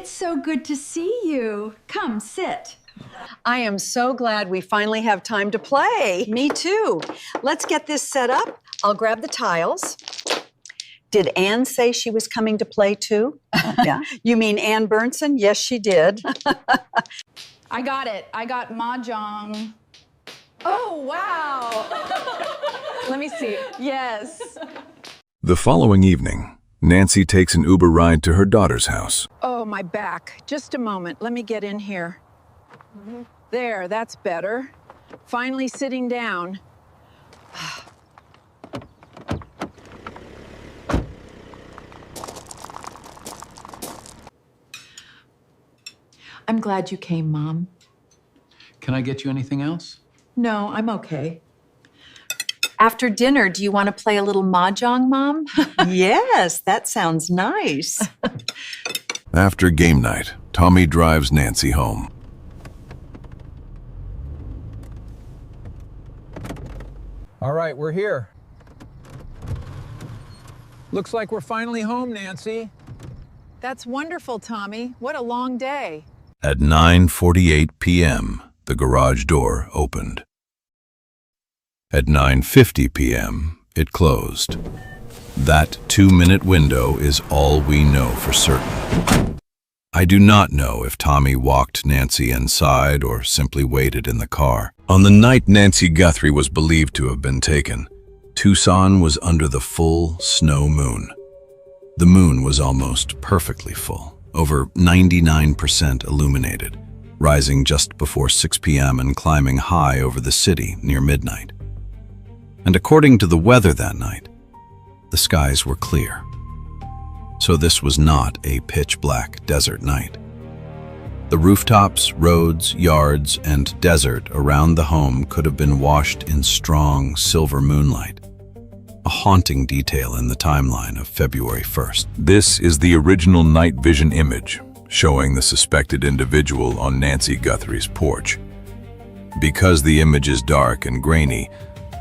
It's so good to see you. Come, sit. I am so glad we finally have time to play. Me too. Let's get this set up. I'll grab the tiles. Did Anne say she was coming to play too? Yeah. You mean Anne Burnson? Yes, she did. I got it. I got mahjong. Oh, wow. Let me see. Yes. The following evening, Nancy takes an Uber ride to her daughter's house. Oh, my back. Just a moment. Let me get in here. There, that's better. Finally sitting down. I'm glad you came, Mom. Can I get you anything else? No, I'm okay. After dinner, do you want to play a little mahjong, Mom? Yes, that sounds nice. After game night, Tommy drives Nancy home. All right, we're here. Looks like we're finally home, Nancy. That's wonderful, Tommy. What a long day. At 9:48 p.m., the garage door opened. At 9:50 p.m., it closed. That 2-minute window is all we know for certain. I do not know if Tommy walked Nancy inside or simply waited in the car. On the night Nancy Guthrie was believed to have been taken, Tucson was under the full snow moon. The moon was almost perfectly full, over 99% illuminated, rising just before 6 p.m. and climbing high over the city near midnight. And according to the weather that night, the skies were clear. So this was not a pitch-black desert night. The rooftops, roads, yards, and desert around the home could have been washed in strong silver moonlight, a haunting detail in the timeline of February 1st. This is the original night vision image showing the suspected individual on Nancy Guthrie's porch. Because the image is dark and grainy,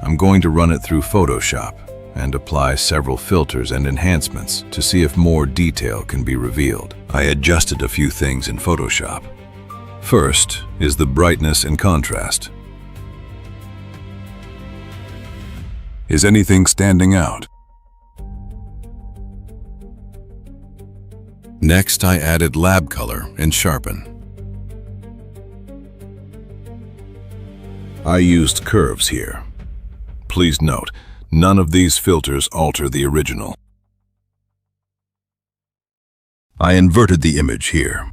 I'm going to run it through Photoshop and apply several filters and enhancements to see if more detail can be revealed. I adjusted a few things in Photoshop. First is the brightness and contrast. Is anything standing out? Next, I added lab color and sharpen. I used curves here. Please note, none of these filters alter the original. I inverted the image here.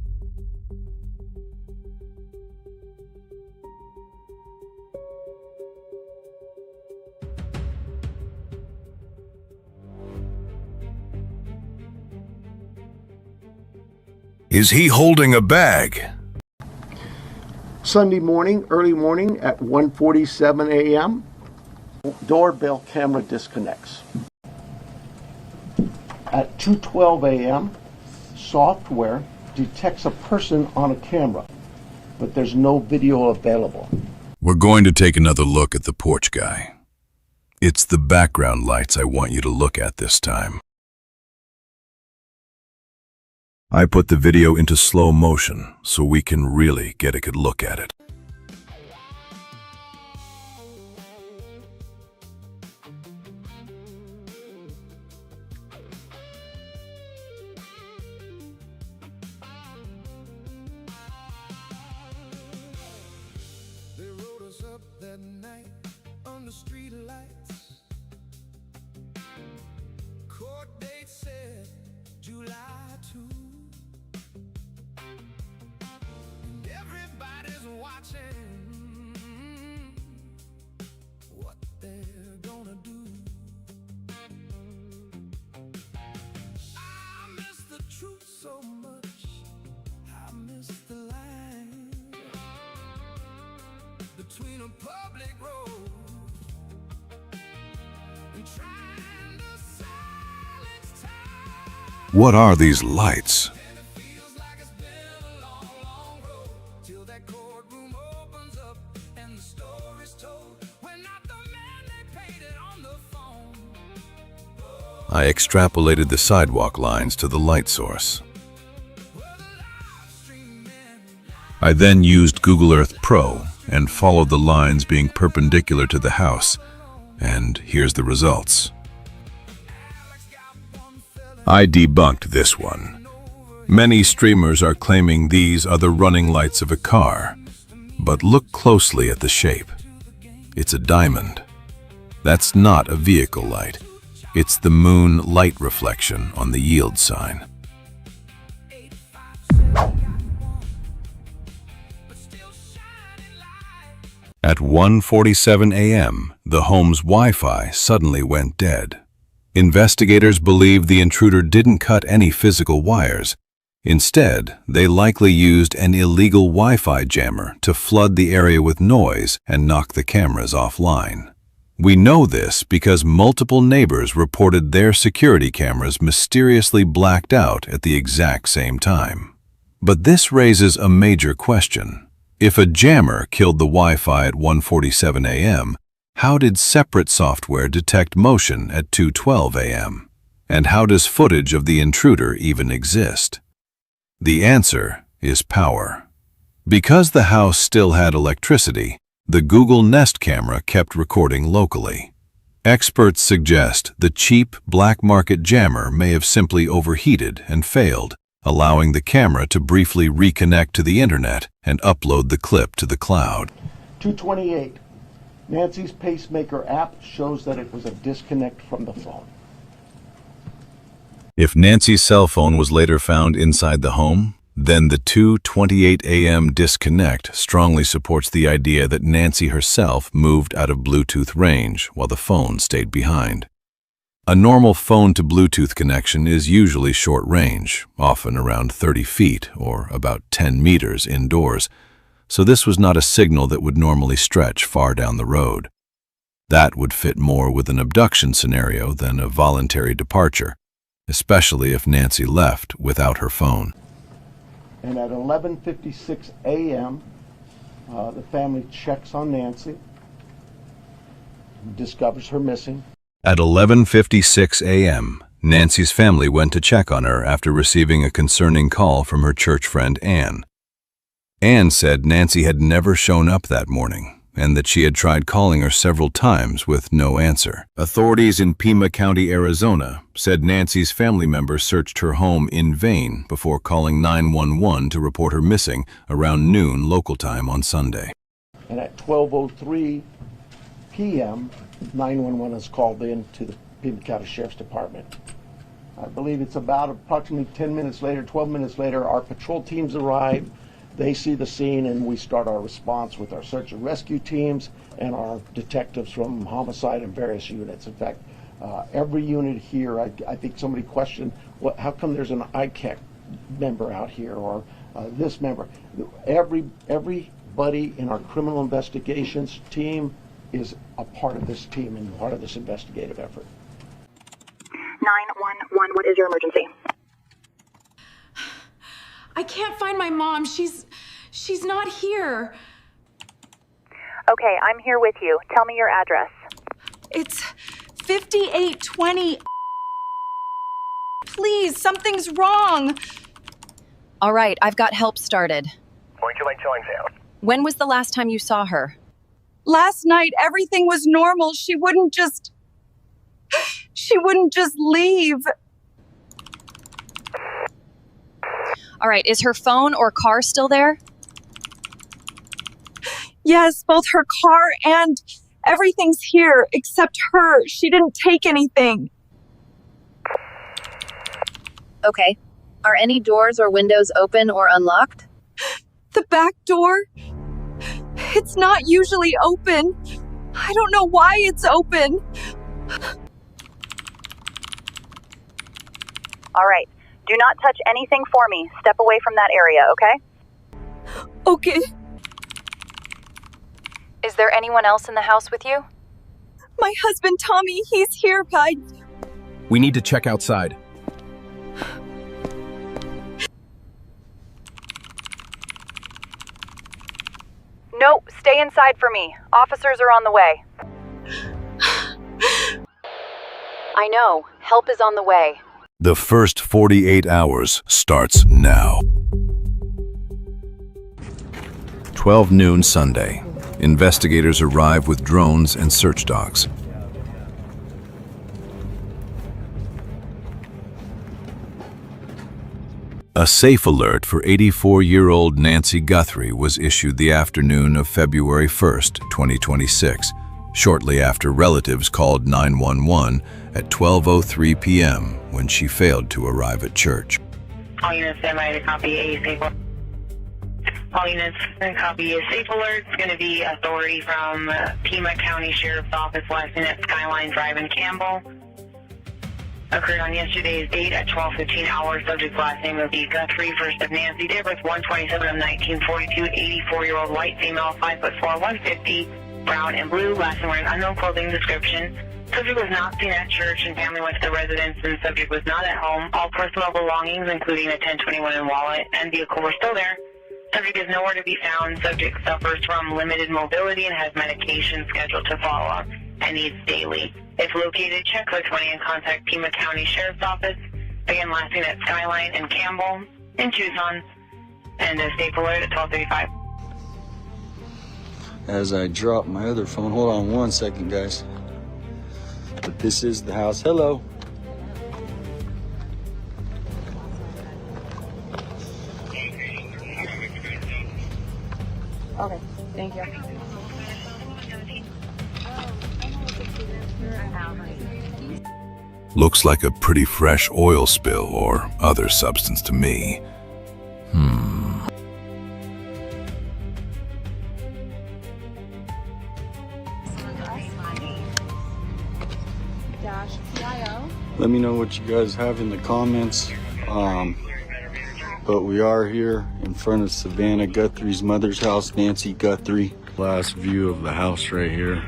Is he holding a bag? Sunday morning, early morning at 1:47 a.m., doorbell camera disconnects. At 2:12 a.m., software detects a person on a camera, but there's no video available. We're going to take another look at the porch guy. It's the background lights I want you to look at this time. I put the video into slow motion so we can really get a good look at it. They wrote us up that night on the street lights. Court date said July 2. And everybody's watching what they're gonna do. I miss the truth so much. I miss the line between a public road and trying to silence time. What are these lights? And it feels like it's been a long, long road till that courtroom opens up and the story's told. We're not the man they painted on the phone. I extrapolated the sidewalk lines to the light source. Well, the I then used Google Earth Pro and followed the lines being perpendicular to the house, and here's the results. I debunked this one. Many streamers are claiming these are the running lights of a car, but look closely at the shape. It's a diamond. That's not a vehicle light. It's the moon light reflection on the yield sign. At 1:47 a.m., the home's Wi-Fi suddenly went dead. Investigators believe the intruder didn't cut any physical wires. Instead, they likely used an illegal Wi-Fi jammer to flood the area with noise and knock the cameras offline. We know this because multiple neighbors reported their security cameras mysteriously blacked out at the exact same time. But this raises a major question. If a jammer killed the Wi-Fi at 1:47 a.m., how did separate software detect motion at 2:12 a.m.? And how does footage of the intruder even exist? The answer is power. Because the house still had electricity, the Google Nest camera kept recording locally. Experts suggest the cheap black market jammer may have simply overheated and failed, allowing the camera to briefly reconnect to the internet and upload the clip to the cloud. 228. Nancy's pacemaker app shows that it was a disconnect from the phone. If Nancy's cell phone was later found inside the home, then the 2:28 a.m. disconnect strongly supports the idea that Nancy herself moved out of Bluetooth range while the phone stayed behind. A normal phone-to-Bluetooth connection is usually short range, often around 30 feet or about 10 meters indoors, so this was not a signal that would normally stretch far down the road. That would fit more with an abduction scenario than a voluntary departure, especially if Nancy left without her phone. And at 11:56 a.m., the family checks on Nancy, discovers her missing. At 11:56 a.m., Nancy's family went to check on her after receiving a concerning call from her church friend Ann. Ann said Nancy had never shown up that morning and that she had tried calling her several times with no answer. Authorities in Pima County, Arizona, said Nancy's family members searched her home in vain before calling 911 to report her missing around noon local time on Sunday. And at 12:03 p.m., 911 is called in to the Pima County Sheriff's Department. I believe it's about approximately 10 minutes later, 12 minutes later, our patrol teams arrive. They see the scene, and we start our response with our search and rescue teams and our detectives from homicide and various units. In fact, every unit here, I think somebody questioned, how come there's an ICAC member out here, or this member? Everybody in our criminal investigations team is a part of this team and part of this investigative effort. 911, what is your emergency? I can't find my mom. She's not here. Okay, I'm here with you. Tell me your address. It's 5820. Please, something's wrong. All right, I've got help started. Where'd you like John's house? When was the last time you saw her? Last night, everything was normal. She wouldn't just leave. All right, is her phone or car still there? Yes, both her car and everything's here except her. She didn't take anything. Okay. Are any doors or windows open or unlocked? The back door? It's not usually open. I don't know why it's open. All right. Do not touch anything for me. Step away from that area, okay? Okay. Is there anyone else in the house with you? My husband, Tommy, he's here, guys. We need to check outside. No, stay inside for me. Officers are on the way. I know. Help is on the way. The first 48 hours starts now. 12 noon Sunday. Investigators arrive with drones and search dogs. A safe alert for 84-year-old Nancy Guthrie was issued the afternoon of February 1st, 2026, shortly after relatives called 911 at 12:03 p.m. when she failed to arrive at church. All units stand by to copy a safe alert. All units copy a safe alert. It's going to be authority from Pima County Sheriff's Office, last name at Skyline Drive in Campbell. Occurred on yesterday's date at 12:15 hours. Subject's last name will be Guthrie, first of Nancy, date of birth 1/27 of 1942, 84-year-old white female, 5'4", 150, brown and blue, last name wearing unknown clothing description. Subject was not seen at church and family went to the residence, and subject was not at home. All personal belongings, including a 1021 and wallet and vehicle, were still there. Subject is nowhere to be found. Subject suffers from limited mobility and has medication scheduled to follow up and needs daily. If located, check code 20 and contact Pima County Sheriff's Office. Again, last name at Skyline and Campbell in Tucson, and a safe alert at 12:35. As I drop my other phone, hold on one second, guys. But this is the house. Hello. Okay, thank you. Looks like a pretty fresh oil spill or other substance to me. Let me know what you guys have in the comments. But we are here in front of Savannah Guthrie's mother's house, Nancy Guthrie. Last view of the house right here.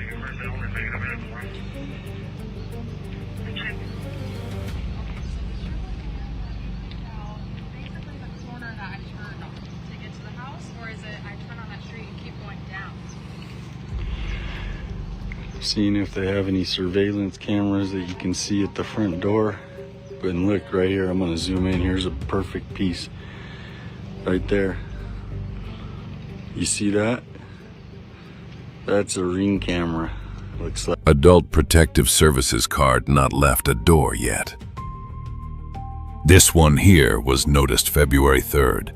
Seeing if they have any surveillance cameras that you can see at the front door. But look right here, I'm gonna zoom in. Here's a perfect piece right there. You see that? That's a Ring camera. Looks like Adult Protective Services card not left a door yet. This one here was noticed February 3rd.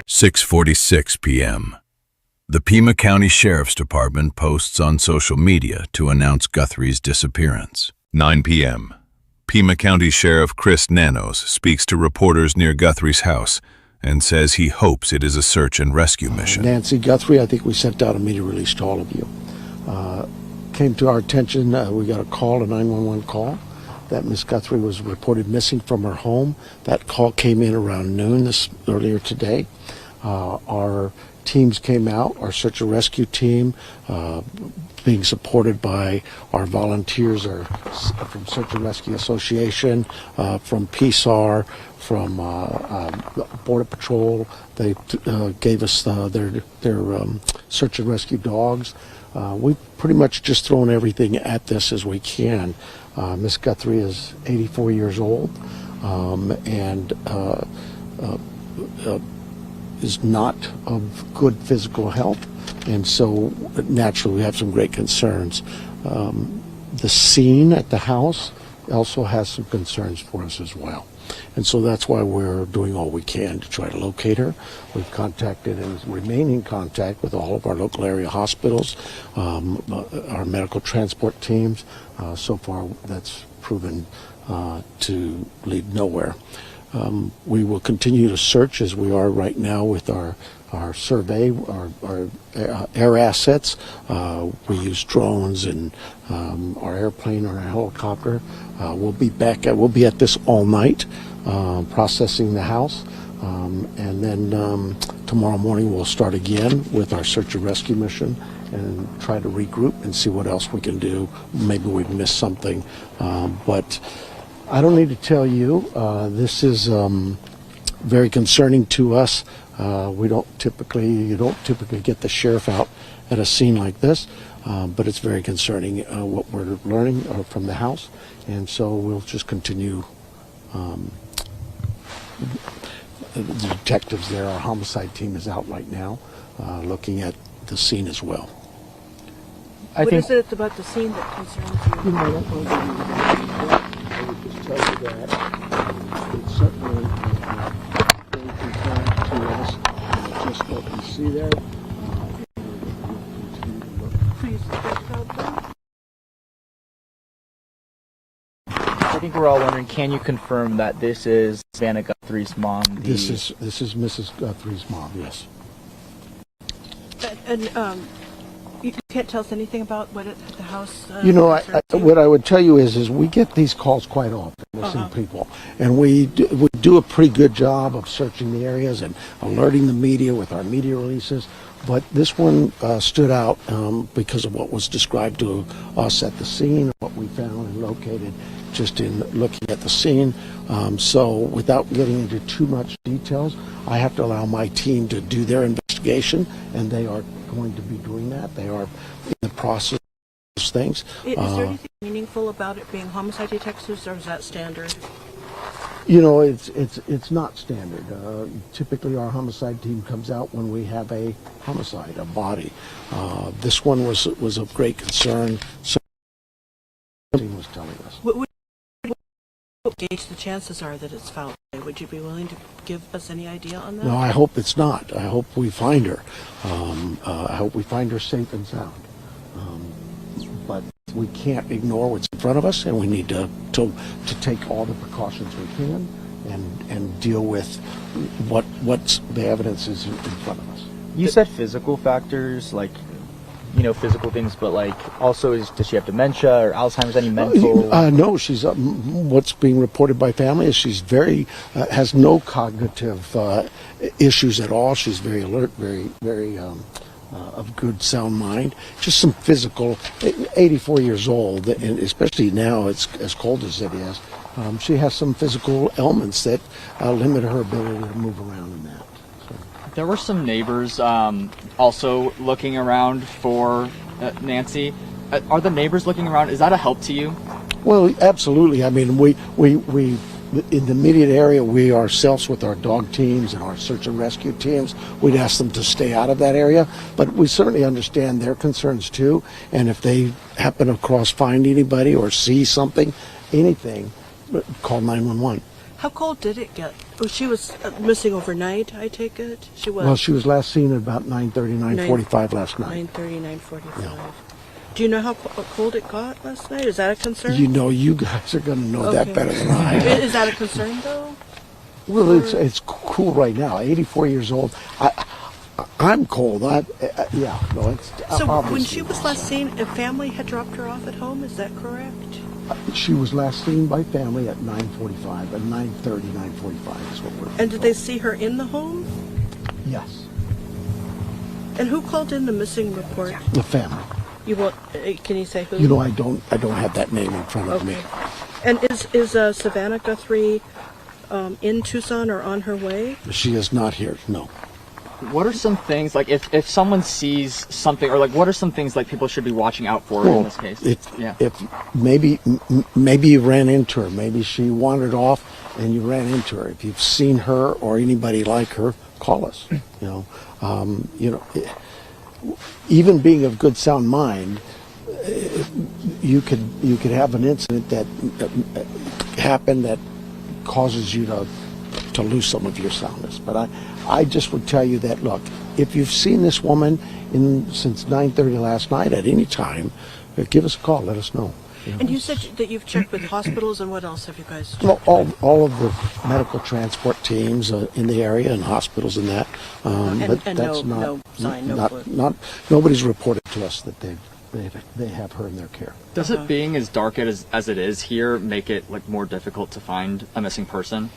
6:46 p.m. The Pima County Sheriff's Department posts on social media to announce Guthrie's disappearance. 9 p.m. Pima County Sheriff Chris Nanos speaks to reporters near Guthrie's house and says he hopes it is a search and rescue mission. Nancy Guthrie, I think we sent out a media release to all of you. Came to our attention, we got a 911 call, that Miss Guthrie was reported missing from her home. That call came in around noon earlier today. Our teams came out, our search and rescue team, being supported by our volunteers from Search and Rescue Association, from PSAR, from Border Patrol. They gave us their search and rescue dogs. We've pretty much just thrown everything at this as we can. Miss Guthrie is 84 years old and is not of good physical health, and so naturally we have some great concerns. The scene at the house also has some concerns for us as well, and so that's why we're doing all we can to try to locate her. We've contacted and remain in contact with all of our local area hospitals, our medical transport teams. So far that's proven to lead nowhere. We will continue to search as we are right now with our survey, our air assets. We use drones and our airplane or our helicopter. We'll be at this all night, processing the house. And then tomorrow morning we'll start again with our search and rescue mission and try to regroup and see what else we can do. Maybe we've missed something, but I don't need to tell you, this is very concerning to us. You don't typically get the sheriff out at a scene like this, but it's very concerning what we're learning from the house, and so we'll just continue. The detectives there, our homicide team is out right now looking at the scene as well. What is it about the scene that concerns you? I would just tell you that it's certainly very concerning to us, just what we see there. Please step out there. I think we're all wondering, can you confirm that this is Savannah Guthrie's mom? This is Mrs. Guthrie's mom, yes. And you can't tell us anything about what at the house? What I would tell you is we get these calls quite often, missing people, and we do a pretty good job of searching the areas and alerting the media with our media releases. But this one stood out because of what was described to us at the scene, what we found and located just in looking at the scene. So without getting into too much details, I have to allow my team to do their investigation, and they are going to be doing that. They are in the process of those things. Is there anything meaningful about it being homicide detectives, or is that standard? It's not standard. Typically, our homicide team comes out when we have a homicide, a body. This one was of great concern. So the team was telling us. What gauge the chances are that it's foul play? Would you be willing to give us any idea on that? No, I hope it's not. I hope we find her. I hope we find her safe and sound. But we can't ignore what's in front of us, and we need to take all the precautions we can and deal with what's the evidence is in front of us. You said physical factors, like, physical things, but also does she have dementia or Alzheimer's, any mental? No, she's what's being reported by family is she's very has no cognitive issues at all. She's very alert, very of good sound mind. Just some physical. 84 years old, and especially now, it's as cold as it is. She has some physical ailments that limit her ability to move around in that. There were some neighbors also looking around for Nancy. Are the neighbors looking around? Is that a help to you? Well, absolutely. I mean, we in the immediate area, we ourselves with our dog teams and our search and rescue teams, we'd ask them to stay out of that area. But we certainly understand their concerns too. And if they happen across, find anybody or see something, anything, call 911. How cold did it get? Oh, she was missing overnight, I take it? She was. Well, she was last seen at about 9:30, 9:45 last night. 9:30, 9:45. Yeah. Do you know how cold it got last night? Is that a concern? You guys are going to know that better than I. Is that a concern, though? Well, it's cool right now. 84 years old. I'm cold. It's so obviously. When she was last seen, a family had dropped her off at home. Is that correct? She was last seen by family at 9:45, at 9:30, 9:45 is what we're. And did they see her in the home? Yes. And who called in the missing report? The family. You want? Can you say who? I don't have that name in front of me. And is Savannah Guthrie in Tucson or on her way? She is not here. No. What are some things, if someone sees something, or what are some things people should be watching out for in this case? If maybe you ran into her, maybe she wandered off and you ran into her. If you've seen her or anybody like her, call us. Even being of good sound mind, you could have an incident that happen that causes you to lose some of your soundness. But I just would tell you that, look, if you've seen this woman since 9:30 last night at any time, give us a call. Let us know. And you said that you've checked with hospitals, and what else have you guys checked? Well, all of the medical transport teams in the area and hospitals and that. But that's no sign, nobody's reported to us that they have her in their care. Does it being as dark as it is here make it more difficult to find a missing person?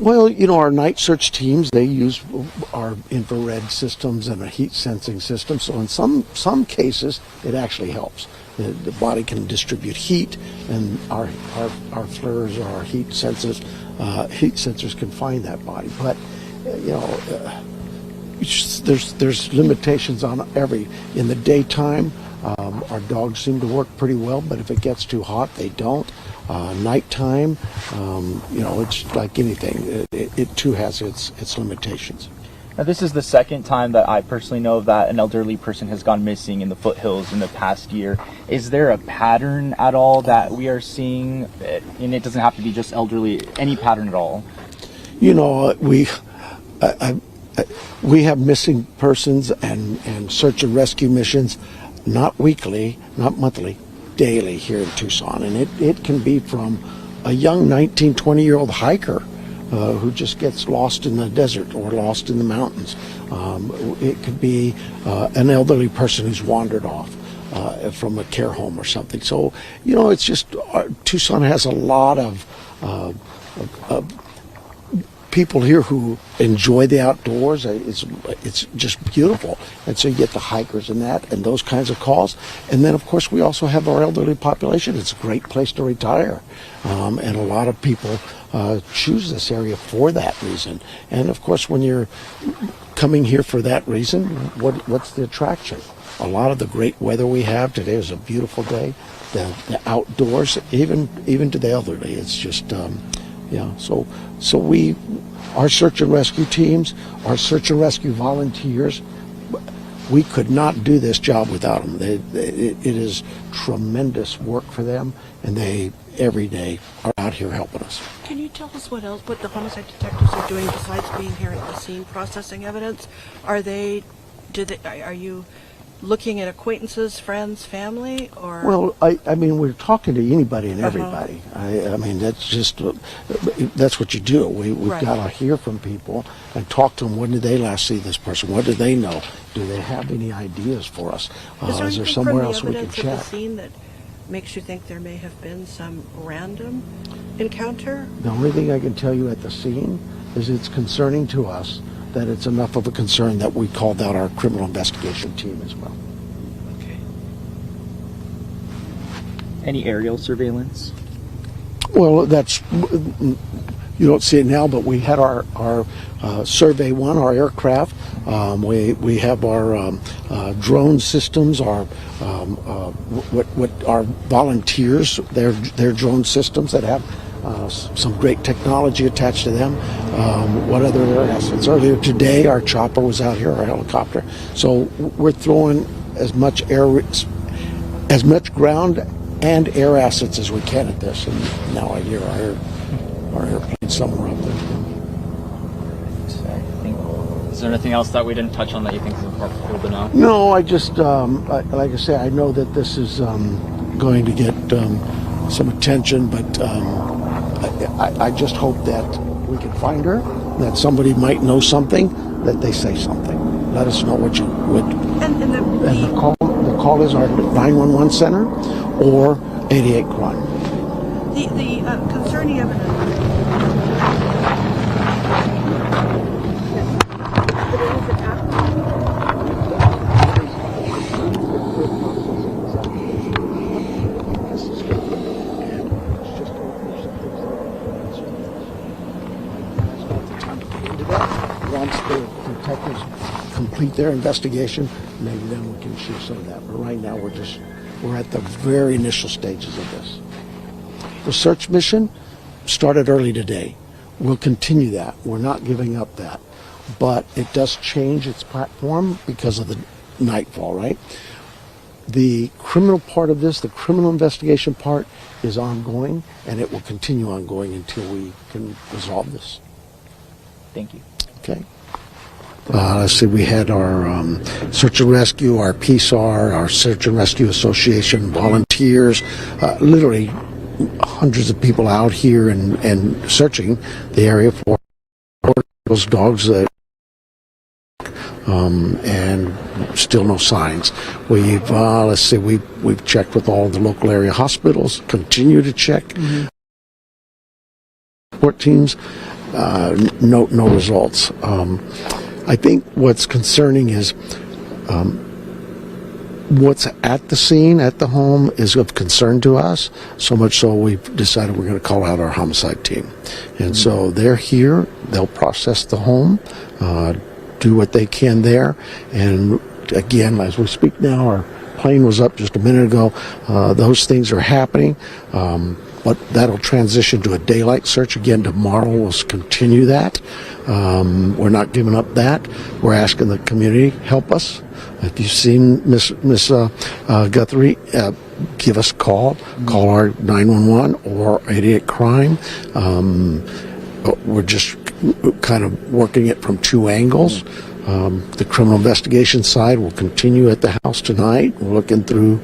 Well, our night search teams, they use our infrared systems and a heat sensing system. So in some cases, it actually helps. The body can distribute heat, and our flares or our heat sensors can find that body. But there's limitations on in the daytime. Our dogs seem to work pretty well, but if it gets too hot, they don't. Nighttime, it's like anything. It too has its limitations. Now, this is the second time that I personally know that an elderly person has gone missing in the foothills in the past year. Is there a pattern at all that we are seeing? And it doesn't have to be just elderly, any pattern at all. We have missing persons and search and rescue missions, not weekly, not monthly, daily here in Tucson. And it can be from a young 19, 20-year-old hiker who just gets lost in the desert or lost in the mountains. It could be an elderly person who's wandered off from a care home or something. So, it's just, Tucson has a lot of people here who enjoy the outdoors. It's just beautiful. And so you get the hikers and those kinds of calls. And then, of course, we also have our elderly population. It's a great place to retire. And a lot of people choose this area for that reason. And, of course, when you're coming here for that reason, what's the attraction? A lot of the great weather we have today is a beautiful day. The outdoors, even to the elderly, it's just... So our search and rescue teams, our search and rescue volunteers, we could not do this job without them. It is tremendous work for them, and they every day are out here helping us. Can you tell us what the homicide detectives are doing besides being here at the scene processing evidence? Are you looking at acquaintances, friends, family, or? Well, I mean, we're talking to anybody and everybody. I mean, that's what you do. We've got to hear from people and talk to them. When did they last see this person? What do they know? Do they have any ideas for us? Is there somewhere else we can check? At the scene that makes you think there may have been some random encounter? The only thing I can tell you at the scene is it's concerning to us that it's enough of a concern that we called out our criminal investigation team as well. Okay. Any aerial surveillance? Well, you don't see it now, but we had our Survey 1, our aircraft. We have our drone systems, our volunteers, their drone systems that have some great technology attached to them. What other air assets? Earlier today, our chopper was out here, our helicopter. So we're throwing as much ground and air assets as we can at this. And now I hear our airplane somewhere up there. Is there anything else that we didn't touch on that you think is important for people to know? No, I just, like I say, I know that this is going to get some attention, but I just hope that we can find her, that somebody might know something, that they say something. Let us know what you would. And the call is our 911 center or 88 crime. The concerning evidence. Once the detectives complete their investigation, maybe then we can share some of that. But right now we're at the very initial stages of this. The search mission started early today. We'll continue that. We're not giving up that. But it does change its platform because of the nightfall, right? The criminal part of this, the criminal investigation part, is ongoing, and it will continue ongoing until we can resolve this. Thank you. Okay. Let's see, we had our search and rescue, our PSAR, our search and rescue association, volunteers, literally hundreds of people out here and searching the area for those dogs that and still no signs. We've we've checked with all the local area hospitals, continue to check. Support teams, no results. I think what's concerning is what's at the scene, at the home, is of concern to us, so much so we've decided we're going to call out our homicide team. And so they're here, they'll process the home, do what they can there. And again, as we speak now, our plane was up just a minute ago. Those things are happening. But that'll transition to a daylight search again tomorrow. We'll continue that. We're not giving up that. We're asking the community help us. If you've seen Miss Guthrie, give us a call. Call our 911 or 88 Crime. We're just kind of working it from two angles. The criminal investigation side will continue at the house tonight. We're looking through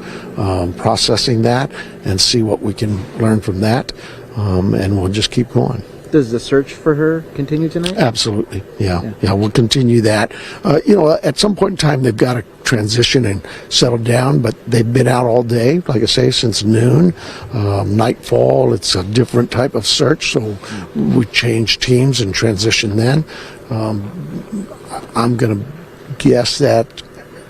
processing that and see what we can learn from that, and we'll just keep going. Does the search for her continue tonight? Absolutely, yeah, we'll continue that. At some point in time, they've got to transition and settle down, but they've been out all day, like I say, since noon. Nightfall, it's a different type of search, so we change teams and transition then. I'm going to guess that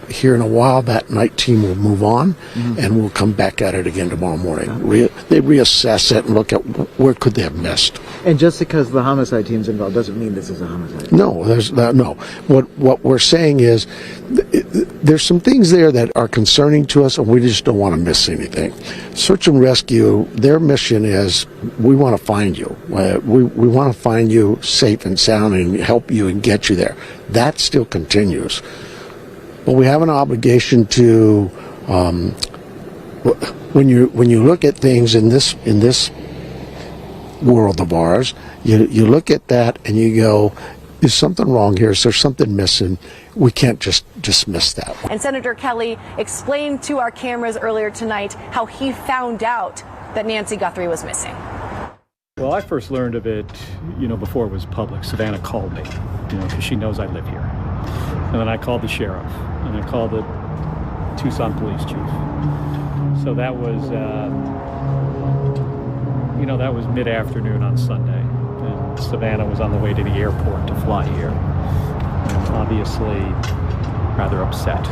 here in a while that night team will move on, and we'll come back at it again tomorrow morning. They reassess it and look at where could they have missed. And just because the homicide team's involved doesn't mean this is a homicide. No, there's no. What we're saying is there's some things there that are concerning to us, and we just don't want to miss anything. Search and rescue, their mission is we want to find you. We want to find you safe and sound and help you and get you there. That still continues. But we have an obligation to, when you look at things in this world of ours, you look at that and you go, is something wrong here? Is there something missing? We can't just dismiss that. And Senator Kelly explained to our cameras earlier tonight how he found out that Nancy Guthrie was missing. Well, I first learned of it, before it was public. Savannah called me, because she knows I live here. And then I called the sheriff, and I called the Tucson police chief. So that was, that was mid-afternoon on Sunday. And Savannah was on the way to the airport to fly here. And obviously rather upset.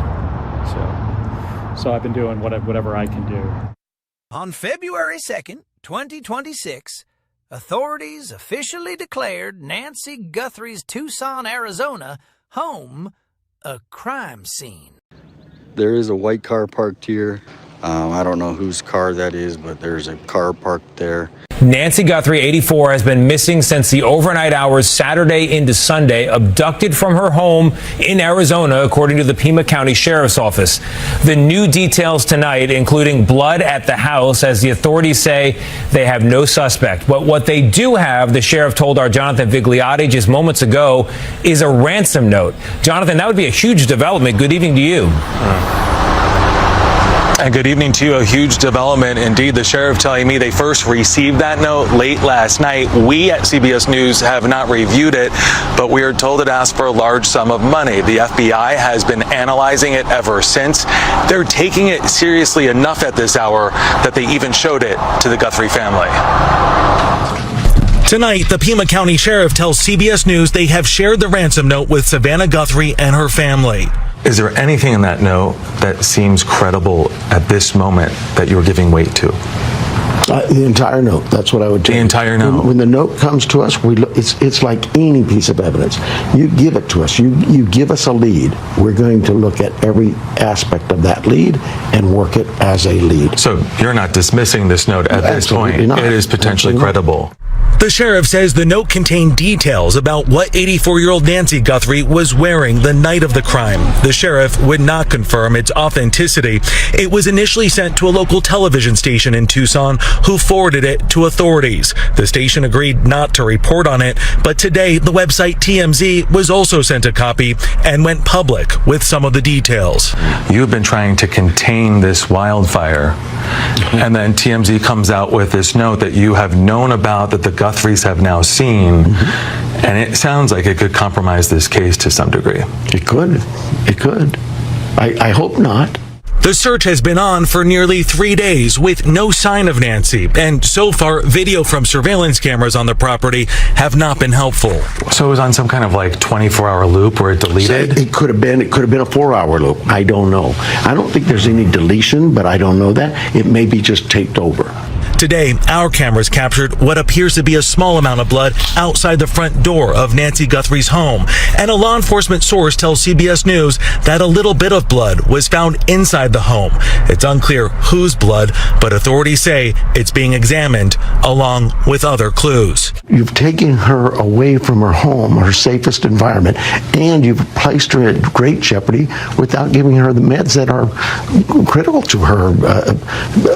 So I've been doing whatever I can do. On February 2nd, 2026, authorities officially declared Nancy Guthrie's Tucson, Arizona home a crime scene. There is a white car parked here. I don't know whose car that is, but there's a car parked there. Nancy Guthrie, 84, has been missing since the overnight hours Saturday into Sunday, abducted from her home in Arizona, according to the Pima County Sheriff's Office. The new details tonight, including blood at the house, as the authorities say they have no suspect. But what they do have, the sheriff told our Jonathan Vigliotti just moments ago, is a ransom note. Jonathan, that would be a huge development. Good evening to you. And good evening to you. A huge development indeed. The sheriff telling me they first received that note late last night. We at CBS News have not reviewed it, but we are told it asked for a large sum of money. The FBI has been analyzing it ever since. They're taking it seriously enough at this hour that they even showed it to the Guthrie family. Tonight, the Pima County Sheriff tells CBS News they have shared the ransom note with Savannah Guthrie and her family. Is there anything in that note that seems credible at this moment that you're giving weight to? The entire note. That's what I would tell you. The entire note. When the note comes to us, it's like any piece of evidence. You give it to us. You give us a lead. We're going to look at every aspect of that lead and work it as a lead. So you're not dismissing this note at this point. It is potentially credible. The sheriff says the note contained details about what 84-year-old Nancy Guthrie was wearing the night of the crime. The sheriff would not confirm its authenticity. It was initially sent to a local television station in Tucson, who forwarded it to authorities. The station agreed not to report on it, but today the website TMZ was also sent a copy and went public with some of the details. You've been trying to contain this wildfire, and then TMZ comes out with this note that you have known about, that the Guthries have now seen, and it sounds like it could compromise this case to some degree. It could. It could. I hope not. The search has been on for nearly 3 days with no sign of Nancy, and so far, video from surveillance cameras on the property have not been helpful. So it was on some kind of like 24-hour loop where it deleted? It could have been a 4-hour loop. I don't know. I don't think there's any deletion, but I don't know that. It may be just taped over. Today, our cameras captured what appears to be a small amount of blood outside the front door of Nancy Guthrie's home. And a law enforcement source tells CBS News that a little bit of blood was found inside the home. It's unclear whose blood, but authorities say it's being examined along with other clues. You've taken her away from her home, her safest environment, and you've placed her at great jeopardy without giving her the meds that are critical to her.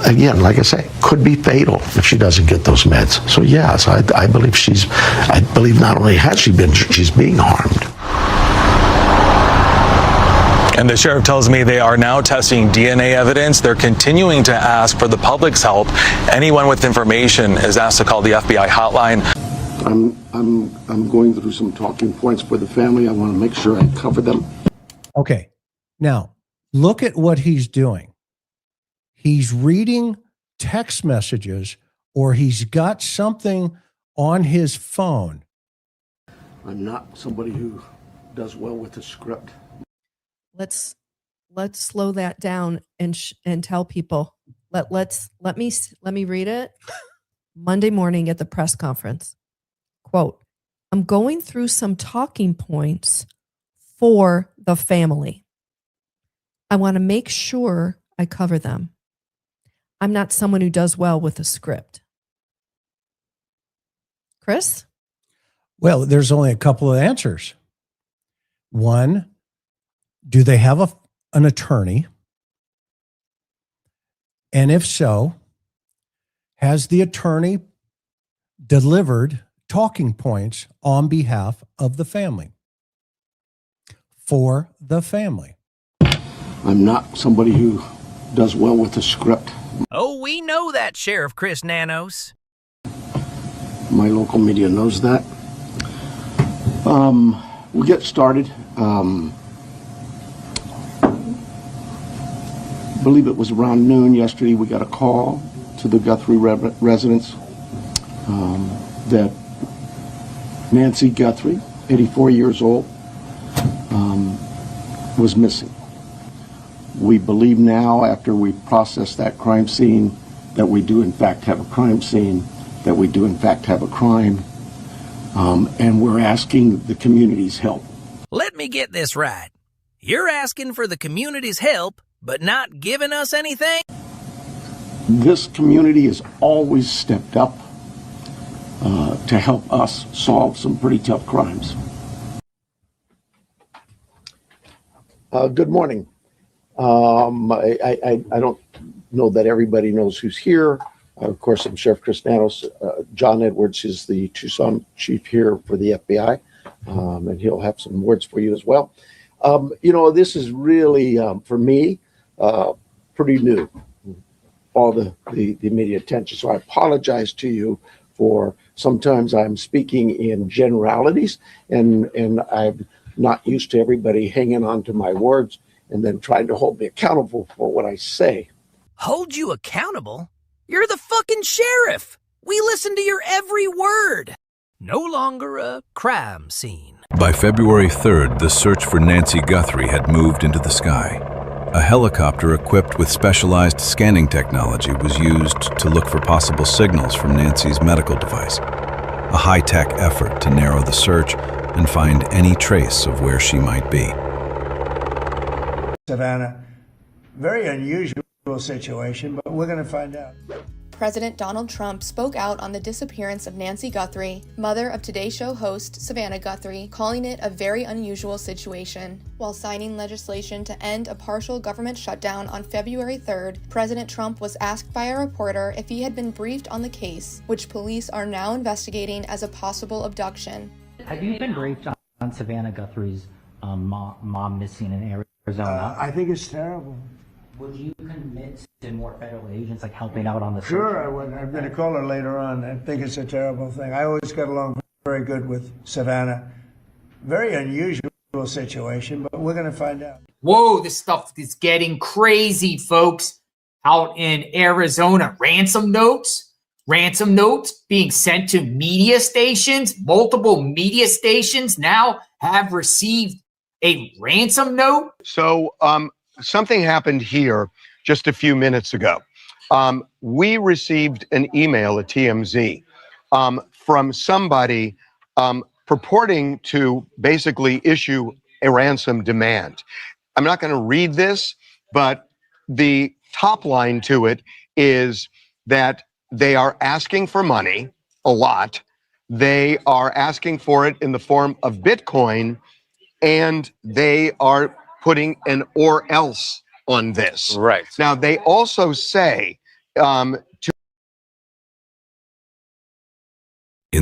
Again, like I say, could be fatal if she doesn't get those meds. So yes, I believe not only has she been, she's being harmed. And the sheriff tells me they are now testing DNA evidence. They're continuing to ask for the public's help. Anyone with information is asked to call the FBI hotline. I'm going through some talking points for the family. I want to make sure I cover them. Okay. Now, look at what he's doing. He's reading text messages, or he's got something on his phone. I'm not somebody who does well with the script. Let's slow that down and tell people. Let me read it. Monday morning at the press conference. Quote, I'm going through some talking points for the family. I want to make sure I cover them. I'm not someone who does well with a script. Chris? Well, there's only a couple of answers. One, do they have an attorney? And if so, has the attorney delivered talking points on behalf of the family? For the family. I'm not somebody who does well with the script. Oh, we know that, Sheriff Chris Nanos. My local media knows that. We'll get started. I believe it was around noon yesterday, we got a call to the Guthrie residence that Nancy Guthrie, 84 years old, was missing. We believe now, after we process that crime scene, that we do in fact have a crime scene, that we do in fact have a crime, and we're asking the community's help. Let me get this right. You're asking for the community's help, but not giving us anything? This community has always stepped up to help us solve some pretty tough crimes. Good morning. I don't know that everybody knows who's here. Of course, I'm Sheriff Chris Nanos. John Edwards is the Tucson chief here for the FBI, and he'll have some words for you as well. This is really, for me, pretty new, all the media attention. So I apologize to you for sometimes I'm speaking in generalities, and I'm not used to everybody hanging on to my words and then trying to hold me accountable for what I say. Hold you accountable? You're the fucking sheriff. We listen to your every word. No longer a crime scene. By February 3rd, the search for Nancy Guthrie had moved into the sky. A helicopter equipped with specialized scanning technology was used to look for possible signals from Nancy's medical device. A high-tech effort to narrow the search and find any trace of where she might be. Savannah, very unusual situation, but we're going to find out. President Donald Trump spoke out on the disappearance of Nancy Guthrie, mother of Today Show host Savannah Guthrie, calling it a very unusual situation. While signing legislation to end a partial government shutdown on February 3rd, President Trump was asked by a reporter if he had been briefed on the case, which police are now investigating as a possible abduction. Have you been briefed on Savannah Guthrie's mom missing in Arizona? I think it's terrible. Would you commit to more federal agents like helping out on the search? Sure, I would. I'm going to call her later on. I think it's a terrible thing. I always got along very good with Savannah. Very unusual situation, but we're going to find out. Whoa, this stuff is getting crazy, folks. Out in Arizona, ransom notes being sent to media stations. Multiple media stations now have received a ransom note. So, something happened here just a few minutes ago. We received an email at TMZ from somebody purporting to basically issue a ransom demand. I'm not going to read this, but the top line to it is that they are asking for money, a lot. They are asking for it in the form of Bitcoin, and they are putting an or else on this. Right. Now, they also say In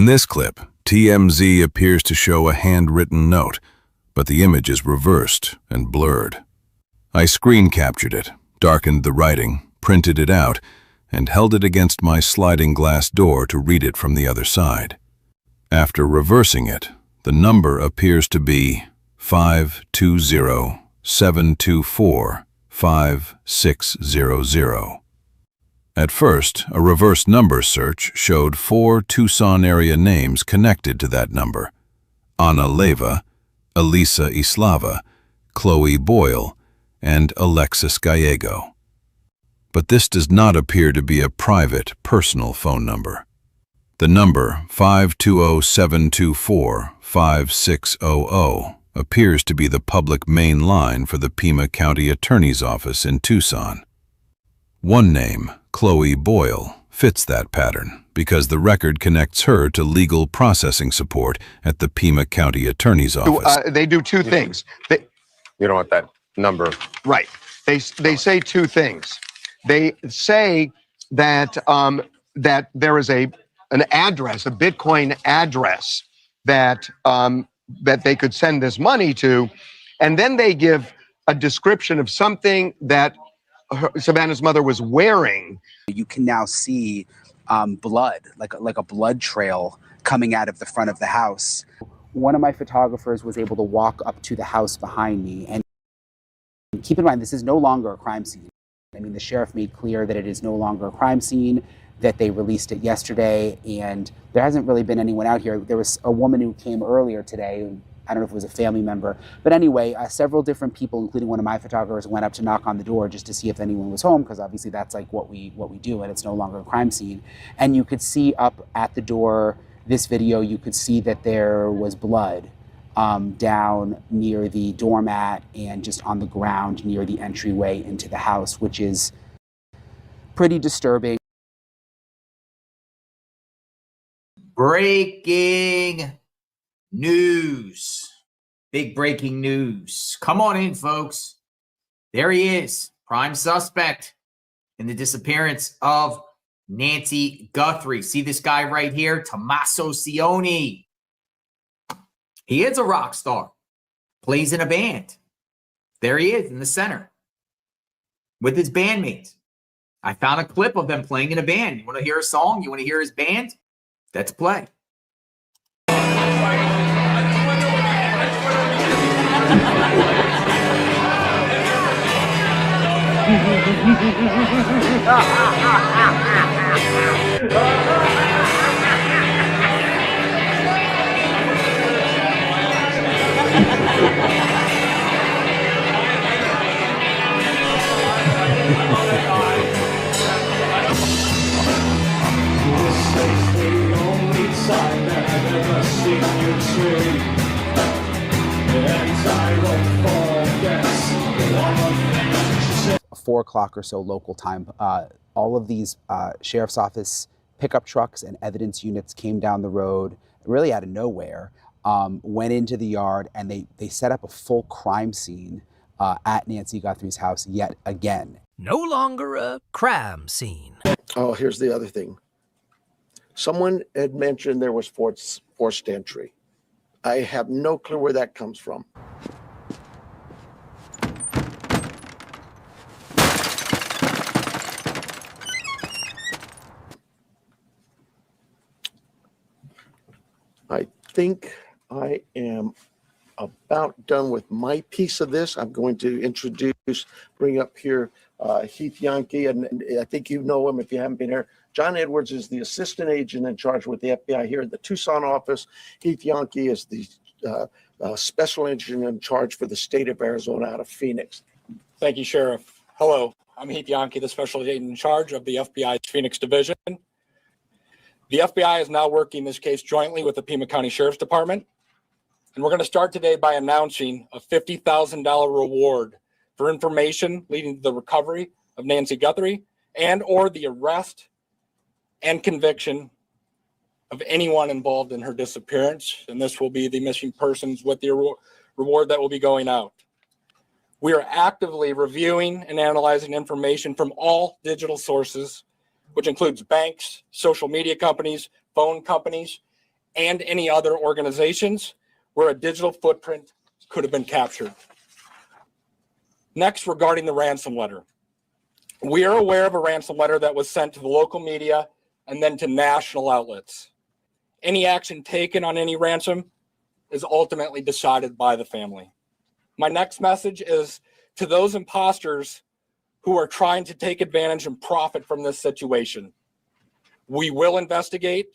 this clip, TMZ appears to show a handwritten note, but the image is reversed and blurred. I screen captured it, darkened the writing, printed it out, and held it against my sliding glass door to read it from the other side. After reversing it, the number appears to be 520-724-5600. At first, a reverse number search showed 4 Tucson area names connected to that number: Ana Leyva, Elisa Islava, Chloe Boyle, and Alexis Gallego. But this does not appear to be a private, personal phone number. The number 520-724-5600 appears to be the public main line for the Pima County Attorney's Office in Tucson. One name, Chloe Boyle, fits that pattern because the record connects her to legal processing support at the Pima County Attorney's Office. they do two things. You don't want that number. Right. They say two things. They say that that there is an address, a Bitcoin address that that they could send this money to, and then they give a description of something that Savannah's mother was wearing. You can now see blood, like a blood trail coming out of the front of the house. One of my photographers was able to walk up to the house behind me, and keep in mind, this is no longer a crime scene. I mean, the sheriff made clear that it is no longer a crime scene, that they released it yesterday, and there hasn't really been anyone out here. There was a woman who came earlier today. I don't know if it was a family member, but anyway, several different people, including one of my photographers, went up to knock on the door just to see if anyone was home, because obviously that's like what we do, and it's no longer a crime scene. And you could see up at the door, this video, you could see that there was blood down near the doormat and just on the ground near the entryway into the house, which is pretty disturbing. Breaking news. Big breaking news. Come on in, folks. There he is, prime suspect in the disappearance of Nancy Guthrie. See this guy right here, Tommaso Cioni. He is a rock star, plays in a band. There he is in the center with his bandmates. I found a clip of them playing in a band. You want to hear a song? You want to hear his band? Let's play. 4 o'clock or so local time, all of these sheriff's office pickup trucks and evidence units came down the road, really out of nowhere, went into the yard, and they set up a full crime scene at Nancy Guthrie's house yet again. No longer a crime scene. Oh, here's the other thing. Someone had mentioned there was forced entry. I have no clue where that comes from. I think I am about done with my piece of this. I'm going to bring up here Heath Yankee, and I think you know him if you haven't been here. John Edwards is the assistant agent in charge with the FBI here in the Tucson office. Heath Yankee is the special agent in charge for the state of Arizona out of Phoenix. Thank you, Sheriff. Hello. I'm Heath Yankee, the special agent in charge of the FBI's Phoenix Division. The FBI is now working this case jointly with the Pima County Sheriff's Department. And we're going to start today by announcing a $50,000 reward for information leading to the recovery of Nancy Guthrie and or the arrest and conviction of anyone involved in her disappearance. And this will be the missing persons with the reward that will be going out. We are actively reviewing and analyzing information from all digital sources, which includes banks, social media companies, phone companies, and any other organizations where a digital footprint could have been captured. Next, regarding the ransom letter. We are aware of a ransom letter that was sent to the local media and then to national outlets. Any action taken on any ransom is ultimately decided by the family. My next message is to those imposters who are trying to take advantage and profit from this situation. We will investigate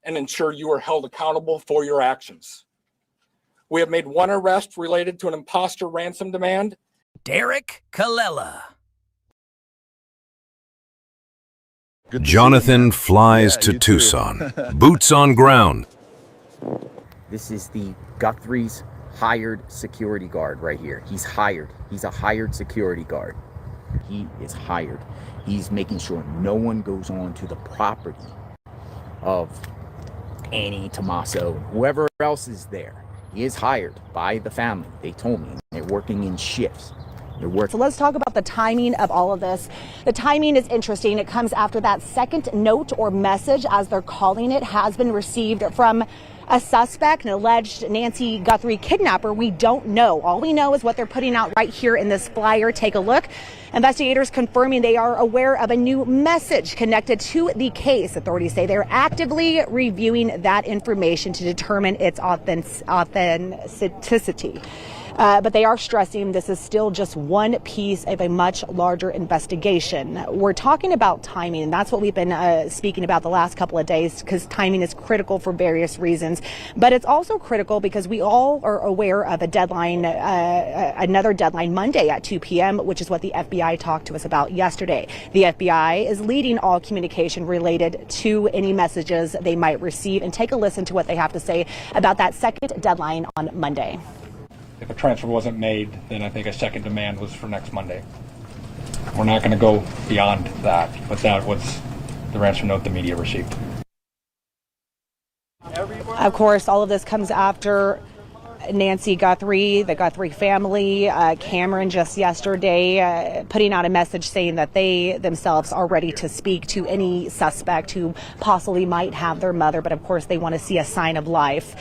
and ensure you are held accountable for your actions. We have made one arrest related to an imposter ransom demand. Derek Colella. Jonathan flies to Tucson, boots on ground. This is the Guthrie's hired security guard right here. He's hired. He's a hired security guard. He is hired. He's making sure no one goes on to the property of Annie, Tommaso, whoever else is there. He is hired by the family. They told me they're working in shifts. So let's talk about the timing of all of this. The timing is interesting. It comes after that second note or message, as they're calling it, has been received from a suspect, an alleged Nancy Guthrie kidnapper. We don't know. All we know is what they're putting out right here in this flyer. Take a look. Investigators confirming they are aware of a new message connected to the case. Authorities say they're actively reviewing that information to determine its authenticity. But they are stressing this is still just one piece of a much larger investigation. We're talking about timing, and that's what we've been speaking about the last couple of days, because timing is critical for various reasons. But it's also critical because we all are aware of a deadline, another deadline Monday at 2 p.m., which is what the FBI talked to us about yesterday. The FBI is leading all communication related to any messages they might receive. And take a listen to what they have to say about that second deadline on Monday. If a transfer wasn't made, then I think a second demand was for next Monday. We're not going to go beyond that, but that was the ransom note the media received. Of course, all of this comes after Nancy Guthrie, the Guthrie family, Cameron just yesterday putting out a message saying that they themselves are ready to speak to any suspect who possibly might have their mother, but of course they want to see a sign of life.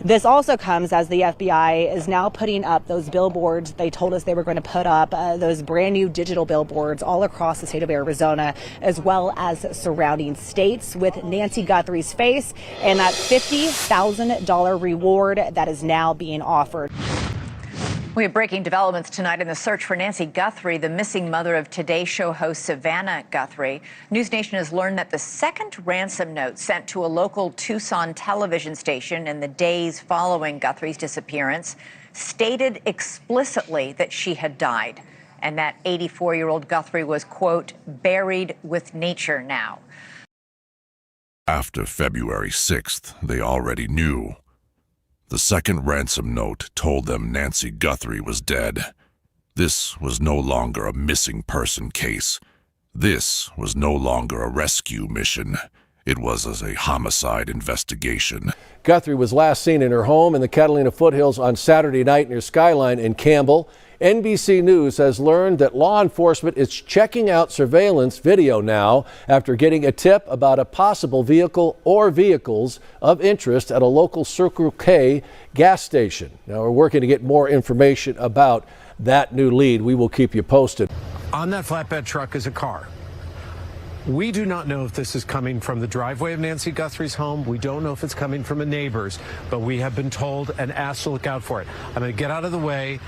This also comes as the FBI is now putting up those billboards. They told us they were going to put up those brand new digital billboards all across the state of Arizona, as well as surrounding states, with Nancy Guthrie's face and that $50,000 reward that is now being offered. We have breaking developments tonight in the search for Nancy Guthrie, the missing mother of Today Show host Savannah Guthrie. News Nation has learned that the second ransom note sent to a local Tucson television station in the days following Guthrie's disappearance stated explicitly that she had died and that 84-year-old Guthrie was, quote, buried with nature now. After February 6th, they already knew. The second ransom note told them Nancy Guthrie was dead. This was no longer a missing person case. This was no longer a rescue mission. It was as a homicide investigation. Guthrie was last seen in her home in the Catalina foothills on Saturday night near Skyline in Campbell. NBC News has learned that law enforcement is checking out surveillance video now after getting a tip about a possible vehicle or vehicles of interest at a local Circle K gas station. Now we're working to get more information about that new lead. We will keep you posted. On that flatbed truck is a car. We do not know if this is coming from the driveway of Nancy Guthrie's home. We don't know if it's coming from a neighbor's, but we have been told and asked to look out for it. I'm going to get out of the way.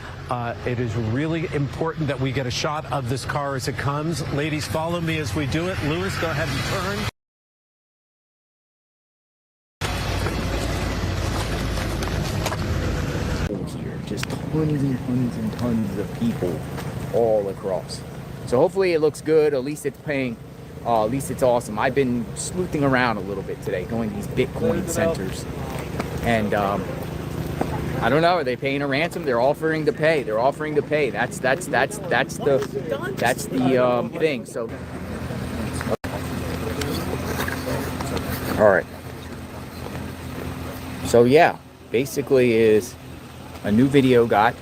It is really important that we get a shot of this car as it comes. Ladies, follow me as we do it. Lewis, go ahead and Here, just tons and tons and tons of people all across. So hopefully it looks good. At least it's paying. At least it's awesome. I've been sleuthing around a little bit today, going to these Bitcoin centers, and I don't know. Are they paying a ransom? They're offering to pay. They're offering to pay. That's the thing. So, all right. So yeah, basically is a new video got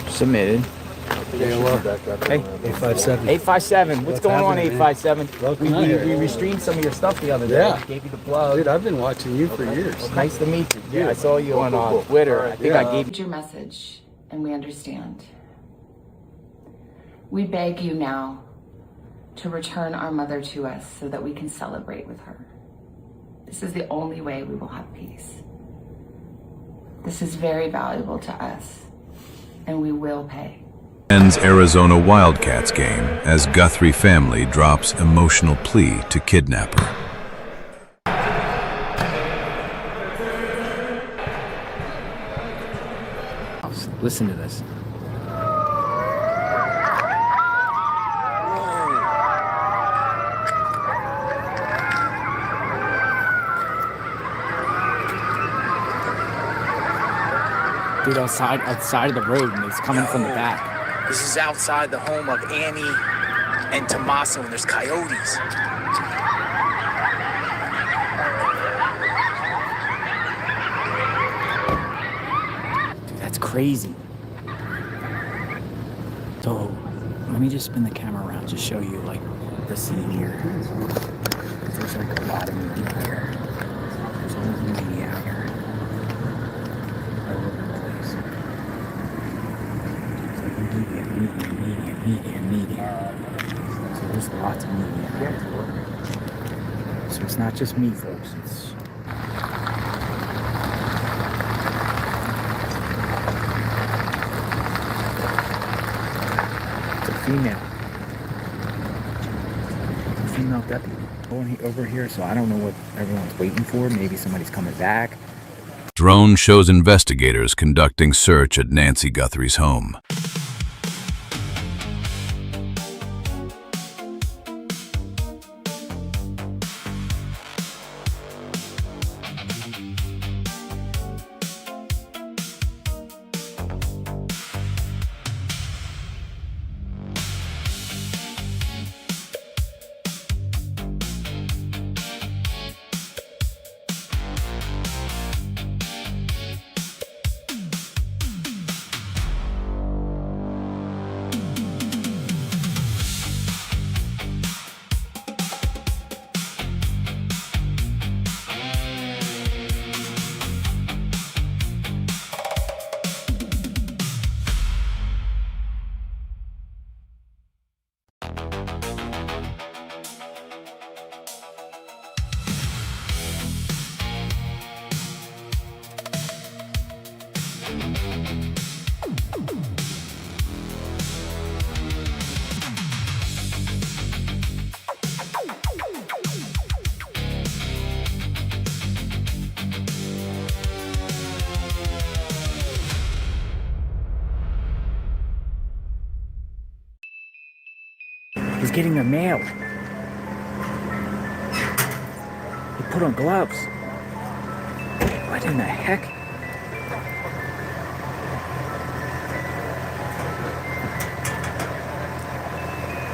submitted. Hey, 857. 857. What's going on, happening, 857? We restreamed some of your stuff the other day. Yeah. Gave you the plug. Dude, I've been watching you for years. Nice to meet you. Yeah, I saw you on Twitter. I think I gave Your message, and we understand. We beg you now to return our mother to us so that we can celebrate with her. This is the only way we will have peace. This is very valuable to us, and we will pay. Ends Arizona Wildcats game as Guthrie family drops emotional plea to kidnapper. Listen to this. Dude, outside of the road, and it's coming from the back. This is outside the home of Annie and Tommaso, and there's coyotes. Dude, that's crazy. So, let me just spin the camera around to show you, like, the scene here. There's, like, a lot of media here. There's a lot of media out here. Media. So there's lots of media. So it's not just me, folks. It's a female. Female deputy over here. So I don't know what everyone's waiting for. Maybe somebody's coming back. Drone shows investigators conducting search at Nancy Guthrie's home. He's getting their mail. He put on gloves. What in the heck?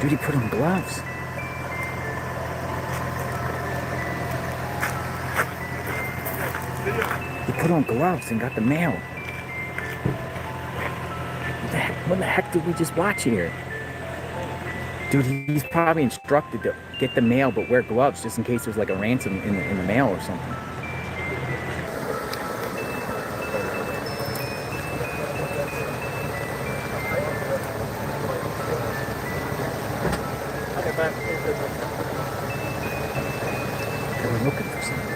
Dude, he put on gloves. He put on gloves and got the mail. What the heck did we just watch here? Dude, he's probably instructed to get the mail but wear gloves just in case there's like a ransom in the mail or something. They were looking for something.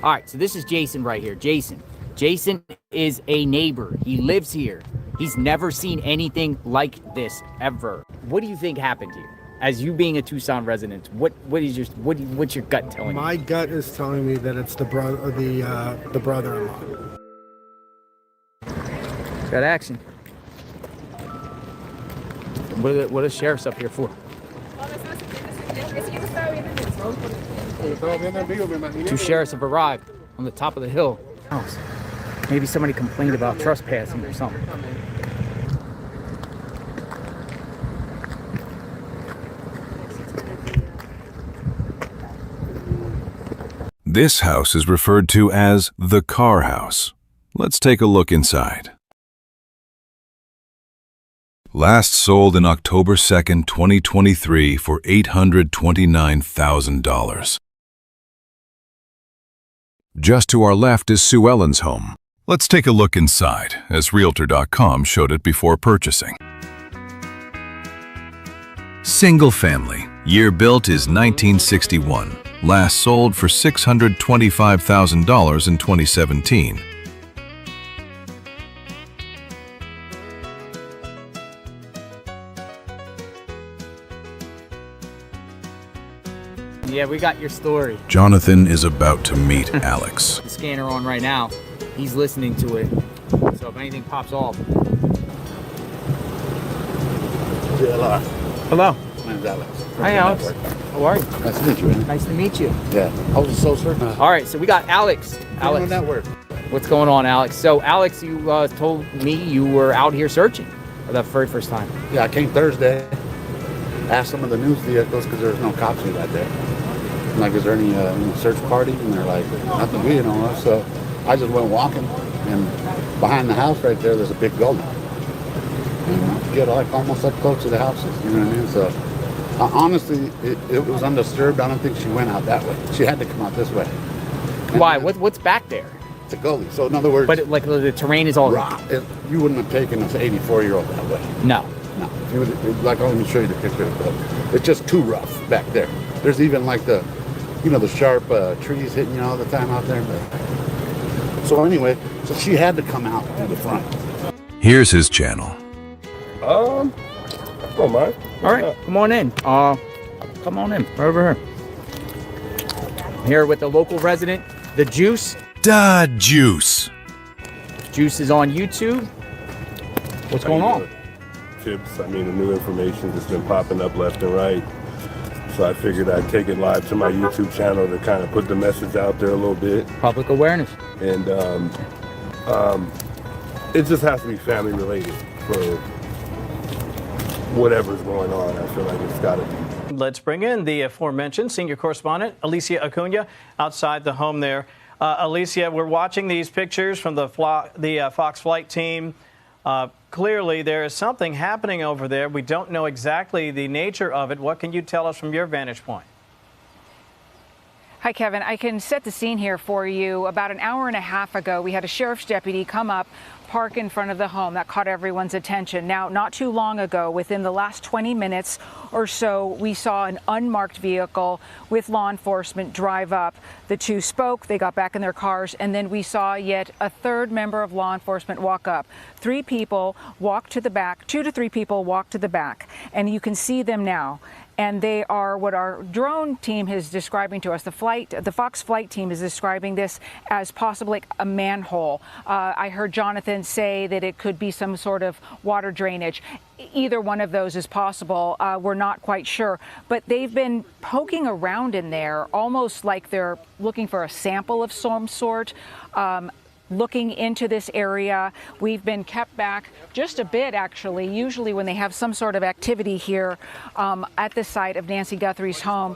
All right, so this is Jason right here. Jason is a neighbor. He lives here. He's never seen anything like this ever. What do you think happened here? As you being a Tucson resident, what's your gut telling you? My gut is telling me that it's the brother-in-law. Got action. What are sheriffs up here for? Two sheriffs have arrived on the top of the hill. Maybe somebody complained about trespassing or something. This house is referred to as the car house. Let's take a look inside. Last sold in October 2nd, 2023 for $829,000. Just to our left is Sue Ellen's home. Let's take a look inside, as Realtor.com showed it before purchasing. Single family. Year built is 1961. Last sold for $625,000 in 2017. Yeah, we got your story. Jonathan is about to meet Alex. The scanner on right now. He's listening to it. So if anything pops off. JLR. Hello. My name's Alex. Hi, Alex. How are you? Nice to meet you, man. Nice to meet you. Yeah. How was the soul search? All right, so we got Alex. Alex. Network. What's going on, Alex? So, Alex, you told me you were out here searching for the very first time. Yeah, I came Thursday. Asked some of the news vehicles because there was no cops that day. I'm like, is there any search party? And they're like, nothing we know of. So I just went walking, and behind the house right there, there's a big gully. And you get like almost like close to the houses, you know what I mean? So honestly, it was undisturbed. I don't think she went out that way. She had to come out this way. And why? What's back there? It's a gully. So in other words, but like the terrain is all rock. You wouldn't have taken an 84-year-old that way. No. No. Like, let me show you the picture. It's just too rough back there. There's even like the sharp trees hitting you all the time out there. But... So anyway, so she had to come out to the front. Here's his channel. Don't mind. All right, come on in. Come on in, right over here. Here with the local resident, the Juice. Da Juice. Juice is on YouTube. What's going on? Tips. The new information that's been popping up left and right. So I figured I'd take it live to my YouTube channel to kind of put the message out there a little bit. Public awareness. And it just has to be family related for whatever's going on. I feel like it's got to be. Let's bring in the aforementioned senior correspondent, Alicia Acuna, outside the home there. Alicia, we're watching these pictures from the Fox flight team. Clearly, there is something happening over there. We don't know exactly the nature of it. What can you tell us from your vantage point? Hi, Kevin. I can set the scene here for you. About an hour and a half ago, we had a sheriff's deputy come up, park in front of the home. That caught everyone's attention. Now, not too long ago, within the last 20 minutes or so, we saw an unmarked vehicle with law enforcement drive up. The two spoke, they got back in their cars, and then we saw yet a third member of law enforcement walk up. 3 people walked to the back, 2 to 3 people walked to the back, and you can see them now. And they are what our drone team is describing to us. The Fox flight team is describing this as possibly a manhole. I heard Jonathan say that it could be some sort of water drainage. Either one of those is possible. We're not quite sure. But they've been poking around in there almost like they're looking for a sample of some sort. Looking into this area. We've been kept back just a bit, actually. Usually when they have some sort of activity here at the site of Nancy Guthrie's home,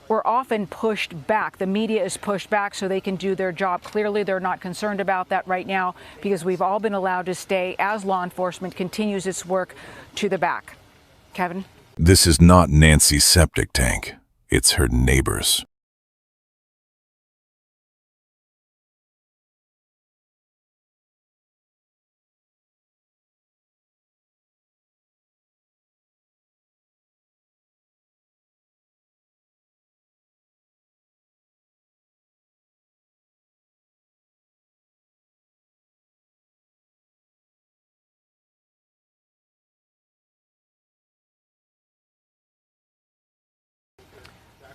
we're often pushed back. The media is pushed back so they can do their job. Clearly, they're not concerned about that right now because we've all been allowed to stay as law enforcement continues its work to the back. Kevin? This is not Nancy's septic tank. It's her neighbor's.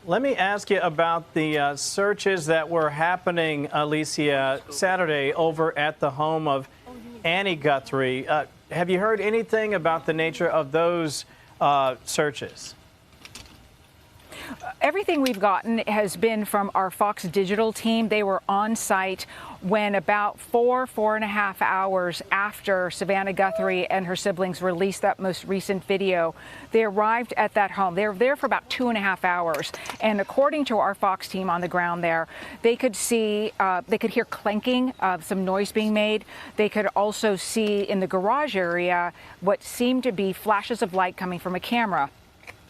Let me ask you about the searches that were happening, Alicia, Saturday over at the home of Annie Guthrie. Have you heard anything about the nature of those searches? Everything we've gotten has been from our Fox Digital team. They were on site when about 4.5 hours after Savannah Guthrie and her siblings released that most recent video. They arrived at that home. They were there for about 2.5 hours. And according to our Fox team on the ground there, they could see, they could hear clanking of some noise being made. They could also see in the garage area what seemed to be flashes of light coming from a camera.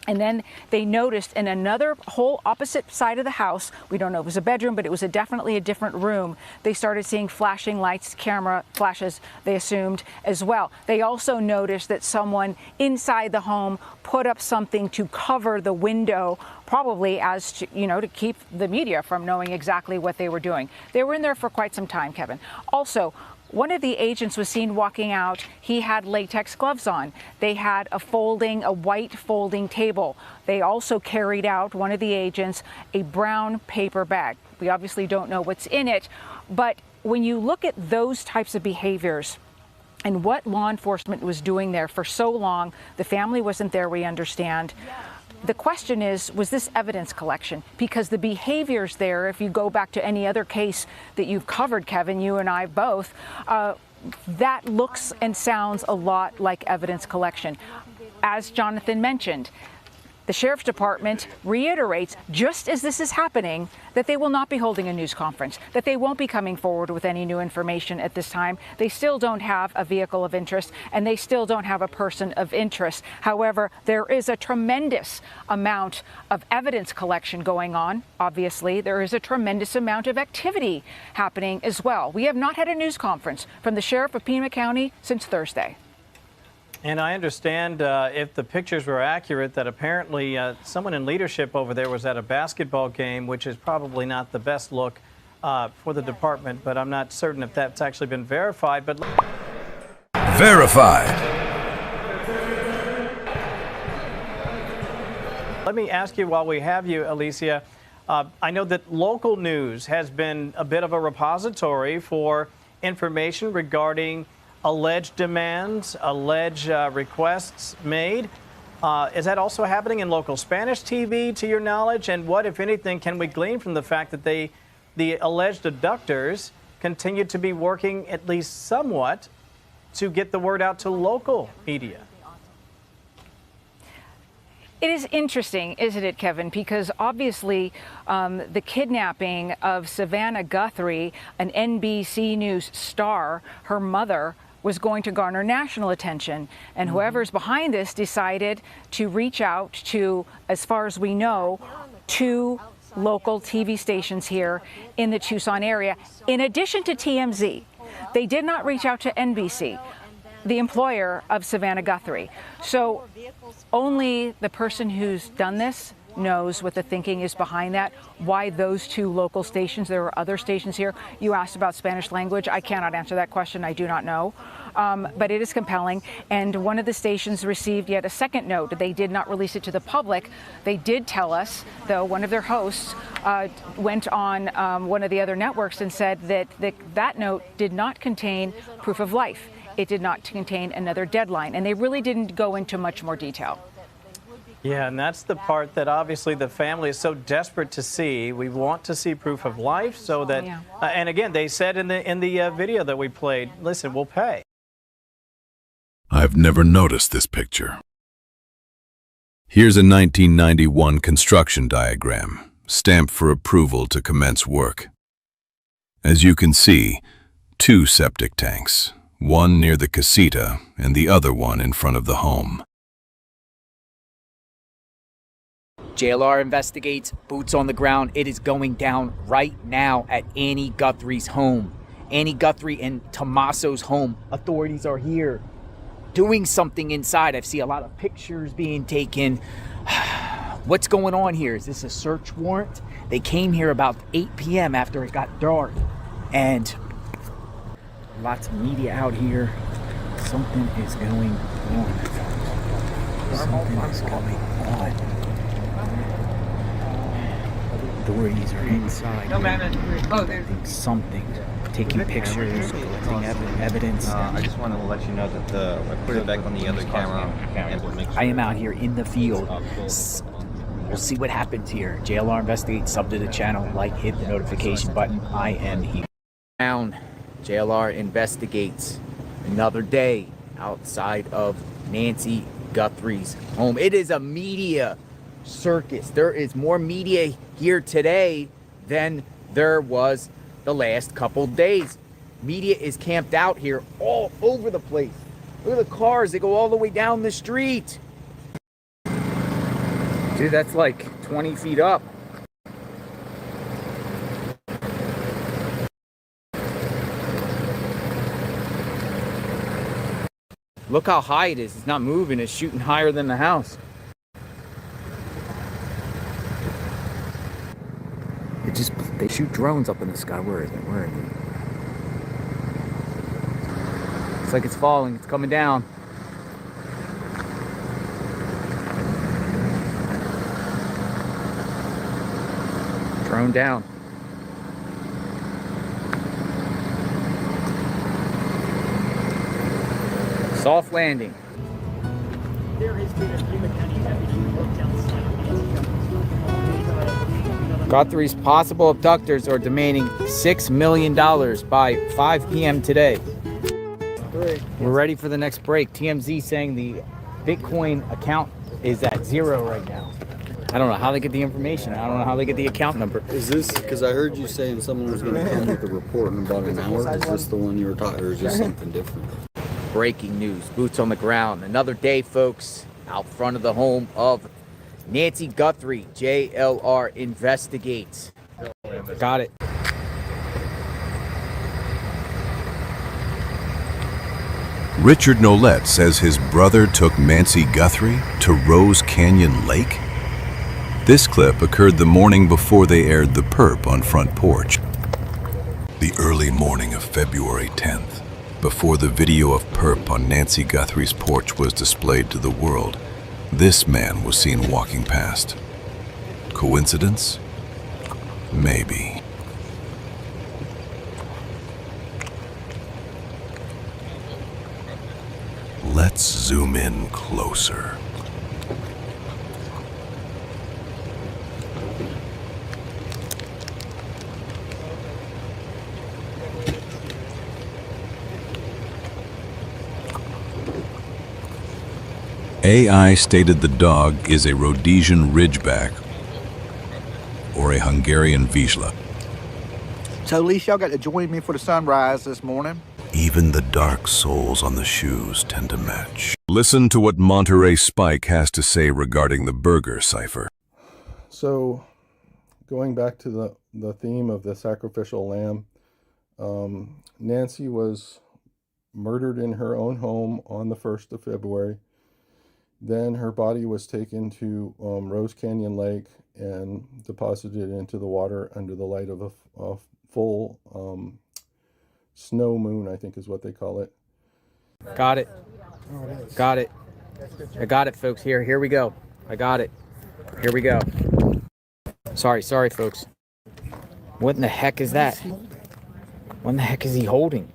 And then they noticed in another whole opposite side of the house, we don't know if it was a bedroom, but it was definitely a different room, they started seeing flashing lights, camera flashes, they assumed, as well. They also noticed that someone inside the home put up something to cover the window, probably as to, to keep the media from knowing exactly what they were doing. They were in there for quite some time, Kevin. Also, one of the agents was seen walking out. He had latex gloves on. They had a white folding table. They also carried out, one of the agents, a brown paper bag. We obviously don't know what's in it, but when you look at those types of behaviors and what law enforcement was doing there for so long, the family wasn't there, we understand. The question is, was this evidence collection? Because the behaviors there, if you go back to any other case that you've covered, Kevin, you and I both, that looks and sounds a lot like evidence collection. As Jonathan mentioned, the Sheriff's Department reiterates, just as this is happening, that they will not be holding a news conference, that they won't be coming forward with any new information at this time. They still don't have a vehicle of interest, and they still don't have a person of interest. However, there is a tremendous amount of evidence collection going on. Obviously, there is a tremendous amount of activity happening as well. We have not had a news conference from the Sheriff of Pima County since Thursday. And I understand, if the pictures were accurate, that apparently someone in leadership over there was at a basketball game, which is probably not the best look for the department, but I'm not certain if that's actually been verified. But Verified. Let me ask you while we have you, Alicia, I know that local news has been a bit of a repository for information regarding alleged demands, alleged requests made. Is that also happening in local Spanish TV, to your knowledge? And what, if anything, can we glean from the fact that the alleged abductors continue to be working at least somewhat to get the word out to local media? It is interesting, isn't it, Kevin? Because obviously the kidnapping of Savannah Guthrie, an NBC News star, her mother, was going to garner national attention. And whoever's behind this decided to reach out to, as far as we know, 2 local TV stations here in the Tucson area, in addition to TMZ. They did not reach out to NBC, the employer of Savannah Guthrie. So only the person who's done this knows what the thinking is behind that, why those 2 local stations. There are other stations here. You asked about Spanish language. I cannot answer that question. I do not know. But it is compelling. And one of the stations received yet a second note. They did not release it to the public. They did tell us, though, one of their hosts went on one of the other networks and said that that note did not contain proof of life. It did not contain another deadline. And they really didn't go into much more detail. Yeah, and that's the part that obviously the family is so desperate to see. We want to see proof of life so that, and again, they said in the video that we played, listen, we'll pay. I've never noticed this picture. Here's a 1991 construction diagram, stamped for approval to commence work. As you can see, 2 septic tanks, one near the casita and the other one in front of the home. JLR investigates, boots on the ground. It is going down right now at Annie Guthrie's home. Annie Guthrie and Tommaso's home. Authorities are here doing something inside. I see a lot of pictures being taken. What's going on here? Is this a search warrant? They came here about 8 p.m. after it got dark. And lots of media out here. Something is going on. Something is going on. Authorities are inside. No, man. Oh, there's something taking pictures, collecting evidence. I just want to let you know that I put it back on the other camera. I am out here in the field. We'll see what happens here. JLR Investigates, sub to the channel, like, hit the notification button. I am here. Down. JLR Investigates. Another day outside of Nancy Guthrie's home. It is a media circus. There is more media here today than there was the last couple days. Media is camped out here all over the place. Look at the cars. They go all the way down the street. Dude, that's like 20 feet up. Look how high it is. It's not moving. It's shooting higher than the house. They shoot drones up in the sky. Where is it? Where is it? It's like it's falling. It's coming down. Drone down. Soft landing. There has been a Pima County deputy worked outside Guthrie's possible abductors are demanding $6 million by 5 p.m. today. We're ready for the next break. TMZ saying the Bitcoin account is at 0 right now. I don't know how they get the information. I don't know how they get the account number. Is this, because I heard you saying someone was going to come with a report in about an hour. Is this the one you were talking, or is this something different? Breaking news, boots on the ground. Another day, folks, out front of the home of Nancy Guthrie. JLR Investigates. Got it. Richard Nolette says his brother took Nancy Guthrie to Rose Canyon Lake. This clip occurred the morning before they aired The Perp on Front Porch. The early morning of February 10th, before the video of Perp on Nancy Guthrie's porch was displayed to the world, this man was seen walking past. Coincidence? Maybe. Let's zoom in closer. AI stated the dog is a Rhodesian Ridgeback or a Hungarian Vizsla. So at least y'all got to join me for the sunrise this morning. Even the dark soles on the shoes tend to match. Listen to what Monterey Spike has to say regarding the burger cipher. So, going back to the theme of the sacrificial lamb, Nancy was murdered in her own home on the 1st of February. Then her body was taken to Rose Canyon Lake and deposited into the water under the light of a full snow moon, I think is what they call it. Got it. Got it. I got it, folks. Here we go. I got it. Here we go. Sorry, folks. What in the heck is that? What in the heck is he holding?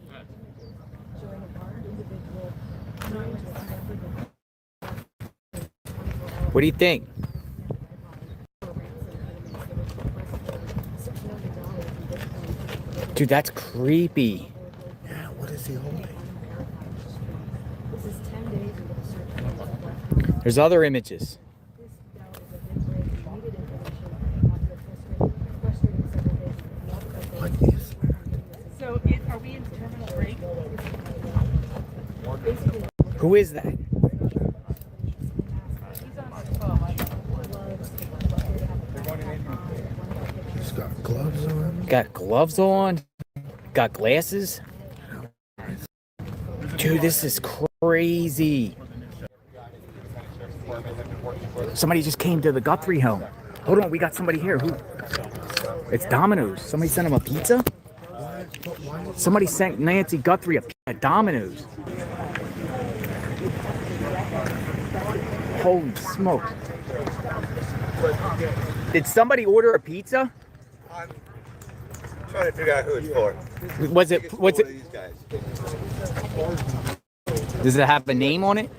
What do you think? Dude, that's creepy. Yeah, what is he holding? There's other images. So are we in terminal break? Who is that? He's got gloves on. Got gloves on. Got glasses. Dude, this is crazy. Somebody just came to the Guthrie home. Hold on, we got somebody here. Who? It's Domino's. Somebody sent him a pizza? Somebody sent Nancy Guthrie a Domino's. Holy smoke. Did somebody order a pizza? Trying to figure out who it's for. Was it? What's it? These guys. Does it have a name on it?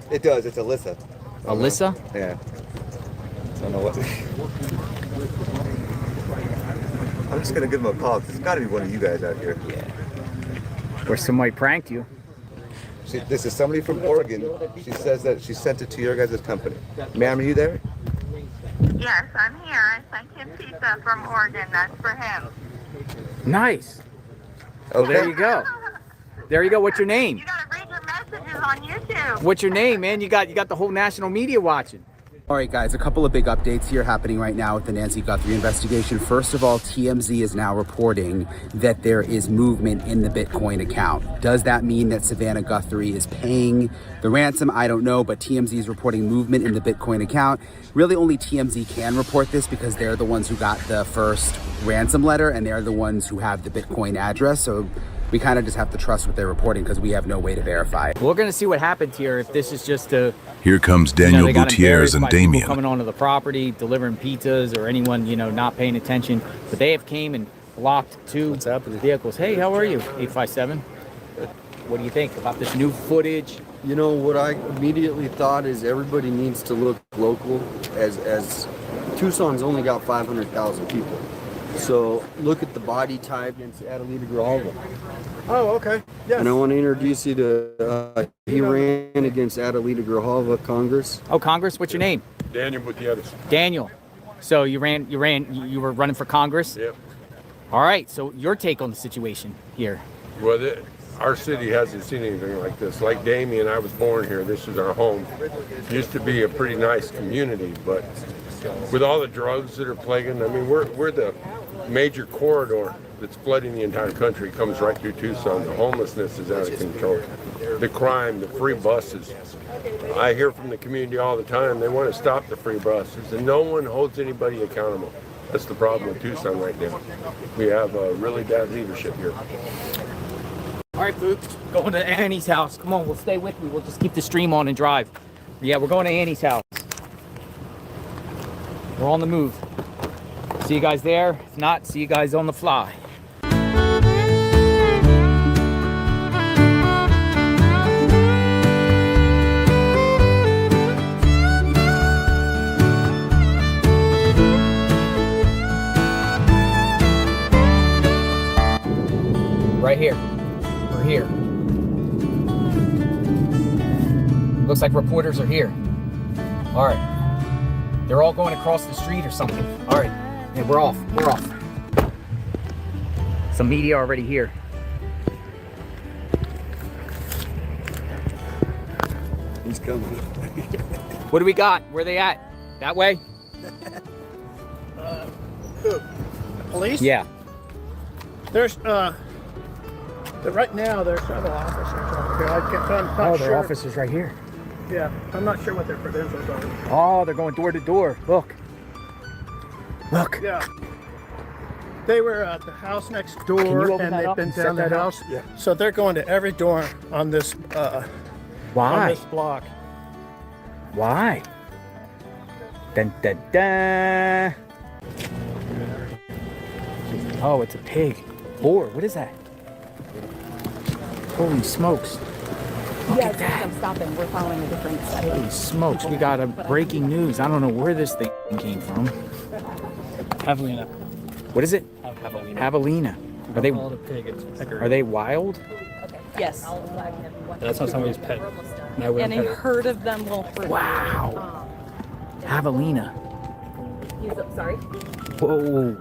It does. It's Alyssa. Alyssa? Yeah. I don't know what. I'm just gonna give him a call. It's got to be one of you guys out here. Yeah. Or somebody pranked you. This is somebody from Oregon. She says that she sent it to your guys' company. Ma'am, are you there? Yes, I'm here. I sent him pizza from Oregon. That's for him. Nice. Well, there you go. There you go. What's your name? You gotta read your messages on YouTube. What's your name, man? You got the whole national media watching. All right, guys, a couple of big updates here happening right now with the Nancy Guthrie investigation. First of all, TMZ is now reporting that there is movement in the Bitcoin account. Does that mean that Savannah Guthrie is paying the ransom? I don't know, but TMZ is reporting movement in the Bitcoin account. Really, only TMZ can report this because they're the ones who got the first ransom letter and they're the ones who have the Bitcoin address. So we kind of just have to trust what they're reporting because we have no way to verify it. We're going to see what happens here if this is just a... Here comes Daniel they got Gutierrez and embarrassed by people Damien. coming onto the property, delivering pizzas, or anyone, not paying attention. But they have came and blocked two vehicles. Hey, how are you? 857. What do you think about this new footage? You know, what I immediately thought is everybody needs to look local, as Tucson's only got 500,000 people. So look at the body type against Adelita Grijalva. Oh, okay. Yes. And I want to introduce you to, he ran against Adelita Grijalva, Congress. Oh, Congress? What's your name? Daniel Gutierrez. Daniel. So you were running for Congress? Yep. All right, so your take on the situation here. Well, our city hasn't seen anything like this. Like Damien, I was born here. This is our home. Used to be a pretty nice community, but with all the drugs that are plaguing, I mean, we're the major corridor that's flooding the entire country. It comes right through Tucson. The homelessness is out of control. The crime, the free buses. I hear from the community all the time, they want to stop the free buses, and no one holds anybody accountable. That's the problem with Tucson right now. We have really bad leadership here. All right, folks, going to Annie's house. Come on, we'll stay with me. We'll just keep the stream on and drive. Yeah, we're going to Annie's house. We're on the move. See you guys there. If not, see you guys on the fly. Right here. We're here. Looks like reporters are here. All right. They're all going across the street or something. All right. Yeah, we're off. We're off. Some media already here. He's coming. What do we got? Where are they at? That way? Who? Police? Yeah. There's right now there's several officers over here. I'm not Oh, sure. there are officers right here. Yeah, I'm not sure what their credentials are. Oh, they're going door to door. Look. Look. Yeah. They were at the house next Can you door, open and that they've up been and set down the that up? house. Yeah. So they're going to every door on this. Why? On this block. Why? Dun, dun, dun. Oh, it's a pig. Boar. What is that? Holy smokes. Look at that. I'm stopping. We're following a different study. Holy smokes. We got a breaking news. I don't know where this thing came from. Javelina. What is it? Javelina. Javelina. Are they? Call it a pig. It's pecker. Are they wild? Yes. That's not somebody's pet. And I wouldn't And a pet it. herd of them will hurt. Wow. Javelina. Sorry? Whoa.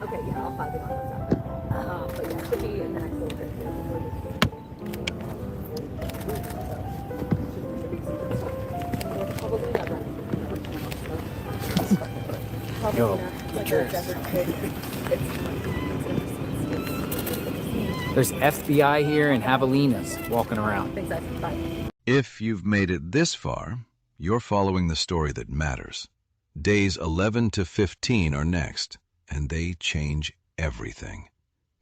Okay, yeah, I'll find it on but yeah, it should be in the next little bit. Yo. There's FBI here and javelinas walking around. If you've made it this far, you're following the story that matters. Days 11 to 15 are next, and they change everything.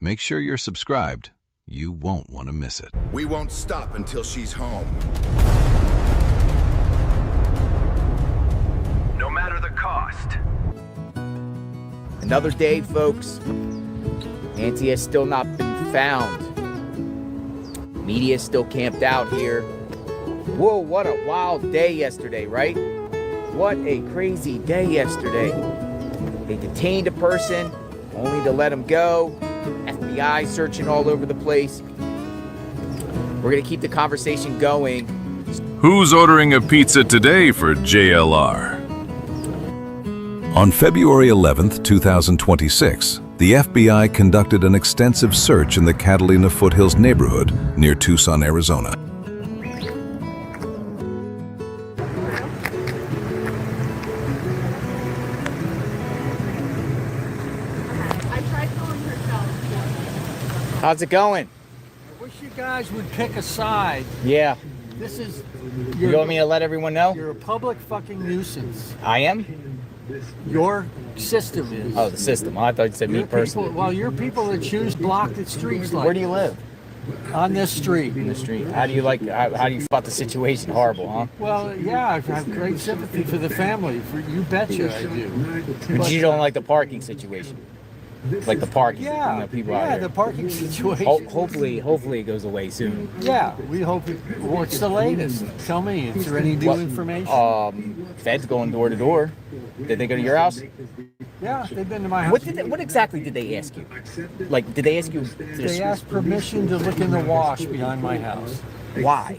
Make sure you're subscribed. You won't want to miss it. We won't stop until she's home. No matter the cost. Another day, folks. Nancy has still not been found. Media is still camped out here. Whoa, what a wild day yesterday, right? What a crazy day yesterday. They detained a person, only to let him go. FBI searching all over the place. We're gonna keep the conversation going. Who's ordering a pizza today for JLR? On February 11th, 2026, the FBI conducted an extensive search in the Catalina Foothills neighborhood near Tucson, Arizona. How's it going? I wish you guys would pick a side. Yeah. This is. You want me to let everyone know? You're a public fucking nuisance. I am? Your system is. Oh, the system. I thought you said me personally. Well, you're people that choose blocked streets like. Where do you live? On this street. In the street. How do you like? How do you feel about the situation? Horrible, huh? Well, yeah, I have great sympathy for the family. You betcha I do. But you don't like the parking situation. Like the parking, yeah, you know, people out here. The parking situation. Hopefully it goes away soon. Yeah, we hope. What's the latest? Tell me, is there any new information? Feds going door to door. Did they go to your house? Yeah, they've been to my house. What exactly did they ask you? Like, did they ask you? They asked permission to look in the wash behind my house. Why?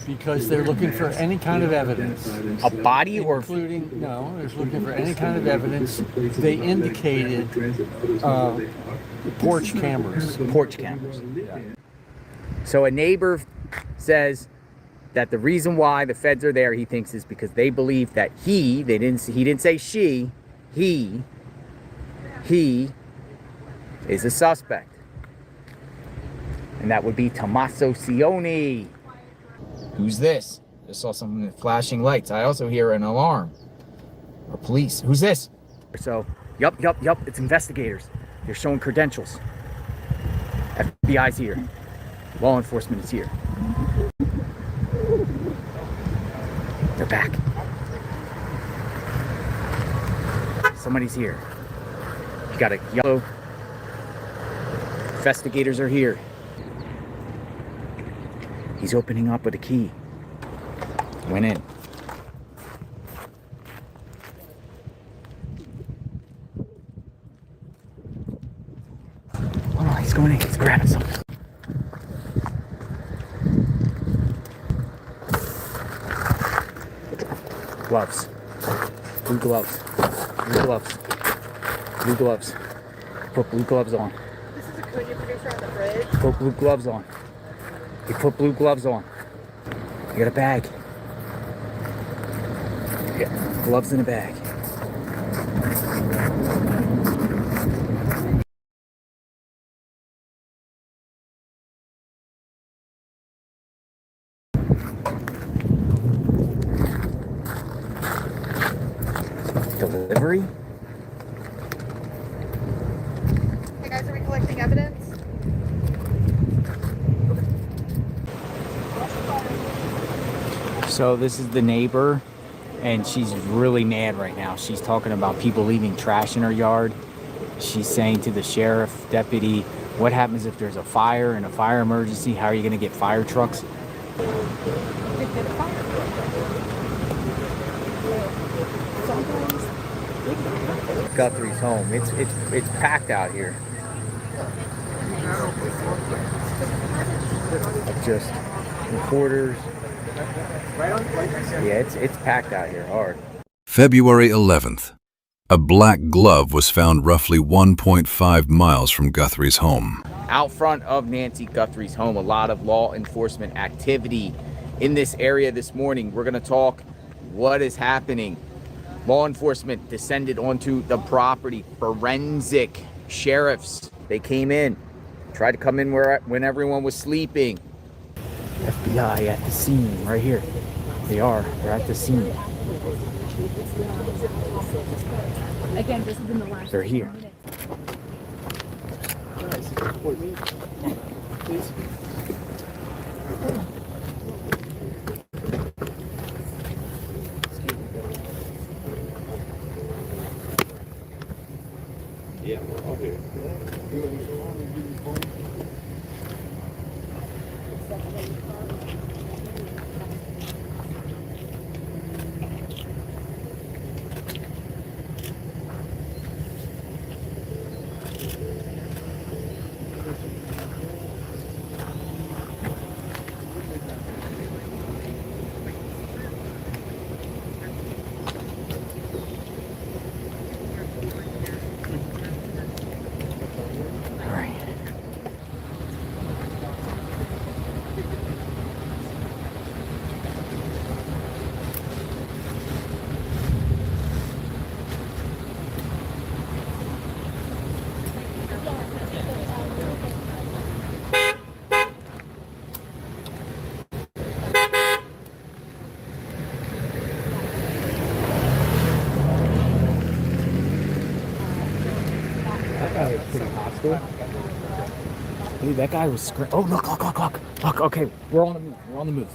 Because they're looking for any kind of evidence. A body or? Including, no, they're looking for any kind of evidence. They indicated porch cameras. Porch cameras. Yeah. So a neighbor says that the reason why the feds are there, he thinks, is because they believe that he didn't say she, he is a suspect. And that would be Tommaso Cioni. Who's this? Just saw some flashing lights. I also hear an alarm. Or police. Who's this? So, yup. It's investigators. They're showing credentials. FBI's here. Law enforcement is here. They're back. Somebody's here. You got a yellow. Investigators are here. He's opening up with a key. Went in. Oh, he's going in. He's grabbing something. Gloves. Blue gloves. Blue gloves. Blue gloves. Put blue gloves on. This is a Cunha producer on the fridge. Put blue gloves on. You put blue gloves on. You got a bag. Yeah, gloves in a bag. Delivery? Hey guys, are we collecting evidence? So this is the neighbor, and she's really mad right now. She's talking about people leaving trash in her yard. She's saying to the sheriff deputy, what happens if there's a fire and a fire emergency? How are you going to get fire trucks? Guthrie's home. It's packed out here. Just reporters. Yeah, it's packed out here hard. February 11th. A black glove was found roughly 1.5 miles from Guthrie's home. Out front of Nancy Guthrie's home, a lot of law enforcement activity in this area this morning. We're going to talk what is happening. Law enforcement descended onto the property. Forensic sheriffs, they came in, tried to come in when everyone was sleeping. FBI at the scene right here. They're at the scene. Again, this is in the last. They're here. Yeah. Pretty hostile. Dude, that guy was screaming. Oh, look, look, look, look. Look, okay, we're on the move. We're on the move.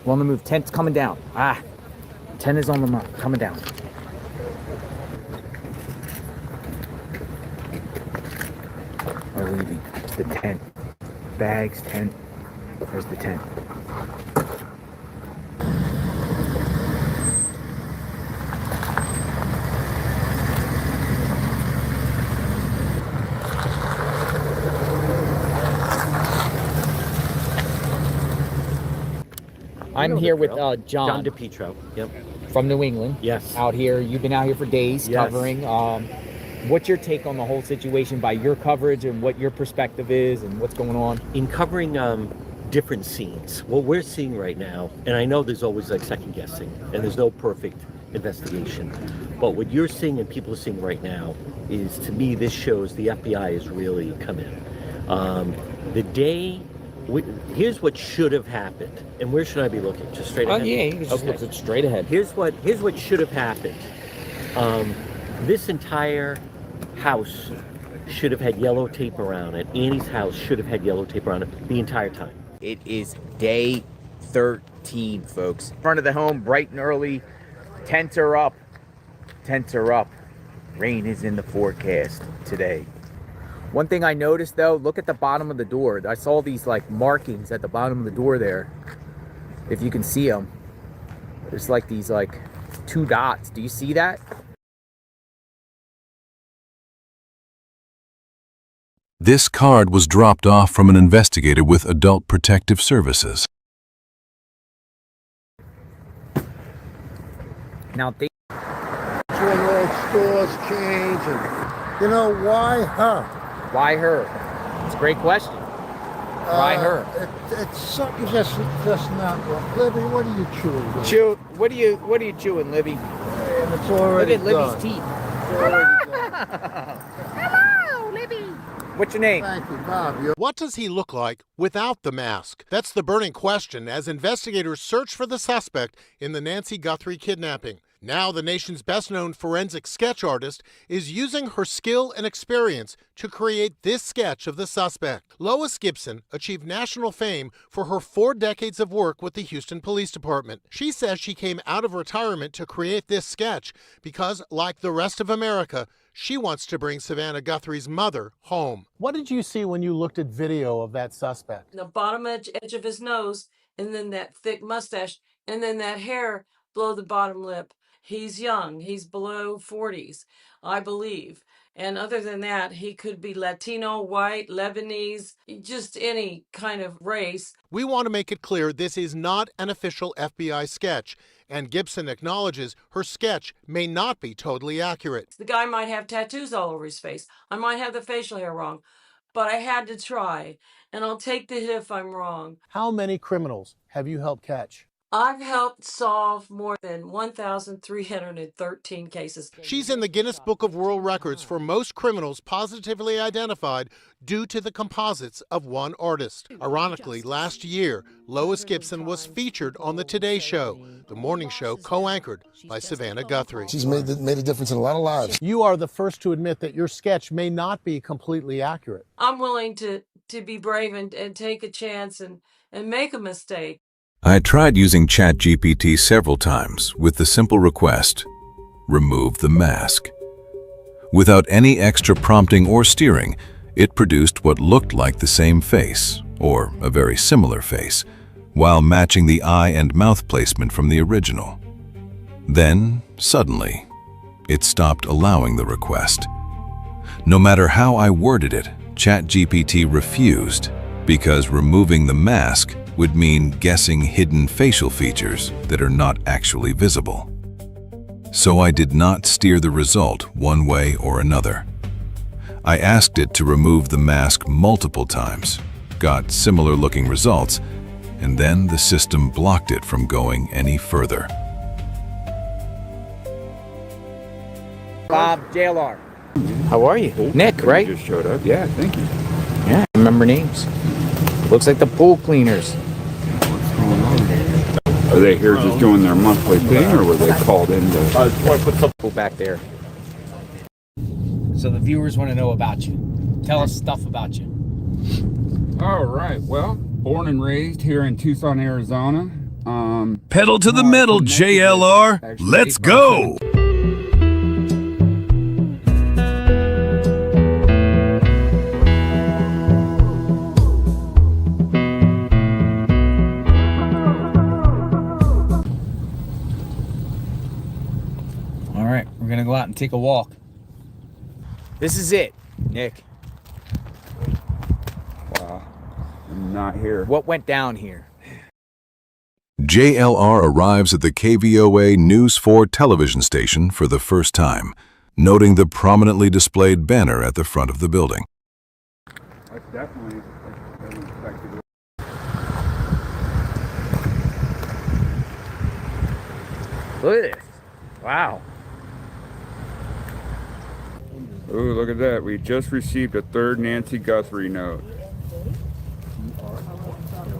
We're on the move. Tent's coming down. 10 is on the move. Coming down. We're leaving. It's the tent. Bags, tent. There's the tent. I'm here with John DePietro. Yep. From New England. Yes. Out here. You've been out here for days Yes. covering. What's your take on the whole situation by your coverage and what your perspective is and what's going on? In covering different scenes, what we're seeing right now, and I know there's always like second guessing and there's no perfect investigation, but what you're seeing and people are seeing right now is, to me, this shows the FBI has really come in. The day here's what should have happened. And where should I be looking? Just straight ahead? Yeah, you can just look straight ahead. Here's what should have happened. This entire house should have had yellow tape around it. Annie's house should have had yellow tape around it the entire time. It is day 13, folks. Front of the home, bright and early. Tents are up. Tents are up. Rain is in the forecast today. One thing I noticed though, look at the bottom of the door. I saw these like markings at the bottom of the door there. If you can see them, there's like these like 2 dots. Do you see that? This card was dropped off from an investigator with Adult Protective Services. Now they when all stores change, and you know why her? Why her? It's a great question. Why her? It's something just not right. Libby, what are you chewing? Libby? Chew. What are you chewing, Libby? It's already Look at done. Libby's teeth. It's already done. Hello, Libby. What's your name? Thank you, Bob. What does he look like without the mask? That's the burning question as investigators search for the suspect in the Nancy Guthrie kidnapping. Now the nation's best-known forensic sketch artist is using her skill and experience to create this sketch of the suspect. Lois Gibson achieved national fame for her 4 decades of work with the Houston Police Department. She says she came out of retirement to create this sketch because, like the rest of America, she wants to bring Savannah Guthrie's mother home. What did you see when you looked at video of that suspect? The bottom edge of his nose, and then that thick mustache, and then that hair below the bottom lip. He's young. He's below 40s, I believe. And other than that, he could be Latino, white, Lebanese, just any kind of race. We want to make it clear this is not an official FBI sketch, and Gibson acknowledges her sketch may not be totally accurate. The guy might have tattoos all over his face. I might have the facial hair wrong, but I had to try, and I'll take the hit if I'm wrong. How many criminals have you helped catch? I've helped solve more than 1,313 cases. She's in the Guinness Book of World Records for most criminals positively identified due to the composites of one artist. Ironically, last year, Lois Gibson was featured on the Today Show, the morning show co-anchored by Savannah Guthrie. She's made a difference in a lot of lives. You are the first to admit that your sketch may not be completely accurate. I'm willing to be brave and take a chance and make a mistake. I tried using ChatGPT several times with the simple request, remove the mask. Without any extra prompting or steering, it produced what looked like the same face, or a very similar face, while matching the eye and mouth placement from the original. Then, suddenly, it stopped allowing the request. No matter how I worded it, ChatGPT refused, because removing the mask would mean guessing hidden facial features that are not actually visible. So I did not steer the result one way or another. I asked it to remove the mask multiple times, got similar-looking results, and then the system blocked it from going any further. Bob, JLR. How are you? Nick, right? Just showed up. Yeah, thank you. Yeah, I remember names. Looks like the pool cleaners. Are they here just doing their monthly thing, or were they called in to... I just want to put some pool back there. So the viewers want to know about you. Tell us stuff about you. All right. Well, born and raised here in Tucson, Arizona. Pedal to the metal, JLR. Let's go! All right, we're gonna go out and take a walk. This is it, Nick. Wow. I'm not here. What went down here? JLR arrives at the KVOA News 4 television station for the first time, noting the prominently displayed banner at the front of the building. That's definitely unexpected. Look at this. Wow. Ooh, look at that. We just received a third Nancy Guthrie note.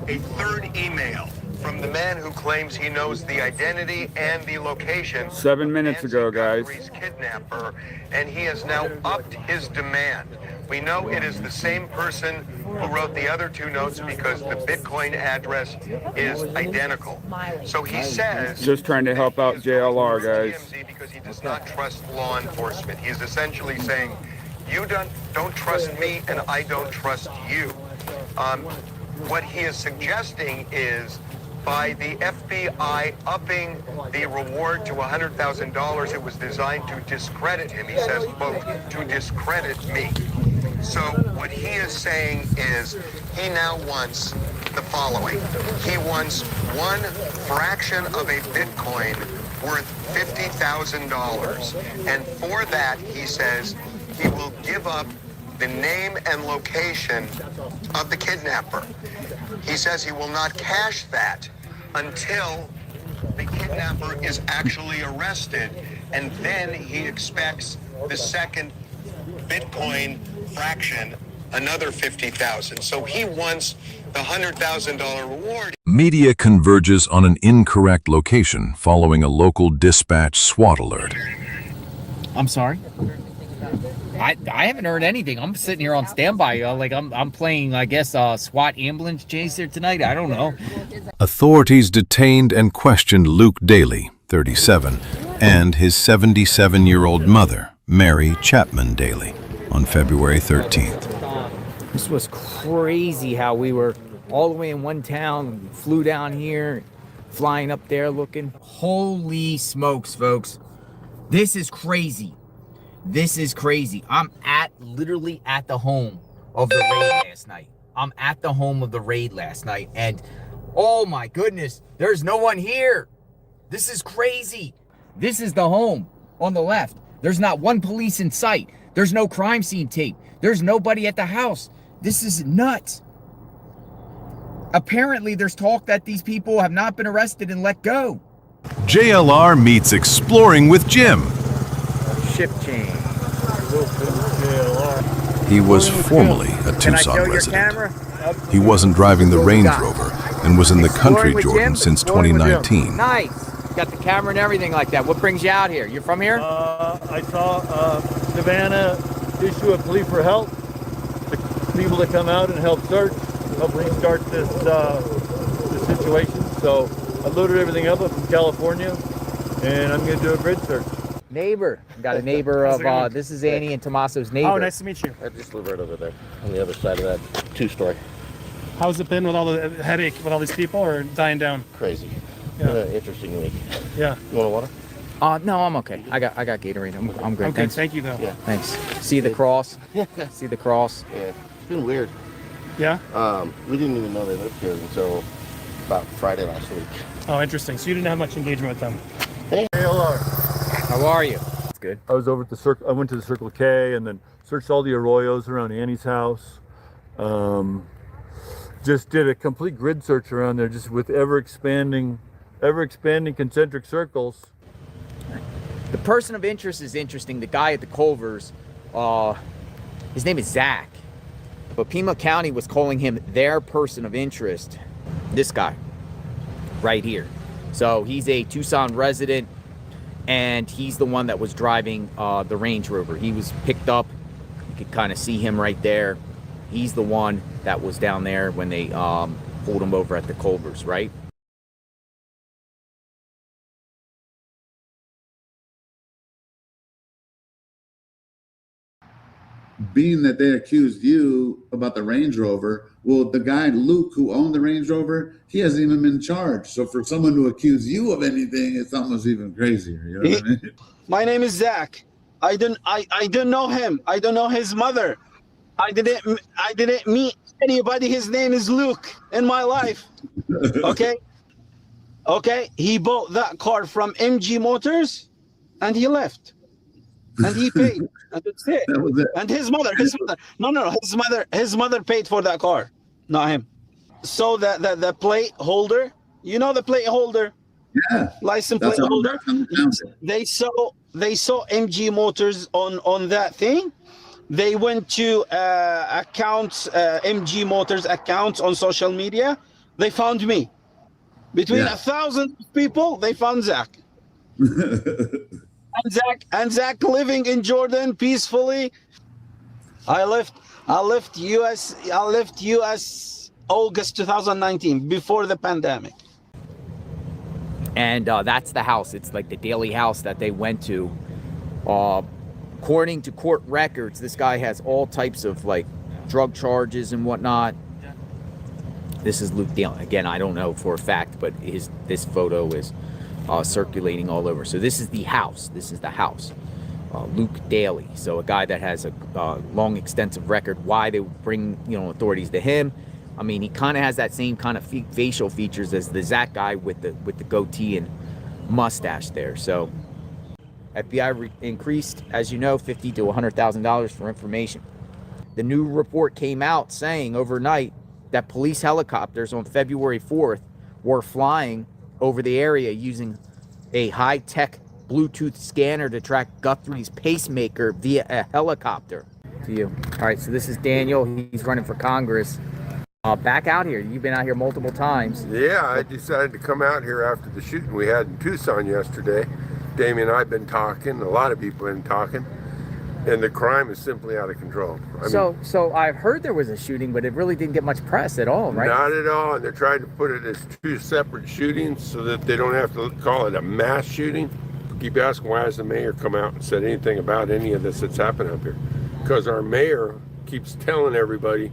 A third email from the man who claims he knows the identity and the location 7 minutes ago, guys. Guthrie's kidnapper, and he has now upped his demand. We know it is the same person who wrote the other two notes because the Bitcoin address is identical. So he says... Just trying to help out JLR, guys. Because he does not trust law enforcement. He is essentially saying, you don't trust me and I don't trust you. What he is suggesting is by the FBI upping the reward to $100,000, it was designed to discredit him. He says, quote, to discredit me. So what he is saying is he now wants the following. He wants one fraction of a Bitcoin worth $50,000. And for that, he says, he will give up the name and location of the kidnapper. He says he will not cash that until the kidnapper is actually arrested, and then he expects the second Bitcoin fraction, another $50,000. So he wants the $100,000 reward. Media converges on an incorrect location following a local dispatch SWAT alert. I'm sorry? I haven't heard anything. I'm sitting here on standby. Like I'm playing, I guess, SWAT ambulance chaser tonight. I don't know. Authorities detained and questioned Luke Daly, 37, and his 77-year-old mother, Mary Chapman Daly, on February 13th. This was crazy how we were all the way in one town, flew down here, flying up there looking. Holy smokes, folks. This is crazy. This is crazy. I'm literally at the home of the raid last night. I'm at the home of the raid last night, and oh my goodness, there's no one here. This is crazy. This is the home on the left. There's not one police in sight. There's no crime scene tape. There's nobody at the house. This is nuts. Apparently, there's talk that these people have not been arrested and let go. JLR meets Exploring with Jim. Ship change. He was formerly a Tucson resident. He wasn't driving the Range Rover and was in the country Jordan since 2019. Nice. Got the camera and everything like that. What brings you out here? You're from here? I saw Savannah issue a plea for help. The people that come out and help search, help restart this situation. So I loaded everything up from California, and I'm going to do a grid search. Neighbor. Got a neighbor How's it going? of, this is Annie and Tommaso's neighbor. Oh, nice to meet you. I just live right over there, on the other side of that two-story. How's it been with all the headache with all these people, or dying down? Crazy. Yeah. Interesting week. Yeah. You want a water? No, I'm okay. I got Gatorade. I'm good. Okay, Thanks. thank you though. Yeah. Thanks. See the cross? Yeah. See the cross? Yeah. It's been weird. Yeah? We didn't even know they lived here until about Friday last week. Oh, interesting. So you didn't have much engagement with them. Hey, hello. How are you? That's good. I was over at the Circle. I went to the Circle K and then searched all the arroyos around Annie's house. Just did a complete grid search around there, just with ever expanding concentric circles. The person of interest is interesting. The guy at the Culvers, his name is Zach. But Pima County was calling him their person of interest. This guy, right here. So he's a Tucson resident, and he's the one that was driving the Range Rover. He was picked up. You could kind of see him right there. He's the one that was down there when they pulled him over at the Culvers, right? Being that they accused you about the Range Rover, well, the guy, Luke, who owned the Range Rover, he hasn't even been charged. So for someone to accuse you of anything, it's almost even crazier. You know what I mean? My name is Zach. I don't know him. I don't know his mother. I didn't meet anybody. His name is Luke in my life. Okay? Okay? He bought that car from MG Motors and he left. And he paid. And that's it. That was it. And his mother. No, his mother paid for that car, not him. So the plate holder, you know the plate holder? Yeah. License plate holder. They saw MG Motors on that thing. They went to accounts, MG Motors accounts on social media. They found me. Between 1,000 people, they found Zach. And Zach living in Jordan peacefully. I left US August 2019, before the pandemic. And that's the house. It's like the daily house that they went to. According to court records, this guy has all types of like drug charges and whatnot. This is Luke Daly. Again, I don't know for a fact, but this photo is circulating all over. So this is the house. This is the house. Luke Daly. So a guy that has a long, extensive record. Why they bring authorities to him? I mean, he kind of has that same kind of facial features as the Zach guy with the goatee and mustache there. So FBI increased, as you know, $50,000 to $100,000 for information. The new report came out saying overnight that police helicopters on February 4th were flying over the area using a high-tech Bluetooth scanner to track Guthrie's pacemaker via a helicopter. To you. All right, so this is Daniel. He's running for Congress. Back out here. You've been out here multiple times. Yeah, I decided to come out here after the shooting we had in Tucson yesterday. Damien and I have been talking, a lot of people have been talking, and the crime is simply out of control. So I've heard there was a shooting, but it really didn't get much press at all, right? Not at all, and they're trying to put it as two separate shootings so that they don't have to call it a mass shooting. Keep asking, why has the mayor come out and said anything about any of this that's happened up here? Because our mayor keeps telling everybody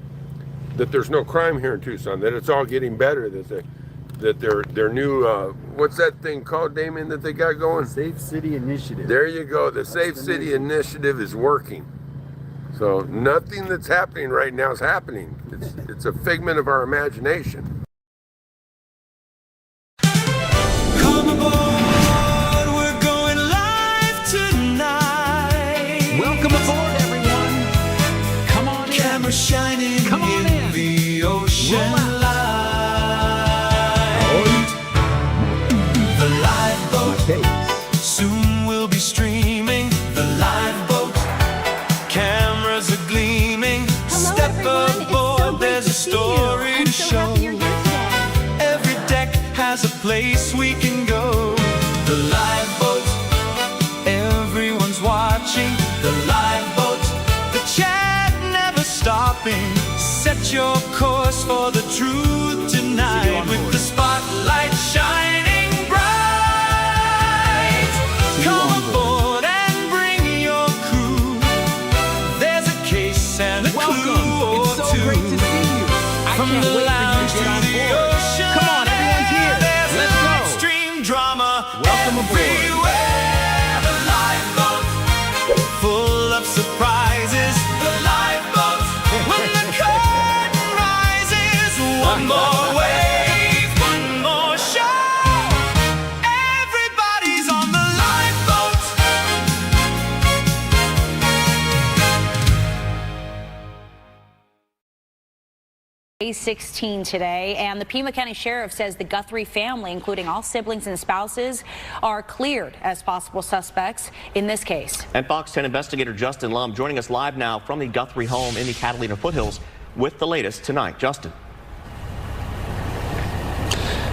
that there's no crime here in Tucson, that it's all getting better, that their new, what's that thing called, Damien, that they got going? Safe City Initiative. There you go. The Safe City Initiative is working. So nothing that's happening right now is happening. It's a figment of our imagination. Come aboard, we're going live tonight. Welcome aboard, everyone. Come on in. Camera shining Come on in the ocean light. The lifeboat soon will be streaming. The lifeboat, cameras are gleaming. Step aboard, there's a story to show. Every deck has a place we can go. The lifeboat, everyone's watching. The lifeboat, the chat never stopping. Set your course for the truth tonight with the spotlight shining bright. Come aboard Welcome everywhere, the lifeboat, full of surprises. The lifeboat, when the curtain rises, one more wave, one more show. Everybody's on the lifeboat. Day 16 today, and the Pima County Sheriff says the Guthrie family, including all siblings and spouses, are cleared as possible suspects in this case. And Fox 10 investigator Justin Lum joining us live now from the Guthrie home in the Catalina foothills with the latest tonight. Justin.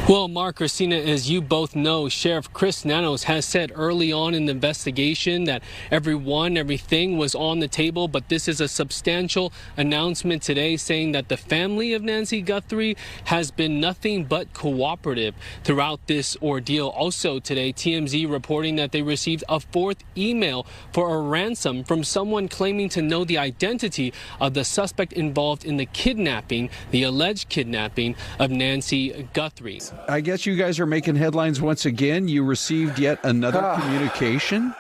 Well, Mark, Christina, as you both know, Sheriff Chris Nanos has said early on in the investigation that everything was on the table, but this is a substantial announcement today saying that the family of Nancy Guthrie has been nothing but cooperative throughout this ordeal. Also today, TMZ reporting that they received a fourth email for a ransom from someone claiming to know the identity of the suspect involved in the kidnapping, the alleged kidnapping of Nancy Guthrie. I guess you guys are making headlines once again. You received yet another communication.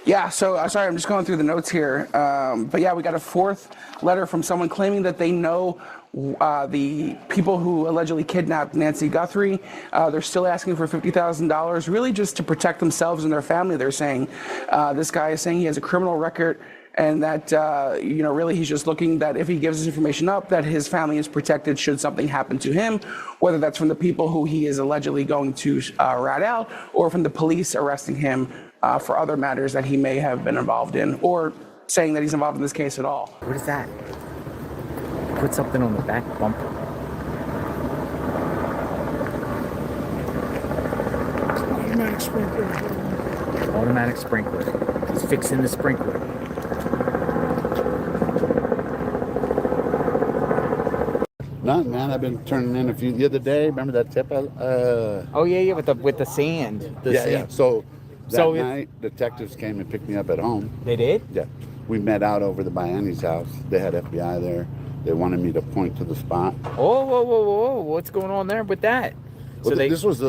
Yeah, so sorry, I'm just going through the notes here. But yeah, we got a fourth letter from someone claiming that they know the people who allegedly kidnapped Nancy Guthrie. They're still asking for $50,000, really just to protect themselves and their family. They're saying this guy is saying he has a criminal record, and that, really he's just looking that if he gives his information up, that his family is protected should something happen to him, whether that's from the people who he is allegedly going to rat out, or from the police arresting him for other matters that he may have been involved in, or saying that he's involved in this case at all. What is that? Put something on the back bumper. Automatic sprinkler. Automatic sprinkler. He's fixing the sprinkler. None, man. I've been turning in a few the other day. Remember that tip? Oh yeah, with the sand. Yeah. So that night, detectives came and picked me up at home. They did? Yeah. We met out over to Biani's house. They had FBI there. They wanted me to point to the spot. Oh, whoa! What's going on there with that? So this was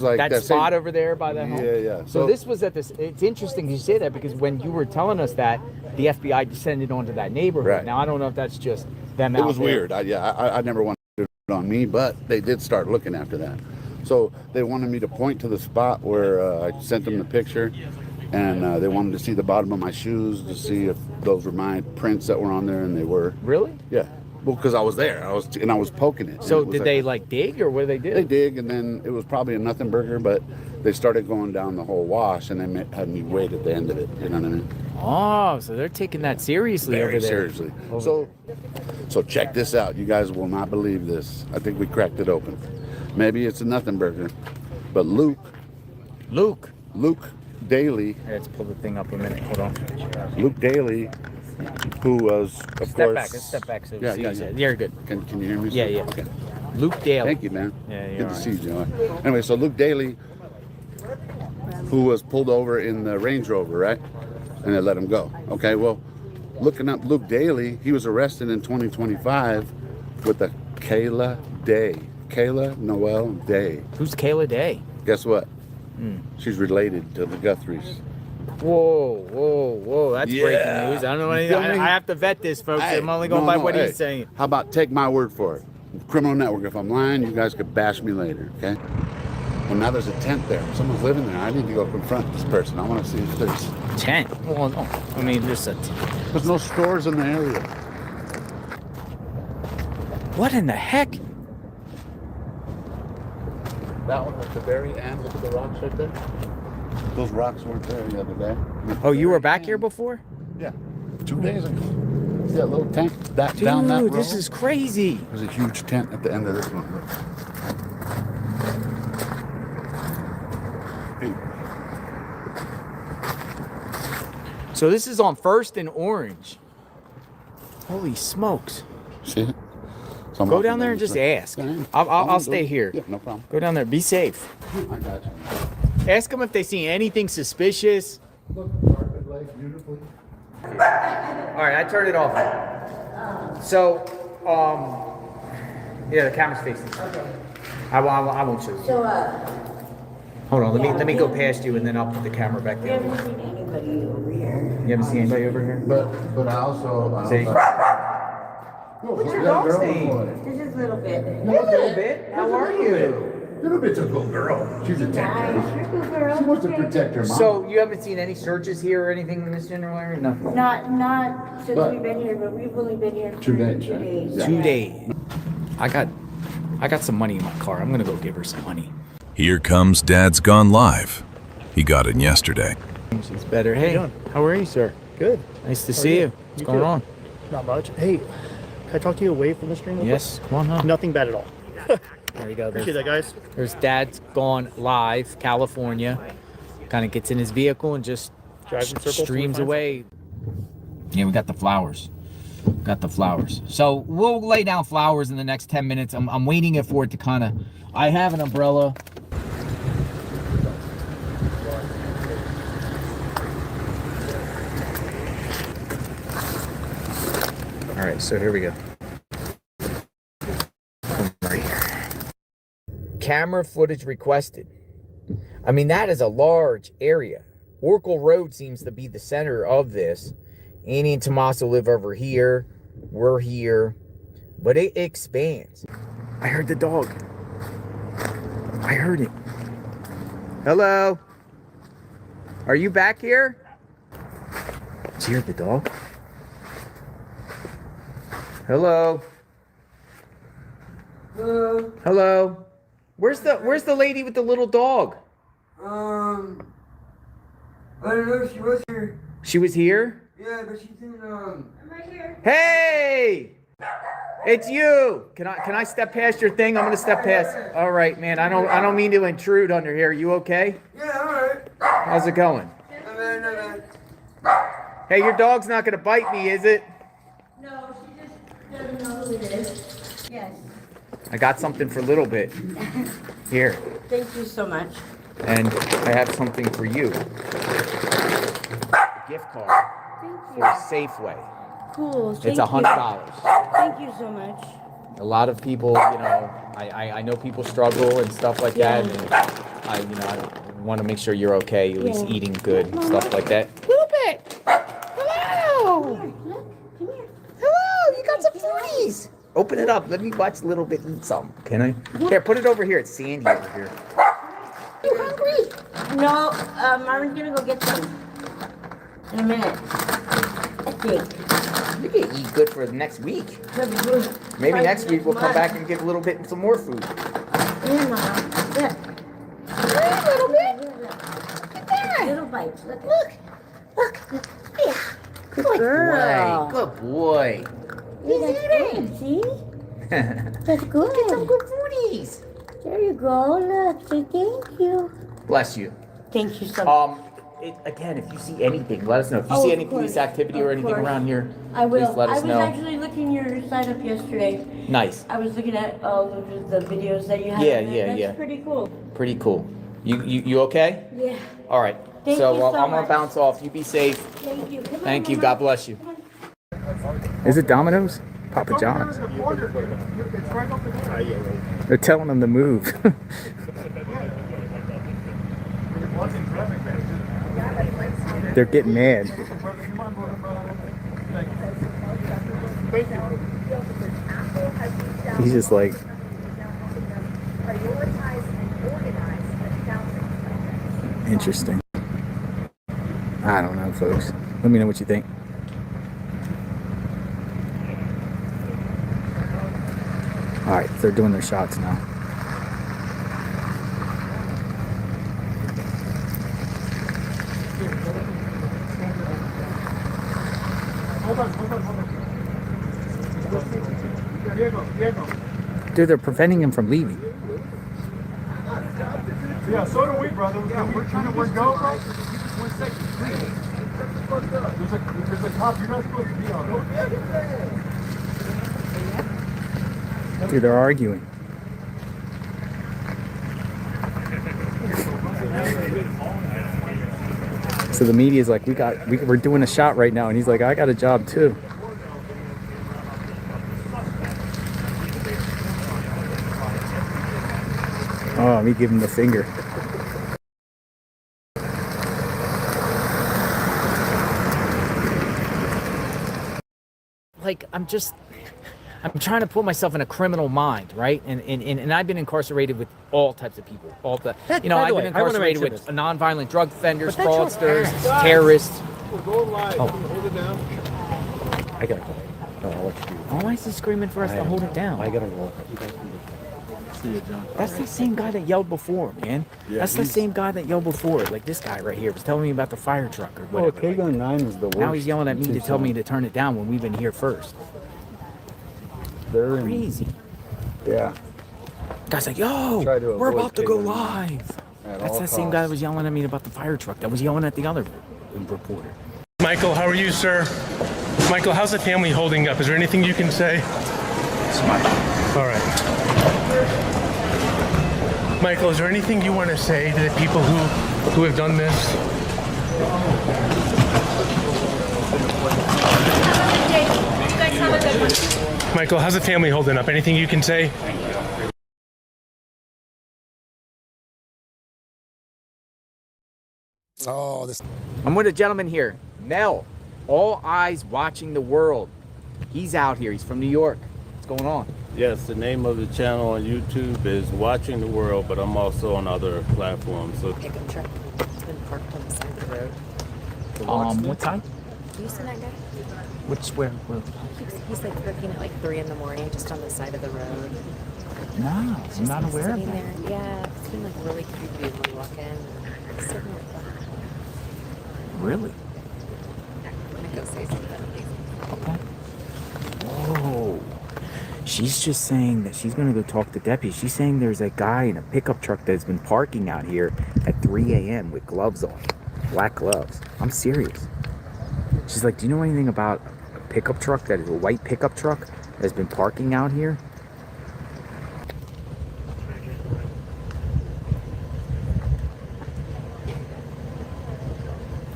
like that spot over there by the home. Yeah. So this was at this. It's interesting you say that because when you were telling us that, the FBI descended onto that neighborhood. Right. Now I don't know if that's just them. It was weird. I never wanted it on me, but they did start looking after that. So they wanted me to point to the spot where I sent them the picture, and they wanted to see the bottom of my shoes to see if those were my prints that were on there, and they were. Really? Yeah. Well, because I was there, I was poking it. So did they like dig, or what did they do? They dig, and then it was probably a nothing burger, but they started going down the whole wash, and they had me wait at the end of it. You know what I mean? Oh, so they're taking that seriously over there. Very seriously. So check this out. You guys will not believe this. I think we cracked it open. Maybe it's a nothing burger, but Luke Daly. Let's pull the thing up a minute. Hold on. Luke Daly, who was, of course... Step back. So yeah. You're good. Can you hear me? Yeah. Okay. Luke Daly. Thank you, man. Yeah, good to see you, Joe. Anyway, so Luke Daly, who was pulled over in the Range Rover, right? And they let him go. Okay, well, looking up Luke Daly, he was arrested in 2025 with a Kayla Noel Day. Who's Kayla Day? Guess what? She's related to the Guthries. Whoa. That's breaking news. I don't know anything. I have to vet this, folks. I'm only going by what he's saying. How about take my word for it? Criminal Network. If I'm lying, you guys could bash me later, okay? Well, now there's a tent there. Someone's living there. I need to go confront this person. I want to see if there's... Tent? Well, no. I mean, there's There's no stores in the area. What in the heck? That one at the very end. Look at the rocks right there. Those rocks weren't there the other day. Oh, you were back here before? Yeah. 2 days ago. See that little tent down that road? Dude, this is crazy. There's a huge tent at the end of this one. Look. So this is on First and Orange. Holy smokes. See it? Go down there and just ask. I'll stay here. Yeah, no problem. Go down there. Be safe. I got you. Ask them if they see anything suspicious. Look, carpet laid beautifully. All right, I turned it off. So, yeah, the camera's facing. Okay. I won't show you. So, Hold on, let me go past you and then I'll put the camera back We there. haven't seen anybody over here. You haven't seen anybody over here? But I also See? What's your dog's dog's name? name? This is Little Bit. A little bit. How are you? Little bit's a good girl. She's a Nice. tech. You're a good girl. She wants to protect her mom. So you haven't seen any searches here or anything in this general area? No. Not since But- we've been here, but we've only been here for 2 days, 2 right? days. Yeah. 2 days. I got some money in my car. I'm gonna go give her some money. Here comes Dad's Gone Live. He got in yesterday. She's better. Hey, doing? how are you, sir? Good. Nice to How are see you? you. What's You going too. on? Not much. Hey, can I talk to you away from the stream? real Yes, come on quick? up. Nothing bad at all. There you go. Appreciate that, guys. There's Dad's Gone Live, California. Kind of gets in his vehicle and just Drives in circles till we streams find away. Yeah, we got the flowers. Got the flowers. So we'll lay down flowers in the next 10 minutes. I'm waiting for it to kind of... I have an umbrella. All right, so here we go. Right here. Camera footage requested. I mean, that is a large area. Oracle Road seems to be the center of this. Annie and Tommaso live over here. We're here. But it expands. I heard the dog. I heard it. Hello? Are you back here? Did you hear the dog? Hello? Hello. Hello? Where's the lady with the little dog? I don't know if she was here. She was here? Yeah, but she's in, I'm right here. Hey! It's you! Can I step past your thing? I'm gonna step past. All right, man. I don't mean to intrude under here. You okay? Yeah, alright. How's it going? Not bad, not bad. Hey, your dog's not gonna bite me, is it? No, she just doesn't know who it is. Yes. I got something for Little Bit. Here. Thank you so much. And I have something for you. A gift card Thank for you. Safeway. Cool. It's $100. Thank you so much. A lot of people, you know, I know people struggle and stuff like that, and I want to make sure you're okay, at least eating good and stuff like that. Little Bit! Hello! Hello, you got some fruities! Open it up. Let me watch Little Bit eat some. Can I? Here, put it over here. It's sandy over here. You hungry? No, Marvin's gonna go get some in a minute. I think. You can eat good for the next week. That'd be good. Maybe Try next week we'll come month. back and get a little bit some more food. Yeah, Mom. Yeah. Hey, Little Bit. Look at that. Little bites. Look. Yeah. Good girl. boy. Good boy. He's eating. See? That's good. Get some good foodies. There you go. Look. Say thank you. Bless you. Thank you so much. Again, if you see anything, let us know. If you Oh, see of any police course. activity or Of anything course. around here, I will. please let us know. I was actually looking your site up yesterday. Nice. I was looking at all of the videos that you have. Yeah, in there. yeah, That's yeah. pretty cool. Pretty cool. You okay? Yeah. All right. Thank so you so I'm gonna much. bounce off. You be safe. Thank you. Come on, Thank you. Mama. God bless you. Is it Domino's? Papa John's. They're telling them to move. They're getting mad. He's just like, interesting. I don't know, folks. Let me know what you think. All right, they're doing their shots now. Dude, they're preventing him from leaving. Yeah, so do we, brother. Yeah, we're trying to go, bro. Just 1 second, please. There's a cop. You're not supposed to be on. Dude, they're arguing. So the media's like, we're doing a shot right now, and he's like, I got a job too. Oh, let me give him the finger. like, I'm trying to put myself in a criminal mind, right? And I've been incarcerated with all types of people. I've been incarcerated with nonviolent drug offenders, fraudsters, terrorists. We're going live. Oh. Can you hold it down? I gotta go. No, I'll let you do it. Why is he screaming for us to hold it down? I gotta roll. See you, John. That's the same guy that yelled before, man. Yeah, That's the same guy that yelled before. Like this guy right here was telling me about the fire truck or Oh, whatever. K-Gun 9 is the worst. Now he's yelling at me to tell me to turn it down when we've been here first. They're crazy. Yeah. Guy's like, yo, we're about to go live. That's that same guy that was yelling at me about the fire truck. That was yelling at the other reporter. Michael, how are you, sir? Michael, how's the family holding up? Is there anything you can say? All right. Michael, is there anything you want to say to the people who have done this? Michael, how's the family holding up? Anything you can say? Oh, I'm with a gentleman here, Mel. All eyes watching the world. He's out here. He's from New York. What's going on? Yes, the name of the channel on YouTube is Watching the World, but I'm also on other platforms. So Pickup truck. It's been parked on the side of the road. What time? You seen that guy? Where? He's like working at like 3 in the morning, just on the side of the road. No, I'm not aware of Sitting that. there. Yeah, it's been like really creepy when you walk in. Sitting there. Really? I'm gonna go say something. Okay. Whoa. She's just saying that she's going to go talk to deputies. She's saying there's a guy in a pickup truck that's been parking out here at 3 a.m. with gloves on. Black gloves. I'm serious. She's like, do you know anything about a pickup truck that is a white pickup truck that's been parking out here?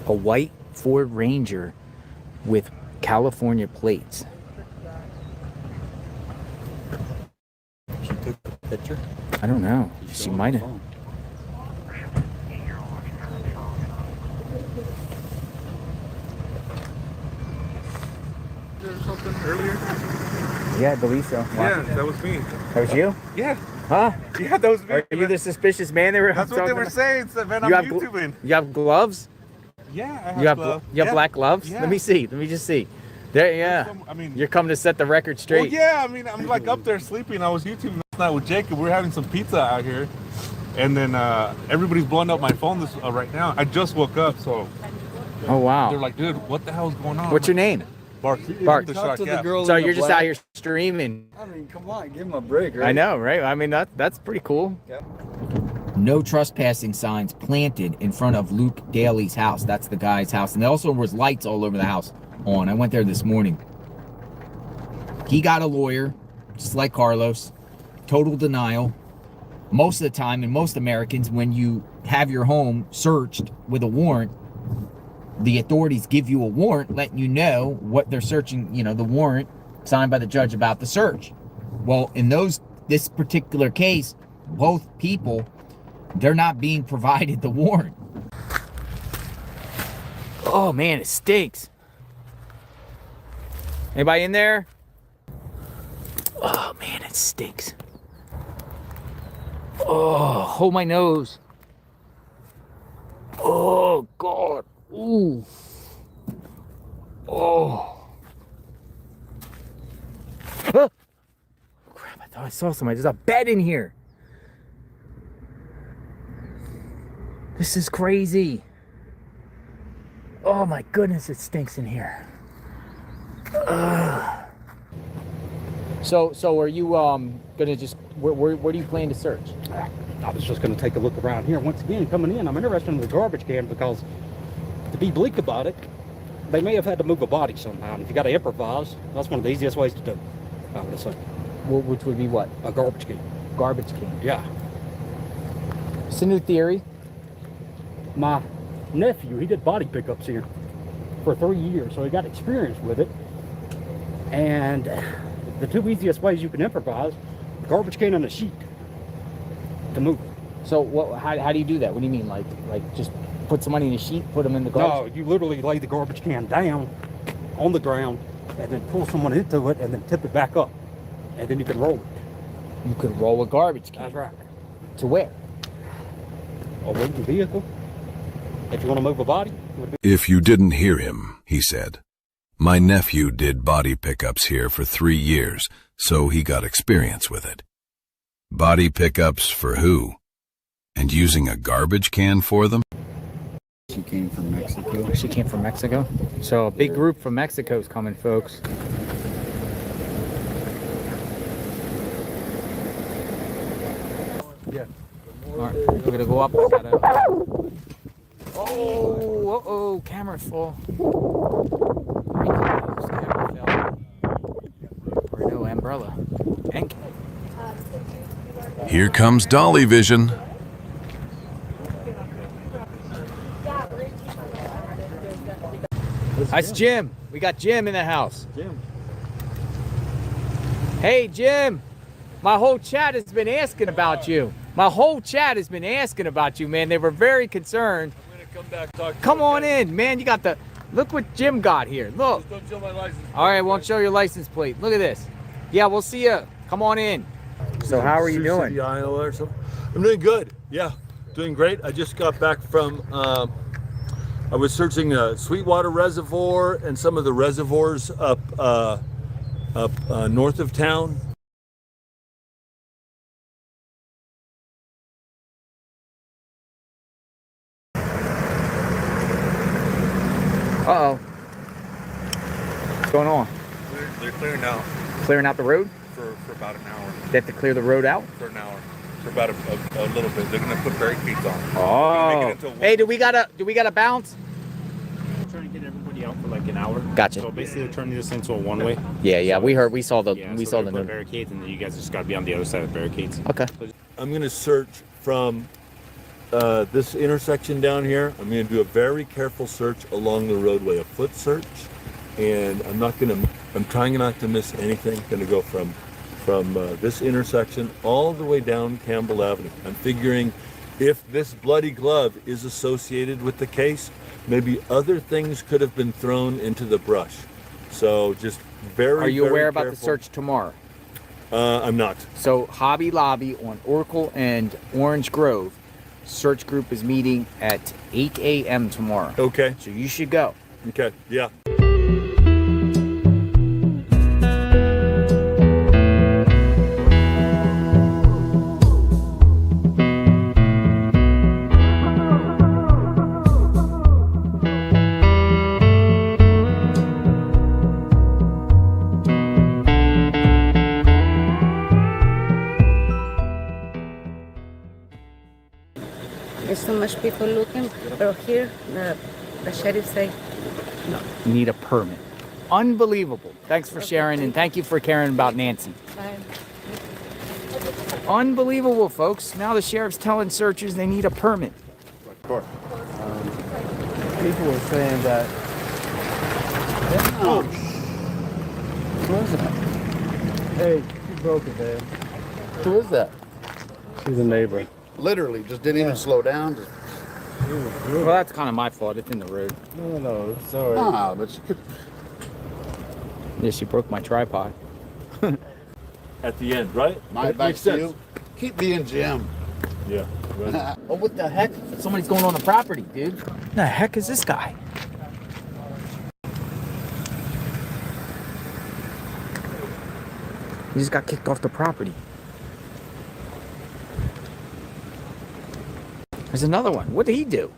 A white Ford Ranger with California plates. She took a picture? I don't know. She might have. Something earlier? Yeah, I believe so. Yeah, that was me. That was you? Yeah. Huh? Yeah, that was me. Are you the suspicious man they were That's what they were saying, so, man. I'm YouTubing. You have gloves? Yeah, I You have have gloves. you have black gloves? Yeah. Let me see. Let me just see. There, yeah. You're coming to set the record Well, straight. yeah, I mean, I'm like up there sleeping. I was YouTubing last night with Jacob. We were having some pizza out here. And then everybody's blowing up my phone right now. I just woke up, so. Oh, wow. They're like, dude, what the hell is going on? What's your name? Bark. So you're just out here streaming. I mean, come on, give him a break, right? I know, right? I mean, that's pretty cool. Yeah. No trespassing signs planted in front of Luke Daly's house. That's the guy's house. And there also was lights all over the house on. I went there this morning. He got a lawyer, just like Carlos. Total denial. Most of the time, and most Americans, when you have your home searched with a warrant, the authorities give you a warrant letting you know what they're searching, you know, the warrant signed by the judge about the search. Well, in this particular case, both people, they're not being provided the warrant. Oh man, it stinks. Anybody in there? Oh man, it stinks. Oh, hold my nose. Oh God. Ooh. Oh. Ah. Crap, I thought I saw somebody. There's a bed in here. This is crazy. Oh my goodness, it stinks in here. Ugh. So are you gonna just where do you plan to search? I was just gonna take a look around here. Once again, coming in, I'm interested in the garbage can because, to be bleak about it, they may have had to move a body somehow. And if you got to improvise, that's one of the easiest ways to do it, I would assume. Which would be what? A garbage can. Garbage can. Yeah. It's a new theory. My nephew, he did body pickups here for 3 years, so he got experience with it. And the two easiest ways you can improvise, garbage can and a sheet to move. So how do you do that? What do you mean? Like just put some money in a sheet, put them in the garbage? No, you literally lay the garbage can down on the ground, and then pull someone into it and then tip it back up. And then you can roll it. You could roll a garbage can. That's right. To where? Away from the vehicle. If you want to move a body. If you didn't hear him, he said, my nephew did body pickups here for 3 years, so he got experience with it. Body pickups for who? And using a garbage can for them? She came from Mexico. She came from Mexico? So a big group from Mexico is coming, folks. Yeah. All right, we're gonna go up. Oh, camera full. Camera fell. Or no umbrella. And Here comes Dolly Vision. that's Jim. We got Jim in the house. Jim. Hey, Jim. My whole chat has been asking about you. My whole chat has been asking about you, man. They were very concerned. I'm gonna come back talk to Come you on again. in, man. You got the... Look what Jim got here. Look. Just don't show my license. All right, won't show your license plate. Look at this. Yeah, we'll see you. Come on in. So how are you Sioux doing? City, Iowa or something. I'm doing good. Yeah, doing great. I just got back from. I was searching Sweetwater Reservoir and some of the reservoirs up north of town. Uh-oh. What's going on? They're clearing out Clearing out the road? for about an hour. They have to clear the road out? For an hour. For about a little bit. They're gonna put barricades on. Oh. Hey, do we gotta bounce? We're trying to get everybody out for like an hour. Gotcha. So basically, they're turning this into a one-way. Yeah, we saw the put barricades, and then you guys just got to be on the other side of the barricades. Okay. I'm gonna search from this intersection down here. I'm gonna do a very careful search along the roadway, a foot search, and I'm trying not to miss anything. Gonna go from this intersection all the way down Campbell Avenue. I'm figuring if this bloody glove is associated with the case, maybe other things could have been thrown into the brush. So just very, Are you very aware about the careful. search tomorrow? I'm not. So Hobby Lobby on Oracle and Orange Grove, search group is meeting at 8 a.m. tomorrow. Okay. So you should go. Okay, yeah. There's so much people looking, but here the sheriff say no. You need a permit. Unbelievable. Thanks for sharing, and thank you for caring about Nancy. Bye. Unbelievable, folks. Now the sheriff's telling searchers they need a permit. Sure. People were saying that. Oh. Who is that? Hey, she broke it, man. Who is that? She's a neighbor. Literally, just didn't even slow down. Just... Well, that's kind of my fault. It's in the road. No, sorry. Nah, but she could. Yeah, she broke my tripod. At the end, right? My advice to you, keep being Jim. Yeah. Right. Oh, what the heck? Somebody's going on the property, dude. What the heck is this guy? He just got kicked off the property. There's another one. What did he do?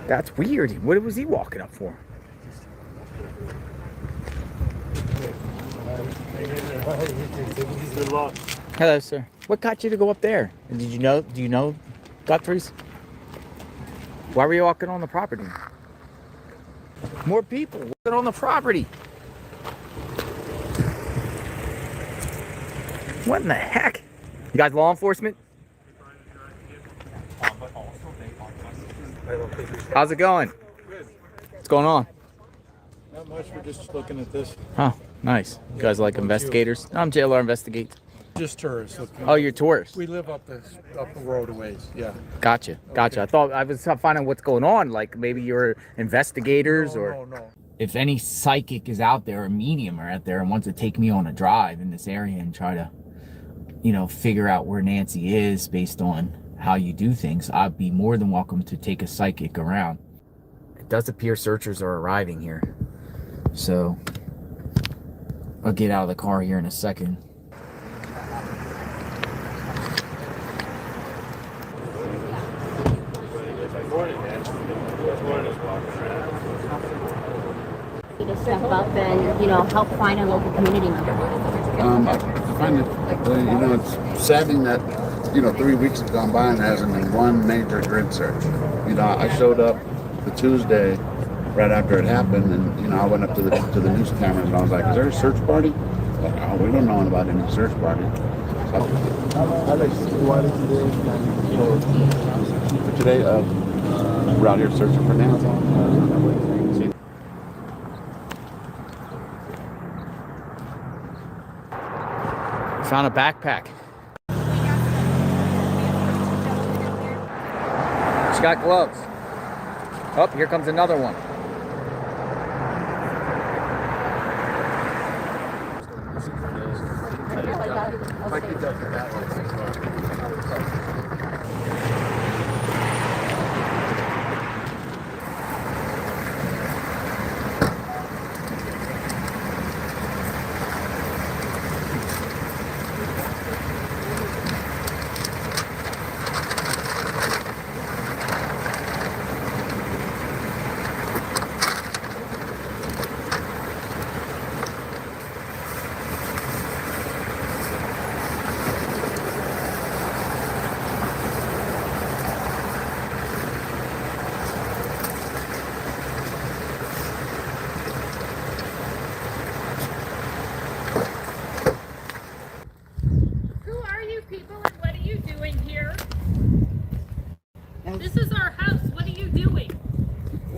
That's weird. What was he walking up for? Hello, sir. What got you to go up there? And do you know Guthrie's? Why were you walking on the property? More people walking on the property. What in the heck? You guys law enforcement? How's it going? What's going on? Not much. We're just looking at this. Oh, nice. You guys like investigators? I'm JLR Investigates. Just tourists. Looking. Oh, you're tourists. We live up the road a ways. Yeah. Gotcha. I thought I was finding what's going on. Like maybe you're investigators or. No. If any psychic is out there, or medium are out there, and wants to take me on a drive in this area and try to, figure out where Nancy is based on how you do things, I'd be more than welcome to take a psychic around. It does appear searchers are arriving here, so I'll get out of the car here in a second. To step up and, help find a local community member. I find it, it's saddening that, 3 weeks have gone by and there hasn't been one major grid search. I showed up the Tuesday right after it happened, and, I went up to the news cameras and I was like, is there a search party? Like, oh, we don't know about any search party. So, but today, we're out here searching for Nancy. Found a backpack. She got gloves. Oh, here comes another one.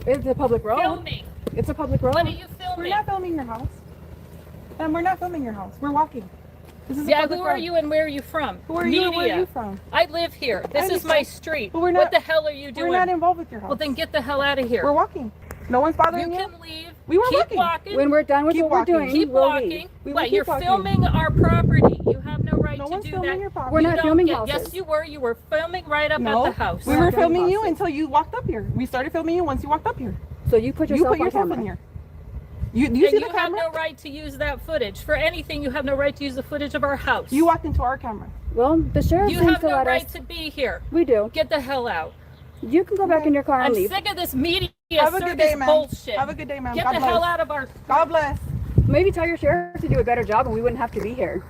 It's a public road. Filming. It's a public road. What are you filming? We're not filming your house. We're not filming your house. We're walking. This is a Yeah, public who road. are you and where are you from? Who are you and where are you from? I live here. This is my street. But we're not, what the hell are you doing? We're not involved with your house. Well, then get the hell out of here. We're walking. No one's bothering you. You can leave. We were Keep walking. When we're done with Keep what we're walking. doing, Keep we'll walking. leave. We will What, keep you're walking. filming our property. You have no right No to one's do filming that. your property. We're You not don't filming get- houses. Yes, you were. You were filming right up No, at the house. we were filming you until you walked up here. We started filming you once you walked up here. So you put yourself, in here. Do you see the you have camera? no right to use that footage. For anything, you have no right to use the footage of our house. You walked into our camera. Well, the sheriff You seems have to no let right us. to be here. We do. Get the hell out. You can go back in your car and I'm leave. sick of this media Have a good circus day, ma'am. bullshit. Have a good day, ma'am. Get God the bless. hell out of our... God bless. Maybe tell your sheriff to do a better job and we wouldn't have to be here.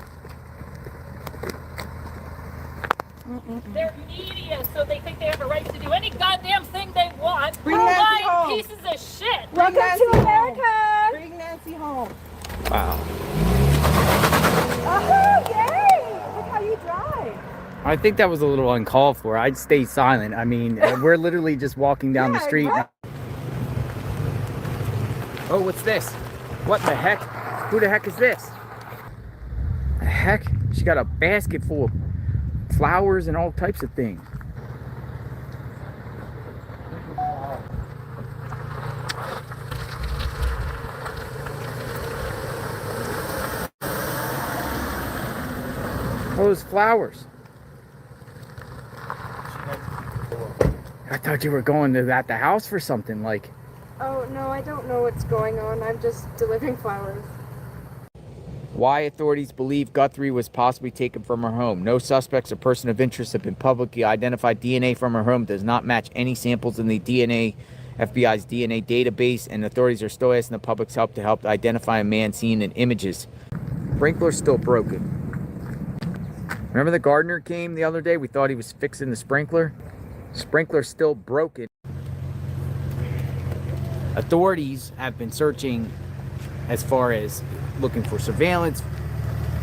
They're media, so they think they have a right to do any goddamn thing they want. Bring We're Nancy lying home. pieces of shit. Bring Welcome Nancy to America. Home. Bring Nancy home. Wow. Oh, yay! Look how you drive. I think that was a little uncalled for. I'd stay silent. I mean, we're literally just walking down the street. right. Oh, what's this? What the heck? Who the heck is this? The heck? She got a basket full of flowers and all types of things. Those flowers. I thought you were going to the house for something like. Oh, no, I don't know what's going on. I'm just delivering flowers. Why authorities believe Guthrie was possibly taken from her home. No suspects or person of interest have been publicly identified. DNA from her home does not match any samples in the FBI's DNA database, and authorities are still asking the public's help to help identify a man seen in images. Sprinkler's still broken. Remember the gardener came the other day? We thought he was fixing the sprinkler. Sprinkler's still broken. Authorities have been searching as far as looking for surveillance,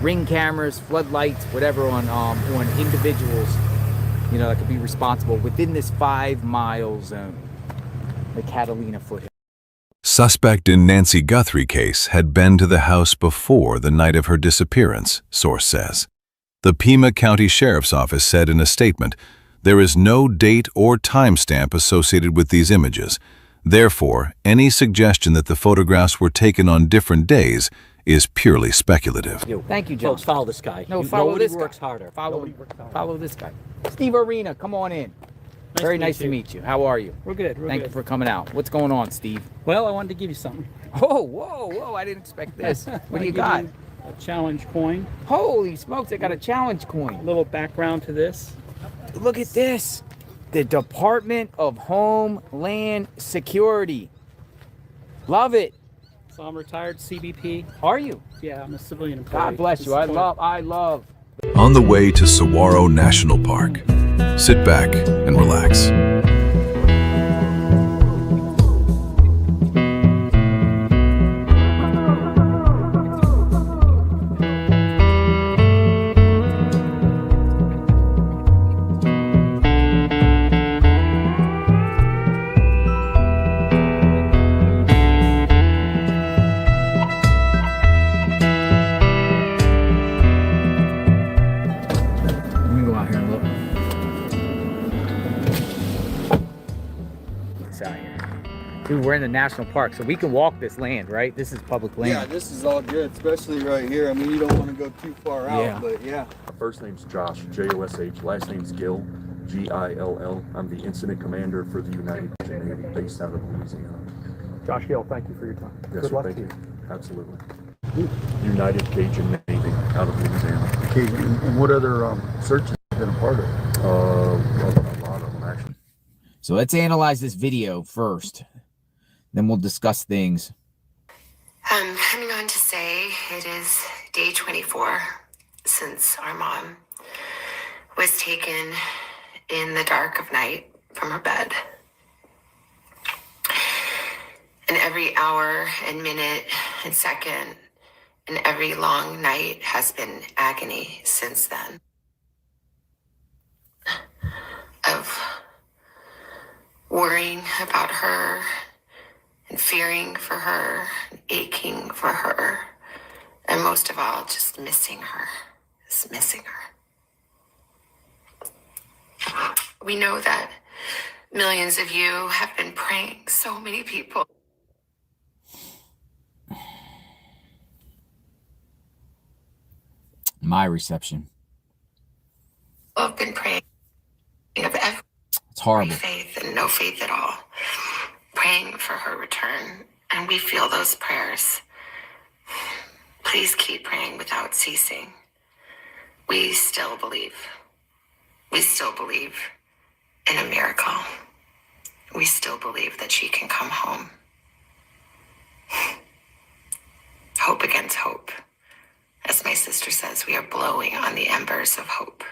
ring cameras, floodlights, whatever on individuals, that could be responsible within this 5-mile zone, the Catalina foothills. Suspect in Nancy Guthrie case had been to the house before the night of her disappearance, source says. The Pima County Sheriff's Office said in a statement, "There is no date or timestamp associated with these images. Therefore, any suggestion that the photographs were taken on different days is purely speculative." Thank you, John. Folks, follow this guy. No, follow Nobody this works guy. harder. Follow this guy. Steve Arena, come on in. Very nice to meet you. How are you? We're good. Thank you for coming out. What's going on, Steve? Well, I wanted to give you something. Oh, whoa! I didn't expect this. What do you got? A challenge coin. Holy smokes! I got a challenge coin. A little background to this. Look at this. The Department of Homeland Security. Love it. So I'm retired CBP. Are you? Yeah, I'm a civilian employee. God bless you. I love. On the way to Saguaro National Park, sit back and relax. Let me go out here and look. It's out here. Dude, we're in the national park, so we can walk this land, right? This is public land. Yeah, this is all good, especially right here. I mean, you don't want to go too far out, Yeah. but yeah. My first name's Josh, Josh. Last name's Gill, Gill. I'm the incident commander for the United States Navy based out of Louisiana. Josh Hill, thank you for your time. Yes, Good sir, luck thank to you. Absolutely. United Cajun Navy out of Louisiana. And what other searches have been a part of? A lot of them, actually. So let's analyze this video first. Then we'll discuss things. I'm coming on to say it is day 24 since our mom was taken in the dark of night from her bed. And every hour and minute and second and every long night has been agony since then. Of worrying about her and fearing for her, and aching for her, and most of all, just missing her, We know that millions of you have been praying, so many people. My reception. Have been praying of every It's horrible. faith and no faith at all, praying for her return, and we feel those prayers. Please keep praying without ceasing. We still believe. We still believe in a miracle. We still believe that she can come home. Hope against hope. As my sister says, we are blowing on the embers of hope.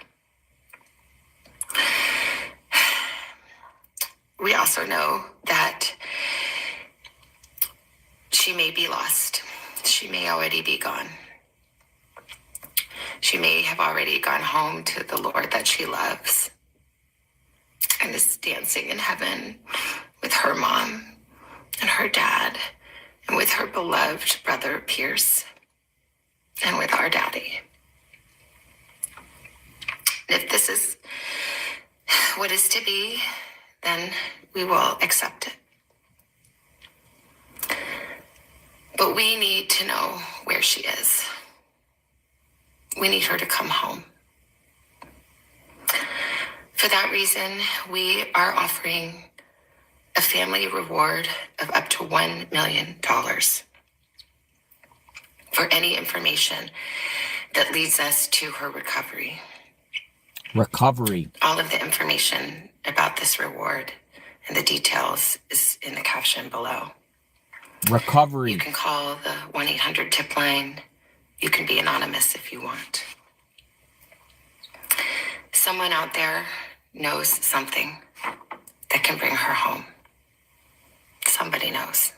We also know that she may be lost. She may already be gone. She may have already gone home to the Lord that she loves and is dancing in heaven with her mom and her dad and with her beloved brother Pierce and with our daddy. And if this is what is to be, then we will accept it. But we need to know where she is. We need her to come home. For that reason, we are offering a family reward of up to $1 million for any information that leads us to her recovery. Recovery. All of the information about this reward and the details is in the caption below. Recovery. You can call the 1-800 tip line. You can be anonymous if you want. Someone out there knows something that can bring her home. Somebody knows.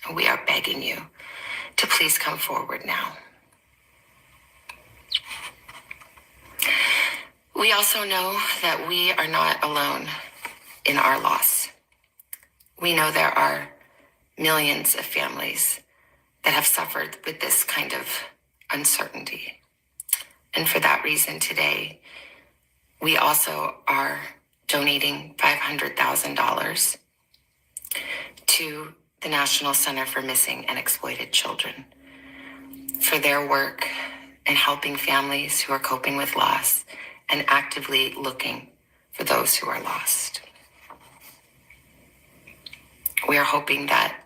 And we are begging you to please come forward now. We also know that we are not alone in our loss. We know there are millions of families that have suffered with this kind of uncertainty And for that reason today, we also are donating $500,000 to the National Center for Missing and Exploited Children for their work in helping families who are coping with loss and actively looking for those who are lost. We are hoping that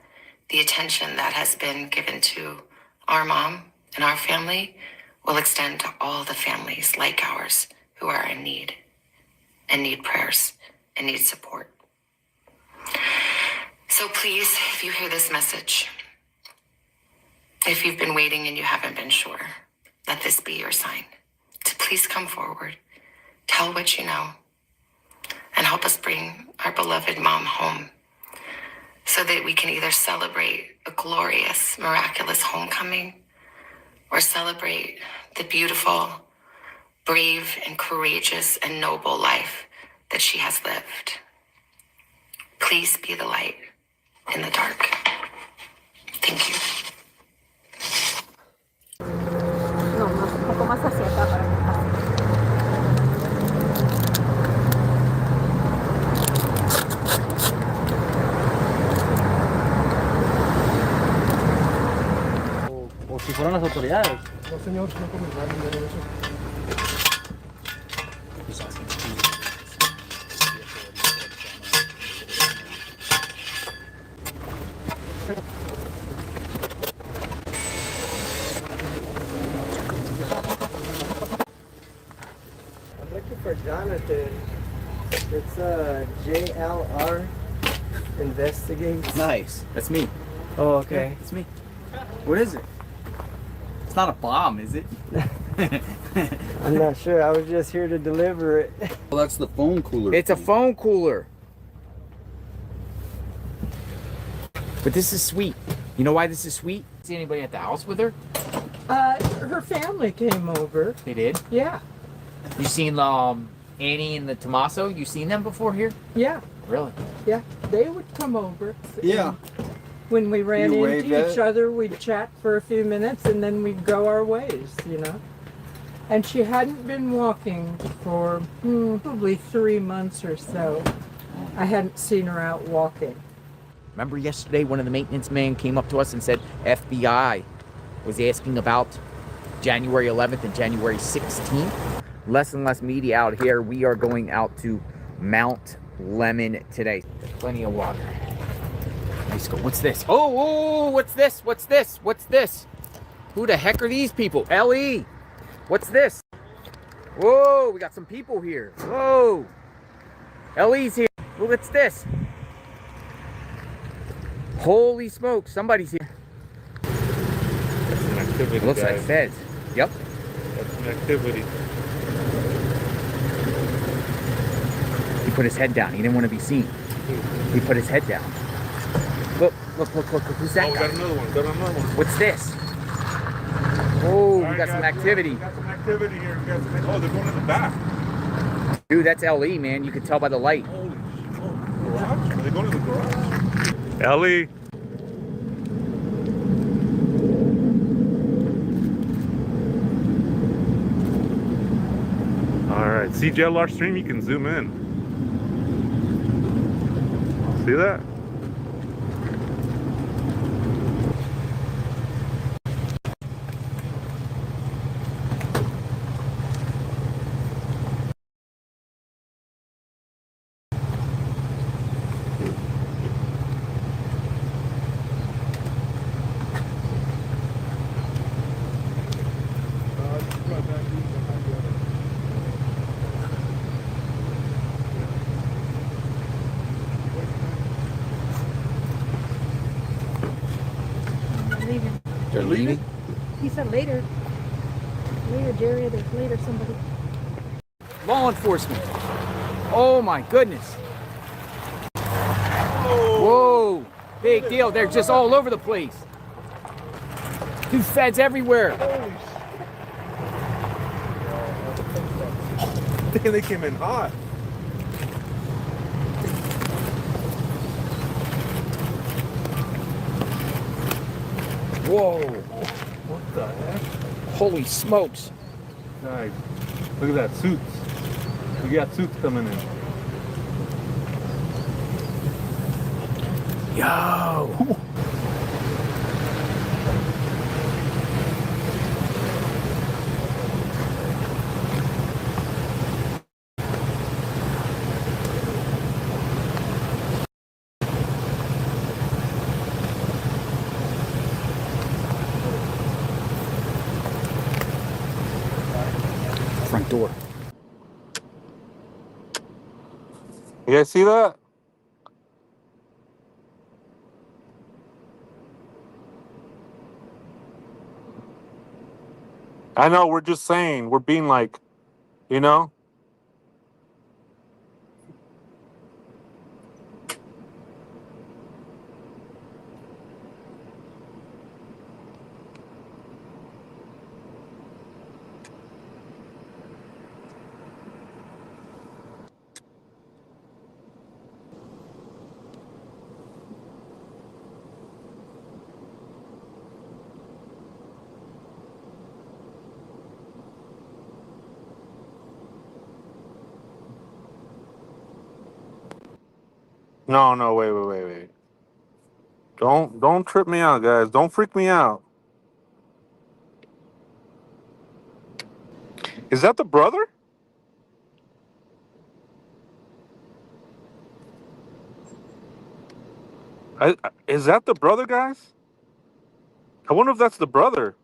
the attention that has been given to our mom and our family will extend to all the families like ours who are in need and need prayers and need support. So please, if you hear this message, if you've been waiting and you haven't been sure, let this be your sign to please come forward, tell what you know, and help us bring our beloved mom home so that we can either celebrate a glorious, miraculous homecoming or celebrate the beautiful, brave, and courageous and noble life that she has lived. Please be the light in the dark. Thank you. No, un poco más hacia acá para que pase. O si fueron las autoridades. No, señor, no comentaron de eso. I'm looking for Jonathan. It's JLR Investigates. Nice. That's me. Oh, okay. It's me. What is it? It's not a bomb, is it? I'm not sure. I was just here to deliver it. Well, that's the phone cooler. It's a phone cooler. But this is sweet. You know why this is sweet? See anybody at the house with her? Her family came over. They did? Yeah. You seen Annie and the Tommaso? You seen them before here? Yeah. Really? Yeah. They would come over. Yeah. When we ran You into waved each other, we'd chat for a few minutes and then we'd go our ways, you know. And she hadn't been walking for probably 3 months or so. I hadn't seen her out walking. Remember yesterday one of the maintenance men came up to us and said FBI was asking about January 11th and January 16th? Less and less media out here. We are going out to Mount Lemon today. Plenty of water. Nice go. What's this? Oh, what's this? What's this? What's this? Who the heck are these people? Ellie! What's this? Whoa, we got some people here. Whoa! Ellie's here. What's this? Holy smoke, somebody's here. That's an activity. It looks like feds. Yep. That's an activity. He put his head down. He didn't want to be seen. He put his head down. Look. Who's that Oh, we guy? got another one. What's this? Oh, we Alright, got some guys, activity. We got some activity here. Oh, they're going in the back. Dude, that's LE, man. You can tell by the light. Holy shit. Garage? Are they going to the garage? Ellie. Alright, CJLR stream, you can zoom in. See that? They're leaving? He said later. Later, Jerry, there's later somebody. Law enforcement. Oh my goodness. Whoa. Big deal. They're just all over the place. Dude, feds everywhere. Damn, they came in hot. Whoa. What the heck? Holy smokes. Guys, look at that, suits. We got suits coming in. Yo! Front door. You guys see that? I know, we're just saying, we're being like, you know? No, wait. Don't trip me out, guys. Don't freak me out. Is that the brother? Is that the brother, guys? I wonder if that's the brother.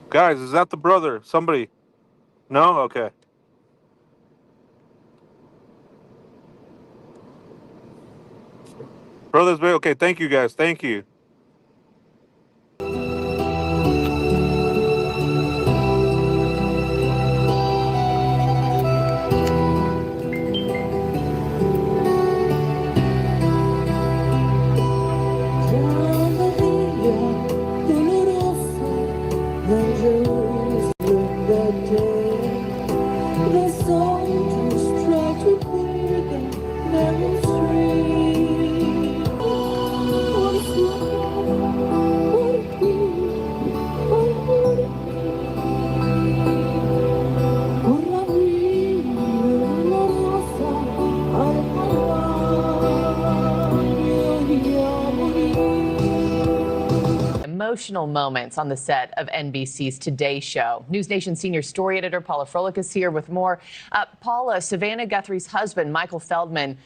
Guys, is that the brother? Somebody. No? Okay. Brothers, okay, thank you, guys. Thank you. Emotional moments on the set of NBC's Today Show. News Nation senior story editor Paula Froelich is here with more. Paula, Savannah Guthrie's husband, Michael Feldman,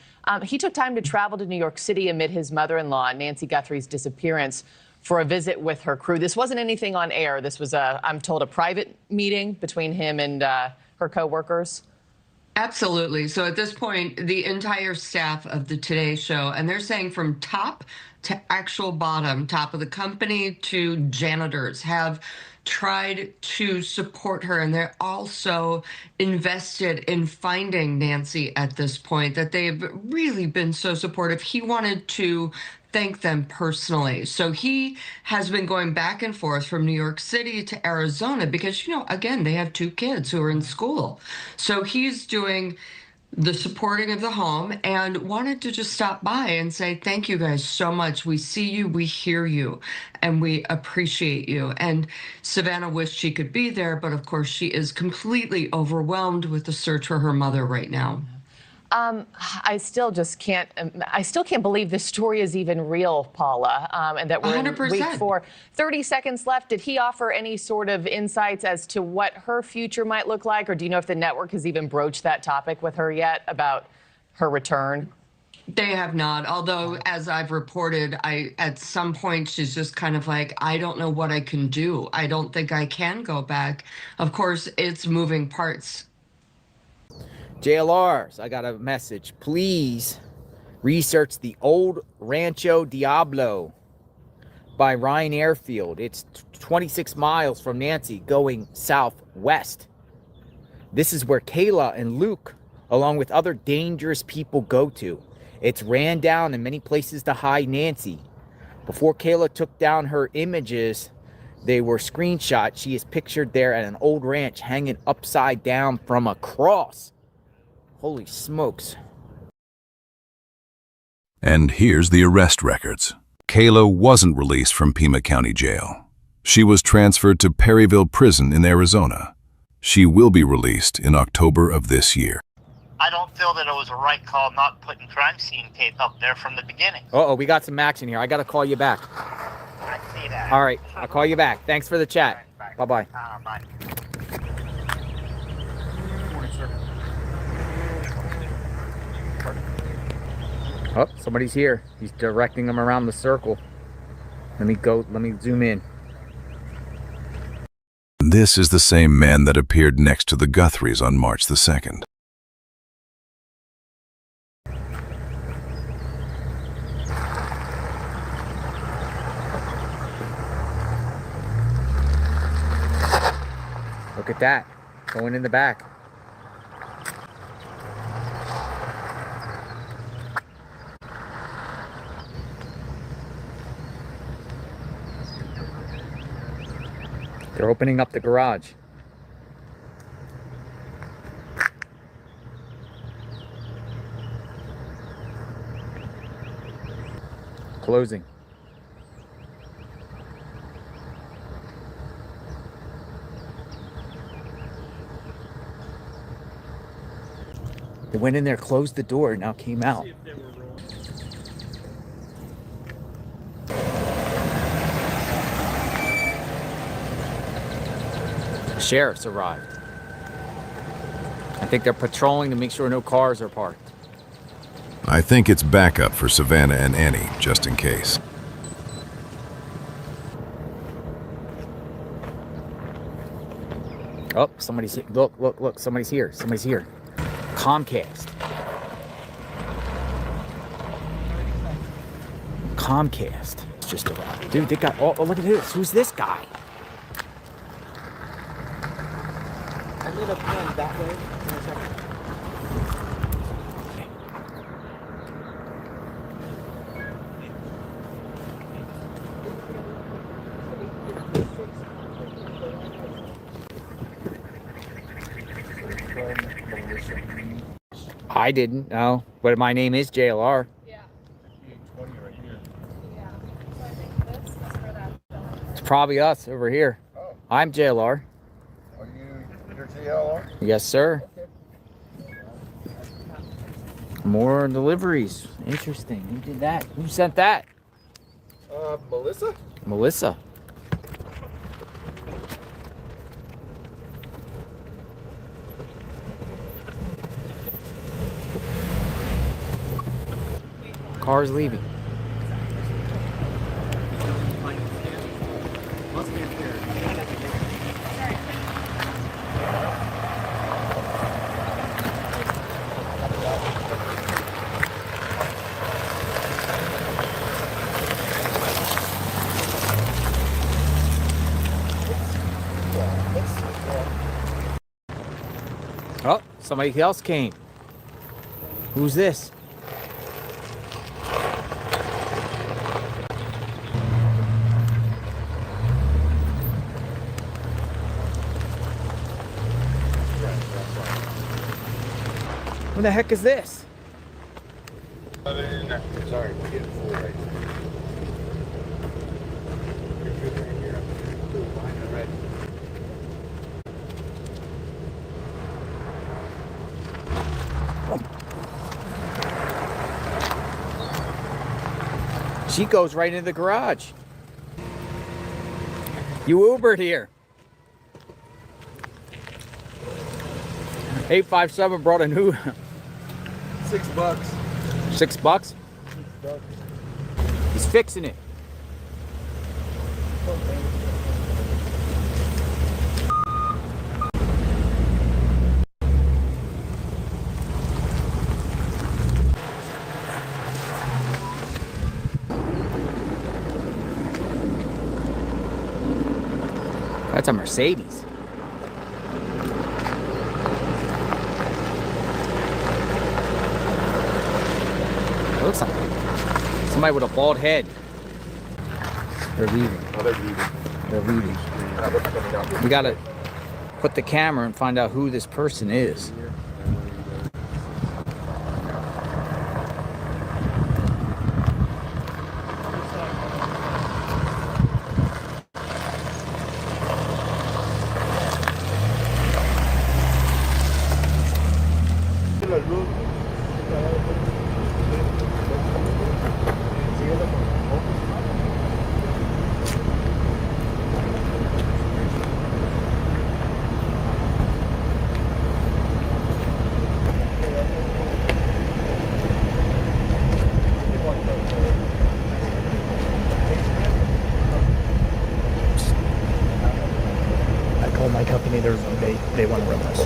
he took time to travel to New York City amid his mother-in-law, Nancy Guthrie's disappearance, for a visit with her crew. This wasn't anything on air. This was, I'm told, a private meeting between him and her co-workers. Absolutely. So at this point, the entire staff of the Today Show, and they're saying from top to actual bottom, top of the company to janitors, have tried to support her. And they're also invested in finding Nancy at this point, that they've really been so supportive. He wanted to thank them personally. So he has been going back and forth from New York City to Arizona because, you know, again, they have two kids who are in school. So he's doing the supporting of the home and wanted to just stop by and say, thank you guys so much. We see you, we hear you, and we appreciate you. And Savannah wished she could be there, but of course she is completely overwhelmed with the search for her mother right now. I still can't believe this story is even real, Paula, and that we're 100%. In week 4. 30 seconds left. Did he offer any sort of insights as to what her future might look like? Or do you know if the network has even broached that topic with her yet about her return? They have not, although as I've reported, at some point she's just kind of like, I don't know what I can do. I don't think I can go back. Of course, it's moving parts. JLRs, I got a message. Please research The Old Rancho Diablo by Ryan Airfield. It's 26 miles from Nancy going southwest. This is where Kayla and Luke, along with other dangerous people, go to. It's ran down in many places to hide Nancy. Before Kayla took down her images, they were screenshot. She is pictured there at an old ranch hanging upside down from a cross. Holy smokes. And here's the arrest records. Kayla wasn't released from Pima County Jail. She was transferred to Perryville Prison in Arizona. She will be released in October of this year. I don't feel that it was a right call not putting crime scene tape up there from the beginning. Uh-oh, we got some action here. I got to call you back. I see that. All right, I'll call you back. Thanks for the chat. Bye-bye. Bye. Oh, somebody's here. He's directing them around the circle. Let me zoom in. This is the same man that appeared next to the Guthries on March the 2nd. Look at that, going in the back. They're opening up the garage. Closing. They went in there, closed the door, and now came out. The sheriff's arrived. I think they're patrolling to make sure no cars are parked. I think it's backup for Savannah and Annie, just in case. Oh, somebody's here. Look, somebody's here. Somebody's here. Comcast. Comcast just arrived. Dude, they got, oh, look at this. Who's this guy? I lit a pen that way in a second. I didn't know, but my name is JLR. It's probably us over here. I'm JLR. Are you JLR? Yes, sir. More deliveries. Interesting. Who did that? Who sent that? Melissa? Melissa. Car's leaving. Oh, somebody else came. Who's this? What the heck is this? Sorry, we're getting full right She goes right into the garage. You Ubered here. 857 brought a new. $6. $6? He's fixing it. That's a Mercedes. It looks like somebody with a bald head. They're leaving. Oh, they're leaving. They're leaving. We gotta put the camera and find out who this person is. me they want to run this.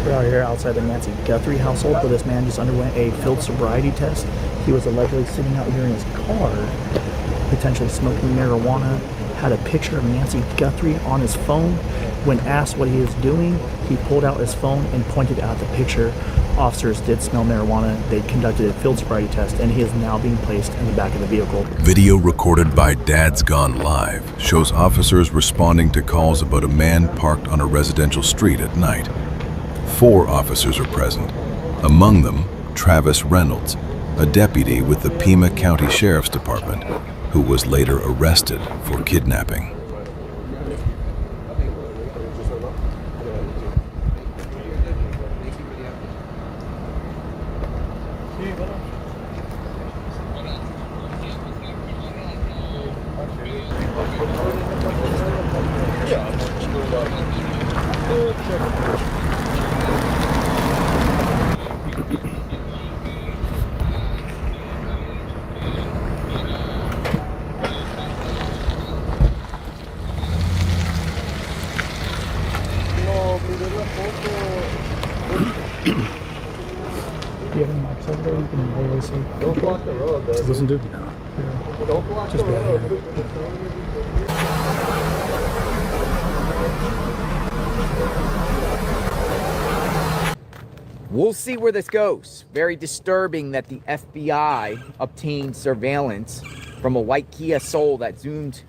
We're out here outside the Nancy Guthrie household where this man just underwent a field sobriety test. He was allegedly sitting out here in his car, potentially smoking marijuana, had a picture of Nancy Guthrie on his phone. When asked what he was doing, he pulled out his phone and pointed at the picture. Officers did smell marijuana. They conducted a field sobriety test, and he is now being placed in the back of the vehicle. Video recorded by Dad's Gone Live shows officers responding to calls about a man parked on a residential street at night. 4 officers are present. Among them, Travis Reynolds, a deputy with the Pima County Sheriff's Department, who was later arrested for kidnapping. Do you have any mics over there you can always see? Don't block the road, though. Listen to? No. Don't block Just the road. We'll see where this goes. Very disturbing that the FBI obtained surveillance from a white Kia Soul that zoomed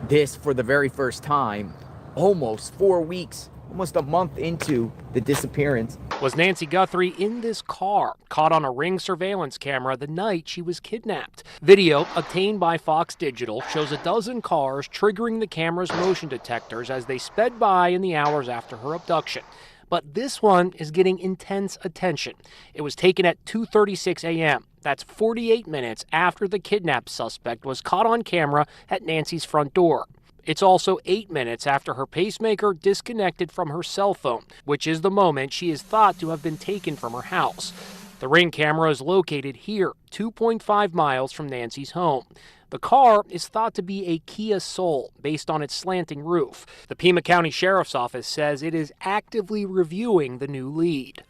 this for the very first time, almost 4 weeks, almost a month into the disappearance. Was Nancy Guthrie in this car, caught on a Ring surveillance camera the night she was kidnapped? Video obtained by Fox Digital shows a dozen cars triggering the camera's motion detectors as they sped by in the hours after her abduction. But this one is getting intense attention. It was taken at 2:36 a.m. That's 48 minutes after the kidnapped suspect was caught on camera at Nancy's front door. It's also 8 minutes after her pacemaker disconnected from her cell phone, which is the moment she is thought to have been taken from her house. The Ring camera is located here, 2.5 miles from Nancy's home. The car is thought to be a Kia Soul based on its slanting roof. The Pima County Sheriff's Office says it is actively reviewing the new lead.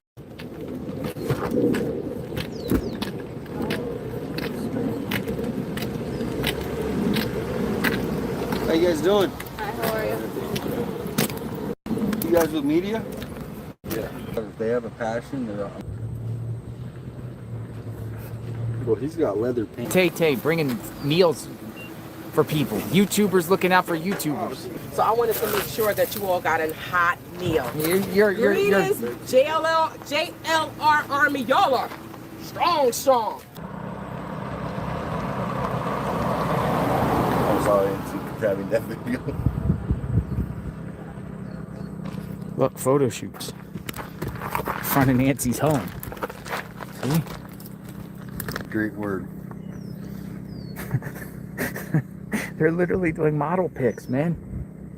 How you guys doing? Hi, how are you? You guys with media? Yeah. If they have a passion, they're... Well, he's got leather pants. Tay bringing meals for people. YouTubers looking out for YouTubers. So I wanted to make sure that you all got a hot meal. You're Greetings, JLR Army. Y'all are strong. I'm sorry to grabbing that video. Look, photo shoots. In front of Nancy's home. See? Great word. They're literally doing model pics, man.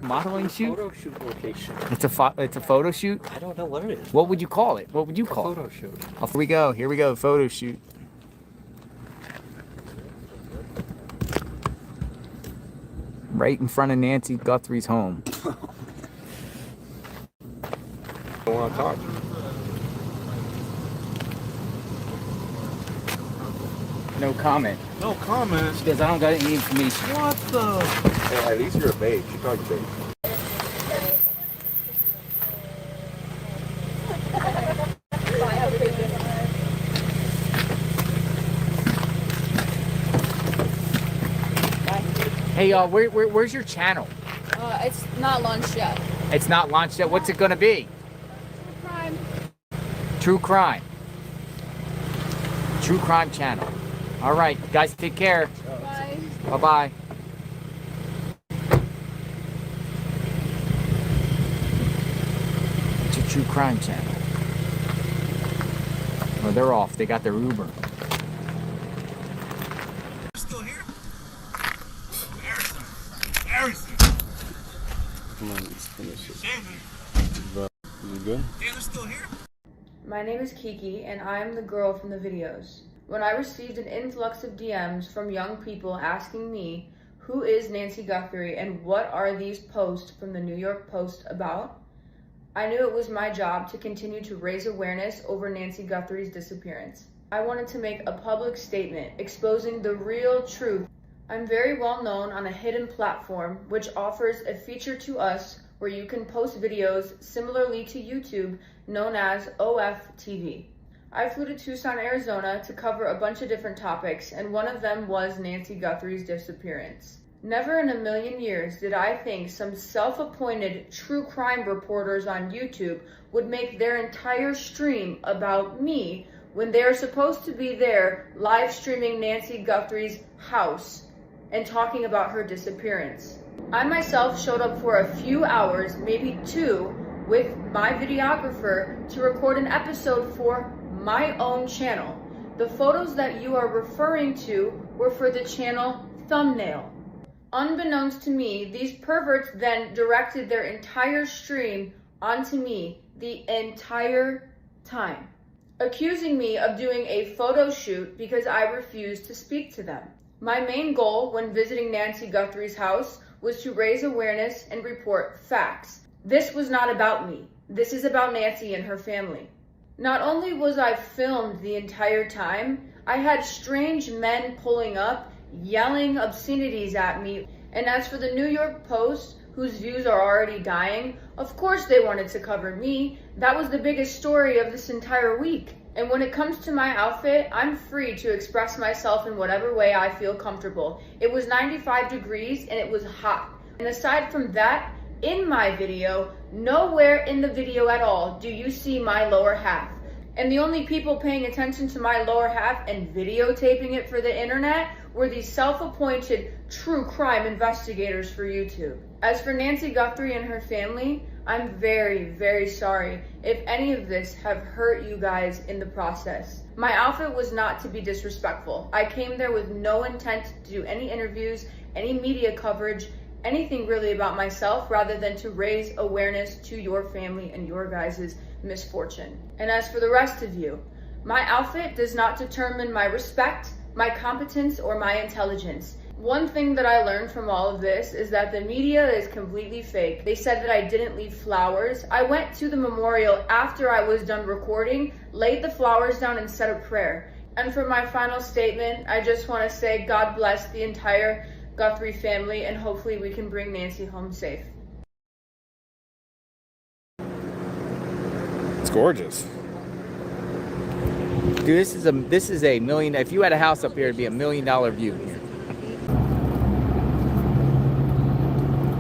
Modeling shoot? Photo shoot location. It's a photo shoot? I don't know what it is. What would you call it? What would you call it? Photo shoot. Off we go. Here we go. Photo shoot. Right in front of Nancy Guthrie's home. I want to talk. No comment. No comment. She goes, I don't got any information. What the? Hey, at least you're a babe. She called you babe. Hey, where's your channel? It's not launched yet. It's not launched yet. What's it gonna be? Crime. True crime. True crime channel. All right, guys, take care. Bye. Bye-bye. It's a true crime channel. Well, they're off. They got their Uber. Still here? Harrison. Come on, let's finish it. David. Is it good? Taylor's still here? My name is Kiki, and I am the girl from the videos. When I received an influx of DMs from young people asking me Who is Nancy Guthrie and what are these posts from the New York Post about? I knew it was my job to continue to raise awareness over Nancy Guthrie's disappearance. I wanted to make a public statement exposing the real truth. I'm very well known on a hidden platform which offers a feature to us where you can post videos similarly to YouTube known as OFTV. I flew to Tucson, Arizona to cover a bunch of different topics, and one of them was Nancy Guthrie's disappearance. Never in a million years did I think some self-appointed true crime reporters on YouTube would make their entire stream about me when they are supposed to be there live streaming Nancy Guthrie's house and talking about her disappearance. I myself showed up for a few hours, maybe 2, with my videographer to record an episode for my own channel. The photos that you are referring to were for the channel Thumbnail. Unbeknownst to me, these perverts then directed their entire stream onto me the entire time, accusing me of doing a photo shoot because I refused to speak to them. My main goal when visiting Nancy Guthrie's house was to raise awareness and report facts. This was not about me. This is about Nancy and her family. Not only was I filmed the entire time, I had strange men pulling up, yelling obscenities at me. And as for the New York Post, whose views are already dying, of course they wanted to cover me. That was the biggest story of this entire week. And when it comes to my outfit, I'm free to express myself in whatever way I feel comfortable. It was 95 degrees and it was hot. And aside from that, in my video, nowhere in the video at all do you see my lower half. And the only people paying attention to my lower half and videotaping it for the internet were these self-appointed true crime investigators for YouTube. As for Nancy Guthrie and her family, I'm very, very sorry if any of this have hurt you guys in the process. My outfit was not to be disrespectful. I came there with no intent to do any interviews, any media coverage, anything really about myself rather than to raise awareness to your family and your guys' misfortune. And as for the rest of you, my outfit does not determine my respect, my competence, or my intelligence. One thing that I learned from all of this is that the media is completely fake. They said that I didn't leave flowers. I went to the memorial after I was done recording, laid the flowers down and said a prayer. And for my final statement, I just want to say God bless the entire Guthrie family and hopefully we can bring Nancy home safe. It's gorgeous. Dude, this is a million. If you had a house up here, it'd be $1 million view.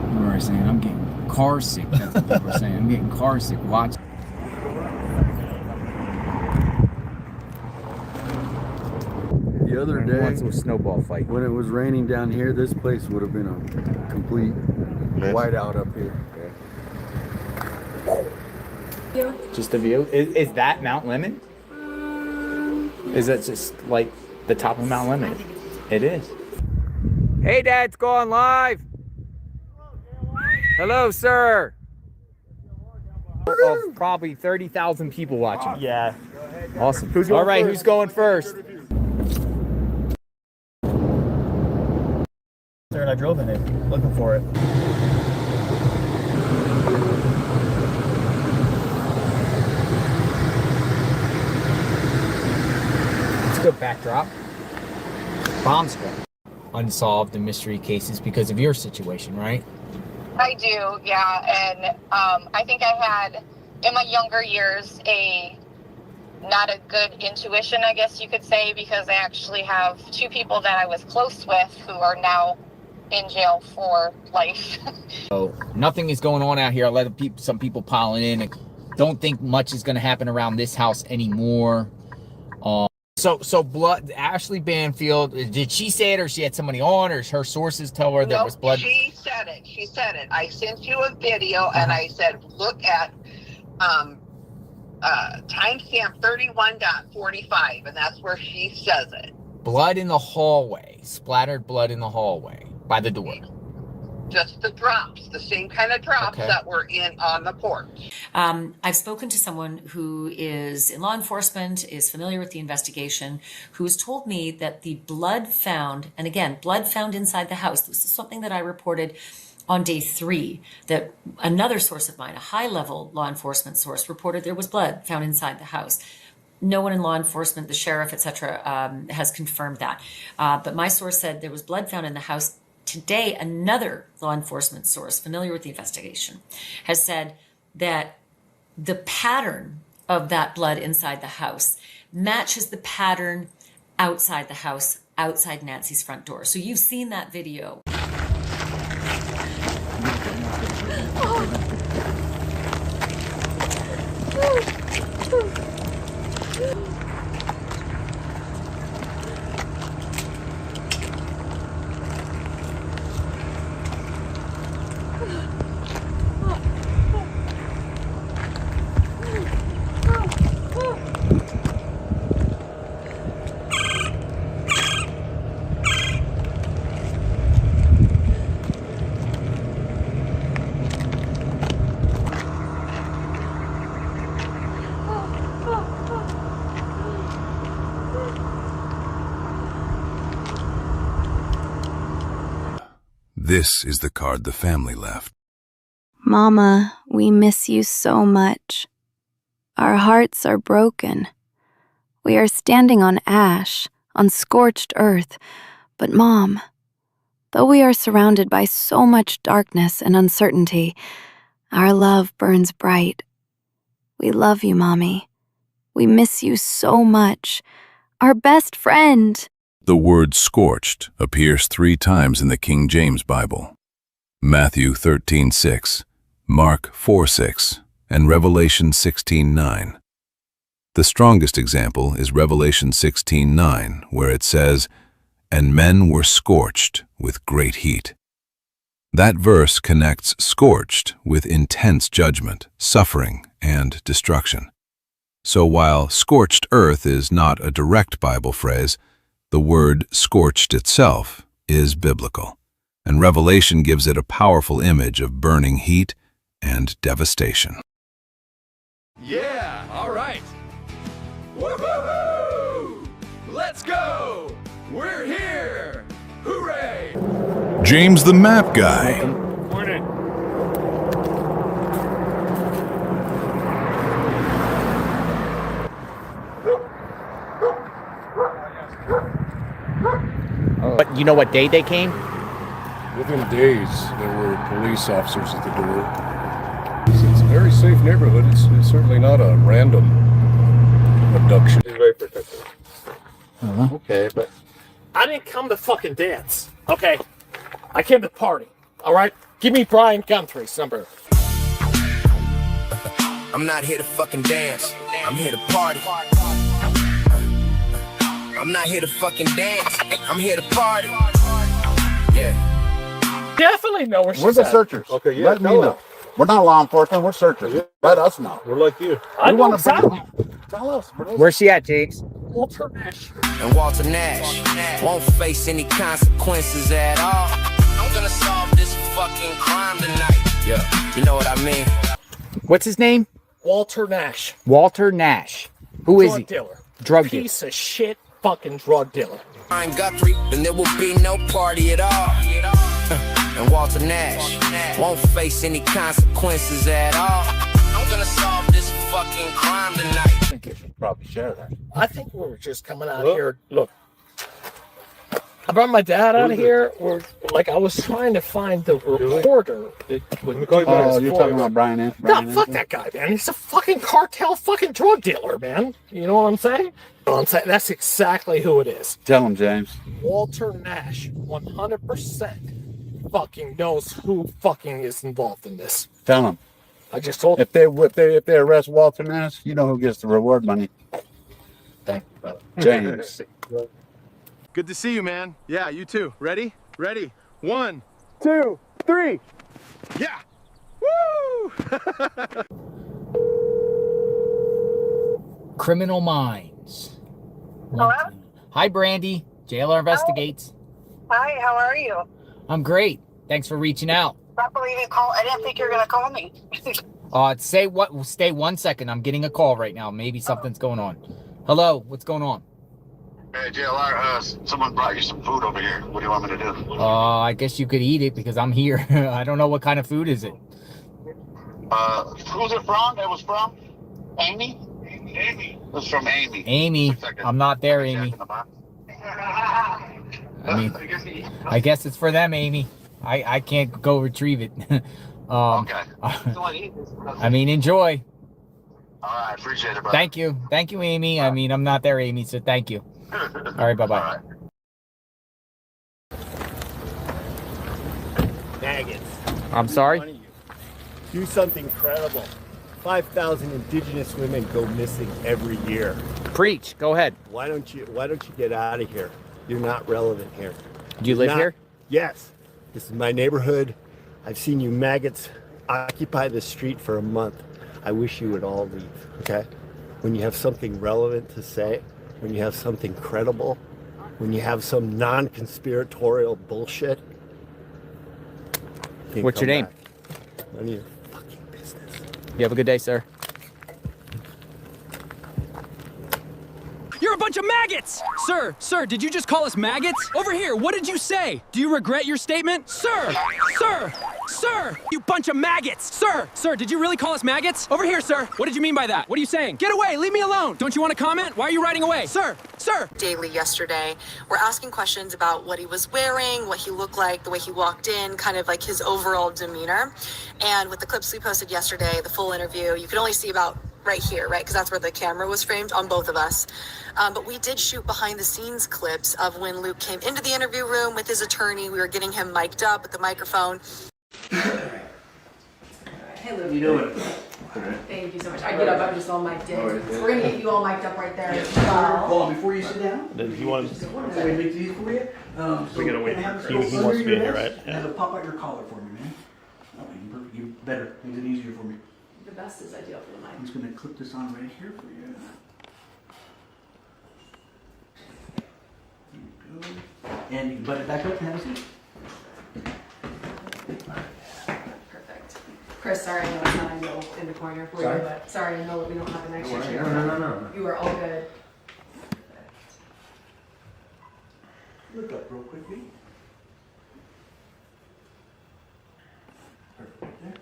People are saying I'm getting car sick. That's what people are saying. I'm getting car sick. Watch. The other day, want some snowball fight. when it was raining down here, this place would have been a complete whiteout up here. Just a view. Is that Mount Lemon? Is that just like the top of Mount Lemon? It is. Hey, Dad, it's going live. Hello, sir. Of probably 30,000 people watching. Yeah. Awesome. All right, who's going first? There, and I drove in it, looking for it. Good backdrop. Bomb squad. Unsolved and mystery cases because of your situation, right? I do, yeah. And I think I had, in my younger years, not a good intuition, I guess you could say, because I actually have 2 people that I was close with who are now in jail for life. So nothing is going on out here. I let some people piling in. I don't think much is going to happen around this house anymore. So blood. Ashley Banfield. Did she say it, or she had somebody on, or her sources tell her there was blood? She said it. She said it. I sent you a video, and I said, look at timestamp 31.45, and that's where she says it. Blood in the hallway. Splattered blood in the hallway by the door. just the drops, the same kind of drops that were in on the porch. I've spoken to someone who is in law enforcement, is familiar with the investigation, who has told me that the blood found, and again, blood found inside the house. This is something that I reported on day 3, that another source of mine, a high-level law enforcement source, reported there was blood found inside the house. No one in law enforcement, the sheriff, etc., has confirmed that. But my source said there was blood found in the house. Today, another law enforcement source familiar with the investigation has said that the pattern of that blood inside the house matches the pattern outside the house, outside Nancy's front door. So you've seen that video. This is the card the family left. Mama, we miss you so much. Our hearts are broken. We are standing on ash, on scorched earth. But Mom, though we are surrounded by so much darkness and uncertainty, our love burns bright. We love you, Mommy. We miss you so much. Our best friend. The word scorched appears 3 times in the King James Bible. Matthew 13:6, Mark 4:6, and Revelation 16:9. The strongest example is Revelation 16:9, where it says, "And men were scorched with great heat." That verse connects scorched with intense judgment, suffering, and destruction. So while scorched earth is not a direct Bible phrase, the word scorched itself is biblical, and Revelation gives it a powerful image of burning heat and devastation. Yeah, all right. Woohoo! Let's go! We're here! Hooray! James the Map Guy. Morning. But you know what day they came? Within days, there were police officers at the door. It's a very safe neighborhood. It's certainly not a random abduction. He's very protective. Okay, but I didn't come to fucking dance, okay? I came to party, all right? Give me Brian Guthrie's number. I'm not here to fucking dance. I'm here to party. I'm not here to fucking dance. I'm here to party. Yeah. Definitely know where she's We're the at. searchers. Okay, yeah, Let me know. We're not law enforcement. We're searchers. Let us know. We're like you. I We know wanna exactly. Tell us. Where's she at, James? Walter Nash. And Walter Nash won't face any consequences at all. I'm gonna solve this fucking crime tonight. Yeah, you know what I mean? What's his name? Walter Nash. Walter Nash. Who is he? Drug dealer. Drug dealer. Piece of shit fucking drug dealer. Brian Guthrie, then there will be no party at all. And Walter Nash won't face any consequences at all. I'm gonna solve this fucking crime tonight. I think you should probably share that. I think we were just coming out here. Look, I brought my dad out of here. Like I was trying to find the reporter that would do Oh, this you're for talking me. about Brian? No, Brian fuck Anthony? that guy, man. He's a fucking cartel fucking drug dealer, man. You know what I'm saying? You know what I'm saying? That's exactly who it is. Tell him, James. Walter Nash, 100% fucking knows who fucking is involved in this. Tell him. I just told him. If they arrest Walter Nash, you know who gets the reward money. Thank you, brother. James. Good to see you, man. Yeah, you too. Ready? Ready. 1, 2, 3. Yeah. Woo! Criminal Minds. Hello? Hi, Brandy. JLR Investigates. Hi, how are you? I'm great. Thanks for reaching out. I believe you call. I didn't think you were gonna call me. Stay 1 second. I'm getting a call right now. Maybe something's going on. Hello, what's going on? Hey, JLR, someone brought you some food over here. What do you want me to do? I guess you could eat it because I'm here. I don't know what kind of food is it. Who's it from? It was from Amy? Amy. It was from Amy. Amy, I'm not there, Amy. I mean, I guess it's for them, Amy. I can't go retrieve it. Okay. I mean, enjoy. All right, appreciate it, bro. Thank you, Amy. I mean, I'm not there, Amy, so thank you. All right, bye-bye. Maggots. I'm sorry? Do something credible. 5,000 indigenous women go missing every year. Preach. Go ahead. Why don't you get out of here? You're not relevant here. Do you live here? Yes. This is my neighborhood. I've seen you maggots occupy the street for a month. I wish you would all leave, okay? When you have something relevant to say, when you have something credible, when you have some non-conspiratorial bullshit. What's your name? None of your fucking business. You have a good day, sir. You're a bunch of maggots! Sir, did you just call us maggots? Over here, what did you say? Do you regret your statement? Sir, you bunch of maggots! Sir, did you really call us maggots? Over here, sir. What did you mean by that? What are you saying? Get away, leave me alone. Don't you want to comment? Why are you riding away? Sir! Daily yesterday, we're asking questions about what he was wearing, what he looked like, the way he walked in, kind of like his overall demeanor. And with the clips we posted yesterday, the full interview, you could only see about right here, right? Because that's where the camera was framed on both of us. But we did shoot behind the scenes clips of when Luke came into the interview room with his attorney. We were getting him mic'd up with the microphone. Hey, Luke. How you doing? Thank you so much. I get up, I'm just all mic'd in. We're going to get you all mic'd up right there as Hold well. on, before you sit down. Then he wants. Can we make it easy for you? We're gonna wait. He wants to be in here, right? Yeah. Pop out your collar for me, man. Oh, you better. Makes it easier for me. The best is ideal for the mic. I'm just gonna clip this on right here for you. There you go. And you can butt it back up and have a seat. Perfect. Chris, sorry, I know it's not ideal in the corner for Sorry? you, but sorry, I know that we don't have an extra worry. chair. No. You are all good. Look up real quickly. Perfect. Right there.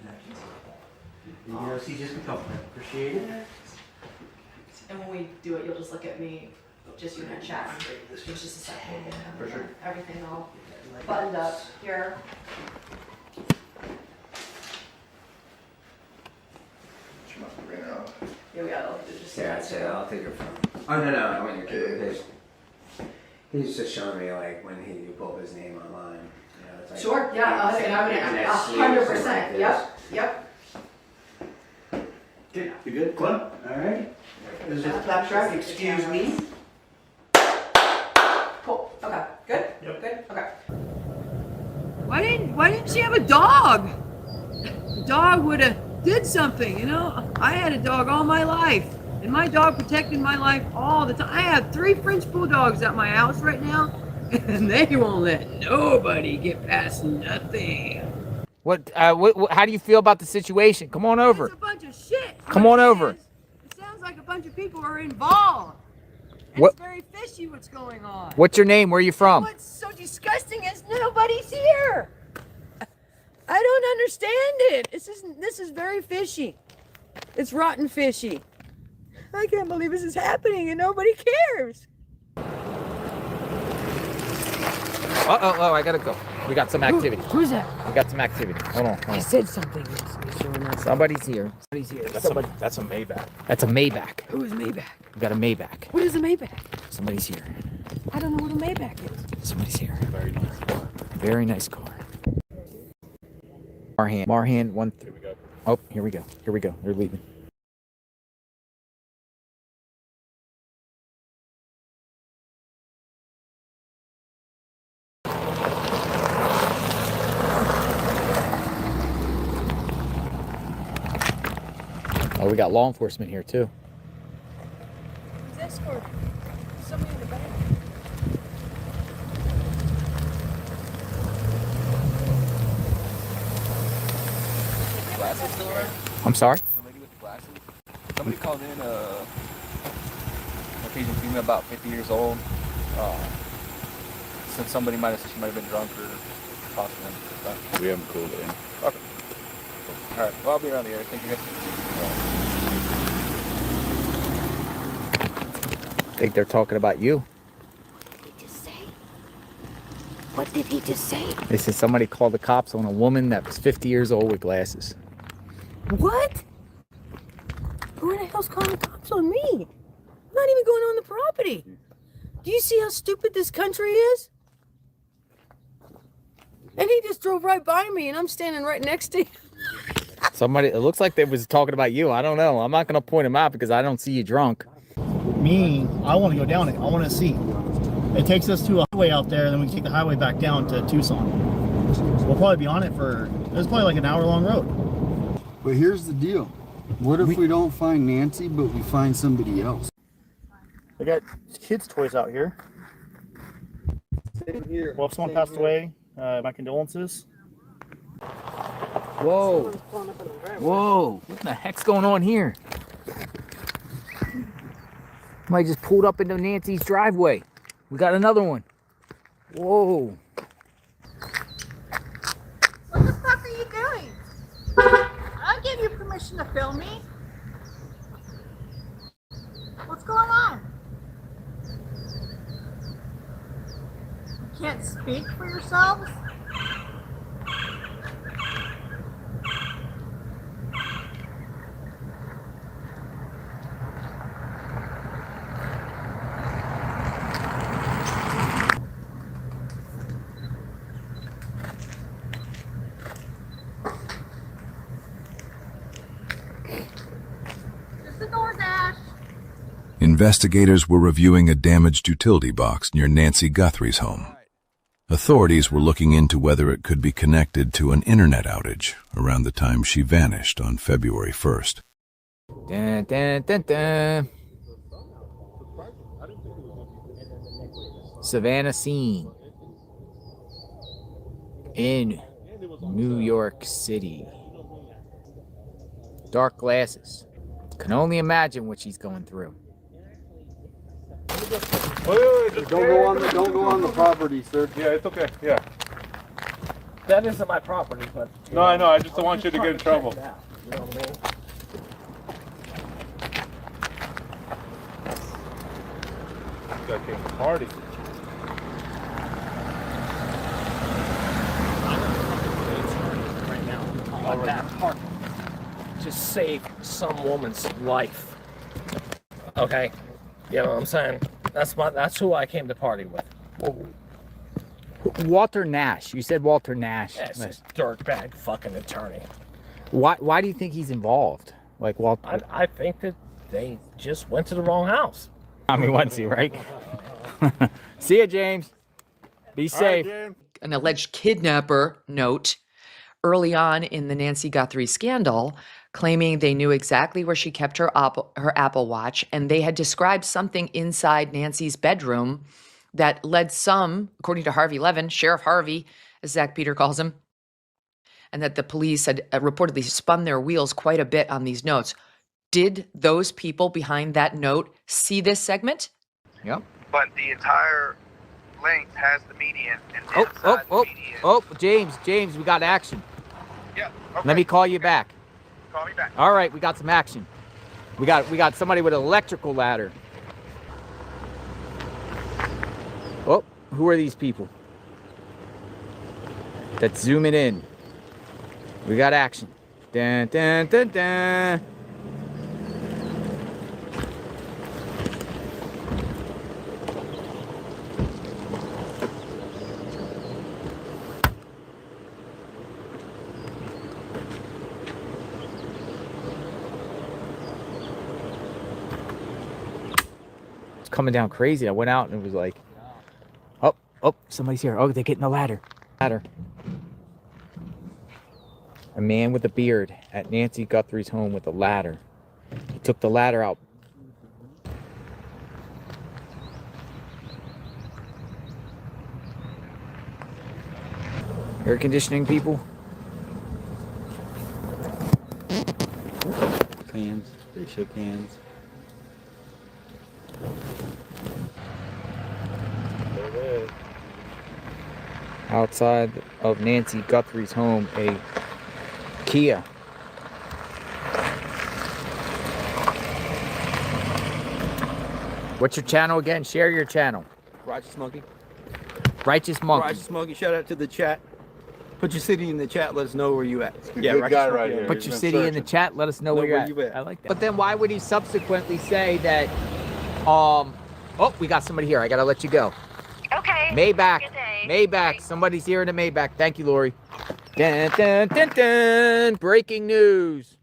You know, see, just a couple. Appreciate it. And when we do it, you'll just look at me, just you and chat. It's just a second. For sure. Everything all buttoned up here. Here we go. Just I'll take your phone. Oh, no, I want your kid. He's just showing me, like, when he pulled his name online. You know, it's like, Sure, yeah, and I'm gonna 100%. Yep. Okay, you good? Club? All right. This is a clap track. Excuse me. Cool. Okay. Good. Yep. Good. Okay. Why didn't she have a dog? The dog would have did something, you know? I had a dog all my life, and my dog protected my life all the time. I have 3 French bulldogs at my house right now, and they won't let nobody get past nothing. What? How do you feel about the situation? Come on over. It's a bunch of shit. Come on over. It sounds like a bunch of people are involved. What? It's very fishy what's going on. What's your name? Where are you from? What's so disgusting is nobody's here. I don't understand it. This is very fishy. It's rotten fishy. I can't believe this is happening and nobody cares. Oh, I gotta go. We got some activity. Who's that? We got some activity. Hold on. I said something. Somebody's here. Somebody's here. That's a Maybach. That's a Maybach. Who is Maybach? We got a Maybach. What is a Maybach? Somebody's here. I don't know what a Maybach is. Somebody's here. Very nice car. Very nice car. Marhan 1. Here we go. Oh, here we go. They're leaving. Oh, we got law enforcement here too. Who's escort? Somebody in the back. I'm sorry? The lady with the glasses. Somebody called in Caucasian female about 50 years old. Said somebody might have been drunk or possibly. We haven't called it in. Okay. All right. Well, I'll be around the area. Thank you guys. I think they're talking about you. What did he just say? They said somebody called the cops on a woman that was 50 years old with glasses. What? Who the hell's calling the cops on me? I'm not even going on the property. Do you see how stupid this country is? And he just drove right by me and I'm standing right next to him. Somebody, it looks like they was talking about you. I don't know. I'm not going to point him out because I don't see you drunk. Me, I want to go down it. I want to see. It takes us to a highway out there, then we can take the highway back down to Tucson. We'll probably be on it it's probably like an hour-long road. But here's the deal. What if we don't find Nancy, but we find somebody else? I got kids' toys out here. Same here. Well, if someone passed away, my condolences. Whoa. Whoa. What the heck's going on here? Somebody just pulled up into Nancy's driveway. We got another one. Whoa. What the fuck are you doing? I gave you permission to film me. What's going on? You can't speak for yourselves? Investigators were reviewing a damaged utility box near Nancy Guthrie's home. Authorities were looking into whether it could be connected to an internet outage around the time she vanished on February 1st. Dun, dun, dun, dun. Savannah scene in New York City. Dark glasses. Can only imagine what she's going through. Don't go on the property, sir. Yeah, it's okay. Yeah. That isn't my property, but... No, I know. I just don't want you to get in trouble. You know what I mean? This guy came to party. Right now. On that park. Just save some woman's life. Okay? You know what I'm saying? That's who I came to party with. Walter Nash. You said Walter Nash. Yeah, it's this dirtbag fucking attorney. Why do you think he's involved? Like Walter? I think that they just went to the wrong house. I mean, once he, right? See ya, James. Be safe. An alleged kidnapper note early on in the Nancy Guthrie scandal, claiming they knew exactly where she kept her Apple Watch, and they had described something inside Nancy's bedroom that led some, according to Harvey Levin, Sheriff Harvey, as Zach Peter calls him, and that the police had reportedly spun their wheels quite a bit on these notes. Did those people behind that note see this segment? Yep. But the entire length has the median, and James, we got action. Yeah. Okay. Let me call you back. Call me back. All right, we got some action. We got somebody with an electrical ladder. Oh, who are these people? That's zooming in. We got action. Dun, dun, dun, dun. Coming down crazy. I went out and it was like, oh, somebody's here. Oh, they're getting the ladder. A man with a beard at Nancy Guthrie's home with a ladder. He took the ladder out. Air conditioning people. shook hands. Outside of Nancy Guthrie's home, a Kia. What's your channel again? Share your channel. Righteous Monkey. Righteous Monkey. Righteous Monkey. Shout out to the chat. Put your city in the chat. Let us know where you at. Yeah, good guy right here. Put your city in the chat. Let us know where you're at. I like that. But then why would he subsequently say that, oh, we got somebody here. I got to let you go. Okay. Maybach. Good day. Maybach. Somebody's here in a Maybach. Thank you, Lori. Dun, dun, dun, dun. Breaking news.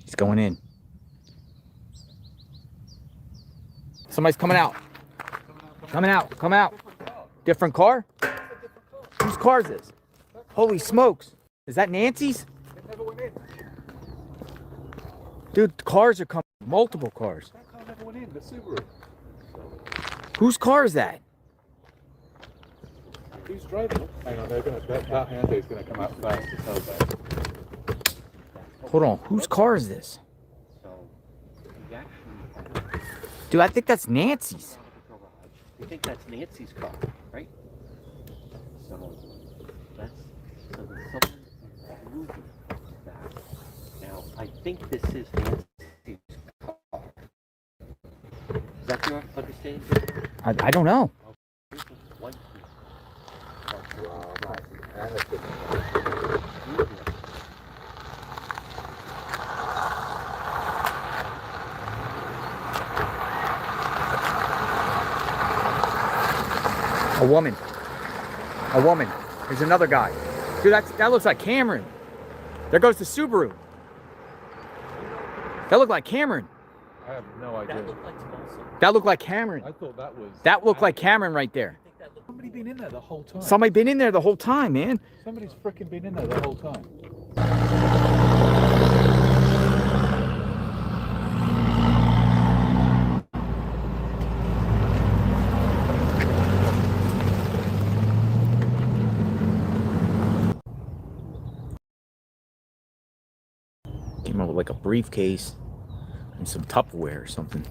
He's going in. Somebody's coming out. Coming out. Come out. Different car? Whose car is this? Holy smokes. Is that Nancy's? Dude, cars are coming. Multiple cars. Whose car is that? Who's driving? Hang on, that Hyundai's going to come out fast to tell that. Hold on. Whose car is this? Dude, I think that's Nancy's. You think that's Nancy's car, right? So that's someone moving that. Now I think this is Nancy's car. Is that your understanding? I don't know. A woman. A woman. There's another guy. Dude, that looks like Cameron. There goes the Subaru. That looked like Cameron. I have no idea. That looked like Cameron. I thought that was... That looked like Cameron right there. Somebody been in there the whole time. Somebody been in there the whole time, man. Somebody's freaking been in there the whole time. Came out with like a briefcase and some Tupperware or something.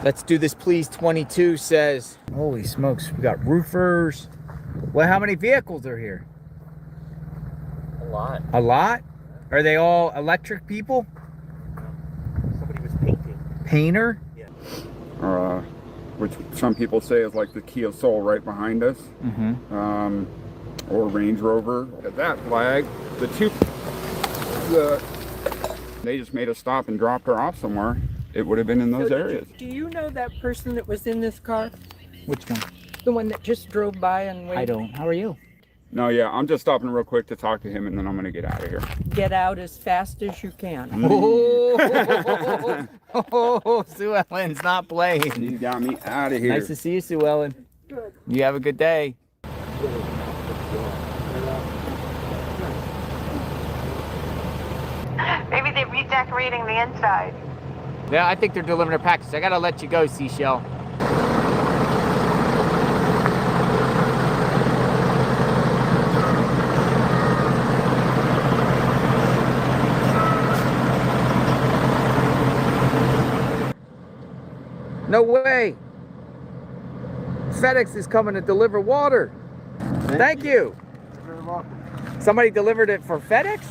Let's do this, please. 22 says, holy smokes, we got roofers. Well, how many vehicles are here? A lot. A lot? Are they all electric people? Somebody was painting. Painter? Yeah. Which some people say is like the Kia Soul right behind us. Mm-hmm. Or Range Rover. At that flag, they just made us stop and dropped her off somewhere. It would have been in those areas. Do you know that person that was in this car? Which one? The one that just drove by and waited? I don't. How are you? No, yeah, I'm just stopping real quick to talk to him, and then I'm going to get out of here. Get out as fast as you can. Oh, Sue Ellen's not playing. You got me out of here. Nice to see you, Sue Ellen. Good. You have a good day. Maybe they're redecorating the inside. Yeah, I think they're delivering their package. I gotta let you go, Seashell. No way. FedEx is coming to deliver water. Thank you. You're very welcome. Somebody delivered it for FedEx?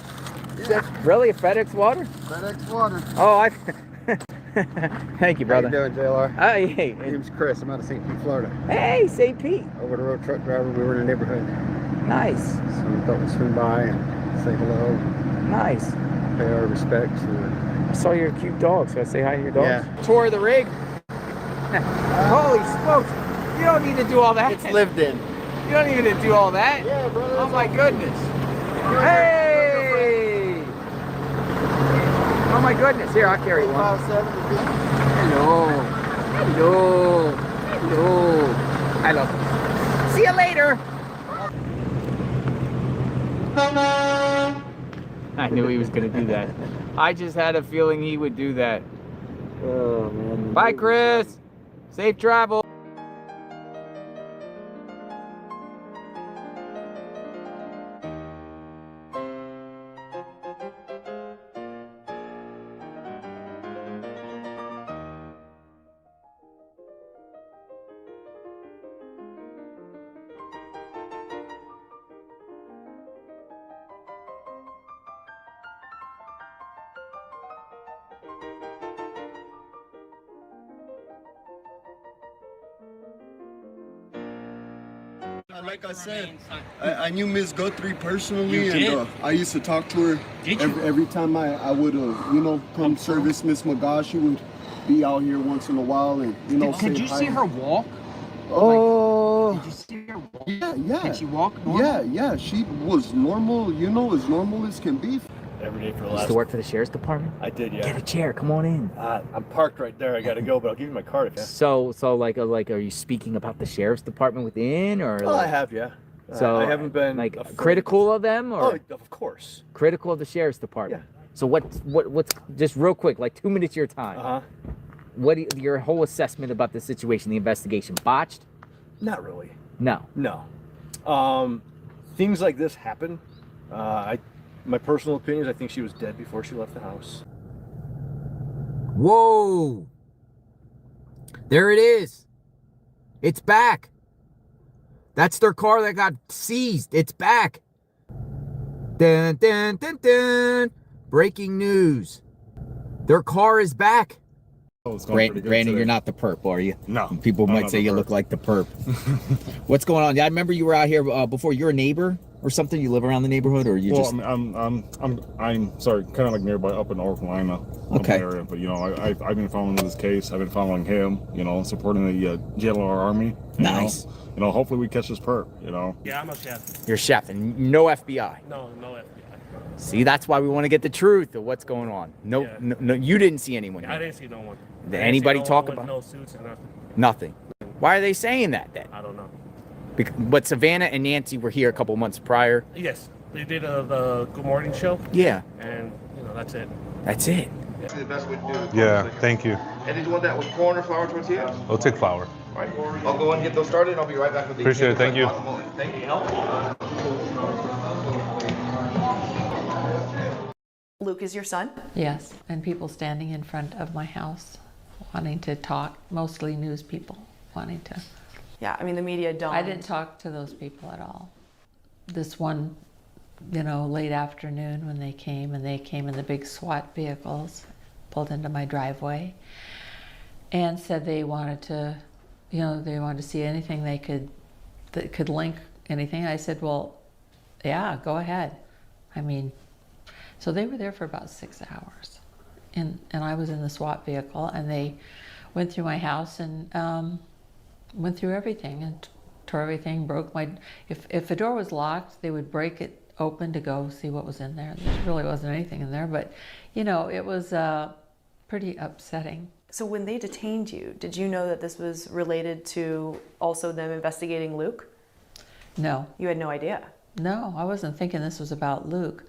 Yeah. Really? A FedEx water? FedEx water. Oh, I... Thank you, brother. How you doing, JLR? Hey. My name's Chris. I'm out of St. Pete, Florida. Hey, St. Pete. Over the road truck driver. We were in the neighborhood. Nice. So we thought we'd swing by and say hello. Nice. Pay our respects. I saw your cute dog, so I say hi to your dog. Yeah. Tour of the rig. Holy smokes. You don't need to do all that. It's lived in. You don't even need to do all that. Yeah, brother. Oh my goodness. Hey! Oh my goodness, here, I'll carry one. Hello. Hello. Hello. Hello. See you later. I knew he was going to do that. I just had a feeling he would do that. Oh, man. Bye, Chris. Safe travel. Like I said, I knew Miss Guthrie personally, You did? and I used to talk to her every time I would, come service Miss McGaw. She would be out here once in a while, and Could you see her walk? Oh, Did you see her walk? yeah. Did she walk normal? Yeah. She was normal, as normal as can be. Every day for the You used last. to work for the sheriff's department? I did, yeah. Get a chair. Come on in. I'm parked right there. I gotta go, but I'll give you my card if you. So like, are you speaking about the sheriff's department within, or? Oh, I have, yeah. So I haven't been like afraid. critical of them, or? Oh, of course. Critical of the sheriff's department. Yeah. So what's just real quick, like 2 minutes of your time. What your whole assessment about the situation, the investigation, botched? Not really. No. No. Things like this happen. My personal opinion is I think she was dead before she left the house. Whoa! There it is. It's back. That's their car that got seized. It's back. Dun, dun, dun, dun. Breaking news. Their car is back. Brandon, you're not the perp, are you? No. People I'm might not say the you perp. look like the perp. What's going on? Yeah, I remember you were out here before. You're a neighbor or something? You live around the neighborhood, or you just? I'm sorry, kind of like nearby up in North Carolina, Okay. area. But I've been following this case. I've been following him. supporting the JLR Army. Nice. Hopefully we catch this perp. Yeah, I'm a chef. You're chef and no FBI. No FBI. See, that's why we want to get the truth of what's going on. No, you didn't see anyone. I didn't see no one. Did anybody talk with about? No suits or nothing. Nothing. Why are they saying that then? I don't know. But Savannah and Nancy were here a couple months prior. Yes, they did the Good Morning show. Yeah. And that's it. That's it. The best way to do it. Yeah. Thank you. And did you want that with corn or flour tortillas? I'll take flour. All right. I'll go and get those started. I'll be right back with the. Appreciate it. Thank you. Thank you. Luke is your son? Yes, and people standing in front of my house wanting to talk, mostly news people wanting to. Yeah, I mean, the media don't. I didn't talk to those people at all. This one, late afternoon when they came in the big SWAT vehicles, pulled into my driveway and said they wanted to, they wanted to see anything that could link anything. I said, well, yeah, go ahead. So they were there for about 6 hours, and I was in the SWAT vehicle, and they went through my house and went through everything and tore everything, broke my. If a door was locked, they would break it open to go see what was in there. There really wasn't anything in there, but it was pretty upsetting. So when they detained you, did you know that this was related to also them investigating Luke? No. You had no idea? No, I wasn't thinking this was about Luke.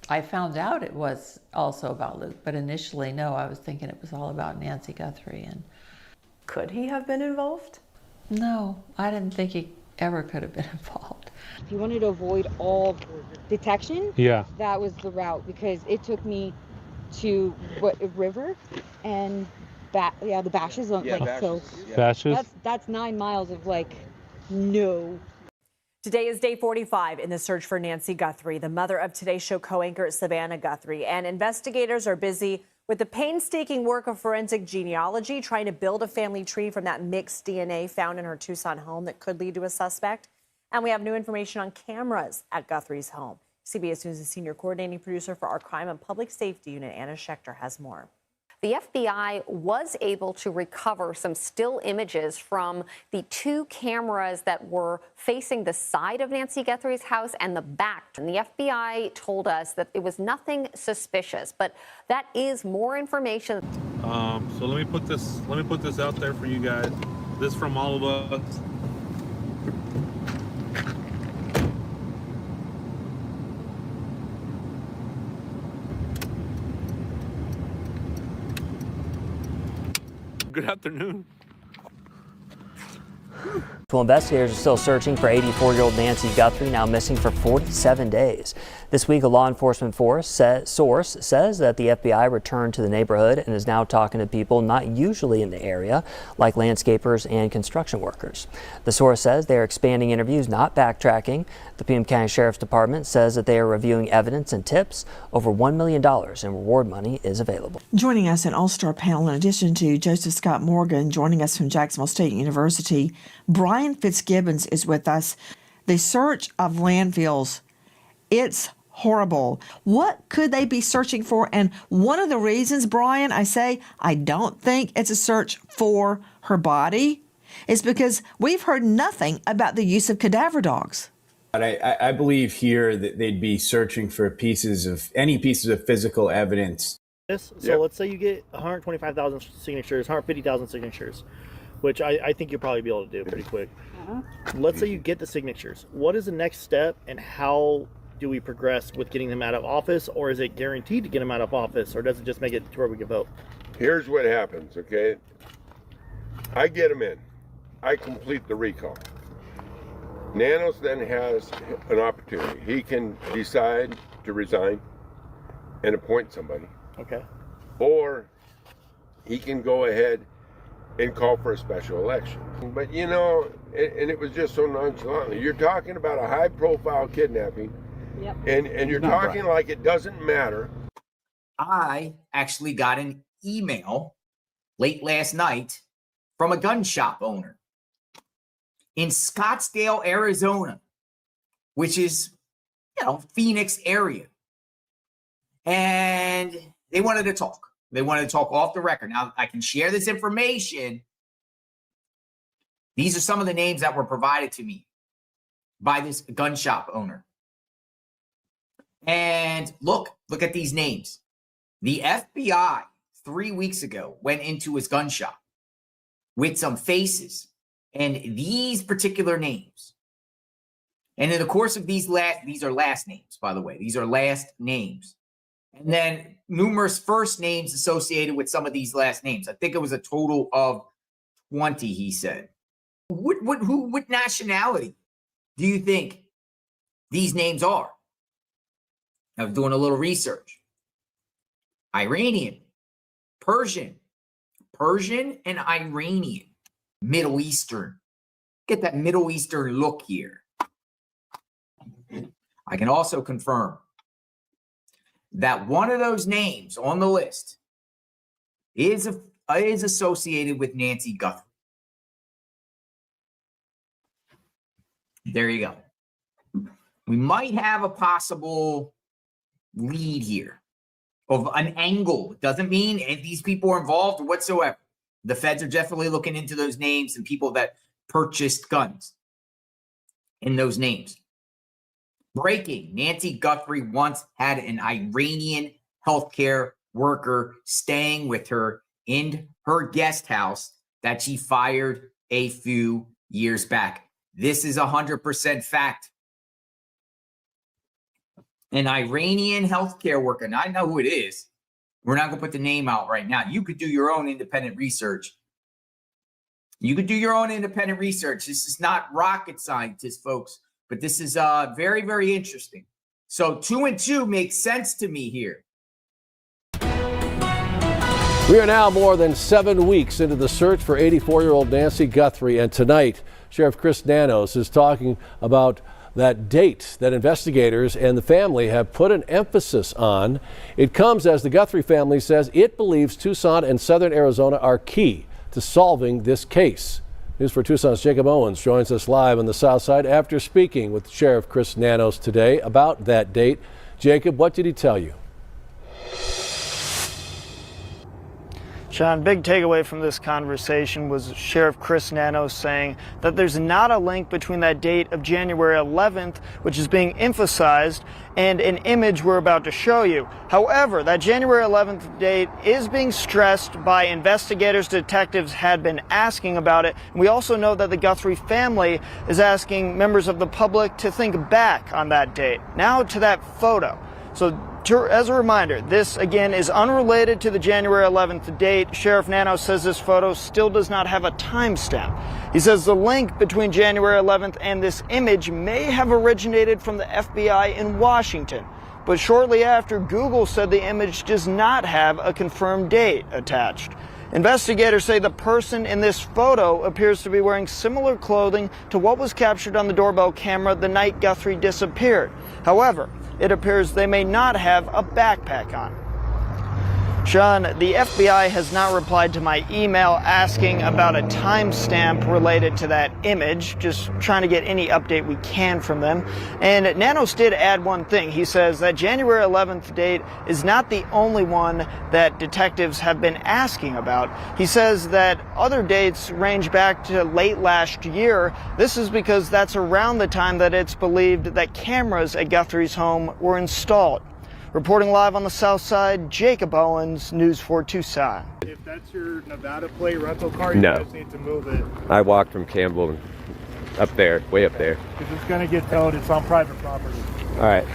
I found out it was also about Luke, but initially, no, I was thinking it was all about Nancy Guthrie. And could he have been involved? No, I didn't think he ever could have been involved. If you wanted to avoid all detection, Yeah. that was the route, because it took me to a river and the Bashes. Bashes. That's 9 miles of no. Today is day 45 in the search for Nancy Guthrie, the mother of Today Show co-anchor Savannah Guthrie. And investigators are busy with the painstaking work of forensic genealogy, trying to build a family tree from that mixed DNA found in her Tucson home that could lead to a suspect. And we have new information on cameras at Guthrie's home. CBS News' senior coordinating producer for our crime and public safety unit, Anna Schechter, has more. The FBI was able to recover some still images from the 2 cameras that were facing the side of Nancy Guthrie's house and the back. And the FBI told us that it was nothing suspicious, but that is more information. So let me put this out there for you guys. This from all of us. Good afternoon. Well, investigators are still searching for 84-year-old Nancy Guthrie, now missing for 47 days. This week, a law enforcement source says that the FBI returned to the neighborhood and is now talking to people not usually in the area, like landscapers and construction workers. The source says they are expanding interviews, not backtracking. The Pima County Sheriff's Department says that they are reviewing evidence and tips. Over $1 million in reward money is available. Joining us, an all-star panel in addition to Joseph Scott Morgan, joining us from Jacksonville State University, Brian Fitzgibbons is with us. The search of landfills, it's horrible. What could they be searching for? And one of the reasons, Brian, I say I don't think it's a search for her body is because we've heard nothing about the use of cadaver dogs. I believe here that they'd be searching for any pieces of physical evidence. So let's say you get 125,000 signatures, 150,000 signatures, which I think you'll probably be able to do pretty quick. Let's say you get the signatures. What is the next step, and how do we progress with getting them out of office, or is it guaranteed to get them out of office, or does it just make it to where we can vote? Here's what happens, okay? I get them in. I complete the recall. Nanos then has an opportunity. He can decide to resign and appoint somebody. Okay. Or he can go ahead and call for a special election. But you know, and it was just so nonchalantly. You're talking about a high-profile kidnapping, and you're talking like it doesn't matter. I actually got an email late last night from a gun shop owner in Scottsdale, Arizona, which is, Phoenix area. And they wanted to talk. They wanted to talk off the record. Now, I can share this information. These are some of the names that were provided to me by this gun shop owner. And look at these names. The FBI 3 weeks ago went into his gun shop with some faces and these particular names. And in the course of these are last names, by the way. These are last names. And then numerous first names associated with some of these last names. I think it was a total of 20, he said. What nationality do you think these names are? I was doing a little research. Iranian, Persian and Iranian, Middle Eastern. Get that Middle Eastern look here. I can also confirm that one of those names on the list is associated with Nancy Guthrie. There you go. We might have a possible lead here of an angle. It doesn't mean these people are involved whatsoever. The feds are definitely looking into those names and people that purchased guns in those names. Breaking: Nancy Guthrie once had an Iranian healthcare worker staying with her in her guest house that she fired a few years back. This is 100% fact. An Iranian healthcare worker, and I know who it is. We're not going to put the name out right now. You could do your own independent research. This is not rocket scientists, folks, but this is very, very interesting. So 2 and 2 makes sense to me here. We are now more than 7 weeks into the search for 84-year-old Nancy Guthrie, and tonight, Sheriff Chris Nanos is talking about that date that investigators and the family have put an emphasis on. It comes as the Guthrie family says it believes Tucson and southern Arizona are key to solving this case. News for Tucson's Jacob Owens joins us live on the south side after speaking with Sheriff Chris Nanos today about that date. Jacob, what did he tell you? Sean, big takeaway from this conversation was Sheriff Chris Nanos saying that there's not a link between that date of January 11th, which is being emphasized, and an image we're about to show you. However, that January 11th date is being stressed by investigators. Detectives had been asking about it. And we also know that the Guthrie family is asking members of the public to think back on that date. Now to that photo. So as a reminder, this again is unrelated to the January 11th date. Sheriff Nanos says this photo still does not have a timestamp. He says the link between January 11th and this image may have originated from the FBI in Washington. But shortly after, Google said the image does not have a confirmed date attached. Investigators say the person in this photo appears to be wearing similar clothing to what was captured on the doorbell camera the night Guthrie disappeared. However, it appears they may not have a backpack on. Sean, the FBI has not replied to my email asking about a timestamp related to that image, just trying to get any update we can from them. And Nanos did add one thing. He says that January 11th date is not the only one that detectives have been asking about. He says that other dates range back to late last year. This is because that's around the time that it's believed that cameras at Guthrie's home were installed. Reporting live on the south side, Jacob Owens, News 4 Tucson. If that's your Nevada plate rental car, you guys need to move it. I walked from Campbell up there, way up there. Because it's going to get towed. It's on private property. All right.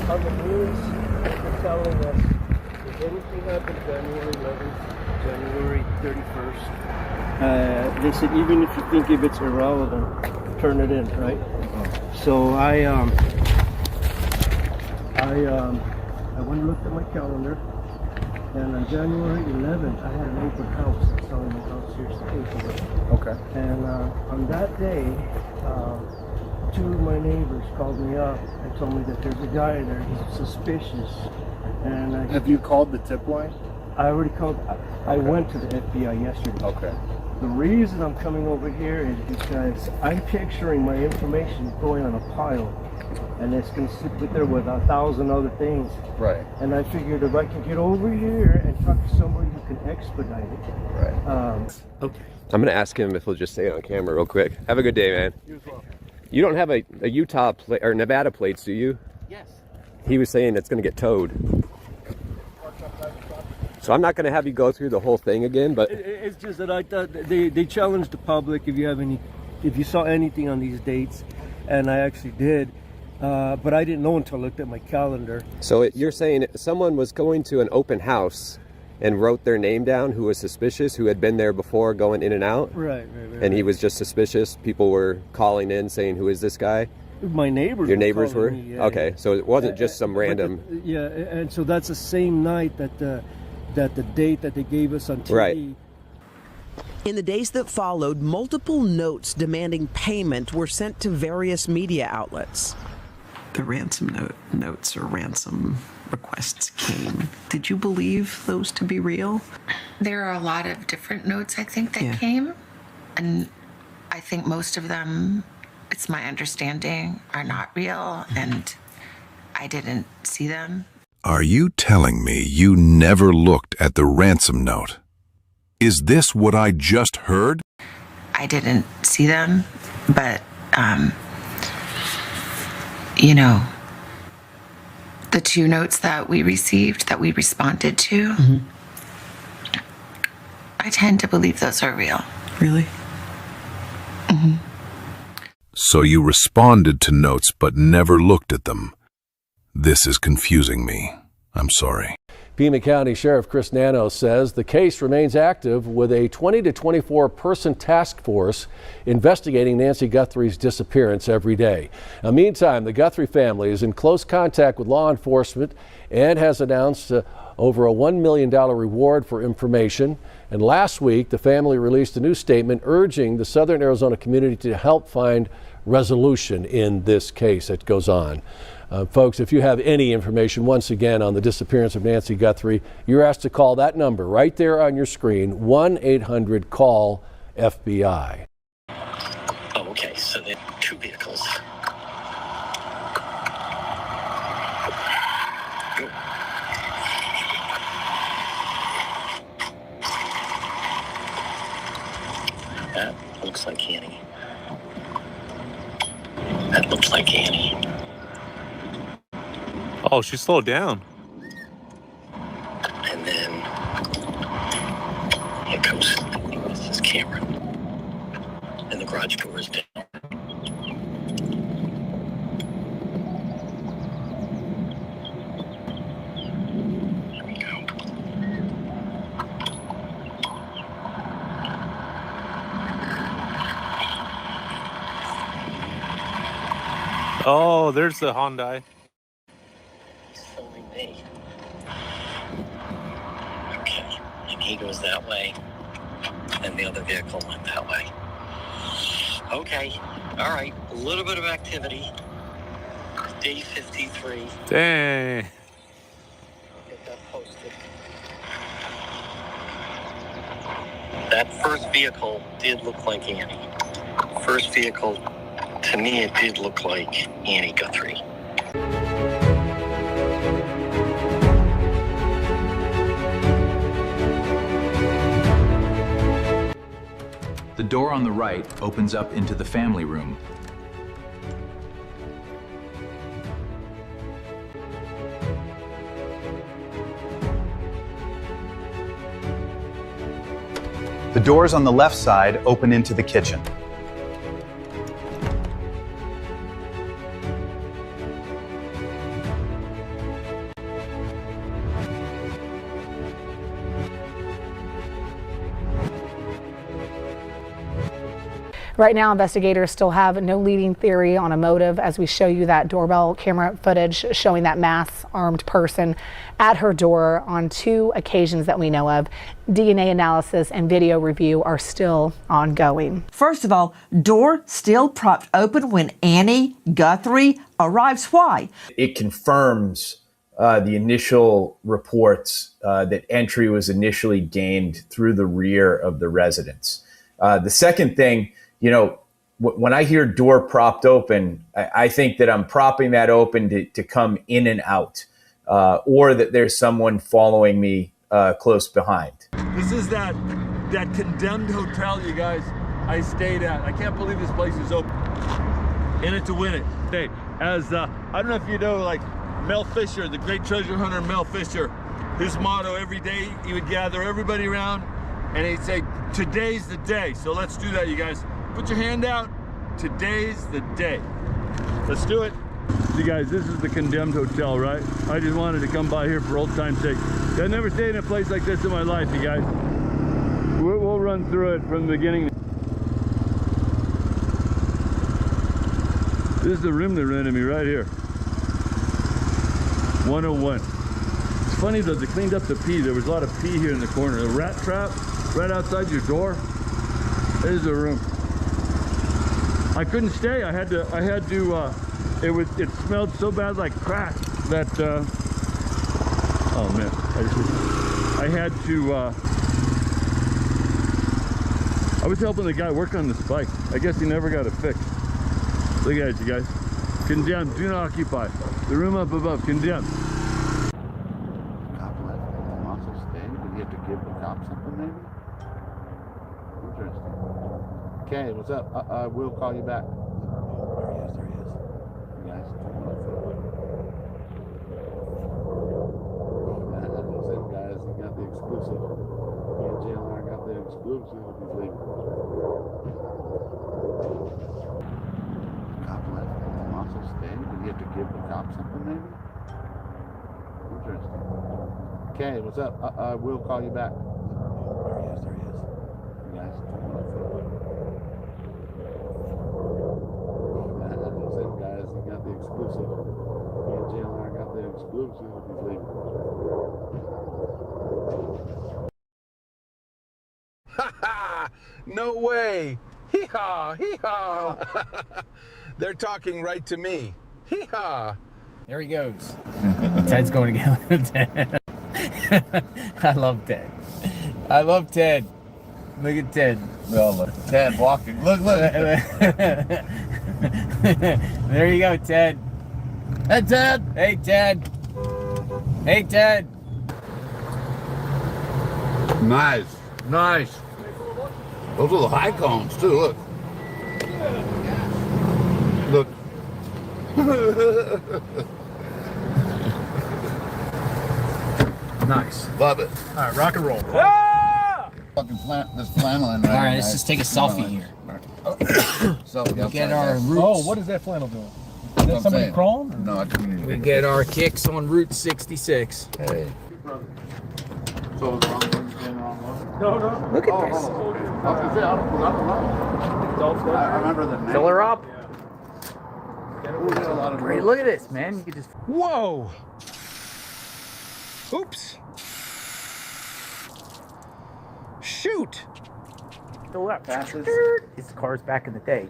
On the news, they're telling us if anything happened January 11th, January 31st, they said even if you think if it's irrelevant, turn it in, right? So I went and looked at my calendar, and on January 11th, I had an open house selling my house here to Okay. And on that day, two of my neighbors called me up and told me that there's a guy there, he's suspicious. And have you called the tip line? I already called. I went to the FBI yesterday. Okay. The reason I'm coming over here is because I'm picturing my information going on a pile, and it's going to sit there with 1,000 other things. Right. And I figured if I can get over here and talk to somebody who can expedite it. Right. Okay. I'm going to ask him if he'll just say it on camera real quick. Have a good day, man. You as well. You don't have a Utah plate or Nevada plates, do you? Yes. He was saying it's going to get towed. So I'm not going to have you go through the whole thing again, but It's just that I thought they challenged the public if you saw anything on these dates, and I actually did. But I didn't know until I looked at my calendar. So you're saying someone was going to an open house and wrote their name down who was suspicious, who had been there before going in and out? Right. And he was just suspicious? People were calling in saying, who is this guy? My neighbors. Your neighbors were? calling me, yeah, okay, so it wasn't just some random... and so that's the same night that the date that they gave us on TV. Right. In the days that followed, multiple notes demanding payment were sent to various media outlets. The ransom notes or ransom requests came. Did you believe those to be real? There are a lot of different notes, I think, that came. And I think most of them, it's my understanding, are not real. And I didn't see them. Are you telling me you never looked at the ransom note? Is this what I just heard? I didn't see them, but, the two notes that we received, that we responded to, I tend to believe those are real. Really? So you responded to notes but never looked at them. This is confusing me. I'm sorry. Pima County Sheriff Chris Nanos says the case remains active with a 20 to 24 person task force investigating Nancy Guthrie's disappearance every day. Now, meantime, the Guthrie family is in close contact with law enforcement and has announced over a $1 million reward for information. And last week, the family released a new statement urging the Southern Arizona community to help find resolution in this case that goes on. Folks, if you have any information, once again, on the disappearance of Nancy Guthrie, you're asked to call that number right there on your screen, 1-800-CALL-FBI. Oh, okay, so there are two vehicles. Go. That looks like Annie. That looks like Annie. Oh, she slowed down. And then here comes this camera. And the garage door is down. Here we go. Oh, there's the Hyundai. He's filming me. Okay, and he goes that way, and the other vehicle went that way. Okay, all right, a little bit of activity. Day 53. Dang. Get that posted. That first vehicle did look like Annie. First vehicle, to me, it did look like Annie Guthrie. The door on the right opens up into the family room. The doors on the left side open into the kitchen. Right now, investigators still have no leading theory on a motive as we show you that doorbell camera footage showing that masked armed person at her door on 2 occasions that we know of. DNA analysis and video review are still ongoing. First of all, door still propped open when Annie Guthrie arrives. Why? It confirms the initial reports that entry was initially gained through the rear of the residence. The second thing, you know, when I hear door propped open, I think that I'm propping that open to come in and out, or that there's someone following me close behind. This is that condemned hotel, you guys, I stayed at. I can't believe this place is open. In it to win it. Hey, as I don't know if you know, like Mel Fisher, the great treasure hunter Mel Fisher, his motto every day, he would gather everybody around and he'd say, today's the day. So let's do that, you guys. Put your hand out. Today's the day. Let's do it. You guys, this is the condemned hotel, right? I just wanted to come by here for old time's sake. I've never stayed in a place like this in my life, you guys. We'll run through it from the beginning. This is the room they rented me right here. 101. It's funny though, they cleaned up the pee. There was a lot of pee here in the corner. A rat trap right outside your door. There's the room. I couldn't stay. I had to. It smelled so bad like crack that. Oh man! I had to. I was helping the guy work on this bike. I guess he never got it fixed. Look at it, you guys. Condemned. Do not occupy. The room up above. Condemned. Cop left. I'm also staying. Did you have to give the cop something, maybe? Interesting. Okay, what's up? We'll call you back. Oh, there he is. You guys, listen, guys, you got the exclusive. Me and JLR got the exclusive with these ladies. Cop left. I'm also staying. Did you have to give the cop something, maybe? Interesting. Okay, what's up? We'll call you back. Oh, there he is. You guys, listen, guys, you got the exclusive. Me and JLR got the exclusive with these ladies. No way. Hee-haw, hee-haw. They're talking right to me. Hee-haw. There he goes. Ted's going to get with Ted. I love Ted. I love Ted. Look at Ted. Oh, look. Ted walking. Look. There you go, Ted. Hey, Ted. Hey, Ted. Hey, Ted. Nice. Those are the high cones too. Look. Look. Nice. Love it. All right, rock and roll. Fucking this flannel. All right, let's just take a selfie here. Selfie. Get our roots. Oh, what is that flannel doing? Is that somebody crawling? Or? No, I didn't. We get our kicks on Route 66. Hey. So the wrong one's getting wrong one? No. Look at this. I was gonna say, I don't know. I remember the name. Fill her up. We got a lot of Great, look at this, man. You can just. Whoa. Oops. Shoot. Fill her up. His car's back in the day.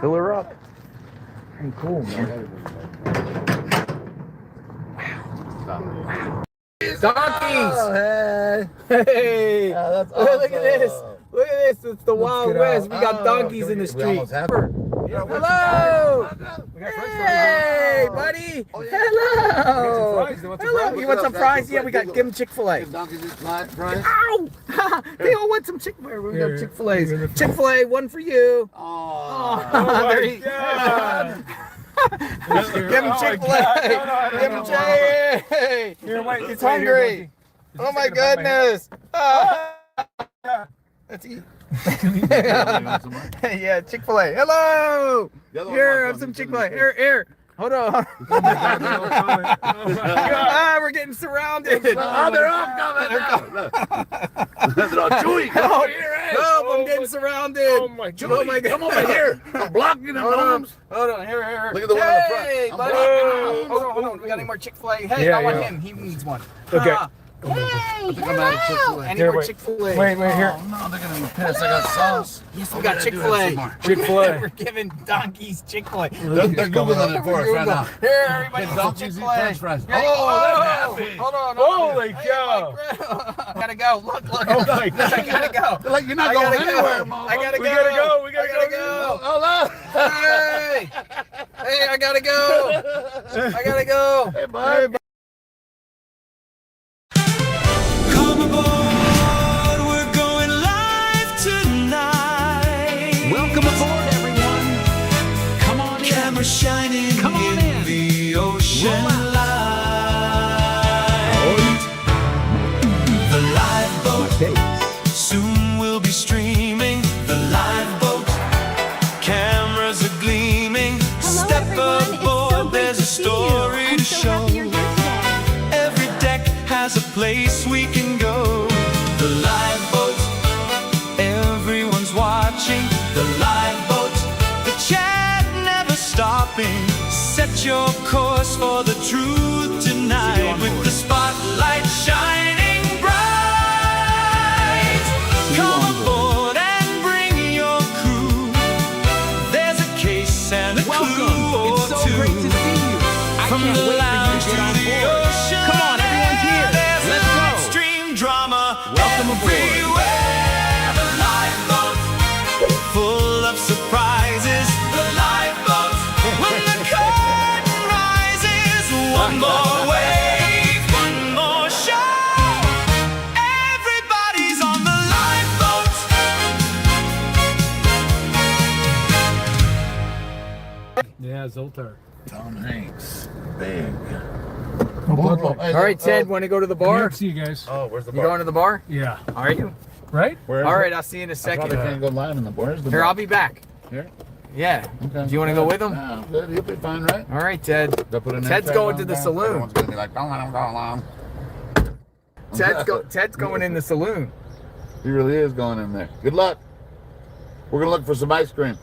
Fill her up. Pretty cool, man. Wow. Donkeys! Oh, Hey! Yeah, that's awesome. Look at this! Look at this! It's the Wild West. We got donkeys in the street. Hello! Hey, buddy! Hello! Hello! You want some fries? Yeah, we got. Give them Chick-fil-A. Ow! They all want some Chick-fil-A. We got Chick-fil-A's. Chick-fil-A, one for you. Oh, my God! Give him Chick-fil-A! Give him Chick-fil-A! He's hungry! Oh my goodness! Let's eat. Yeah, Chick-fil-A. Hello! Here, have some Chick-fil-A. Here. Hold on. We're getting surrounded. Oh, they're all coming. They're all chewy. Help, I'm getting surrounded. Oh my God. Come over here. I'm blocking them homes. Hold on. Here. Look at the one in the front. Hey, I'm buddy. blocking them. Hold on. We got any more Chick-fil-A? Hey, I want him. He needs one. Okay. Hey, I think I'm out of Chick-fil-A. Any more Chick-fil-A? Wait, here. Oh, no, they're going to be pissed. I got sauce. Yes, we got Chick-fil-A. Chick-fil-A. We're giving donkeys Chick-fil-A. They're Googling it for us right now. Here, everybody, Get some donkeys eat Chick-fil-A. French fries. Hey, Oh, they're happy. Hold on. Holy cow. I gotta go. Look. Oh my God. I gotta go. They're like, you're not going anywhere, Mom. I gotta go. We gotta go. I gotta go. Oh, Hey, I gotta go. Hey, bud. Welcome aboard, everyone. Come on in. Camera shining Come on in. the ocean light. The lifeboat soon will be streaming. The lifeboat cameras are gleaming. Step aboard, there's a story to show. Every deck has a place we can go. The lifeboat, everyone's watching. The lifeboat, the chat never stopping. Set your course for the truth tonight with the spotlight shining bright. Come aboard and bring your crew. There's a case and a clue or It's so two. great to see you. I From can't the wait for you lounge to to get on the board. ocean. Come on, everyone's here. There's Let's go. live stream drama. Welcome aboard. Everywhere. The lifeboat, full of surprises. The lifeboat, when the curtain rises. One more wave, one more show. Everybody's on the lifeboat. Yeah, Zoltar. Tom Hanks. Big. All right, Ted, want to go to the bar? See you guys. Oh, where's the You bar? going to the bar? Yeah. Are you? Right? Where's All it? right, I'll see you in a I second. probably can't go line in the bar. Where's the Here, bar? I'll be back. Here? Yeah. Okay. Do you want to go with him? No, good. You'll be fine, right? All right, Ted. They'll put a name Ted's tag going on to the down. saloon. Everyone's going to be like, don't let him go along. Ted's going in the saloon. He really is going in there. Good luck. We're going to look for some ice cream.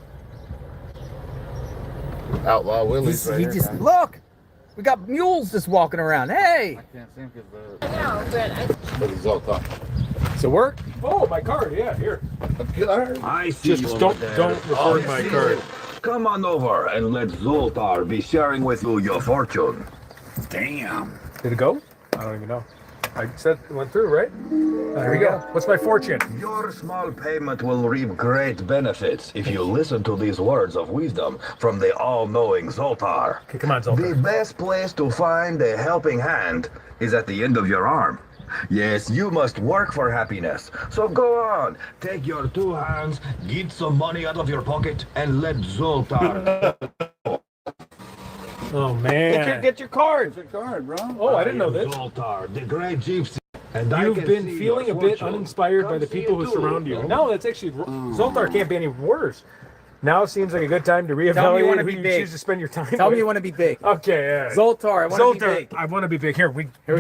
Outlaw Willie's right here, guys. Look. We got mules just walking around. Hey. I can't see him because the result on. So work? Oh, my card. Yeah, here. I see Just you don't over there. record my card. Come on over and let Zoltar be sharing with you your fortune. Damn. Did it go? I don't even know. I said it went through, right? There we go. What's my fortune? Your small payment will reap great benefits if you listen to these words of wisdom from the all-knowing Zoltar. Okay, come on, The Zoltar. best place to find a helping hand is at the end of your arm. Yes, you must work for happiness. So go on, take your 2 hands, get some money out of your pocket, and let Zoltar. Oh man! Get your card. It's a card, bro. Oh, I didn't know this. Zoltar, the great gypsy. And You've been see feeling your a bit fortune. uninspired by Come the see people it who too. surround you. No, that's actually Zoltar can't be any worse. Now seems like a good time to Tell me you reevaluate wanna who be you big. choose to spend your time Tell with. me you want to be big. Okay, yeah. Zoltar, I want to be big. I want to be big. Here, we Tell we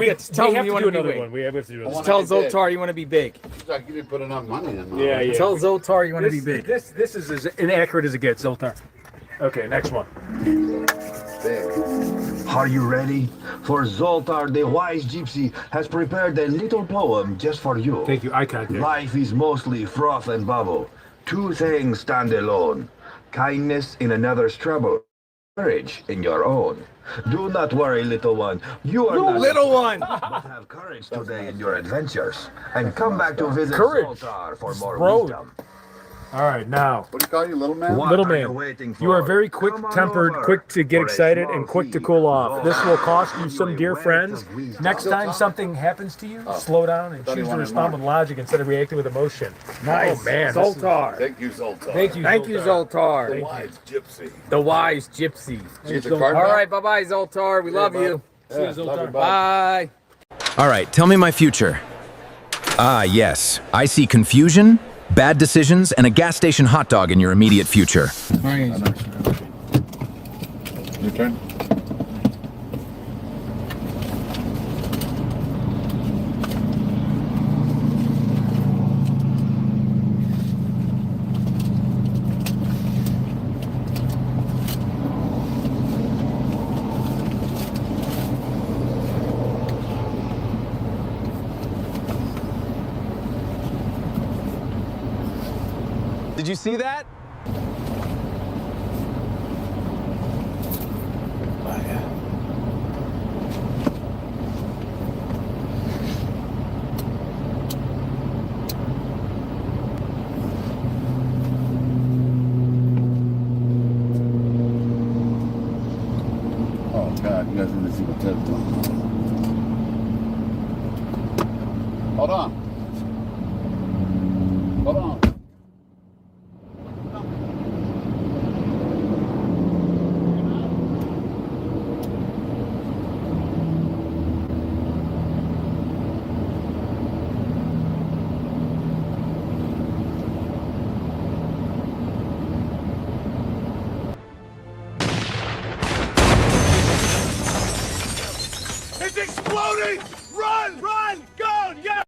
me have you to wanna do be another big. one. We have to do this. Tell Zoltar you want to be big. It's like you didn't put enough money in. Yeah, yeah. Tell Zoltar you want to be This- big. This is as inaccurate as it gets, Zoltar. Okay, next one. Are you ready? For Zoltar, the wise gypsy, has prepared a little poem just for you. Thank you, eye contact. Life is mostly froth and bubble. 2 things stand alone. Kindness in another's trouble. Courage in your own. Do not worry, little one. You are not little one. But have courage today in your adventures. And come back to visit Courage. Zoltar for more Bro. wisdom. All right, now. What do you call you, little man? What Little are you man, waiting you are for? very Come on quick-tempered, over quick to get for a excited, small and quick to fee. cool off. This will cost you Zoltar some will dear give friends. of wisdom. Next time something happens to you, slow down and Thought he choose to wanted respond more. with logic instead of reacting with emotion. Nice. Oh man, this is- Zoltar. Thank you, Zoltar. Thank you, Thank you, Zoltar. The wise gypsy. The wise gypsy. Get the card All back? right, bye-bye, Zoltar. We love you. See you, Zoltar. Bye. All right, tell me my future. Ah, yes. I see confusion, bad decisions, and a gas station hot dog in your immediate future. Your turn. Did you see that? Oh God, you guys need to see what Ted's doing. Hold on. Hold on. It's exploding! Run! Run! Go! Yeah!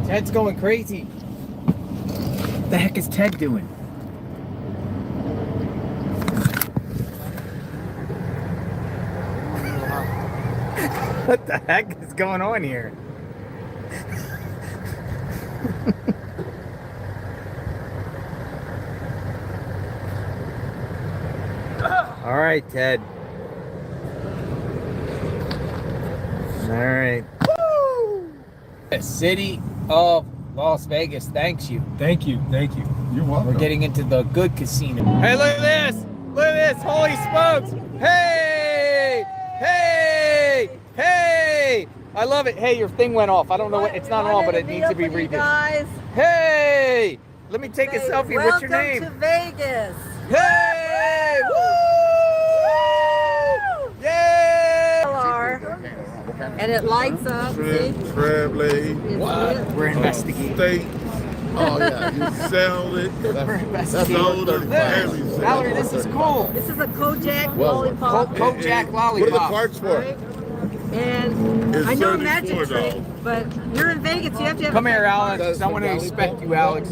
Ted's going crazy. What the heck is Ted doing? What the heck is going on here? All right, Ted. All right. The city of Las Vegas thanks you. Thank you, thank you. You're welcome. We're getting into the good casino. Hey, look at this! Look at this! Holy smokes! Hey! Hey! Hey! I love it. Hey, your thing went off. I don't know what. It's not on, but it needs to be redone. Guys, Hey! Let me take a selfie. What's your name? Welcome to Vegas. Hey! Woo! Yay! And it lights up. See? Crab leg. What? We're investigating. Steak. Oh yeah, you sell it. We're investigating. Soda. Look, Valerie, this is cool. This is a Kojak Well, lollipop. Kojak lollipop. What are the cards for? Right? And It's I know $34, magic trick, but you're in Vegas. You have to have. Come a here, magic Alex. I want to expect you, Alex.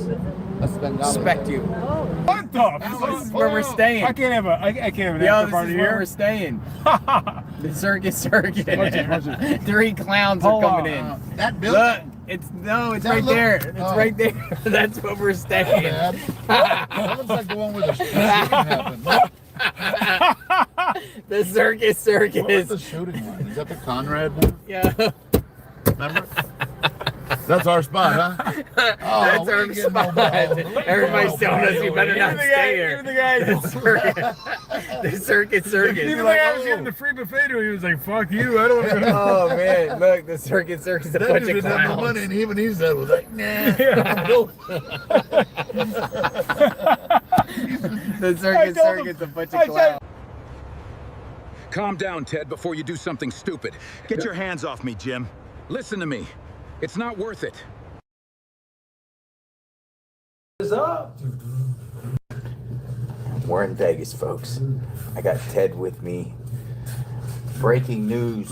Expect you. What the? This is where we're staying. I can't have an Yo, after this party is where here. we're staying. The circus circuit. 3 clowns are coming in. That building. Look, It's right there. It's right there. That's what we're staying. That looks like the one where the shooting happened. The circus. What's the shooting line? Is that the Conrad one? Yeah. Remember? That's our spot, huh? Oh, That's our spot. Everybody's telling us you better not stay here. The guy, The circus. even the guy was giving the free buffet to him, he was like, "Fuck you, I don't want to go." Oh man, look, the circus, a That bunch dude of didn't have no clowns. money, and even he said was like, "Nah." The circus, a bunch of clowns. Calm down, Ted, before you do something stupid. Get your hands off me, Jim. Listen to me. It's not worth it. We're in Vegas, folks. I got Ted with me. Breaking news.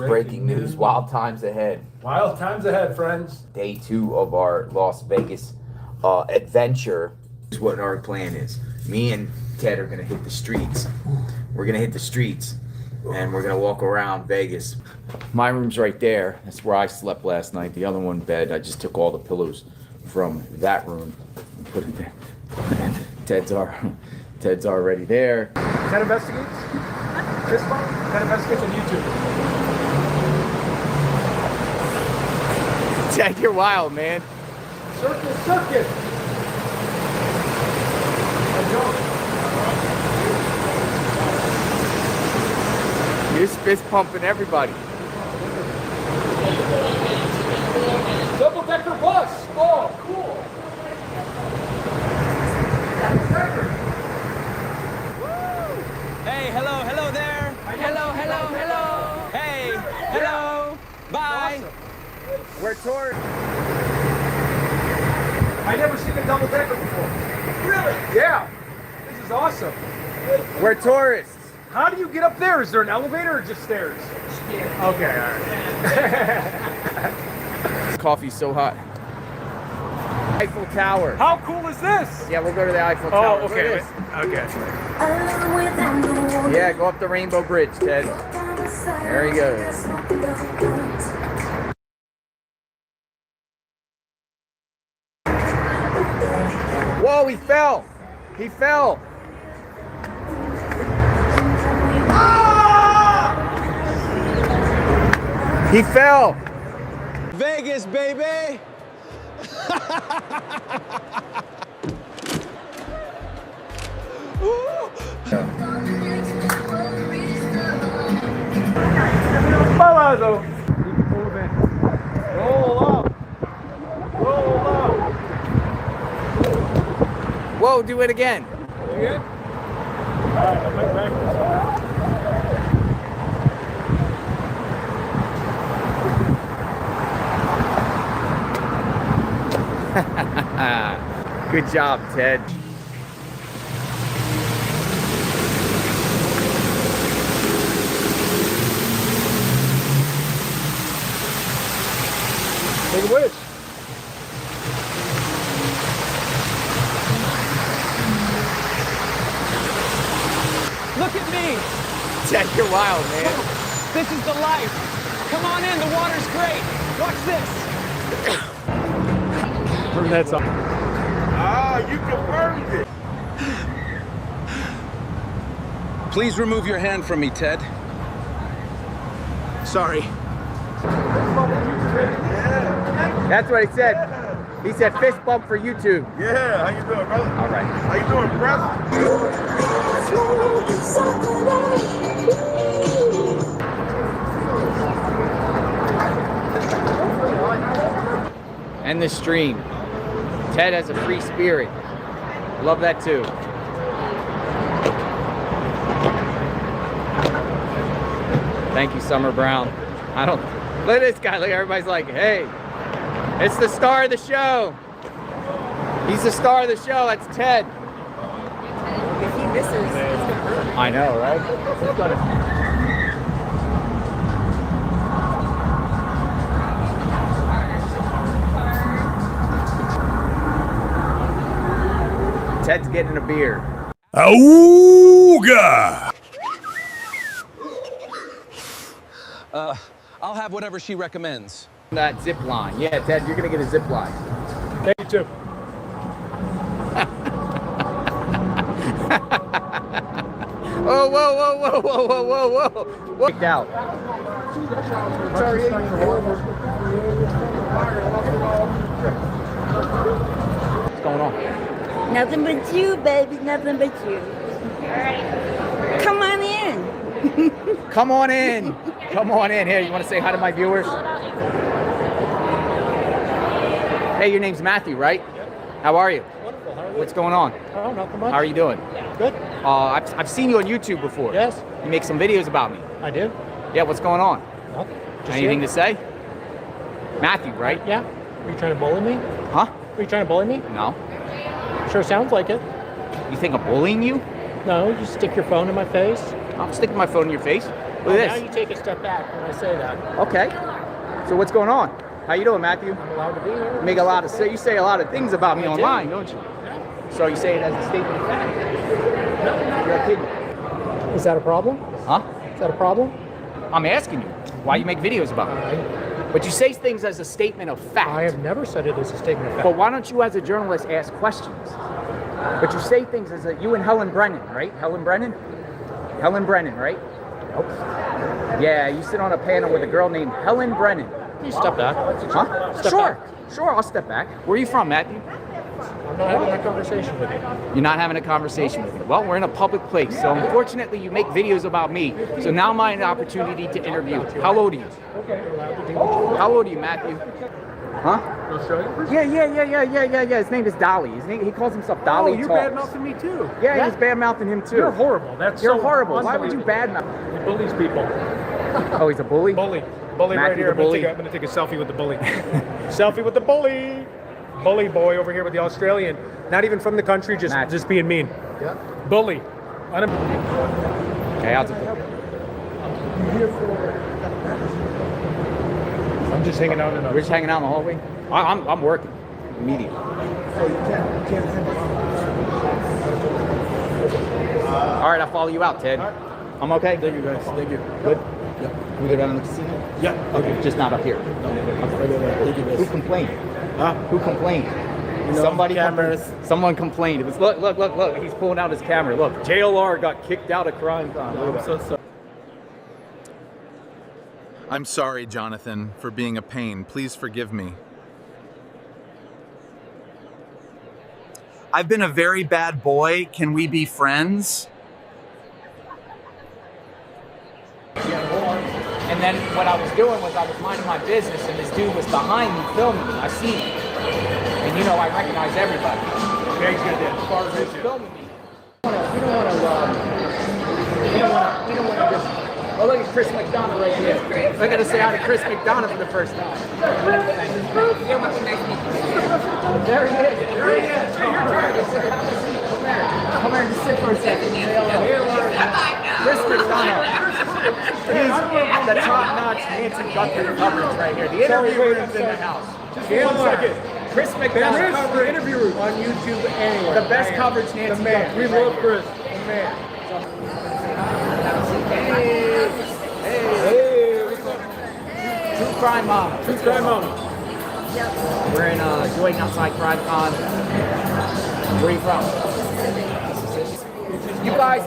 Wild times ahead. Wild times ahead, friends. Day 2 of our Las Vegas adventure. Here's what our plan is. Me and Ted are gonna hit the streets. We're gonna hit the streets, and we're gonna walk around Vegas. My room's right there. That's where I slept last night. The other one bed, I just took all the pillows from that room and put it there. Ted's already there. Ted investigates. This one, Ted investigates on YouTube. Ted, you're wild, man. Circus. You're fist pumping everybody. Double-decker bus. Oh, cool. Hey, hello there. Hello. Hey, hello. Bye. Awesome. We're touring. I never seen a double-decker before. Really? Yeah. This is awesome. We're tourists. How do you get up there? Is there an elevator or just stairs? Stairs. Okay, all right. This coffee's so hot. Eiffel Tower. How cool is this? Yeah, we'll go to the Eiffel Tower. Oh, okay. Okay. Yeah, go up the Rainbow Bridge, Ted. There he goes. Whoa, he fell. He fell. He fell. Vegas, baby. Palado. Keep moving. Roll up. Whoa, do it again. Again? All right, I'm back. Good job, Ted. Take it with. Look at me. Ted, you're wild, man. This is the life. Come on in. The water's great. Watch this. That's all. Ah, you confirmed it. Please remove your hand from me, Ted. Sorry. That's what he said. He said fist bump for YouTube. Yeah, how you doing, brother? All right. How you doing, And the stream. Ted has a free spirit. Love that too. Thank you, Summer Brown. I don't look at this guy. Look, everybody's like, hey, it's the star of the show. He's the star of the show. That's Ted. If he misses, it's gonna hurt. I know, right? Ted's getting a beer. Auga! I'll have whatever she recommends. That zip line. Yeah, Ted, you're gonna get a zip line. Thank you too. Whoa, whoa, whoa, whoa, whoa, whoa, whoa, whoa. Kicked out. What's going on? Nothing but you, baby. Nothing but you. Come on in. Come on in. Come on in. Here, you want to say hi to my viewers? Hey, your name's Matthew, right? How are you? Wonderful. How are you? What's going on? Oh, nothing much. How are you doing? Good. I've seen you on YouTube before. Yes. You make some videos about me. I did. Yeah, what's going on? Nothing. Just Anything here. to say? Matthew, right? Yeah. Are you trying to bully me? Huh? Are you trying to bully me? No. Sure sounds like it. You think I'm bullying you? No, you stick your phone in my face. I'm sticking my phone in your face. Look Well, at now this. you take a step back when I say that. Okay. So what's going on? How you doing, Matthew? I'm allowed to be here. You make a lot of you say a lot of things about me I do. online, don't you? So you say it as a statement of fact. Your opinion. Is that a problem? Huh? Is that a problem? I'm asking you why you make videos about me. But you say things as a statement of fact. I have never said it as a statement of fact. But why don't you, as a journalist, ask questions? But you say things as you and Helen Brennan, right? Helen Brennan, right? Nope. Yeah, you sit on a panel with a girl named Helen Brennan. You step back. Huh? Step Sure. back. Sure, I'll step back. Where are you from, Matthew? I'm not having that conversation with you. You're not having a conversation with me. Well, we're in a public place, so unfortunately you make videos about me. So now I have an opportunity to interview. How old are you? How old are you, Matthew? Huh? Yeah. His name is Dolly. He calls himself Dolly. Oh, you're Talks. bad mouthing me too. Yeah, he's bad mouthing him too. You're horrible. You're so horrible. Why would you bad mouth? He bullies people. Oh, he's a bully? Bully Matthew right here. the bully. I'm gonna take a selfie with the bully. Selfie with the bully. Bully boy over here with the Australian. Not even from the country, just being mean. Yeah. Bully. Okay, I'll take it. I'm just hanging out in We're just hanging out in the hallway? I'm working. Immediately. All right, I'll follow you out, Ted. I'm okay? Thank you, guys. Thank you. Good? Yep. Can we go down to the casino? Yeah. Okay, just not up here. Thank you, guys. Who complained? Huh? Who complained? Somebody cameras. Someone complained. It was look. He's pulling out his camera. Look, JLR got kicked out of Crime Con. I'm so sorry. I'm sorry, Jonathan, for being a pain. Please forgive me. I've been a very bad boy. Can we be friends? And then what I was doing was I was minding my business, and this dude was behind me filming me. I see him, and you know I recognize everybody. Yeah, he's good. As far as He's filming me. We don't want to just. Oh, look at Chris McDonough right here. I got to say hi to Chris McDonough for the first time. There he is. There he is. Hey, your turn. Come here and just sit for a second. Chris McDonough. He's the top-notch Nancy Guthrie coverage right here. The interview room's in the house. Just 1 second. Chris McDonough. Cover interview room on YouTube anywhere. The best coverage Nancy Guthrie. We love Chris. The man. Hey. True Crime Mom. True Crime Mom. We're in Joy Outside Crime Con. Where are you from? You guys,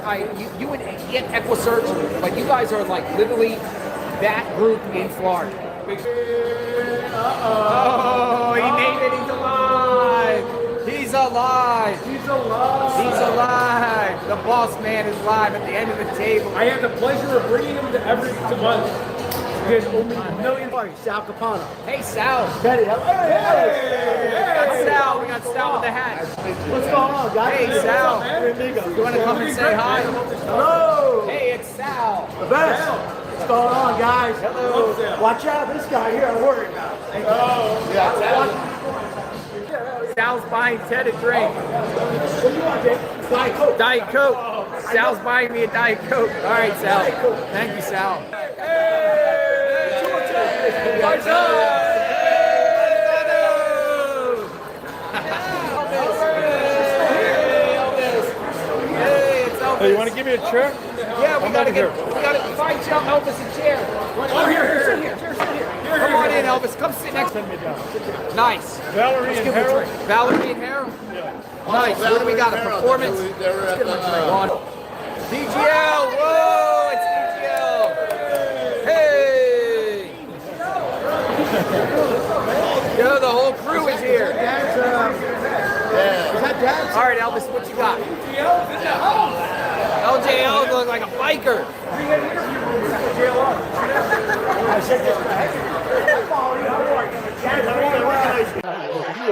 you would get EquiSearch, but you guys are like literally that group in Florida. Oh, he made it. He's alive. He's alive. He's alive. He's alive. The boss man is live at the end of the table. I had the pleasure of bringing him to every month. You guys owe me $1 million. Sal Capano. Hey, Sal. Betty, hello. Hey, Sal. We got Sal with the hat. What's going on, guys? Hey, Sal. What's up, man? You want to come and say hi? Hello. Hey, it's Sal. The best. What's going on, guys? Hello. Watch out, this guy here I'm worried about. Sal's buying Ted a drink. What do you want, Jake? Diet Coke. Diet Coke. Sal's buying me a Diet Coke. All right, Sal. Thank you, Sal. What's up? Hey, you want to give me a chair? Yeah, we gotta find Elvis a chair. Oh, here. Sit here. Come on in, Elvis. Come sit next to me. Nice. Valerie and Harold. Valerie and Harold? Nice. What do we got? A performance? Let's get them a drink on. DGL. Whoa, it's DGL. Hey. Yo, the whole crew is here. All right, Elvis, what you got? LJL looks like a biker.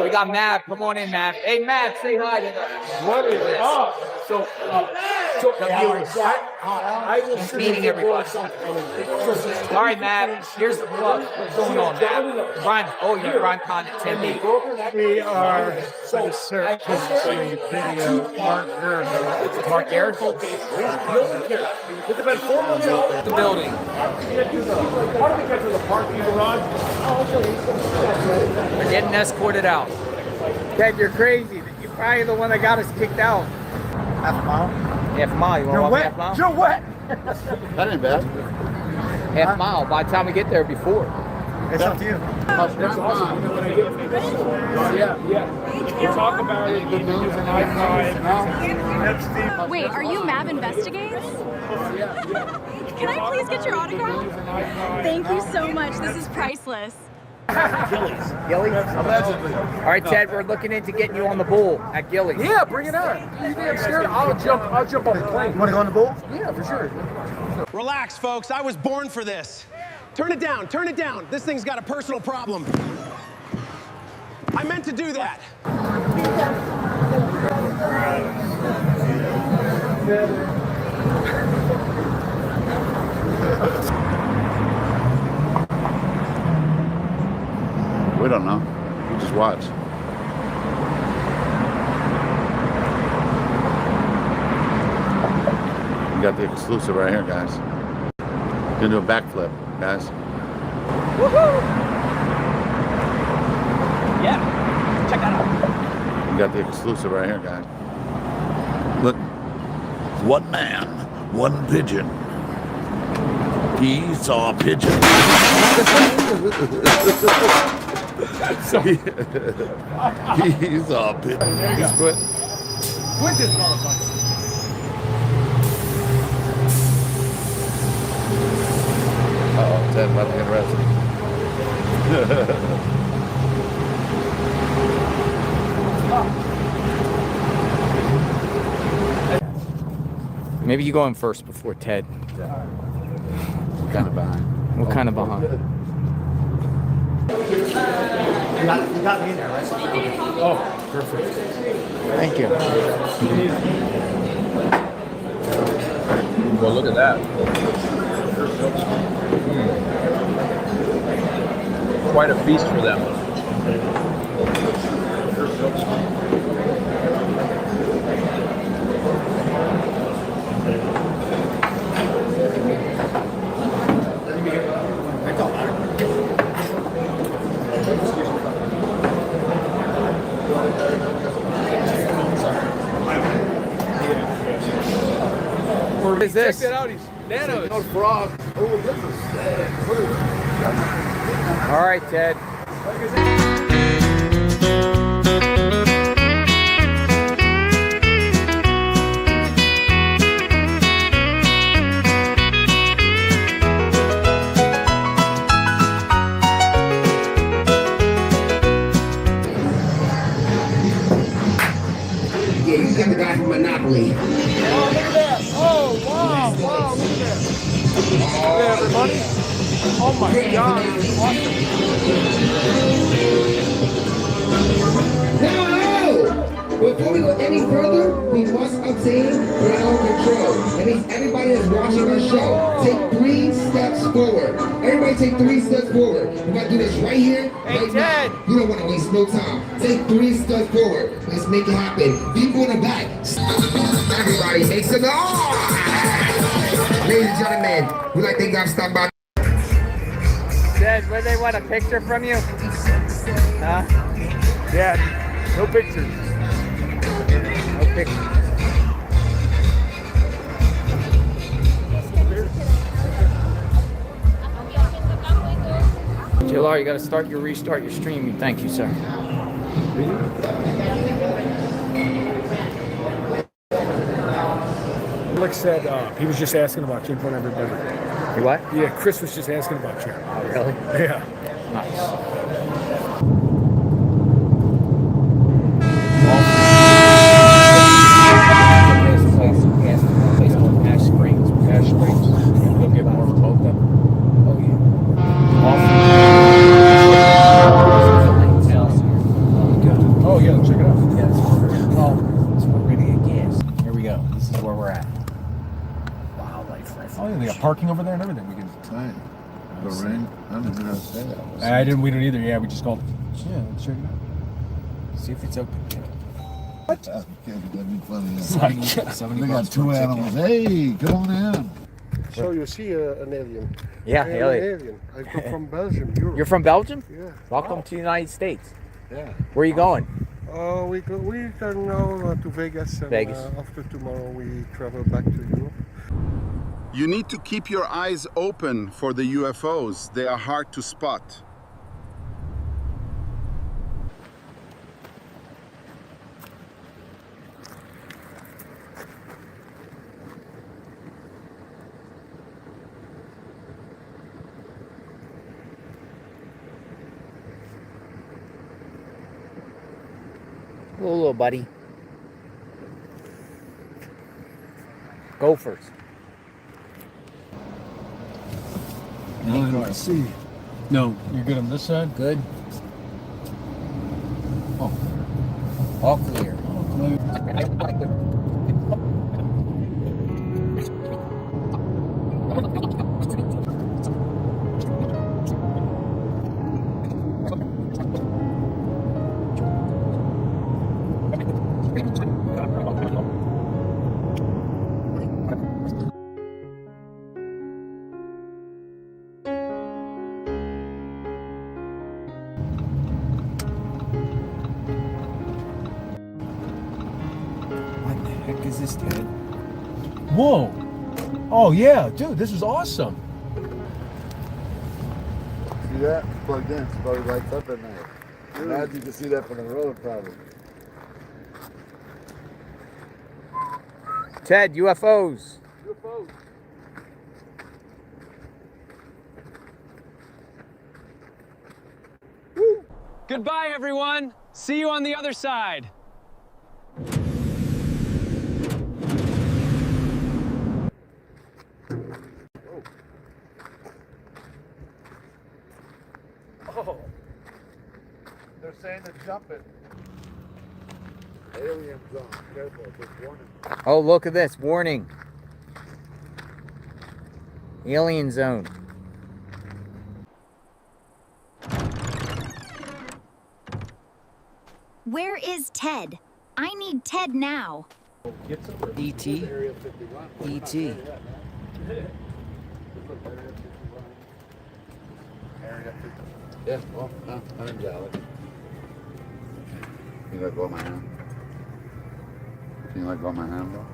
We got Matt. Come on in, Matt. Hey, Matt, say hi to us. What is this? So the viewers. I was meeting everybody. All right, Matt. Here's the plug. What's going on, Matt? Brian. Oh, you're Brian Condit, Tim. We are so surreptitiously video partner. Mark Garrett. It's been 4 months old. The building. How do we get to the parking garage? We're getting escorted out. Ted, you're crazy. You're probably the one that got us kicked out. Half a mile? Half a mile. You want to walk half a mile? You're wet. That ain't bad. Half a mile. By the time we get there, before. It's up to you. That's awesome. Yeah. We'll talk about it. Good news and high five. Wait, are you MAV Investigates? Can I please get your autograph? Thank you so much. This is priceless. Gillies? Allegedly. All right, Ted, we're looking into getting you on the bull at Gillies. Yeah, bring it on. You think I'm scared? I'll jump on the plane. You want to go on the bull? Yeah, for sure. Relax, folks. I was born for this. Turn it down. Turn it down. This thing's got a personal problem. I meant to do that. We don't know. We just watch. We got the exclusive right here, guys. Gonna do a backflip, guys. Woohoo! Yeah, check that out. We got the exclusive right here, guys. Look. One man, one pigeon. He saw a pigeon. He saw a pigeon. He split. Quit this motherfucker. Uh-oh, Ted about to get arrested. Maybe you go in first before Ted. Kind of behind. What kind of behind? You got me in there, right? Oh, perfect. Thank you. Well, look at that. Quite a feast for them. What is this? Check that out. He's nanos. No frog. Oh, this is All right, Ted. Yeah, you got the guy from Monopoly. Oh, look at that. Oh, wow, look at that. Hey, everybody. Oh, my God. Awesome. No! Before we go any further, we must obtain ground control. That means everybody that's watching our show, take 3 steps forward. Everybody take 3 steps forward. We're about to do this right here. Hey, right Ted. now. You don't want to waste no time. Take 3 steps forward. Let's make it happen. People in the back. Everybody make some noise! Ladies and gentlemen, we'd like to thank you for stopping by. Ted, where they want a picture from you? Huh? Yeah, no pictures. No picture. JLR, you got to restart your streaming. Thank you, sir. Alex said he was just asking about you in front of everybody. You what? Yeah, Chris was just asking about you. Oh, really? Yeah. Nice. Ash Springs. You'll get more remote then. Oh, yeah. Oh, yeah, check it out. Yes. Oh, so we're ready to get gas. Here we go. This is where we're at. Wildlife refuge. Oh, yeah, they got parking over there and everything. We can. Right. The ring. I don't even know how to say that. We don't either. Yeah, we just called. Yeah, let's check it out. See if it's open. What? That'd be funny. Somebody They got two animals. Hey, come on in. So you see an alien? Yeah, I am alien. an alien. I come from Belgium, Europe. You're from Belgium? Yeah. Welcome to the United States. Yeah. Where are you going? We can now to Vegas, and Vegas. After tomorrow we travel back to Europe. You need to keep your eyes open for the UFOs. They are hard to spot. Hello, little buddy. Gophers. I see. No, you're good on this side? Good. Oh. All clear. What the heck is this, Ted? Whoa. Oh, yeah, dude, this is awesome. See that? It's plugged in. It's probably lights up at night. Imagine you can see that from the road, probably. Ted, UFOs. UFOs. Goodbye, everyone. See you on the other side. Oh. They're saying they're jumping. Aliens on. Careful, just warning. Oh, look at this. Warning. Alien zone. Where is Ted? I need Ted now. E.T. E.T. Yeah, well, I'm jealous. You let go of my hand? Can you let go of my hand, bro?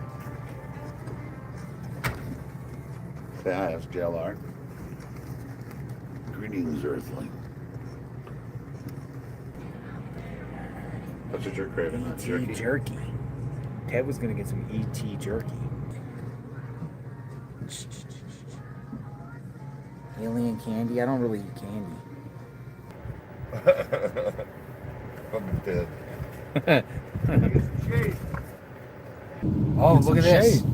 Say hi, that's JLR. Greetings, Earthling. That's what you're craving, not jerky. Jerky. Ted was gonna get some E.T. jerky. Alien candy? I don't really eat candy. I'm dead. Oh, Get look some at this. shade.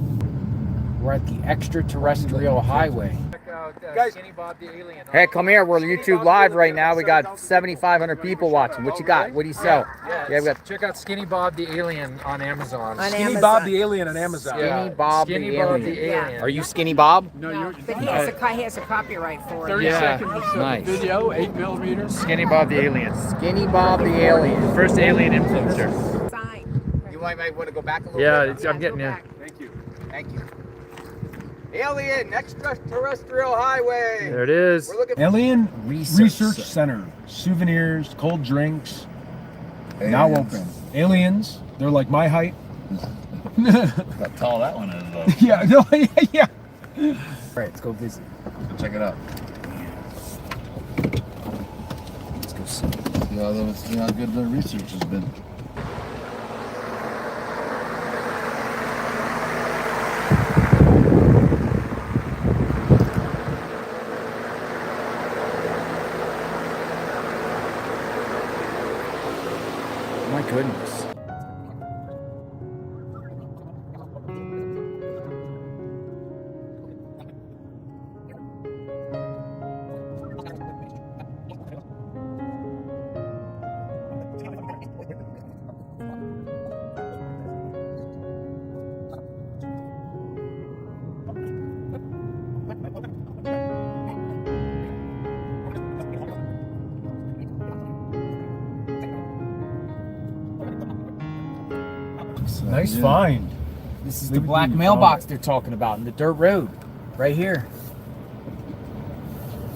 We're at the extraterrestrial highway. Check out Skinny Bob the Alien. Hey, come here. We're YouTube Live right now. We got 7,500 people watching. What you got? What do you sell? Yeah, we got check out Skinny Bob the Alien on Amazon. Skinny Bob the Alien on Amazon. Skinny Bob the Skinny Bob Alien. the Alien. Are you Skinny Bob? No, but he has a copyright for it. 30 seconds of nice. video, 8mm. Skinny Bob the Alien. Skinny Bob the Alien. First alien influencer. You might want to go back a little Yeah, bit. I'm getting you. Thank you. Thank you. Alien extraterrestrial highway. There it is. We're looking Alien Research Center. Souvenirs, cold drinks. Now open. Aliens. They're like my height. How tall that one is, though. Yeah, no, yeah. All right, let's go visit. Check it out. mails. Yeah, let's see how good the research has been. My goodness. Nice find. This is the black mailbox they're talking about in the dirt road, right here.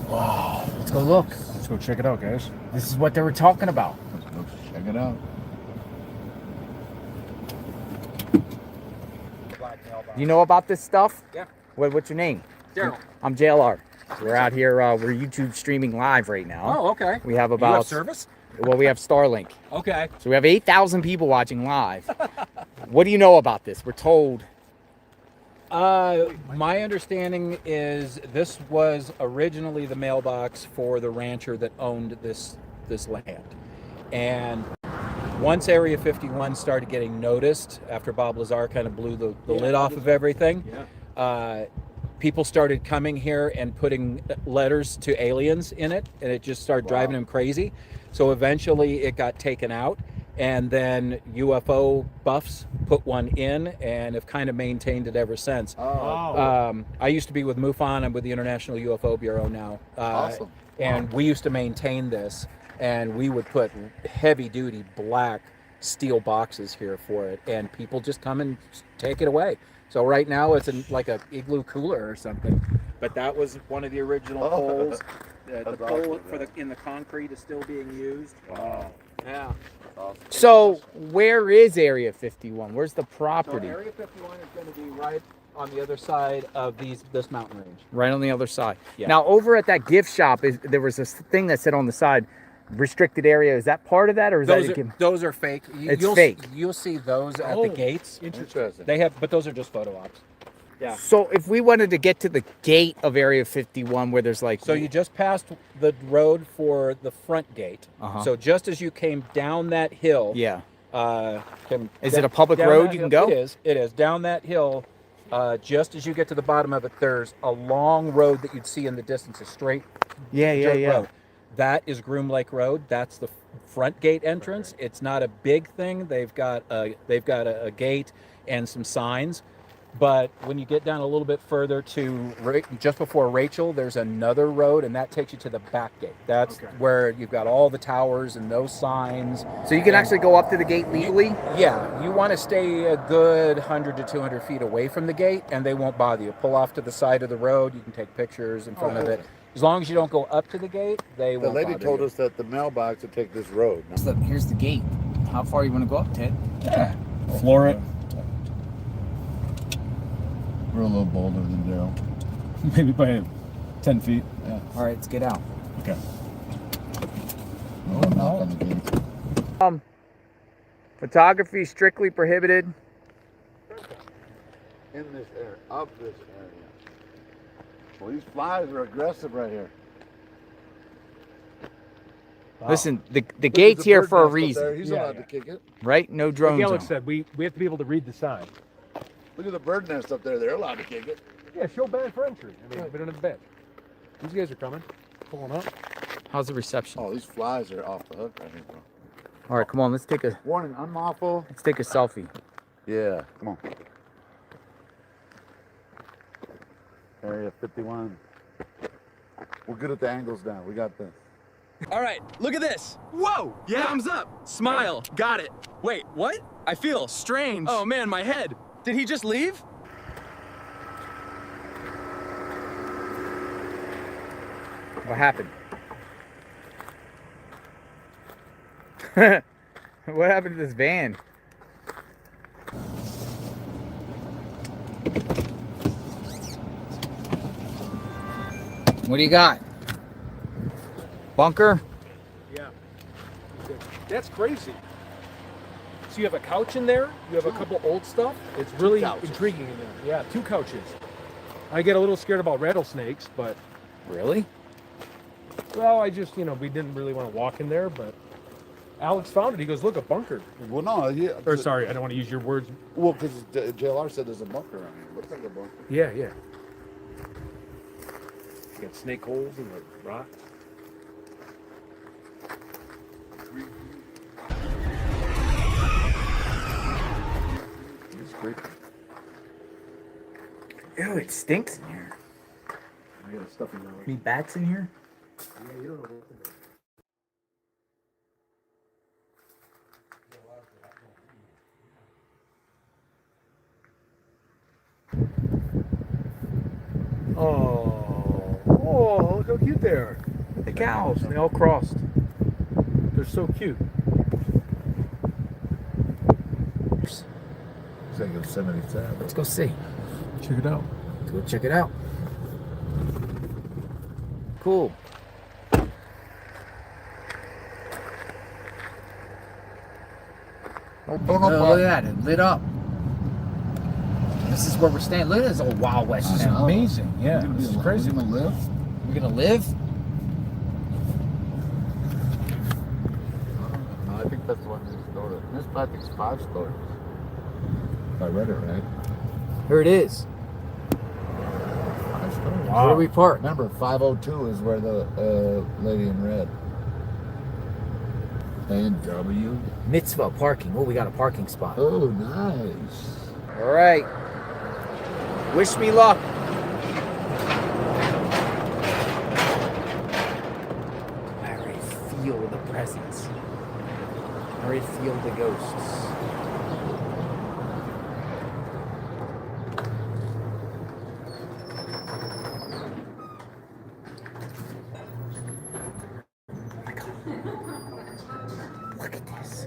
Wow. Let's go look. Let's go check it out, guys. This is what they were talking about. Let's go check it out. You know about this stuff? Yeah. What's your name? Daryl. I'm JLR. We're out here. We're YouTube streaming live right now. Oh, okay. We have You about have service? Well, we have Starlink. Okay. So we have 8,000 people watching live. What do you know about this? We're told. My understanding is this was originally the mailbox for the rancher that owned this land. And once Area 51 started getting noticed, after Bob Lazar kind of blew the lid off of everything, people started coming here and putting letters to aliens in it, and it just started driving them crazy. So eventually it got taken out, and then UFO buffs put one in and have kind of maintained it ever since. I used to be with MUFON. I'm with the International UFO Bureau now. Awesome. And we used to maintain this, and we would put heavy-duty black steel boxes here for it, and people just come and take it away. So right now it's like a igloo cooler or something. But that was one of the original poles. The pole in the concrete is still being used. Wow. Yeah. So where is Area 51? Where's the property? So Area 51 is going to be right on the other side of this mountain range. Right on the other side. Yeah. Now over at that gift shop, there was this thing that said on the side, restricted area. Is that part of that, or is those are fake? It's fake. You'll see those at the gates. Interesting. But those are just photo ops. Yeah. So if we wanted to get to the gate of Area 51 where there's like... So you just passed the road for the front gate. Uh-huh. So just as you came down that hill... Yeah. Is it a public road you can go? It is. Down that hill, just as you get to the bottom of it, there's a long road that you'd see in the distance, a straight dirt road. That is Groom Lake Road. That's the front gate entrance. It's not a big thing. They've got a gate and some signs. But when you get down a little bit further to just before Rachel, there's another road, and that takes you to the back gate. That's where you've got all the towers and those signs. So you can actually go up to the gate legally? Yeah, you want to stay a good 100 to 200 feet away from the gate, and they won't bother you. Pull off to the side of the road. You can take pictures in front of it. As long as you don't go up to the gate, they won't bother you. The lady told us that the mailbox would take this road. Here's the gate. How far you want to go up, Ted? Floor it. We're a little bolder than Daryl. Maybe by 10 feet. Yeah. All right, let's get out. Okay. No knock on the gate. Photography strictly prohibited. In this area, of this area. Well, these flies are aggressive right here. Wow. Listen, the gate's here for a reason. He's allowed to kick it. Right? No drone Like Alex zone. said, we have to be able to read the sign. Look at the bird nest up there. They're allowed to kick it. Yeah, show ban for entry. I mean, we don't have a badge. These guys are coming. Pulling up. How's the reception? Oh, these flies are off the hook, I think, bro. All right, come on. Let's take a warning. Unlawful. Let's take a selfie. Yeah, come on. Area 51. We're good at the angles now. We got this. All right, look at this. Whoa, yeah. Thumbs up, smile, got it. Wait, what? I feel strange. Oh man, my head. Did he just leave? What happened? What happened to this van? What do you got? Bunker? Yeah. That's crazy. So you have a couch in there. You have a couple old stuff. It's really intriguing in there. Yeah, 2 couches. I get a little scared about rattlesnakes, but Really? well, I just, we didn't really want to walk in there, but Alex found it. He goes, look, a bunker. Well, no, yeah. Or sorry, I don't want to use your words. Well, because JLR said there's a bunker around here. Looks like a bunker. Yeah. You got snake holes in the rock. It's creepy. Ew, it stinks in here. I got stuff in there. Any bats in here? Yeah, you don't know what's in there. Oh, look how cute they are. The cows. They all crossed. They're so cute. It's like Yosemite Sam. Let's go see. Check it out. Go check it out. Cool. Oh, look at that. It lit up. This is where we're staying. Look at this old Wild West This is town. amazing. Yeah, this is crazy. We're gonna live. We're gonna live? No, I think that's the one next door to. This I think is 5 stories. If I read it right. Here it is. 5 stories. Where do we park? Remember, 502 is where the lady in red. A&W. Mitzvah parking. Oh, we got a parking spot. Oh, nice. All right. Wish me luck. I already feel the presence. I already feel the ghosts. Look at this.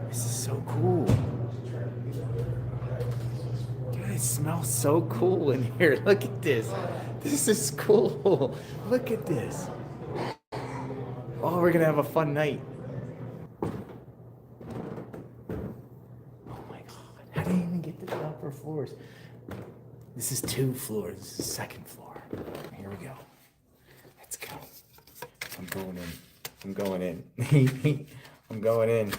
This is so cool. Dude, it smells so cool in here. Look at this. This is cool. Look at this. Oh, we're gonna have a fun night. Oh my god. How did I even get to the upper floors? This is 2 floors. This is the 2nd floor. Here we go. Let's go. I'm going in. I'm going in. I'm going in.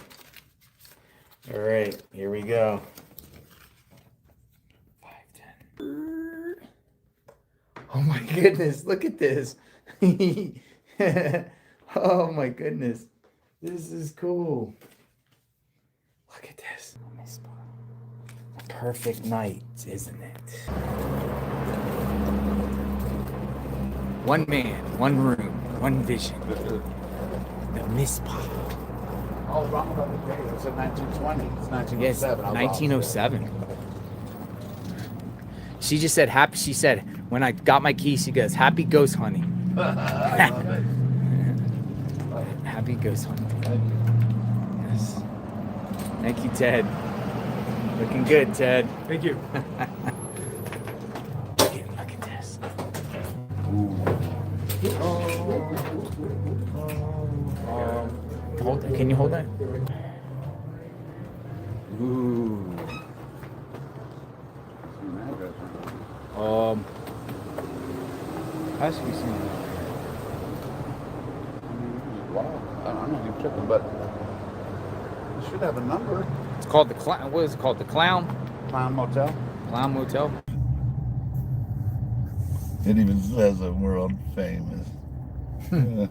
All right, here we go. 510. Oh my goodness, look at this. Oh my goodness. This is cool. Look at this. Perfect night, isn't it? One man, one room, one vision. The Mispah. Oh, wrong about the date. It's in 1920. It's 1907. Yes, 1907. She just said happy. She said when I got my key, she goes happy ghost hunting. I love it. Happy ghost hunting. Yes. Thank you, Ted. Looking good, Ted. Thank you. Look at this. Can you hold that? Ooh. Has to be seen. Wow. I don't know. You're tripping, but it should have a number. It's called the Clown. What is it called? The Clown? Clown Motel. Clown Motel. It even says that world famous. The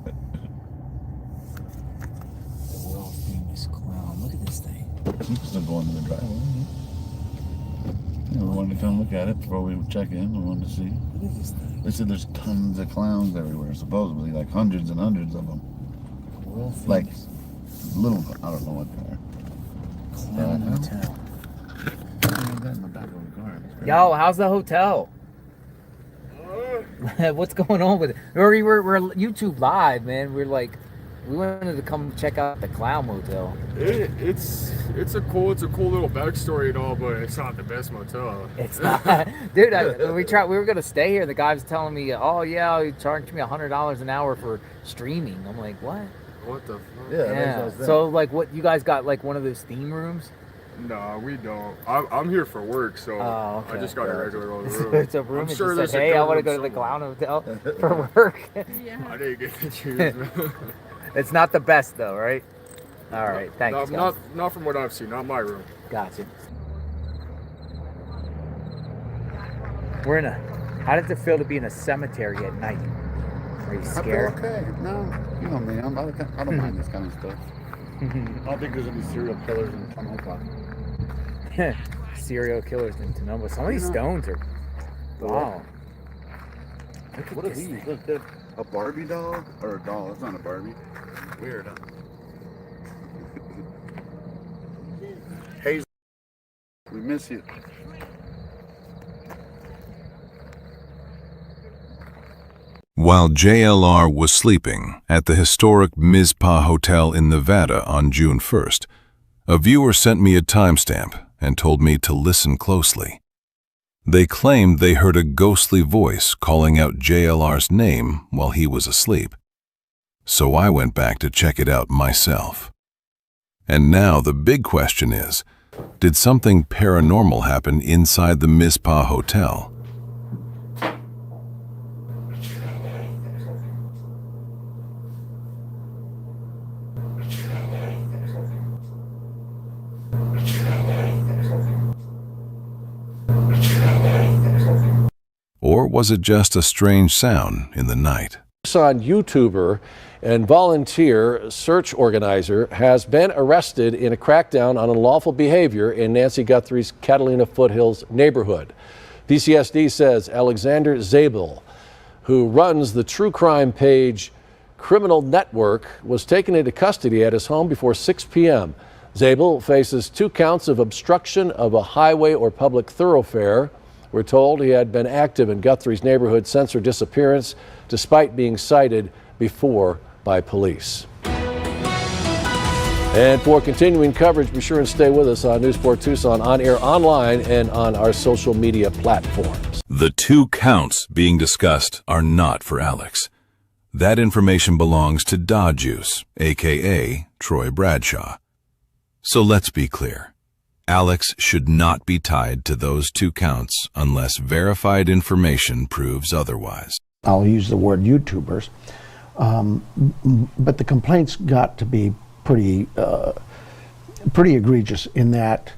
world famous clown. Look at this thing. People still going to the driveway. Yeah, we wanted to come look at it before we check in. We wanted to see. Look at this thing. They said there's tons of clowns everywhere, supposedly, like hundreds and hundreds of them. World famous. Like little, I don't know what they are. Clown Motel. In the back of the car. Yo, how's the hotel? What's going on with it? We're YouTube live, man. We're like, We wanted to come check out the Clown Motel. It's a cool little backstory and all, but it's not the best motel. It's not, dude. We were gonna stay here. The guy was telling me, "Oh yeah, he charged me $100 an hour for streaming." I'm like, "What? What the fuck?" Yeah. So like, what you guys got? Like one of those theme rooms? No, we don't. I'm here for work, so okay. I just got a regular old room. It's a room. I'm sure there's there's hey, a I want to good go to the room Clown Hotel for work. I didn't get to choose. Man. It's not the best though, right? All right, thanks. Not from what I've seen. Not my room. Gotcha. We're in a. How does it feel to be in a cemetery at night? Are you scared? I feel okay. No, you know me. I don't mind this kind of stuff. I don't think there's any serial killers in Tonopah. Serial killers in Tonopah. Some of these stones are. Wow. What are these? Look, they're a Barbie doll or a doll? It's not a Barbie. Weird, huh? Hey, we miss you. While JLR was sleeping at the historic Mizpah Hotel in Nevada on June 1st, a viewer sent me a timestamp and told me to listen closely. They claimed they heard a ghostly voice calling out JLR's name while he was asleep. So I went back to check it out myself. And now the big question is, did something paranormal happen inside the Mizpah Hotel? Or was it just a strange sound in the night? On YouTuber and volunteer search organizer has been arrested in a crackdown on unlawful behavior in Nancy Guthrie's Catalina Foothills neighborhood. PCSD says Alexander Zabel, who runs the true crime page Criminal Network, was taken into custody at his home before 6 p.m. Zabel faces 2 counts of obstruction of a highway or public thoroughfare. We're told he had been active in Guthrie's neighborhood since her disappearance, despite being cited before by police. And for continuing coverage, be sure and stay with us on News 4 Tucson, on air, online, and on our social media platforms. The 2 counts being discussed are not for Alex. That information belongs to Dodjuice, a.k.a. Troy Bradshaw. So let's be clear. Alex should not be tied to those 2 counts unless verified information proves otherwise. I'll use the word YouTubers, but the complaints got to be pretty egregious in that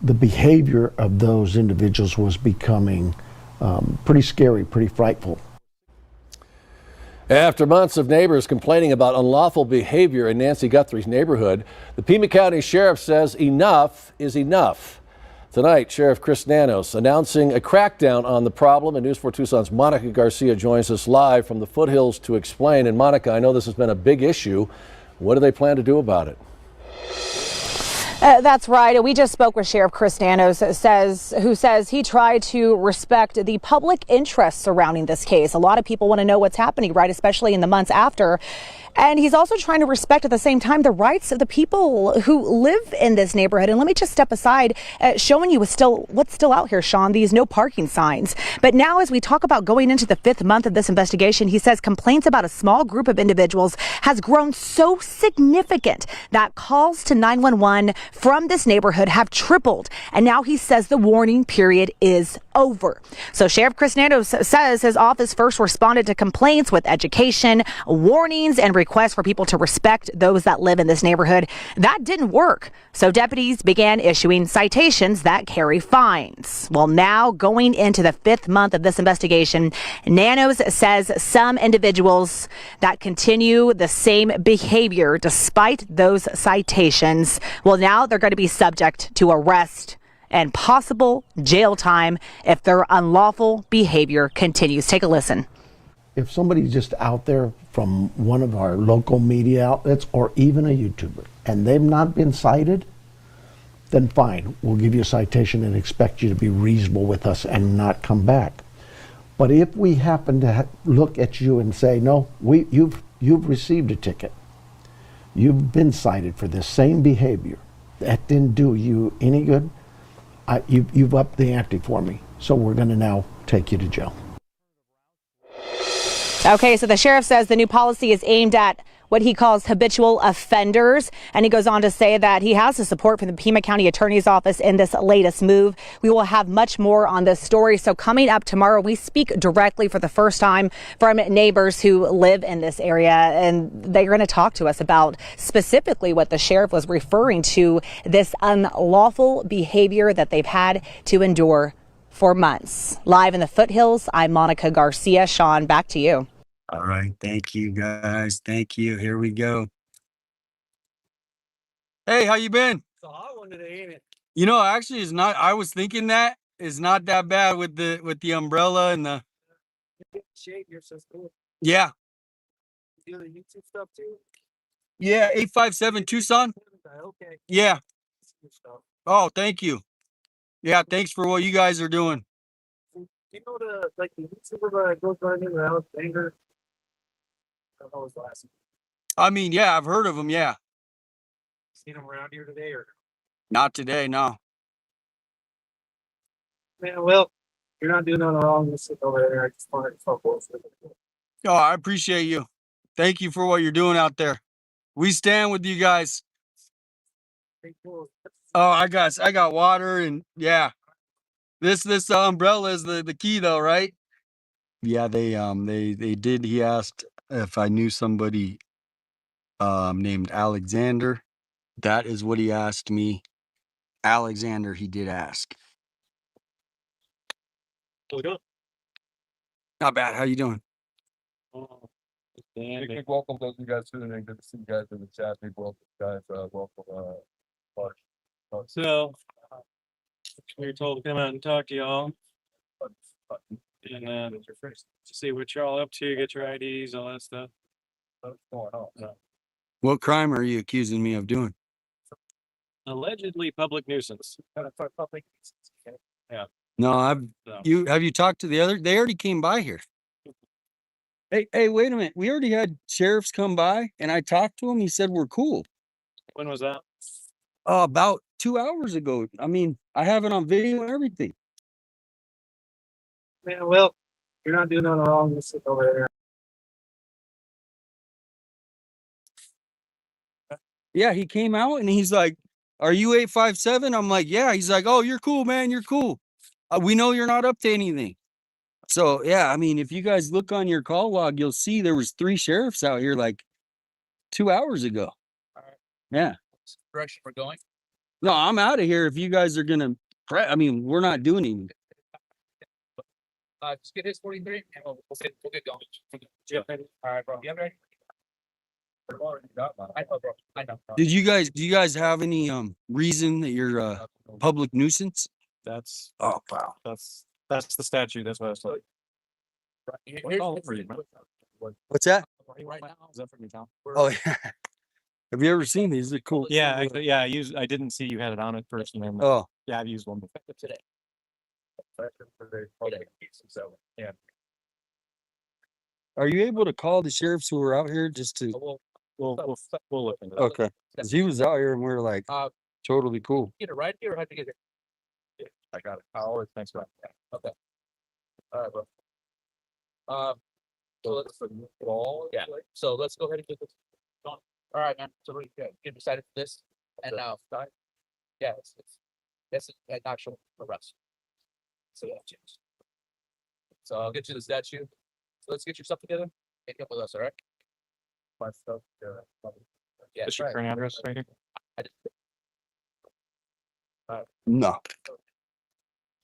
the behavior of those individuals was becoming pretty scary, pretty frightful. After months of neighbors complaining about unlawful behavior in Nancy Guthrie's neighborhood, the Pima County Sheriff says enough is enough. Tonight, Sheriff Chris Nanos announcing a crackdown on the problem, and News 4 Tucson's Monica Garcia joins us live from the foothills to explain. And Monica, I know this has been a big issue. What do they plan to do about it? That's right. We just spoke with Sheriff Chris Nanos, who says he tried to respect the public interest surrounding this case. A lot of people want to know what's happening, right, especially in the months after. And he's also trying to respect at the same time the rights of the people who live in this neighborhood. And let me just step aside, showing you what's still out here, Sean, these no parking signs. But now as we talk about going into the 5th month of this investigation, he says complaints about a small group of individuals has grown so significant that calls to 911 from this neighborhood have tripled. And now he says the warning period is over. So Sheriff Chris Nanos says his office first responded to complaints with education, warnings, and requests for people to respect those that live in this neighborhood. That didn't work. So deputies began issuing citations that carry fines. Well, now going into the 5th month of this investigation, Nanos says some individuals that continue the same behavior despite those citations, well, now they're going to be subject to arrest and possible jail time if their unlawful behavior continues. Take a listen. If somebody's just out there from one of our local media outlets or even a YouTuber and they've not been cited, then fine, we'll give you a citation and expect you to be reasonable with us and not come back. But if we happen to look at you and say, no, you've received a ticket, You've been cited for this same behavior. That didn't do you any good. You've upped the ante for me, so we're going to now take you to jail. Okay, so the sheriff says the new policy is aimed at what he calls habitual offenders. And he goes on to say that he has the support from the Pima County Attorney's Office in this latest move. We will have much more on this story. So coming up tomorrow, we speak directly for the first time from neighbors who live in this area. And they're going to talk to us about specifically what the sheriff was referring to, this unlawful behavior that they've had to endure for months. Live in the foothills, I'm Monica Garcia. Sean, back to you. All right. Thank you, guys. Thank you. Here we go. Hey, how you been? It's a hot one today, ain't it? You know, actually, it's not. I was thinking that it's not that bad with the umbrella and the. Shape, you're so cool. Yeah. You do the YouTube stuff too? Yeah, 857 Tucson. Okay. Yeah. Oh, thank you. Yeah, thanks for what you guys are doing. You know the YouTuber that goes by the name of Alexander? I don't know his last name. I mean, yeah, I've heard of them. Yeah. Seen him around here today or? Not today, no. Man, well, you're not doing nothing wrong. Just sit over there. I just wanted to talk with you. Oh, I appreciate you. Thank you for what you're doing out there. We stand with you guys. Oh, I got water and yeah. This umbrella is the key though, right? Yeah, they did. He asked if I knew somebody named Alexander. That is what he asked me. Alexander, he did ask. How we doing? Not bad. How you doing? Big welcome those of you guys tuning in. Good to see you guys in the chat. Big welcome, guys. Welcome, So we were told to come out and talk to y'all, and then to see what y'all up to, get your IDs, all that stuff. What's going on? What crime are you accusing me of doing? Allegedly public nuisance. Yeah. No, have you talked to the other? They already came by here. Hey, wait a minute. We already had sheriffs come by, and I talked to him. He said we're cool. When was that? About 2 hours ago. I mean, I have it on video and everything. Man, well, you're not doing nothing wrong. Just sit over there. Yeah, he came out and he's like, "Are you 857?" I'm like, "Yeah." He's like, "Oh, you're cool, man. You're cool. We know you're not up to anything." So yeah, I mean, if you guys look on your call log, you'll see there was 3 sheriffs out here like 2 hours ago. All right. Yeah. Direction we're going. No, I'm out of here. If you guys are gonna, I mean, we're not doing anything. Just get his 43 and we'll get going. Yeah. All right, bro. You have ready? I know, bro. I know. Do you guys have any reason that you're a public nuisance? That's oh wow. That's the statute. That's what I was told. What's that? Right now. Is that from your town? Oh yeah. Have you ever seen these? They're cool. Yeah, actually, yeah. I didn't see you had it on it first. And Oh. Yeah, I've used one before. Today. So yeah. Are you able to call the sheriffs who were out here just to? We'll look into that. Okay. Because he was out here and we were like, totally cool. Get it right here or how'd you get it? I got it. I always thanks for that. Okay. All right, bro. So let's yeah. So let's go ahead and get this done. All right, man. So we get decided for this, and now, yeah, it's an actual arrest. So yeah, cheers. So I'll get you the statue. So let's get your stuff together and come with us. All right. My stuff. Yeah. Is your current address right here? I just. No.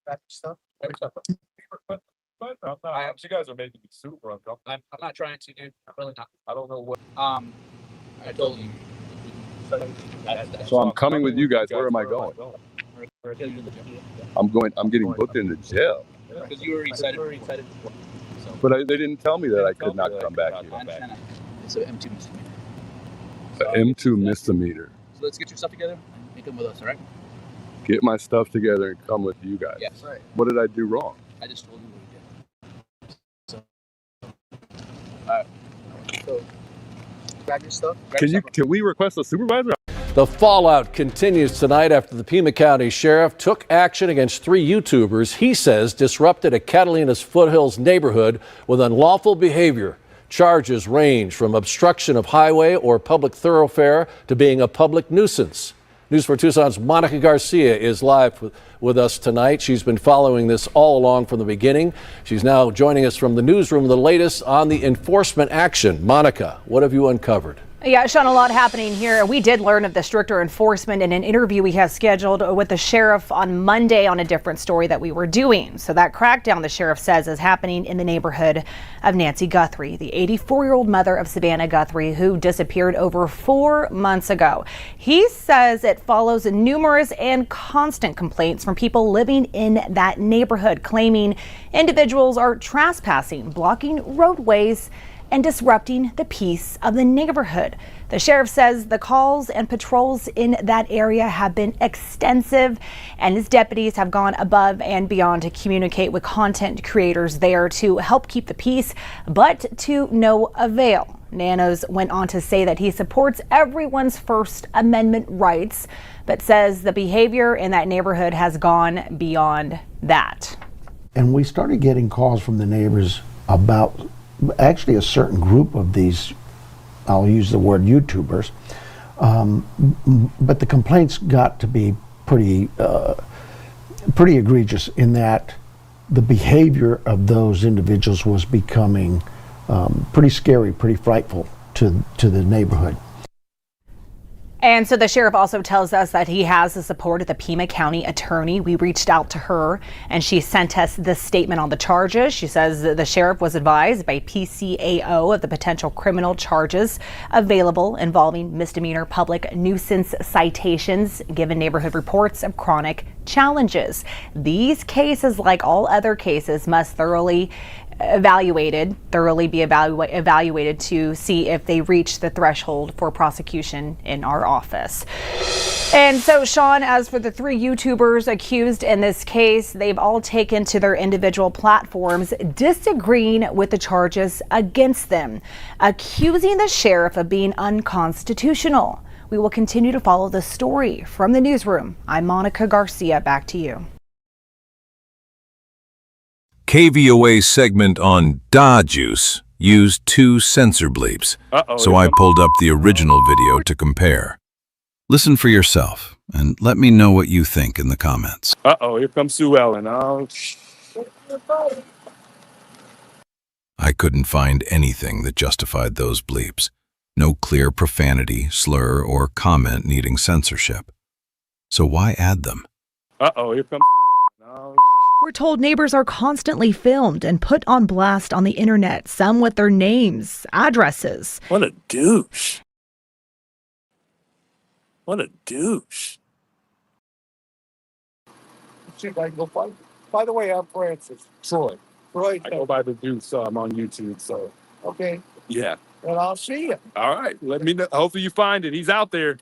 Back stuff. Every stuff. You guys are making me super uncomfortable. I'm not trying to, dude. I'm really not. I don't know what. I told you. So I'm coming with you guys. Where am I going? I'm getting booked into jail. Because you were excited. But they didn't tell me that I could not come back here. It's an M2 misdemeanor. An M2 misdemeanor. So let's get your stuff together and come with us, all right? Get my stuff together and come with you guys. Yes. Right. What did I do wrong? I just told you what we did. So, all right. So, Grab your stuff. Can we request a supervisor? The fallout continues tonight after the Pima County Sheriff took action against 3 YouTubers he says disrupted a Catalina's Foothills neighborhood with unlawful behavior. Charges range from obstruction of highway or public thoroughfare to being a public nuisance. News 4 Tucson's Monica Garcia is live with us tonight. She's been following this all along from the beginning. She's now joining us from the newsroom with the latest on the enforcement action. Monica, what have you uncovered? Yeah, Sean, a lot happening here. We did learn of the stricter enforcement in an interview we have scheduled with the sheriff on Monday on a different story that we were doing. So that crackdown, the sheriff says, is happening in the neighborhood of Nancy Guthrie, the 84-year-old mother of Savannah Guthrie, who disappeared over 4 months ago. He says it follows numerous and constant complaints from people living in that neighborhood, claiming individuals are trespassing, blocking roadways, and disrupting the peace of the neighborhood. The sheriff says the calls and patrols in that area have been extensive, and his deputies have gone above and beyond to communicate with content creators there to help keep the peace, but to no avail. Nanos went on to say that he supports everyone's First Amendment rights, but says the behavior in that neighborhood has gone beyond that. And we started getting calls from the neighbors about actually a certain group of these, I'll use the word YouTubers, but the complaints got to be pretty egregious in that the behavior of those individuals was becoming pretty scary, pretty frightful to the neighborhood. And so the sheriff also tells us that he has the support of the Pima County attorney. We reached out to her and she sent us this statement on the charges. She says the sheriff was advised by PCAO of the potential criminal charges available involving misdemeanor public nuisance citations, given neighborhood reports of chronic challenges. These cases, like all other cases, must thoroughly be evaluated to see if they reach the threshold for prosecution in our office. And so, Sean, as for the 3 YouTubers accused in this case, they've all taken to their individual platforms disagreeing with the charges against them, accusing the sheriff of being unconstitutional. We will continue to follow the story. From the newsroom, I'm Monica Garcia. Back to you. KVOA's segment on Da Juice used 2 censor bleeps, so I pulled up the original video to compare. Listen for yourself, and let me know what you think in the comments. Here comes Sue Ellen. I couldn't find anything that justified those bleeps. No clear profanity, slur, or comment needing censorship. So why add them? Here comes Sue Ellen. We're told neighbors are constantly filmed and put on blast on the internet, some with their names, addresses. What a douche. What a douche. See if I can go find. By the way, I'm Francis. Troy. I go by the Deuce, so I'm on YouTube, so. Okay. Yeah. Well, I'll see you. All right. Let me know. Hopefully you find it. He's out there.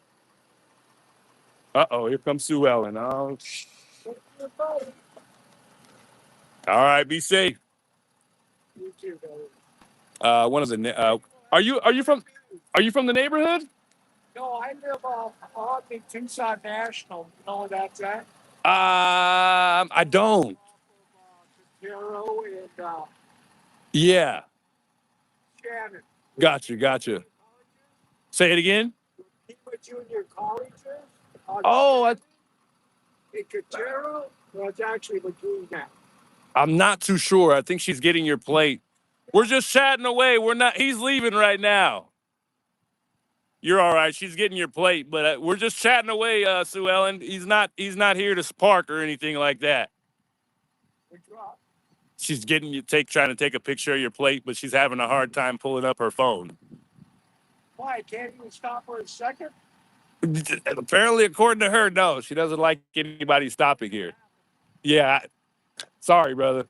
Here comes Sue Ellen. All right, be safe. You too, brother. What is it? Are you from the neighborhood? No, I live on the Tucson National. You know where that's at? I don't. Hero and Yeah. Shannon. Gotcha. Say it again. He put you in your colleges? In Cotero? Well, it's actually Laguna. I'm not too sure. I think she's getting your plate. We're just chatting away. He's leaving right now. You're all right. She's getting your plate, but we're just chatting away, Sue Ellen. He's not here to park or anything like that. She's trying to take a picture of your plate, but she's having a hard time pulling up her phone. Why? Can't you stop for a second? Apparently, according to her, no. She doesn't like anybody stopping here. Yeah. Sorry, brother.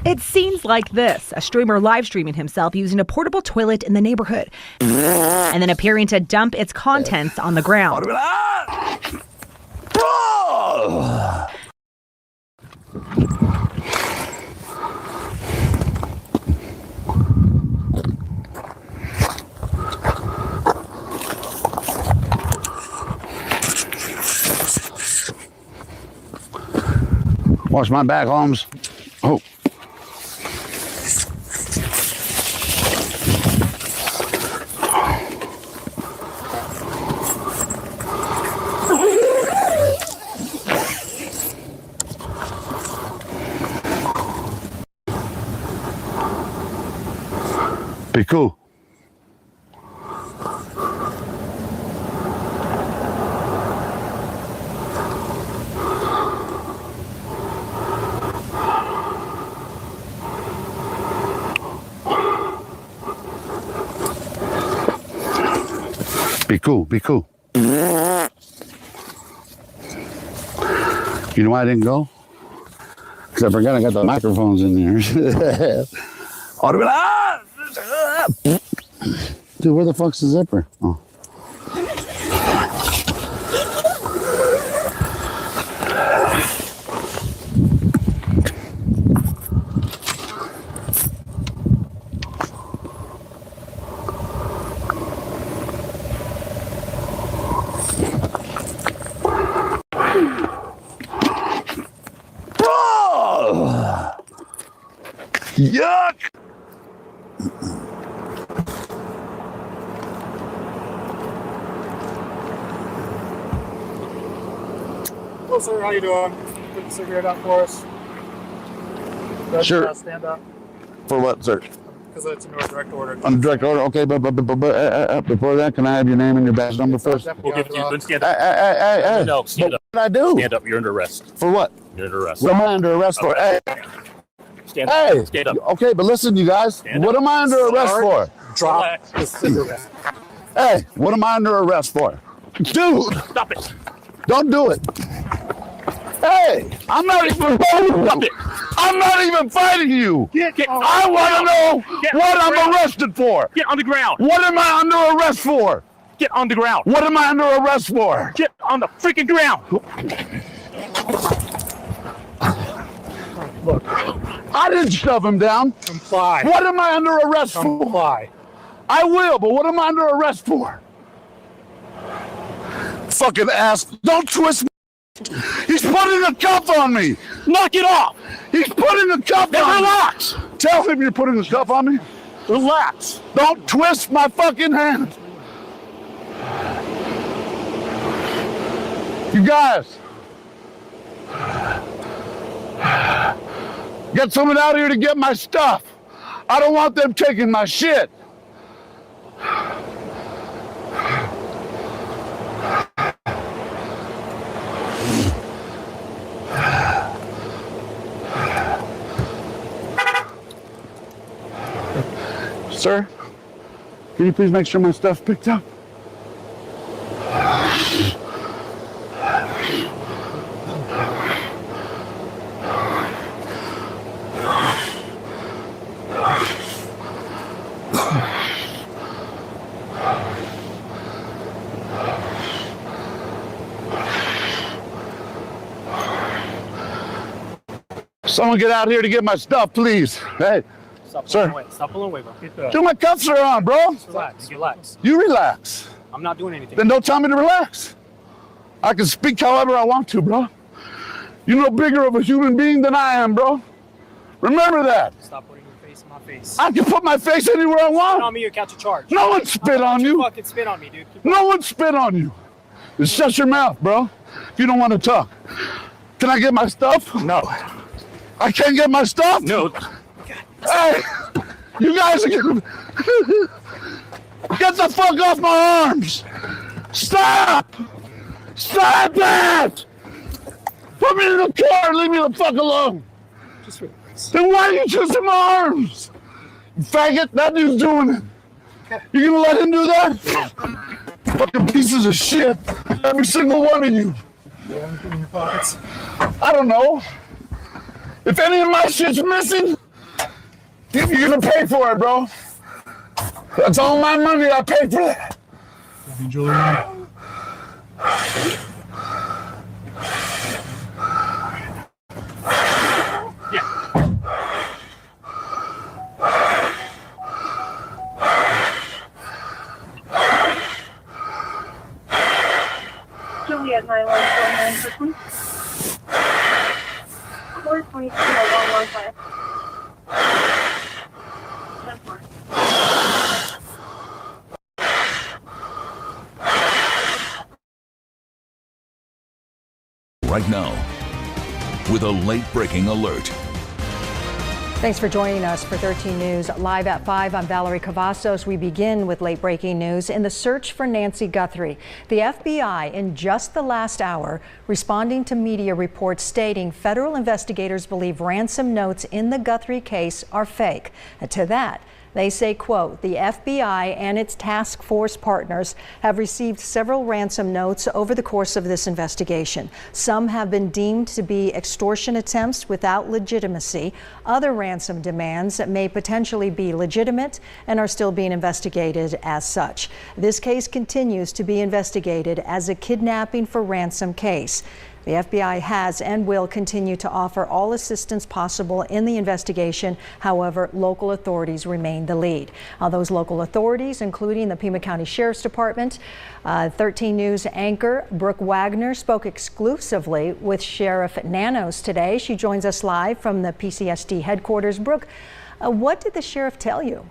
It's scenes like this, a streamer live streaming himself using a portable toilet in the neighborhood and then appearing to dump its contents on the ground. Watch my back, Holmes. Oh. Be cool. Be cool, be cool. You know why I didn't go? Because I forgot I got the microphones in there. Ought to be like, ah! Dude, where the fuck's the zipper? Oh. Yuck! Hello, sir. How you doing? Put the cigarette out for us. Sure. Stand up. For what, sir? Because it's in your direct order. On direct order, okay, but before that, can I have your name and your badge number first? We'll give it to you. Then stand up. Hey. No, stand up. What did I do? Stand up. You're under arrest. For what? You're under arrest. What am I under arrest for? Hey. Stand up. Hey. Stand up. Okay, but listen, you guys. Stand what up. am I under arrest for? Drop the cigarette. Hey, what am I under arrest for? Dude. Stop it. Don't do it. Hey, I'm not even fighting you. I'm not even fighting you. I want to know what I'm arrested for. Get on the ground. What am I under arrest for? Get on the ground. What am I under arrest for? Get on the freaking ground. Look. I didn't shove him down. Comply. What am I under arrest for? Comply. I will, but what am I under arrest for? Fucking ass. Don't twist me. He's putting a cuff on me. Knock it off. He's putting a cuff on me. Relax. Tell him you're putting a cuff on me. Relax. Don't twist my fucking hand. You guys. Get someone out here to get my stuff. I don't want them taking my shit. Sir, can you please make sure my stuff's picked up? Someone get out here to get my stuff, please. Hey, sir. Stop pulling away, bro. Dude, my cuffs are on, bro. Just relax. Relax. You relax. I'm not doing anything. Then don't tell me to relax. I can speak however I want to, bro. You're no bigger of a human being than I am, bro. Remember that. Stop putting your face in my face. I can put my face anywhere I want. Spit on me or catch a charge. No one spit on you. Fucking spit on me, dude. No one spit on you. Just shut your mouth, bro. If you don't want to talk. Can I get my stuff? No. I can't get my stuff? No. Hey, you guys are getting... Get the fuck off my arms! Stop! Stop that! Put me in the car and leave me the fuck alone! Just relax. Then why are you twisting my arms? You faggot, that dude's doing it. You gonna let him do that? Fucking pieces of shit. Every single one of you. You have anything in your pockets? I don't know. If any of my shit's missing, you're gonna pay for it, bro. That's all my money. I paid for that. Jewelry. Juliet 914, Right now, with a late-breaking alert. Thanks for joining us for 13 News. Live at 5, I'm Valerie Cavazos. We begin with late-breaking news. In the search for Nancy Guthrie, the FBI, in just the last hour, responding to media reports stating federal investigators believe ransom notes in the Guthrie case are fake. And to that, they say, quote, the FBI and its task force partners have received several ransom notes over the course of this investigation. Some have been deemed to be extortion attempts without legitimacy. Other ransom demands may potentially be legitimate and are still being investigated as such. This case continues to be investigated as a kidnapping for ransom case. The FBI has and will continue to offer all assistance possible in the investigation. However, local authorities remain the lead. Those local authorities, including the Pima County Sheriff's Department, 13 News anchor Brooke Wagner spoke exclusively with Sheriff Nanos today. She joins us live from the PCSD headquarters. Brooke, what did the sheriff tell you?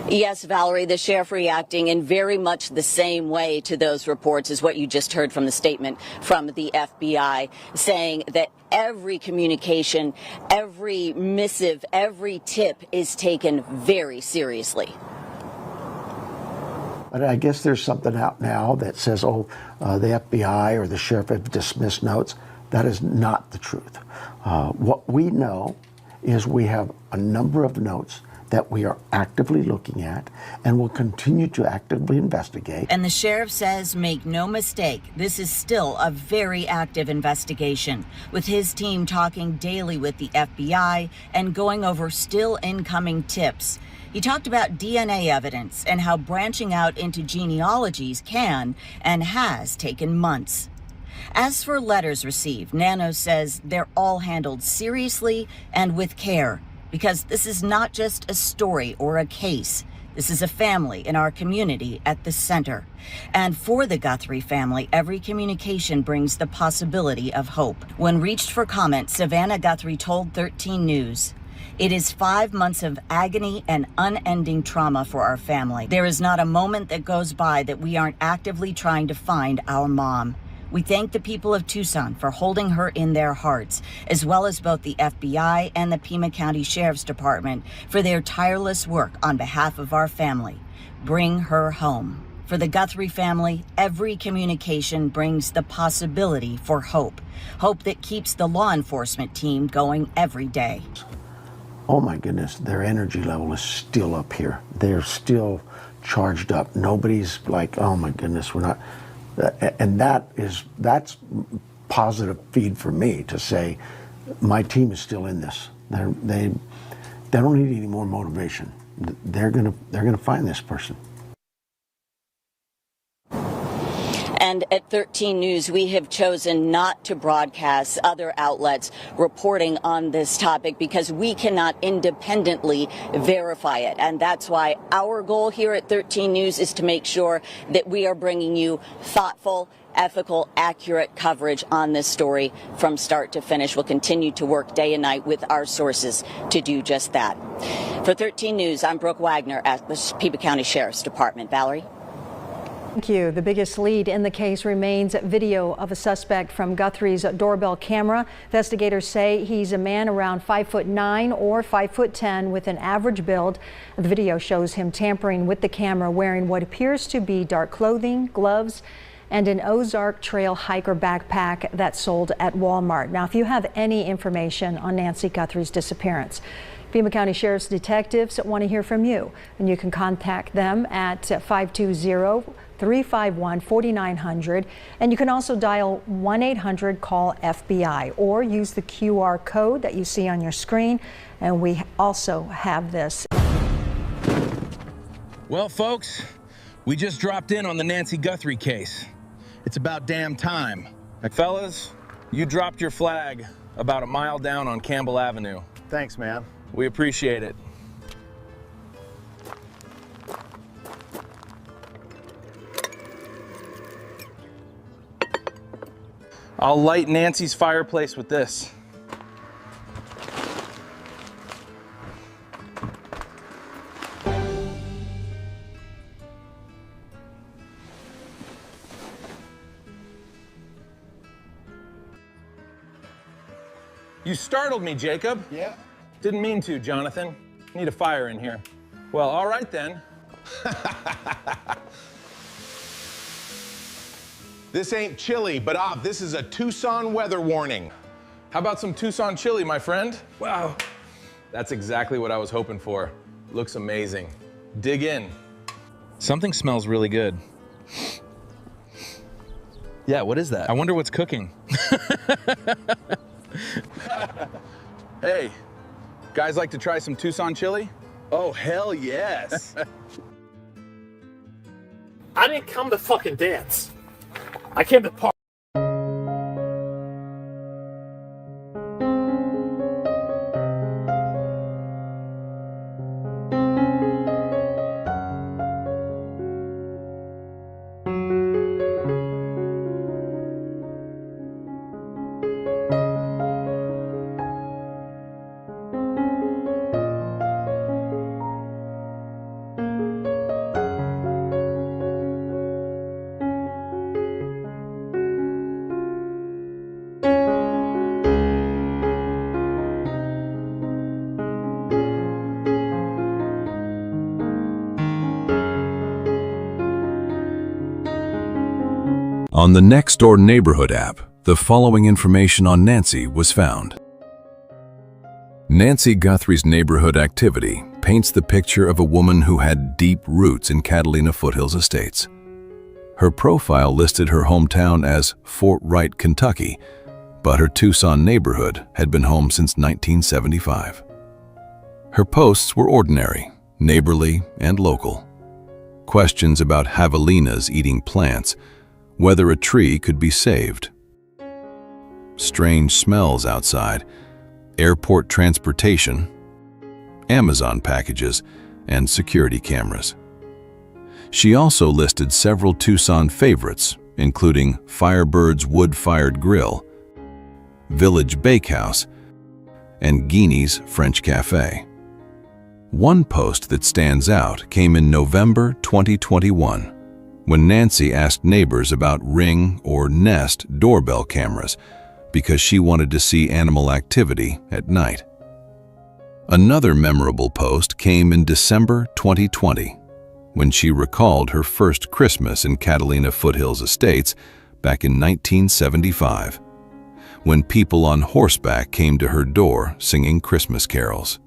Yes, Valerie, the sheriff reacting in very much the same way to those reports as what you just heard from the statement from the FBI, saying that every communication, every missive, every tip is taken very seriously. But I guess there's something out now that says, the FBI or the sheriff have dismissed notes. That is not the truth. What we know is we have a number of notes that we are actively looking at and will continue to actively investigate. And the sheriff says, make no mistake, this is still a very active investigation, with his team talking daily with the FBI and going over still incoming tips. He talked about DNA evidence and how branching out into genealogies can and has taken months. As for letters received, Nano says they're all handled seriously and with care, because this is not just a story or a case. This is a family in our community at the center. And for the Guthrie family, every communication brings the possibility of hope. When reached for comment, Savannah Guthrie told 13 News, "It is 5 months of agony and unending trauma for our family. There is not a moment that goes by that we aren't actively trying to find our mom. We thank the people of Tucson for holding her in their hearts, as well as both the FBI and the Pima County Sheriff's Department for their tireless work on behalf of our family. Bring her home." For the Guthrie family, every communication brings the possibility for hope. Hope that keeps the law enforcement team going every day. Oh my goodness, their energy level is still up here. They're still charged up. Nobody's like, oh my goodness, we're not. And that's positive feed for me to say my team is still in this. They don't need any more motivation. They're gonna find this person. And at 13 News, we have chosen not to broadcast other outlets reporting on this topic because we cannot independently verify it. And that's why our goal here at 13 News is to make sure that we are bringing you thoughtful, ethical, accurate coverage on this story from start to finish. We'll continue to work day and night with our sources to do just that. For 13 News, I'm Brooke Wagner at the Pima County Sheriff's Department. Valerie? Thank you. The biggest lead in the case remains video of a suspect from Guthrie's doorbell camera. Investigators say he's a man around 5'9" or 5'10" with an average build. The video shows him tampering with the camera, wearing what appears to be dark clothing, gloves, and an Ozark Trail hiker backpack that's sold at Walmart. Now, if you have any information on Nancy Guthrie's disappearance, Pima County Sheriff's detectives want to hear from you, and you can contact them at 520-351-4900, and you can also dial 1-800-CALL-FBI or use the QR code that you see on your screen, and we also have this. Well, folks, we just dropped in on the Nancy Guthrie case. It's about damn time. Fellas, you dropped your flag about a mile down on Campbell Avenue. Thanks, man. We appreciate it. I'll light Nancy's fireplace with this. You startled me, Jacob. Yeah. Didn't mean to, Jonathan. Need a fire in here. Well, all right then. This ain't chili, but this is a Tucson weather warning. How about some Tucson chili, my friend? Wow. That's exactly what I was hoping for. Looks amazing. Dig in. Something smells really good. Yeah, what is that? I wonder what's cooking. Hey, guys like to try some Tucson chili? Oh, hell yes. I didn't come to fucking dance. I came to party. On the Nextdoor Neighborhood app, the following information on Nancy was found. Nancy Guthrie's neighborhood activity paints the picture of a woman who had deep roots in Catalina Foothills Estates. Her profile listed her hometown as Fort Wright, Kentucky, but her Tucson neighborhood had been home since 1975. Her posts were ordinary, neighborly, and local. Questions about javelinas eating plants, whether a tree could be saved, strange smells outside, airport transportation, Amazon packages, and security cameras. She also listed several Tucson favorites, including Firebird's Wood-Fired Grill, Village Bakehouse, and Guinea's French Cafe. One post that stands out came in November 2021, when Nancy asked neighbors about Ring or Nest doorbell cameras because she wanted to see animal activity at night. Another memorable post came in December 2020, when she recalled her first Christmas in Catalina Foothills Estates back in 1975, when people on horseback came to her door singing Christmas carols.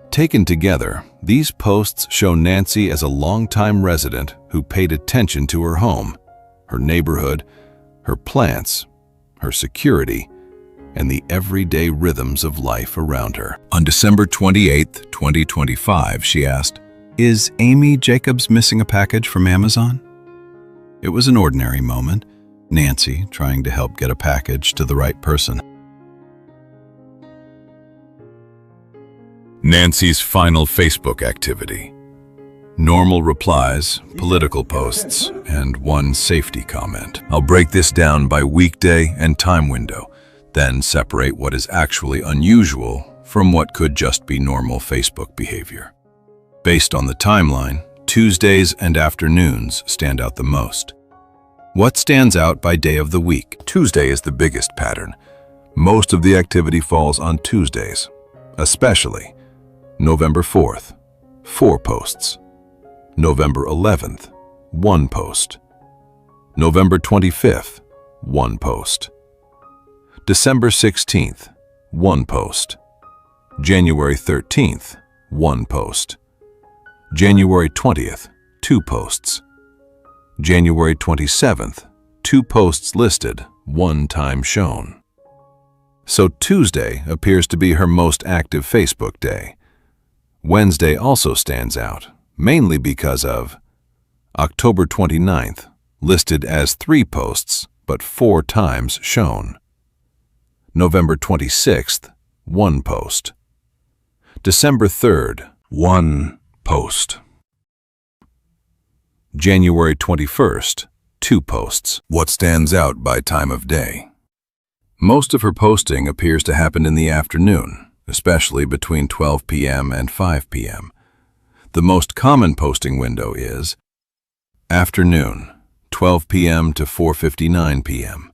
Taken together, these posts show Nancy as a longtime resident who paid attention to her home, her neighborhood, her plants, her security, and the everyday rhythms of life around her. On December 28, 2025, she asked, "Is Amy Jacobs missing a package from Amazon?" It was an ordinary moment, Nancy trying to help get a package to the right person. Nancy's final Facebook activity. Normal replies, political posts, and one safety comment. I'll break this down by weekday and time window, then separate what is actually unusual from what could just be normal Facebook behavior. Based on the timeline, Tuesdays and afternoons stand out the most. What stands out by day of the week? Tuesday is the biggest pattern. Most of the activity falls on Tuesdays, especially November 4th, 4 posts. November 11th, 1 post. November 25th, 1 post. December 16th, 1 post. January 13th, 1 post. January 20th, 2 posts. January 27th, 2 posts listed, 1 time shown. So Tuesday appears to be her most active Facebook day. Wednesday also stands out, mainly because of October 29th, listed as 3 posts, but 4 times shown. November 26th, 1 post. December 3rd, 1 post. January 21st, 2 posts. What stands out by time of day? Most of her posting appears to happen in the afternoon, especially between 12 p.m. and 5 p.m. The most common posting window is afternoon, 12 p.m. to 4:59 p.m.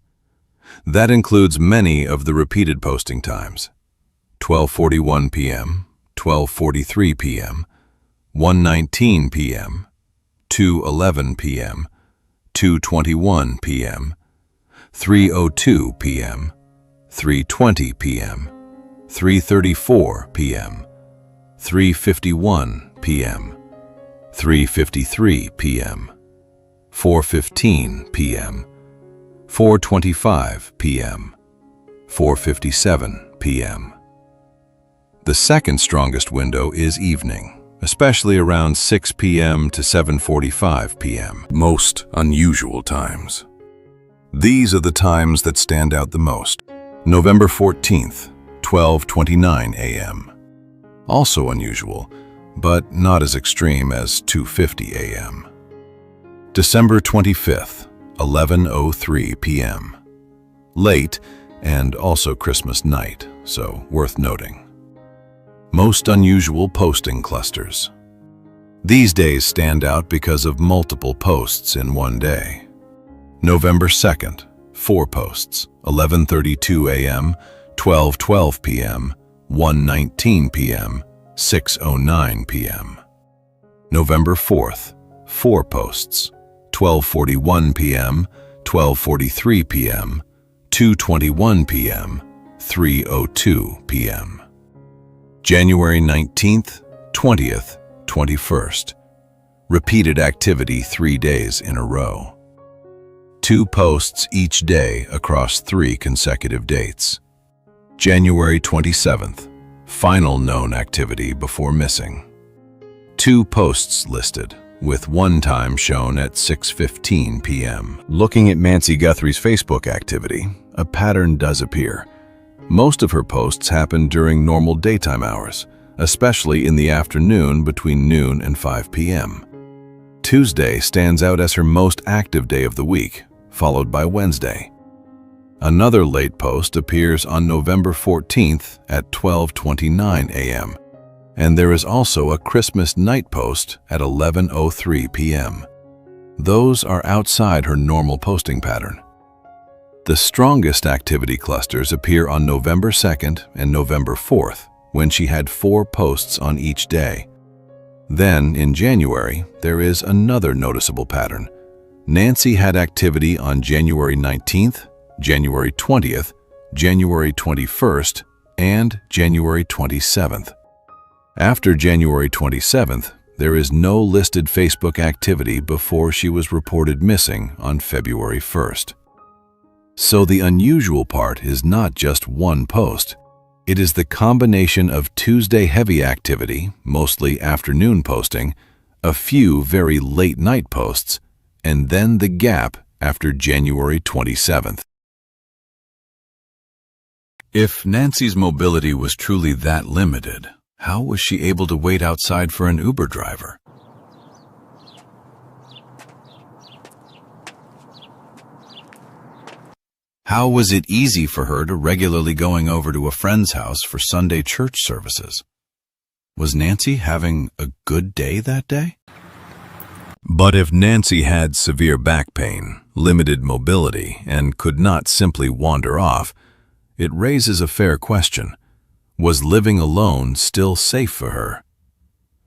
That includes many of the repeated posting times: 12:41 p.m., 12:43 p.m., 1:19 p.m., 2:11 p.m., 2:21 p.m., 3:02 p.m., 3:20 p.m., 3:34 p.m., 3:51 p.m., 3:53 p.m., 4:15 p.m., 4:25 p.m., 4:57 p.m. The second strongest window is evening, especially around 6 p.m. to 7:45 p.m. Most unusual times. These are the times that stand out the most. November 14th, 12:29 a.m. Also unusual, but not as extreme as 2:50 a.m. December 25th, 11:03 p.m. Late and also Christmas night, so worth noting. Most unusual posting clusters. These days stand out because of multiple posts in one day. November 2nd, 4 posts, 11:32 a.m., 12:12 p.m., 1:19 p.m., 6:09 p.m. November 4th, 4 posts, 12:41 p.m., 12:43 p.m., 2:21 p.m., 3:02 p.m. January 19th, 20th, 21st. Repeated activity 3 days in a row. 2 posts each day across 3 consecutive dates. January 27th, final known activity before missing. 2 posts listed, with one time shown at 6:15 p.m. Looking at Nancy Guthrie's Facebook activity, a pattern does appear. Most of her posts happen during normal daytime hours, especially in the afternoon between noon and 5 p.m. Tuesday stands out as her most active day of the week, followed by Wednesday. Another late post appears on November 14th at 12:29 a.m., and there is also a Christmas night post at 11:03 p.m. Those are outside her normal posting pattern. The strongest activity clusters appear on November 2nd and November 4th, when she had 4 posts on each day. Then, in January, there is another noticeable pattern. Nancy had activity on January 19th, January 20th, January 21st, and January 27th. After January 27th, there is no listed Facebook activity before she was reported missing on February 1st. So the unusual part is not just one post. It is the combination of Tuesday heavy activity, mostly afternoon posting, a few very late night posts, and then the gap after January 27th. If Nancy's mobility was truly that limited, how was she able to wait outside for an Uber driver? How was it easy for her to regularly going over to a friend's house for Sunday church services? Was Nancy having a good day that day? But if Nancy had severe back pain, limited mobility, and could not simply wander off, it raises a fair question. Was living alone still safe for her?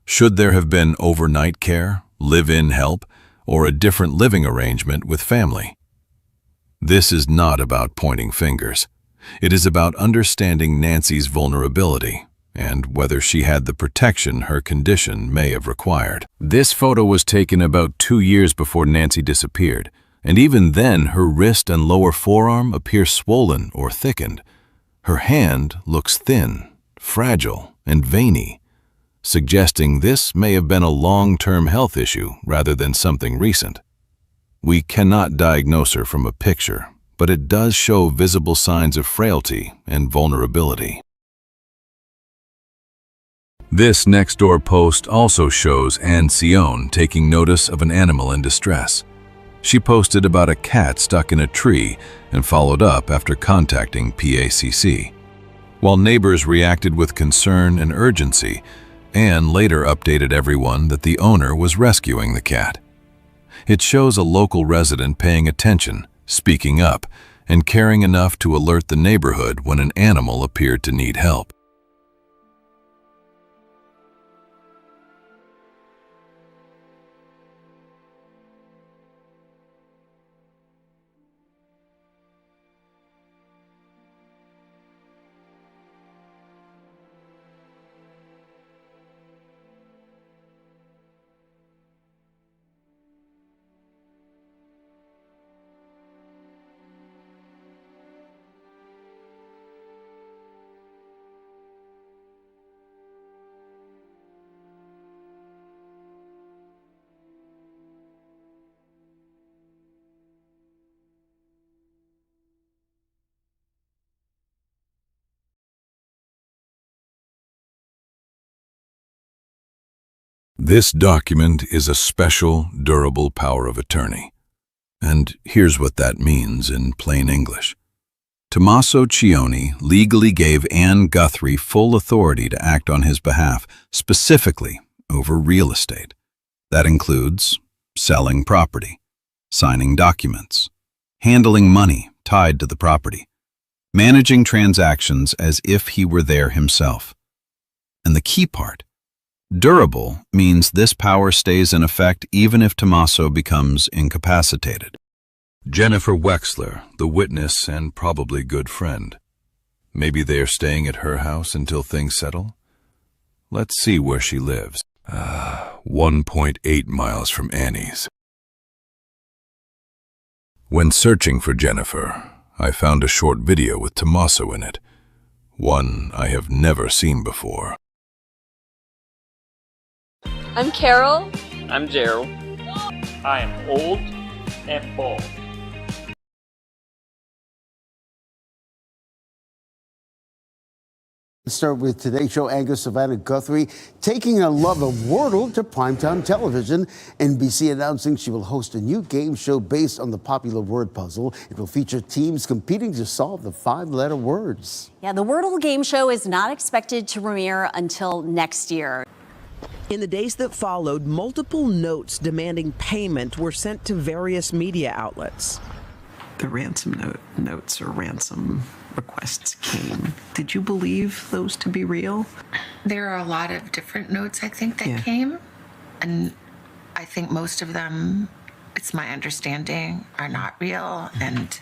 Should there have been overnight care, live-in help, or a different living arrangement with family? This is not about pointing fingers. It is about understanding Nancy's vulnerability and whether she had the protection her condition may have required. This photo was taken about 2 years before Nancy disappeared, and even then her wrist and lower forearm appear swollen or thickened. Her hand looks thin, fragile, and veiny, suggesting this may have been a long-term health issue rather than something recent. We cannot diagnose her from a picture, but it does show visible signs of frailty and vulnerability. This next-door post also shows Anne Sion taking notice of an animal in distress. She posted about a cat stuck in a tree and followed up after contacting PACC. While neighbors reacted with concern and urgency, Anne later updated everyone that the owner was rescuing the cat. It shows a local resident paying attention, speaking up, and caring enough to alert the neighborhood when an animal appeared to need help. This document is a special, durable power of attorney. And here's what that means in plain English. Tommaso Cioni legally gave Anne Guthrie full authority to act on his behalf, specifically over real estate. That includes selling property, signing documents, handling money tied to the property, managing transactions as if he were there himself. And the key part, durable means this power stays in effect even if Tommaso becomes incapacitated. Jennifer Wexler, the witness and probably good friend. Maybe they are staying at her house until things settle? Let's see where she lives. 1.8 miles from Annie's. When searching for Jennifer, I found a short video with Tommaso in it. One I have never seen before. I'm Carol. I'm Gerald. I am old and bald. Let's start with Today's Show anchor Savannah Guthrie taking a love of Wordle to primetime television. NBC announcing she will host a new game show based on the popular word puzzle. It will feature teams competing to solve the 5-letter words. Yeah, the Wordle game show is not expected to premiere until next year. In the days that followed, multiple notes demanding payment were sent to various media outlets. The ransom notes or ransom requests came. Did you believe those to be real? There are a lot of different notes, I think, that came. And I think most of them, it's my understanding, are not real, and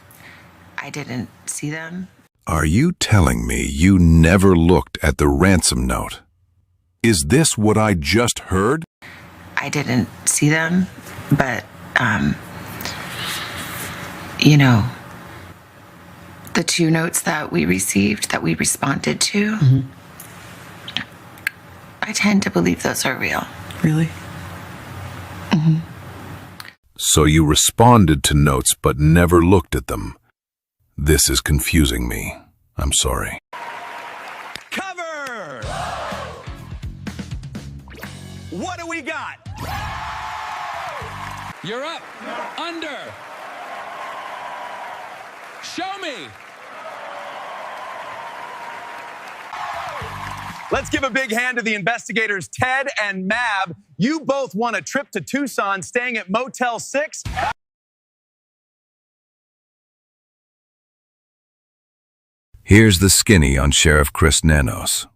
I didn't see them. Are you telling me you never looked at the ransom note? Is this what I just heard? I didn't see them, but, you know, the 2 notes that we received, that we responded to, I tend to believe those are real. Really? So you responded to notes but never looked at them. This is confusing me. I'm sorry. Cover! What do we got? You're up. Under. Show me. Let's give a big hand to the investigators, Ted and Mab. You both won a trip to Tucson, staying at Motel 6. Here's the skinny on Sheriff Chris Nanos.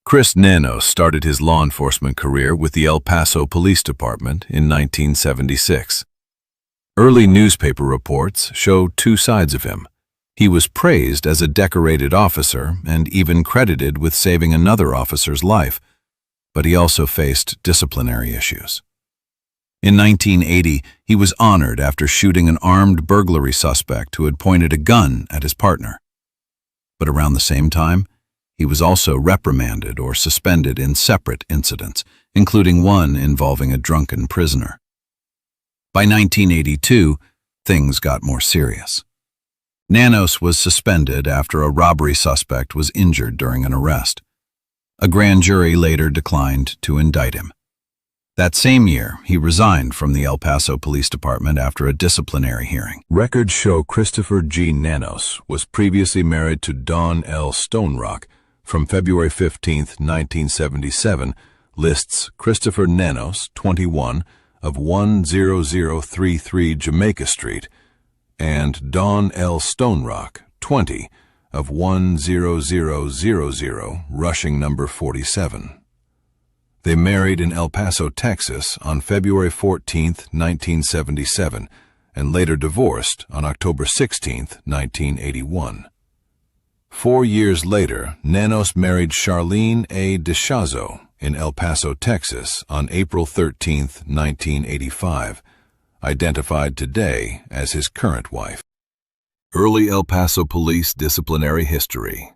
Chris Nanos started his law enforcement career with the El Paso Police Department in 1976. Early newspaper reports show 2 sides of him. He was praised as a decorated officer and even credited with saving another officer's life, but he also faced disciplinary issues. In 1980, he was honored after shooting an armed burglary suspect who had pointed a gun at his partner. But around the same time, he was also reprimanded or suspended in separate incidents, including one involving a drunken prisoner. By 1982, things got more serious. Nanos was suspended after a robbery suspect was injured during an arrest. A grand jury later declined to indict him. That same year, he resigned from the El Paso Police Department after a disciplinary hearing. Records show Christopher G. Nanos was previously married to Dawn L. Stonerock. From February 15, 1977, lists Christopher Nanos, 21, of 10033 Jamaica Street, and Dawn L. Stonerock, 20, of 10000 Rushing number 47. They married in El Paso, Texas on February 14, 1977, and later divorced on October 16, 1981. 4 years later, Nanos married Charlene A. DeShazo in El Paso, Texas on April 13, 1985, identified today as his current wife. Early El Paso police disciplinary history.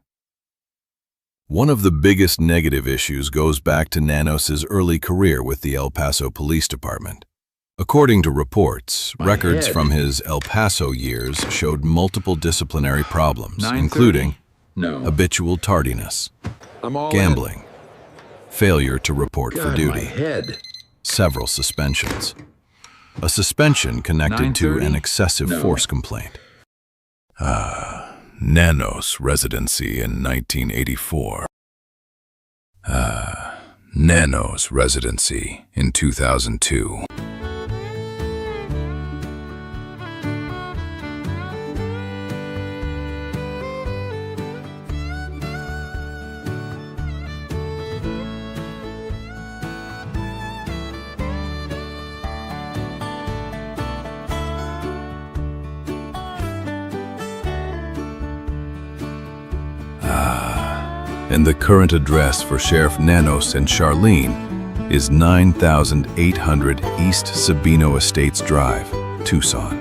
One of the biggest negative issues goes back to Nanos's early career with the El Paso Police Department. According to reports, records from his El Paso years showed multiple disciplinary problems, including habitual tardiness, gambling, failure to report for duty, several suspensions, a suspension connected to an excessive force complaint. Nanos residency in 1984. Nanos residency in 2002. And the current address for Sheriff Nanos and Charlene is 9800 East Sabino Estates Drive, Tucson.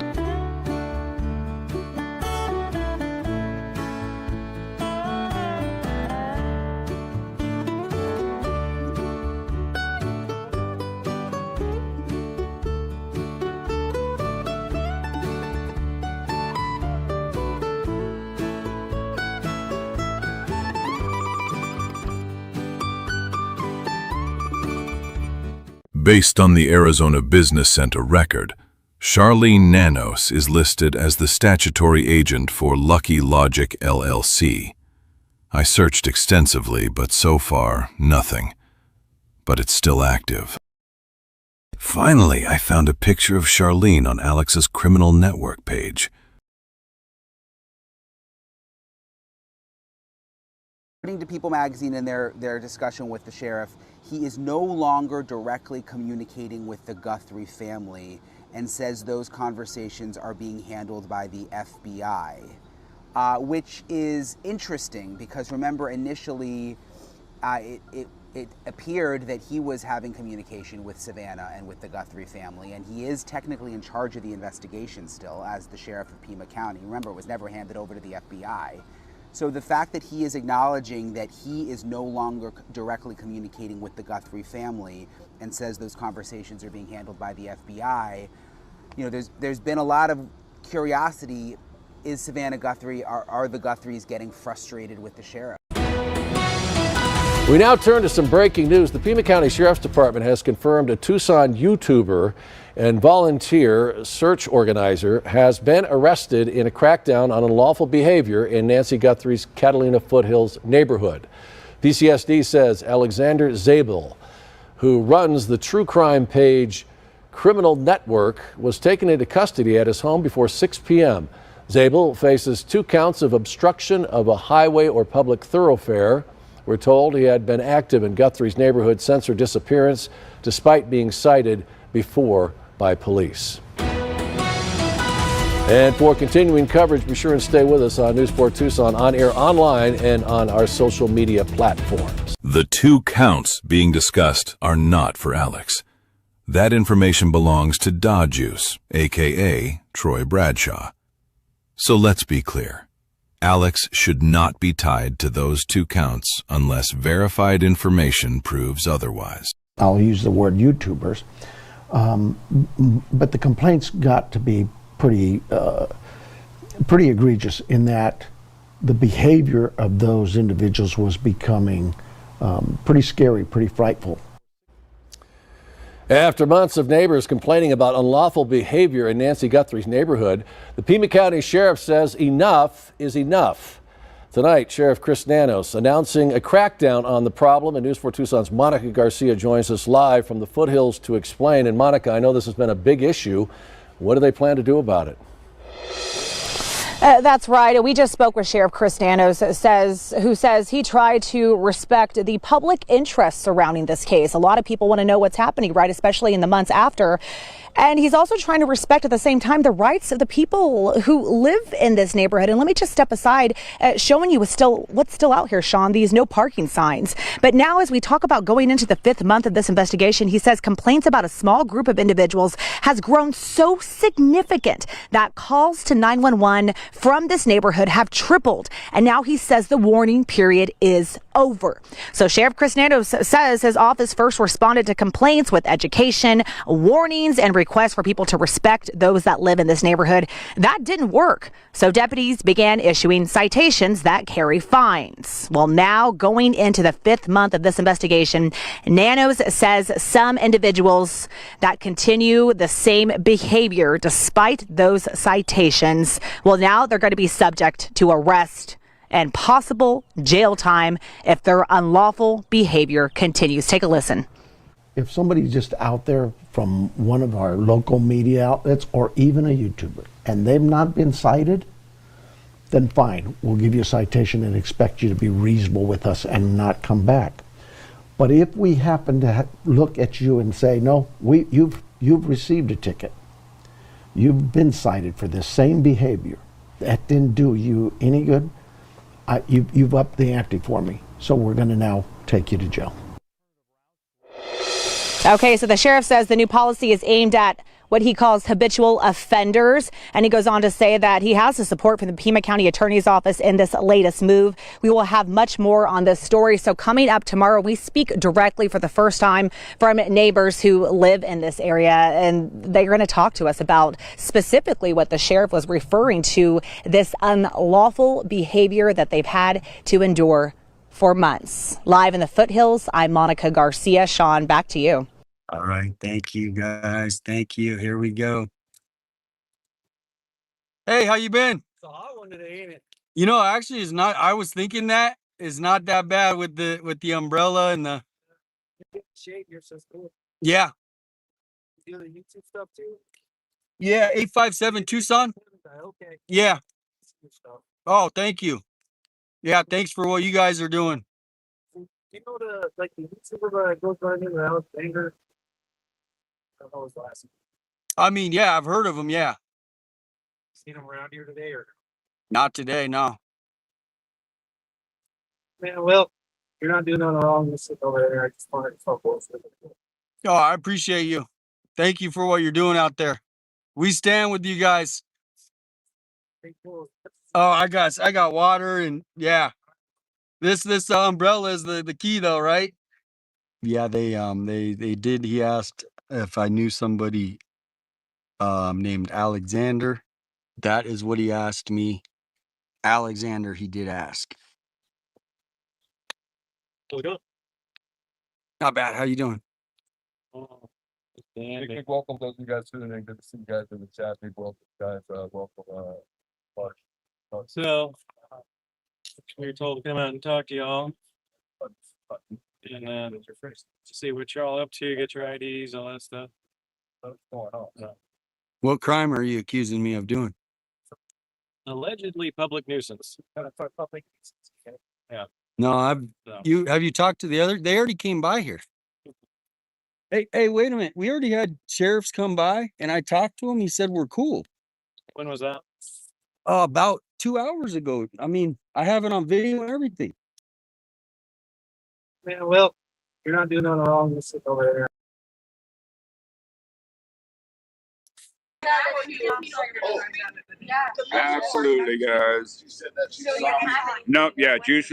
Based on the Arizona Business Center record, Charlene Nanos is listed as the statutory agent for Lucky Logic LLC. I searched extensively, but so far, nothing. But it's still active. Finally, I found a picture of Charlene on Alex's criminal network page. According to People magazine in their discussion with the sheriff, he is no longer directly communicating with the Guthrie family and says those conversations are being handled by the FBI, which is interesting because remember initially it appeared that he was having communication with Savannah and with the Guthrie family, and he is technically in charge of the investigation still as the sheriff of Pima County. Remember, it was never handed over to the FBI. So the fact that he is acknowledging that he is no longer directly communicating with the Guthrie family and says those conversations are being handled by the FBI, you know, there's been a lot of curiosity. Is Savannah Guthrie, are the Guthries getting frustrated with the sheriff? We now turn to some breaking news. The Pima County Sheriff's Department has confirmed a Tucson YouTuber and volunteer search organizer has been arrested in a crackdown on unlawful behavior in Nancy Guthrie's Catalina Foothills neighborhood. PCSD says Alexander Zabel, who runs the true crime page Criminal Network, was taken into custody at his home before 6 p.m. Zabel faces 2 counts of obstruction of a highway or public thoroughfare. We're told he had been active in Guthrie's neighborhood since her disappearance, despite being cited before by police. And for continuing coverage, be sure and stay with us on News 4 Tucson, on air, online, and on our social media platforms. The 2 counts being discussed are not for Alex. That information belongs to Dodjuice, a.k.a. Troy Bradshaw. So let's be clear. Alex should not be tied to those 2 counts unless verified information proves otherwise. I'll use the word YouTubers. But the complaints got to be pretty egregious in that the behavior of those individuals was becoming pretty scary, pretty frightful. After months of neighbors complaining about unlawful behavior in Nancy Guthrie's neighborhood, the Pima County Sheriff says enough is enough. Tonight, Sheriff Chris Nanos announcing a crackdown on the problem, and News 4 Tucson's Monica Garcia joins us live from the foothills to explain. And Monica, I know this has been a big issue. What do they plan to do about it? That's right. We just spoke with Sheriff Chris Nanos, who says he tried to respect the public interest surrounding this case. A lot of people want to know what's happening, right, especially in the months after. And he's also trying to respect at the same time the rights of the people who live in this neighborhood. And let me just step aside, showing you what's still out here, Sean, these no parking signs. But now as we talk about going into the 5th month of this investigation, he says complaints about a small group of individuals has grown so significant that calls to 911 from this neighborhood have tripled. And now he says the warning period is over. So Sheriff Chris Nanos says his office first responded to complaints with education, warnings, and requests for people to respect those that live in this neighborhood. That didn't work. So deputies began issuing citations that carry fines. Well, now going into the 5th month of this investigation, Nanos says some individuals that continue the same behavior despite those citations, well, now they're going to be subject to arrest and possible jail time if their unlawful behavior continues. Take a listen. If somebody's just out there from one of our local media outlets or even a YouTuber and they've not been cited, then fine, we'll give you a citation and expect you to be reasonable with us and not come back. But if we happen to look at you and say, no, you've received a ticket, you've been cited for this same behavior, that didn't do you any good, you've upped the ante for me, so we're going to now take you to jail. Okay, so the sheriff says the new policy is aimed at what he calls habitual offenders. And he goes on to say that he has the support from the Pima County Attorney's Office in this latest move. We will have much more on this story. So coming up tomorrow, we speak directly for the first time from neighbors who live in this area. And they're going to talk to us about specifically what the sheriff was referring to, this unlawful behavior that they've had to endure for months. Live in the foothills, I'm Monica Garcia. Sean, back to you. All right. Thank you, guys. Thank you. Here we go. Hey, how you been? It's a hot one today, ain't it? You know, actually, it's not. I was thinking that it's not that bad with the umbrella and the. Shape, you're so cool. Yeah. You do the YouTube stuff too? Yeah, 857 Tucson. Okay. Yeah. Oh, thank you. Yeah, thanks for what you guys are doing. You know the YouTuber that goes running around anger? I don't know his last name. I mean, yeah, I've heard of them. Yeah. Seen him around here today or? Not today, no. Man, well, you're not doing nothing wrong. Just sit over there. I just wanted to talk with you. Oh, I appreciate you. Thank you for what you're doing out there. We stand with you guys. Oh, I got water and yeah. This umbrella is the key though, right? Yeah, they did. He asked if I knew somebody named Alexander. That is what he asked me. Alexander, he did ask. How we doing? Not bad. How you doing? Big welcome those of you guys tuning in. Good to see you guys in the chat. Big welcome, guys. Welcome, Mark. So we were told to come out and talk to y'all. And then to see what y'all up to, get your IDs, all that stuff. What's going on? What crime are you accusing me of doing? Allegedly public nuisance. Yeah. No, have you talked to the other? They already came by here. Hey, wait a minute. We already had sheriffs come by and I talked to him. He said we're cool. When was that? About 2 hours ago. I mean, I have it on video and everything. Man, well, you're not doing nothing wrong. Just sit over there. Absolutely, guys. Nope, yeah, Juice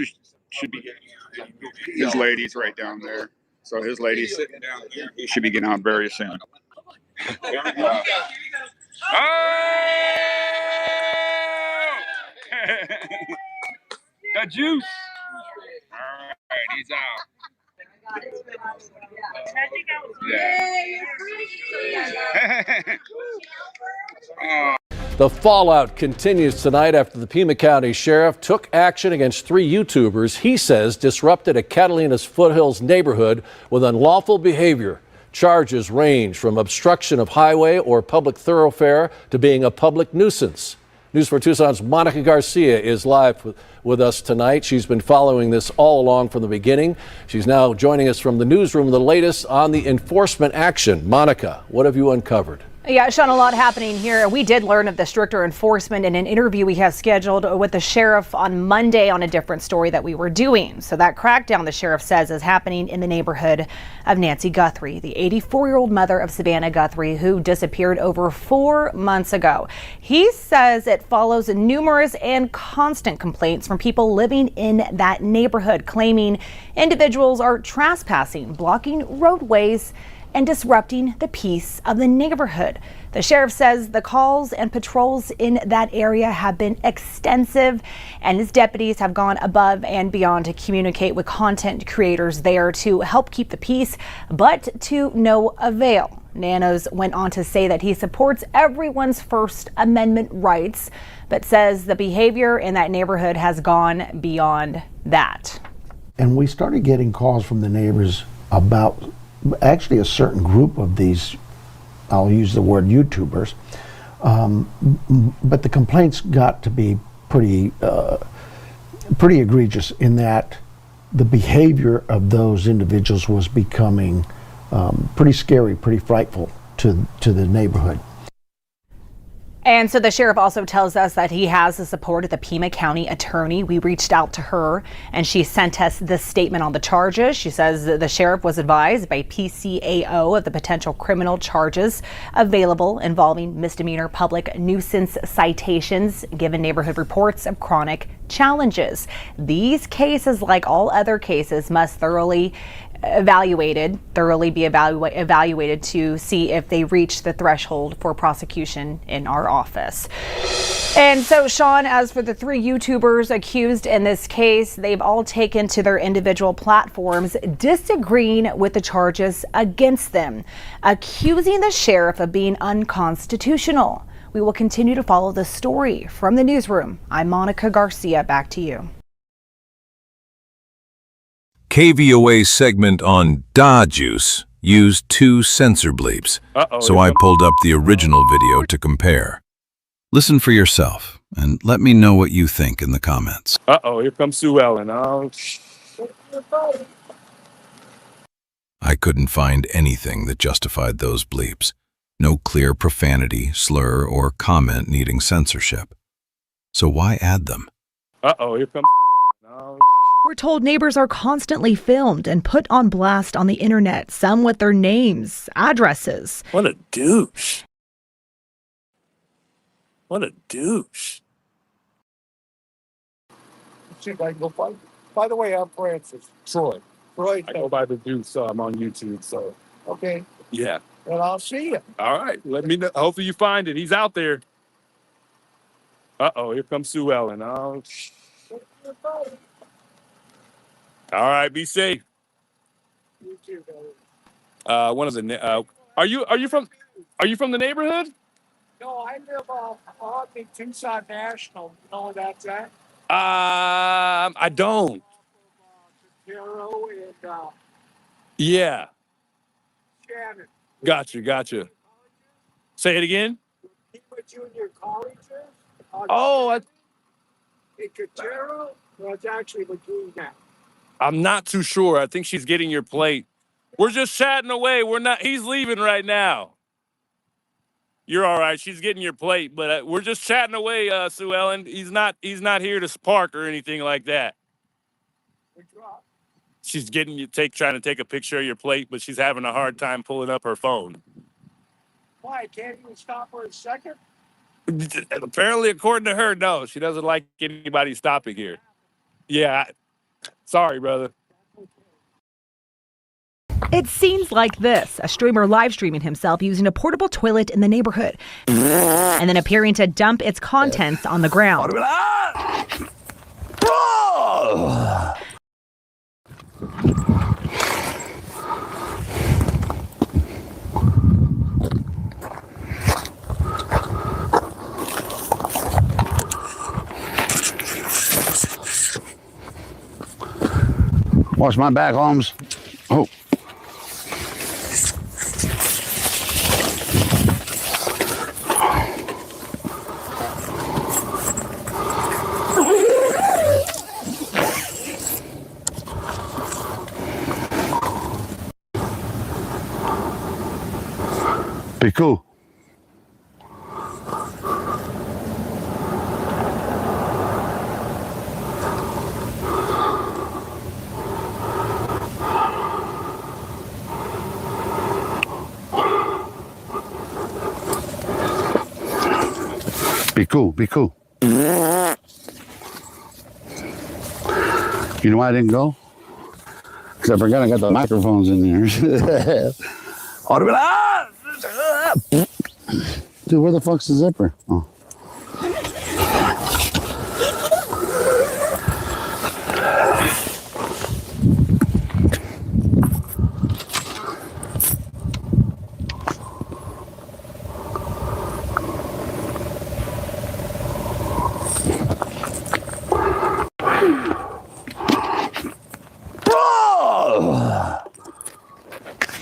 should be getting his lady's right down there. So his lady's sitting down there. He should be getting out very soon. Got Juice. All right, he's out. The fallout continues tonight after the Pima County Sheriff took action against 3 YouTubers he says disrupted a Catalina's Foothills neighborhood with unlawful behavior. Charges range from obstruction of highway or public thoroughfare to being a public nuisance. News 4 Tucson's Monica Garcia is live with us tonight. She's been following this all along from the beginning. She's now joining us from the newsroom with the latest on the enforcement action. Monica, what have you uncovered? Yeah, Sean, a lot happening here. We did learn of the stricter enforcement in an interview we have scheduled with the sheriff on Monday on a different story that we were doing. So that crackdown, the sheriff says, is happening in the neighborhood of Nancy Guthrie, the 84-year-old mother of Savannah Guthrie, who disappeared over 4 months ago. He says it follows numerous and constant complaints from people living in that neighborhood, claiming individuals are trespassing, blocking roadways, and disrupting the peace of the neighborhood. The sheriff says the calls and patrols in that area have been extensive, and his deputies have gone above and beyond to communicate with content creators there to help keep the peace, but to no avail. Nanos went on to say that he supports everyone's First Amendment rights, but says the behavior in that neighborhood has gone beyond that. And we started getting calls from the neighbors about actually a certain group of these, I'll use the word YouTubers, but the complaints got to be pretty egregious in that the behavior of those individuals was becoming pretty scary, pretty frightful to the neighborhood. And so the sheriff also tells us that he has the support of the Pima County attorney. We reached out to her and she sent us this statement on the charges. She says the sheriff was advised by PCAO of the potential criminal charges available involving misdemeanor public nuisance citations, given neighborhood reports of chronic challenges. These cases, like all other cases, must thoroughly be evaluated to see if they reach the threshold for prosecution in our office. And so, Sean, as for the 3 YouTubers accused in this case, they've all taken to their individual platforms disagreeing with the charges against them, accusing the sheriff of being unconstitutional. We will continue to follow the story. From the newsroom, I'm Monica Garcia. Back to you. KVOA's segment on Da Juice used 2 censor bleeps, so I pulled up the original video to compare. Listen for yourself, and let me know what you think in the comments. Here comes Sue Ellen. I couldn't find anything that justified those bleeps. No clear profanity, slur, or comment needing censorship. So why add them? Here comes Sue Ellen. We're told neighbors are constantly filmed and put on blast on the internet, some with their names, addresses. What a douche. What a douche. See if I can go find. By the way, I'm Francis. Troy. I go by the Deuce, so I'm on YouTube, so. Okay. Yeah. Well, I'll see you. All right. Let me know. Hopefully you find it. He's out there. Here comes Sue Ellen. All right, be safe. You too, brother. What is it? Are you from the neighborhood? No, I live on Tucson National. You know where that's at? I don't. Yeah. Shannon. Gotcha. Say it again. He put you in your colleges? In Cotero? Well, it's actually Laguna. I'm not too sure. I think she's getting your plate. We're just chatting away. He's leaving right now. You're all right. She's getting your plate, but we're just chatting away, Sue Ellen. He's not here to park or anything like that. She's trying to take a picture of your plate, but she's having a hard time pulling up her phone. Why? Can't you stop for a second? Apparently, according to her, no. She doesn't like anybody stopping here. Yeah. Sorry, brother. It's scenes like this, a streamer live streaming himself using a portable toilet in the neighborhood and then appearing to dump its contents on the ground. Watch my back, Holmes. Oh. Be cool. Be cool, be cool. You know why I didn't go? Because I forgot I got the microphones in there. Ought to be like, ah! Dude, where the fuck's the zipper? Oh.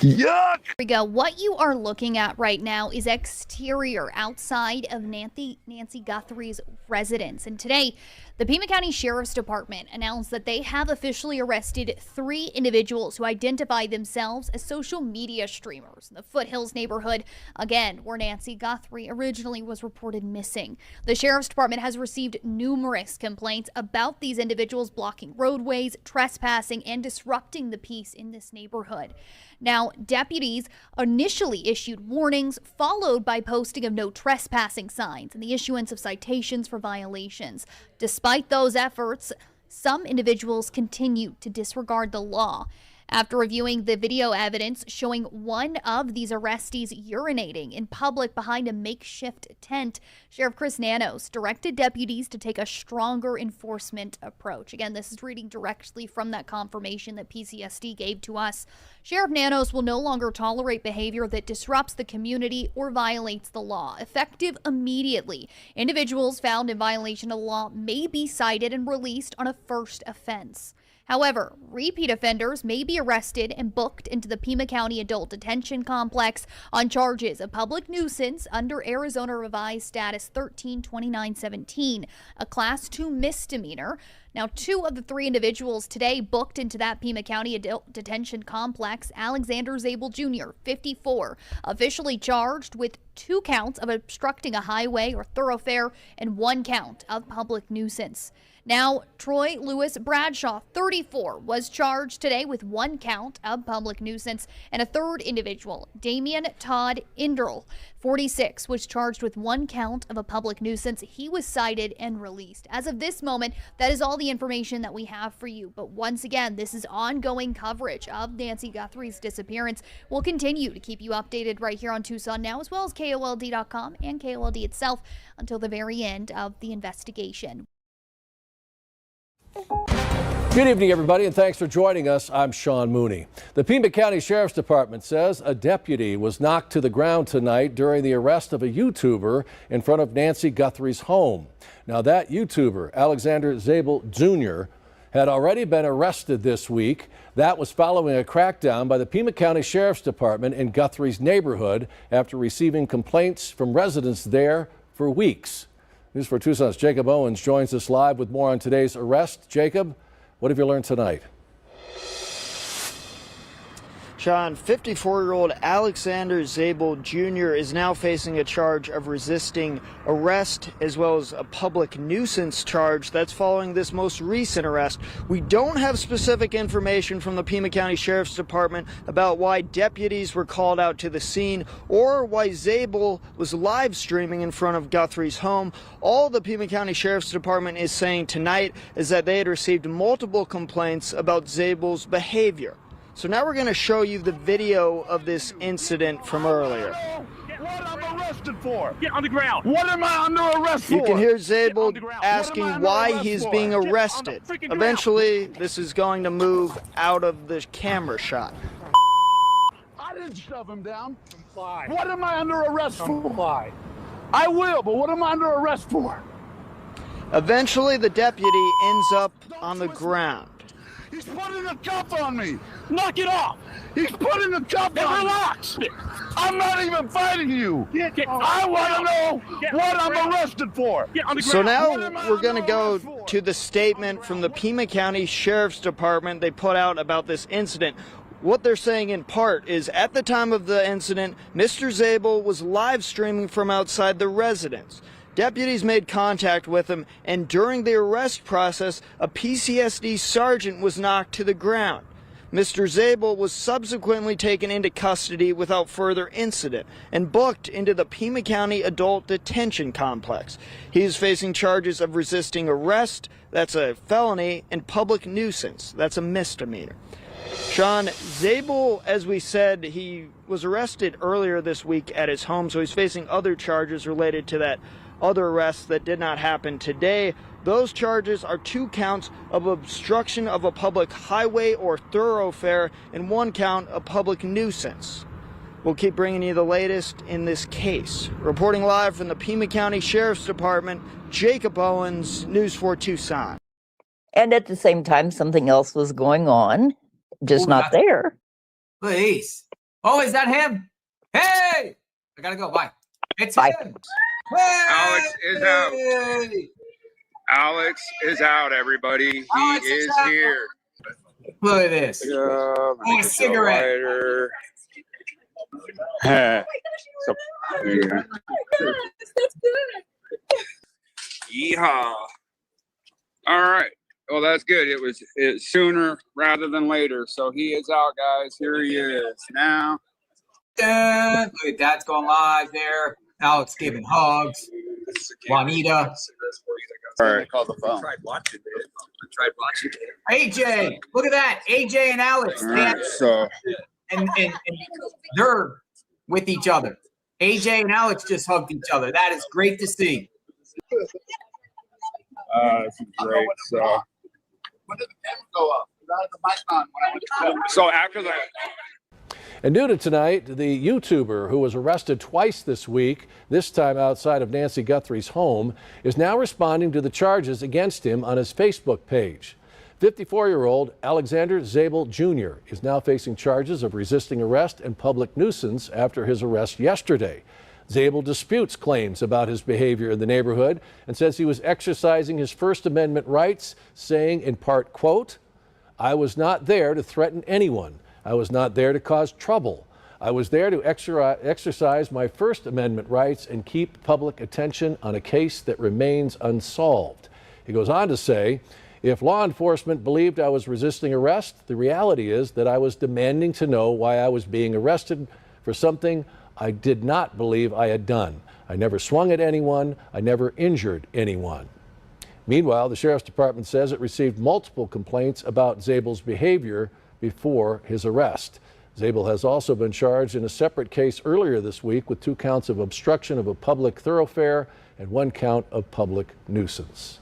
Yuck! Here we go. What you are looking at right now is exterior outside of Nancy Guthrie's residence. And today, the Pima County Sheriff's Department announced that they have officially arrested 3 individuals who identify themselves as social media streamers in the Foothills neighborhood, again, where Nancy Guthrie originally was reported missing. The Sheriff's Department has received numerous complaints about these individuals blocking roadways, trespassing, and disrupting the peace in this neighborhood. Now, deputies initially issued warnings, followed by posting of no trespassing signs and the issuance of citations for violations. Despite those efforts, some individuals continue to disregard the law. After reviewing the video evidence showing one of these arrestees urinating in public behind a makeshift tent, Sheriff Chris Nanos directed deputies to take a stronger enforcement approach. Again, this is reading directly from that confirmation that PCSD gave to us. Sheriff Nanos will no longer tolerate behavior that disrupts the community or violates the law. Effective immediately, individuals found in violation of the law may be cited and released on a first offense. However, repeat offenders may be arrested and booked into the Pima County Adult Detention Complex on charges of public nuisance under Arizona Revised Status 132917, a Class 2 misdemeanor. Now, 2 of the 3 individuals today booked into that Pima County Adult Detention Complex, Alexander Zabel Jr., 54, officially charged with 2 counts of obstructing a highway or thoroughfare and 1 count of public nuisance. Now, Troy Lewis Bradshaw, 34, was charged today with 1 count of public nuisance, and a 3rd individual, Damian Todd Inderl, 46, was charged with 1 count of a public nuisance. He was cited and released. As of this moment, that is all the information that we have for you. But once again, this is ongoing coverage of Nancy Guthrie's disappearance. We'll continue to keep you updated right here on Tucson Now, as well as KOLD.com and KOLD itself until the very end of the investigation. Good evening, everybody, and thanks for joining us. I'm Sean Mooney. The Pima County Sheriff's Department says a deputy was knocked to the ground tonight during the arrest of a YouTuber in front of Nancy Guthrie's home. Now, that YouTuber, Alexander Zabel Jr., had already been arrested this week. That was following a crackdown by the Pima County Sheriff's Department in Guthrie's neighborhood after receiving complaints from residents there for weeks. News 4 Tucson's Jacob Owens joins us live with more on today's arrest. Jacob, what have you learned tonight? Sean, 54-year-old Alexander Zabel Jr. is now facing a charge of resisting arrest as well as a public nuisance charge. That's following this most recent arrest. We don't have specific information from the Pima County Sheriff's Department about why deputies were called out to the scene or why Zabel was live streaming in front of Guthrie's home. All the Pima County Sheriff's Department is saying tonight is that they had received multiple complaints about Zabel's behavior. So now we're going to show you the video of this incident from earlier. What I'm arrested for? Get on the ground. What am I under arrest for? You can hear Zabel asking why he's being arrested. Eventually, this is going to move out of the camera shot. I didn't shove him down. Comply. What am I under arrest for? Comply. I will, but what am I under arrest for? Eventually, the deputy ends up on the ground. He's putting a cuff on me. Knock it off. He's putting a cuff on Relax. me. I'm not even fighting you. I want to know what I'm arrested for. So now we're going to go to the statement from the Pima County Sheriff's Department they put out about this incident. What they're saying in part is at the time of the incident, Mr. Zabel was live streaming from outside the residence. Deputies made contact with him, and during the arrest process, a PCSD sergeant was knocked to the ground. Mr. Zabel was subsequently taken into custody without further incident and booked into the Pima County Adult Detention Complex. He is facing charges of resisting arrest, that's a felony, and public nuisance, that's a misdemeanor. Sean, Zabel, as we said, he was arrested earlier this week at his home, so he's facing other charges related to that other arrest that did not happen today. Those charges are 2 counts of obstruction of a public highway or thoroughfare and 1 count of public nuisance. We'll keep bringing you the latest in this case. Reporting live from the Pima County Sheriff's Department, Jacob Owens, News 4 Tucson. And at the same time, something else was going on, just not there. Please. Oh, is that him? Hey! I gotta go. Bye. It's Bye. him. Hey! Alex is out. Alex is out, everybody. He Alex is out. here. Look at this. Oh, a cigarette. So, yeah. Yeehaw. All right. Well, that's good. It's sooner rather than later. So he is out, guys. Here he is now. Look at that's going live there. Alex giving hugs. Juanita. All right. Call the phone. Tried watching it. AJ, look at that. AJ and Alex. All right, so and they're with each other. AJ and Alex just hugged each other. That is great to see. this is great. So When did the camera go up? I had the mic on when I went to film. So after that. And new to tonight, the YouTuber who was arrested twice this week, this time outside of Nancy Guthrie's home, is now responding to the charges against him on his Facebook page. 54-year-old Alexander Zabel Jr. is now facing charges of resisting arrest and public nuisance after his arrest yesterday. Zabel disputes claims about his behavior in the neighborhood and says he was exercising his First Amendment rights, saying in part, quote, "I was not there to threaten anyone. I was not there to cause trouble. I was there to exercise my First Amendment rights and keep public attention on a case that remains unsolved." He goes on to say, "If law enforcement believed I was resisting arrest, the reality is that I was demanding to know why I was being arrested for something I did not believe I had done. I never swung at anyone. I never injured anyone." Meanwhile, the Sheriff's Department says it received multiple complaints about Zabel's behavior before his arrest. Zabel has also been charged in a separate case earlier this week with 2 counts of obstruction of a public thoroughfare and 1 count of public nuisance.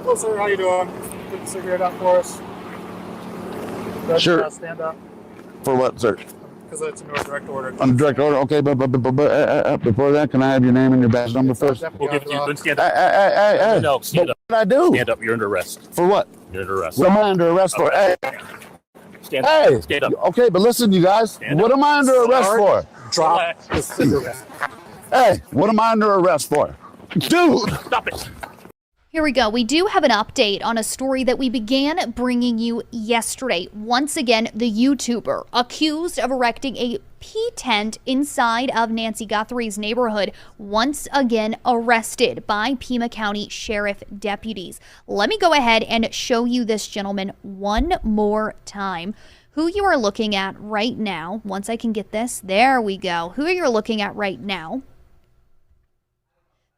Hello, sir. How you doing? Get the cigarette out for us. Sure. Stand up, For what, sir? because it's a direct order. On direct order, okay, but before that, can I have your name and your badge number first? We'll give you Stand up. Hey. No, stand up. What did I do? Stand up. You're under arrest. For what? You're under arrest. What am I under arrest for? Hey, Stand up. hey. Stand up. Okay, but listen, you guys. Stand What up. am I under arrest for? Drop the cigarette. Hey, what am I under arrest for? Dude! Stop it. Here we go. We do have an update on a story that we began bringing you yesterday. Once again, the YouTuber accused of erecting a pee tent inside of Nancy Guthrie's neighborhood, once again arrested by Pima County Sheriff deputies. Let me go ahead and show you this gentleman one more time. Who you are looking at right now, once I can get this, there we go. Who you're looking at right now,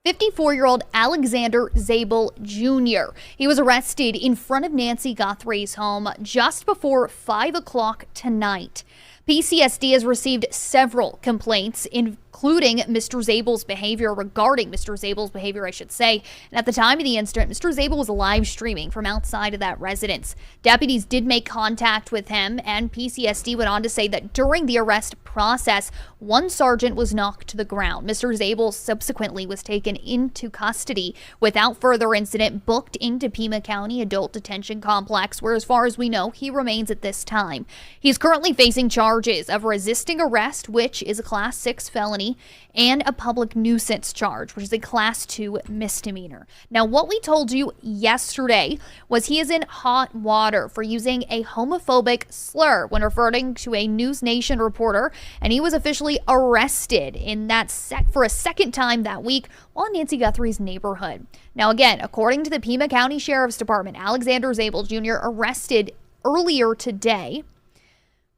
54-year-old Alexander Zabel Jr. He was arrested in front of Nancy Guthrie's home just before 5 o'clock tonight. PCSD has received several complaints, including Mr. Zabel's behavior, regarding Mr. Zabel's behavior, I should say. And at the time of the incident, Mr. Zabel was live streaming from outside of that residence. Deputies did make contact with him, and PCSD went on to say that during the arrest process, one sergeant was knocked to the ground. Mr. Zabel subsequently was taken into custody without further incident, booked into Pima County Adult Detention Complex, where, as far as we know, he remains at this time. He's currently facing charges of resisting arrest, which is a Class 6 felony, and a public nuisance charge, which is a Class 2 misdemeanor. Now, what we told you yesterday was he is in hot water for using a homophobic slur when referring to a News Nation reporter, and he was officially arrested in that for a second time that week while in Nancy Guthrie's neighborhood. Now, again, according to the Pima County Sheriff's Department, Alexander Zabel Jr. arrested earlier today.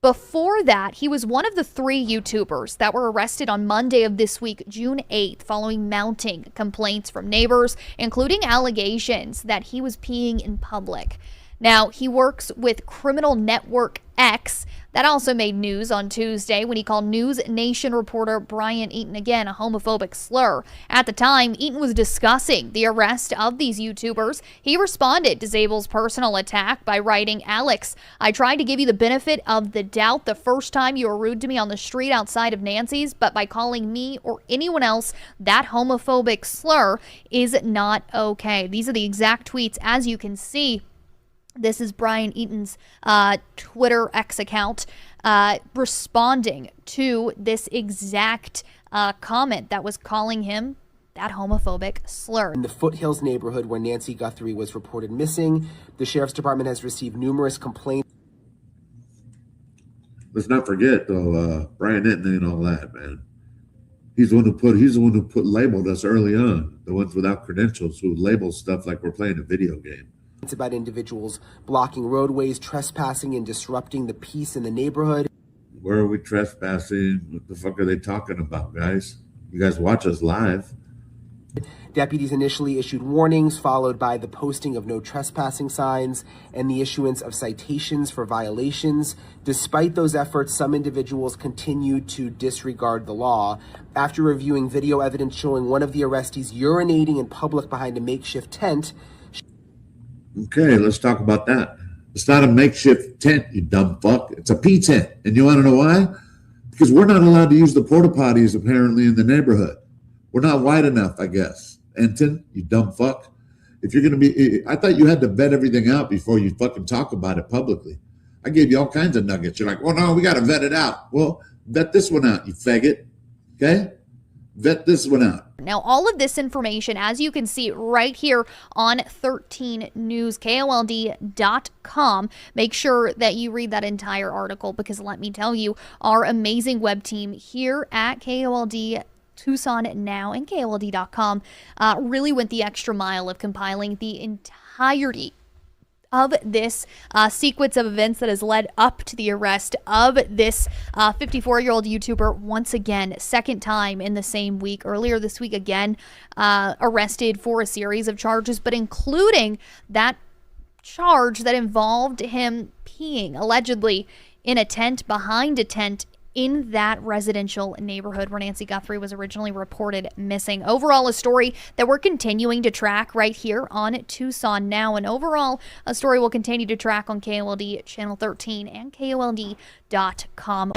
Before that, he was one of the 3 YouTubers that were arrested on Monday of this week, June 8th, following mounting complaints from neighbors, including allegations that he was peeing in public. Now, he works with Criminal Network X. That also made news on Tuesday when he called News Nation reporter Brian Eaton, again, a homophobic slur. At the time, Eaton was discussing the arrest of these YouTubers. He responded to Zabel's personal attack by writing, "Alex, I tried to give you the benefit of the doubt the first time you were rude to me on the street outside of Nancy's, but by calling me or anyone else that homophobic slur is not okay." These are the exact tweets, as you can see. This is Brian Eaton's Twitter X account responding to this exact comment that was calling him that homophobic slur. In the Foothills neighborhood where Nancy Guthrie was reported missing, the Sheriff's Department has received numerous complaints. Let's not forget, though, Brian Eaton and all that, man. He's the one who labeled us early on, the ones without credentials who label stuff like we're playing a video game. It's about individuals blocking roadways, trespassing, and disrupting the peace in the neighborhood. Where are we trespassing? What the fuck are they talking about, guys? You guys watch us live. Deputies initially issued warnings, followed by the posting of no trespassing signs and the issuance of citations for violations. Despite those efforts, some individuals continued to disregard the law. After reviewing video evidence showing one of the arrestees urinating in public behind a makeshift tent. Okay, let's talk about that. It's not a makeshift tent, you dumb fuck. It's a pee tent. And you want to know why? Because we're not allowed to use the porta potties apparently in the neighborhood. We're not wide enough, I guess. Enton, you dumb fuck. If you're going to be, I thought you had to vet everything out before you fucking talk about it publicly. I gave you all kinds of nuggets. You're like, well, no, we got to vet it out. Well, vet this one out, you faggot. Okay? Vet this one out. Now, all of this information, as you can see right here on 13 News, KOLD.com. Make sure that you read that entire article because let me tell you, our amazing web team here at KOLD Tucson Now and KOLD.com really went the extra mile of compiling the entirety of this sequence of events that has led up to the arrest of this 54-year-old YouTuber once again, second time in the same week. Earlier this week, again, arrested for a series of charges, but including that charge that involved him peeing, allegedly, in a tent, behind a tent, in that residential neighborhood where Nancy Guthrie was originally reported missing. Overall, a story that we're continuing to track right here on Tucson Now, and overall, a story we'll continue to track on KOLD Channel 13 and KOLD.com.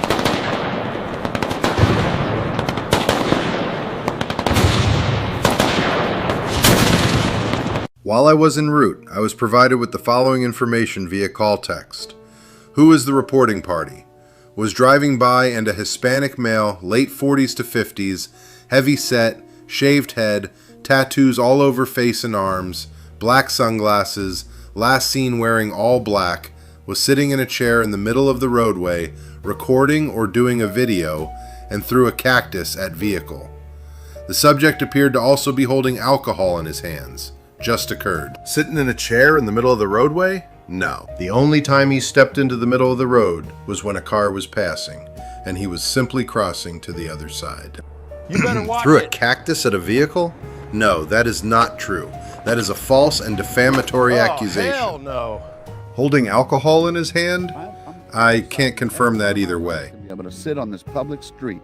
While I was en route, I was provided with the following information via call text. Who is the reporting party? Was driving by and a Hispanic male, late 40s to 50s, heavy set, shaved head, tattoos all over face and arms, black sunglasses, last seen wearing all black, was sitting in a chair in the middle of the roadway, recording or doing a video, and threw a cactus at vehicle. The subject appeared to also be holding alcohol in his hands. Just occurred. Sitting in a chair in the middle of the roadway? No. The only time he stepped into the middle of the road was when a car was passing, and he was simply crossing to the other side. You better watch Threw it. a cactus at a vehicle? No, that is not true. That is a false and defamatory accusation. Hell no. Holding alcohol in his hand? I can't confirm that either way. able to sit on this public street.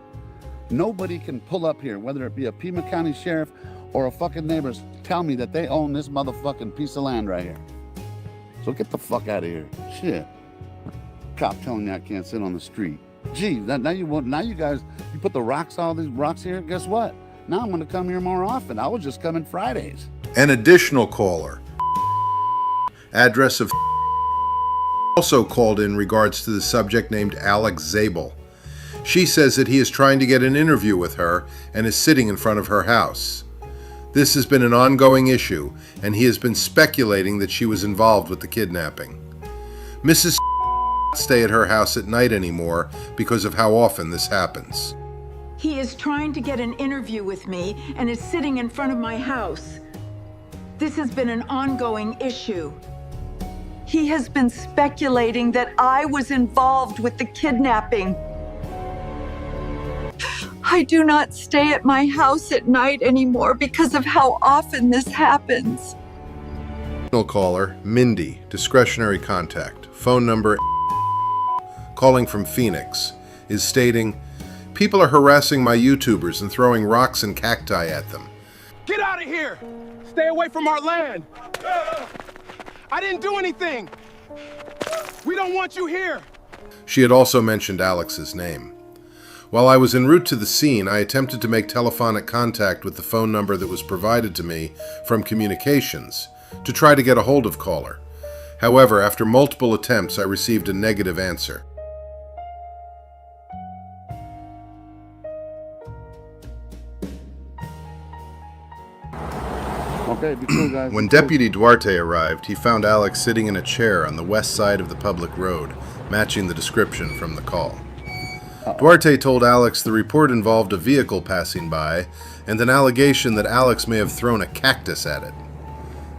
Nobody can pull up here, whether it be a Pima County sheriff or a fucking neighbors, tell me that they own this motherfucking piece of land right here. So get the fuck out of here. Shit. Cop telling me I can't sit on the street. Gee, now you guys, you put the rocks, all these rocks here, guess what? Now I'm gonna come here more often. I was just coming Fridays. An additional caller, address of also called in regards to the subject named Alex Zabel. She says that he is trying to get an interview with her and is sitting in front of her house. This has been an ongoing issue, and he has been speculating that she was involved with the kidnapping. Mrs. stay at her house at night anymore because of how often this happens. He is trying to get an interview with me and is sitting in front of my house. This has been an ongoing issue. He has been speculating that I was involved with the kidnapping. I do not stay at my house at night anymore because of how often this happens. Caller, Mindy, discretionary contact, phone number calling from Phoenix, is stating, people are harassing my YouTubers and throwing rocks and cacti at them. Get out of here! Stay away from our land! I didn't do anything! We don't want you here! She had also mentioned Alex's name. While I was en route to the scene, I attempted to make telephonic contact with the phone number that was provided to me from communications to try to get a hold of caller. However, after multiple attempts, I received a negative answer. Okay, be cool, guys. When Deputy Duarte arrived, he found Alex sitting in a chair on the west side of the public road, matching the description from the call. Duarte told Alex the report involved a vehicle passing by and an allegation that Alex may have thrown a cactus at it.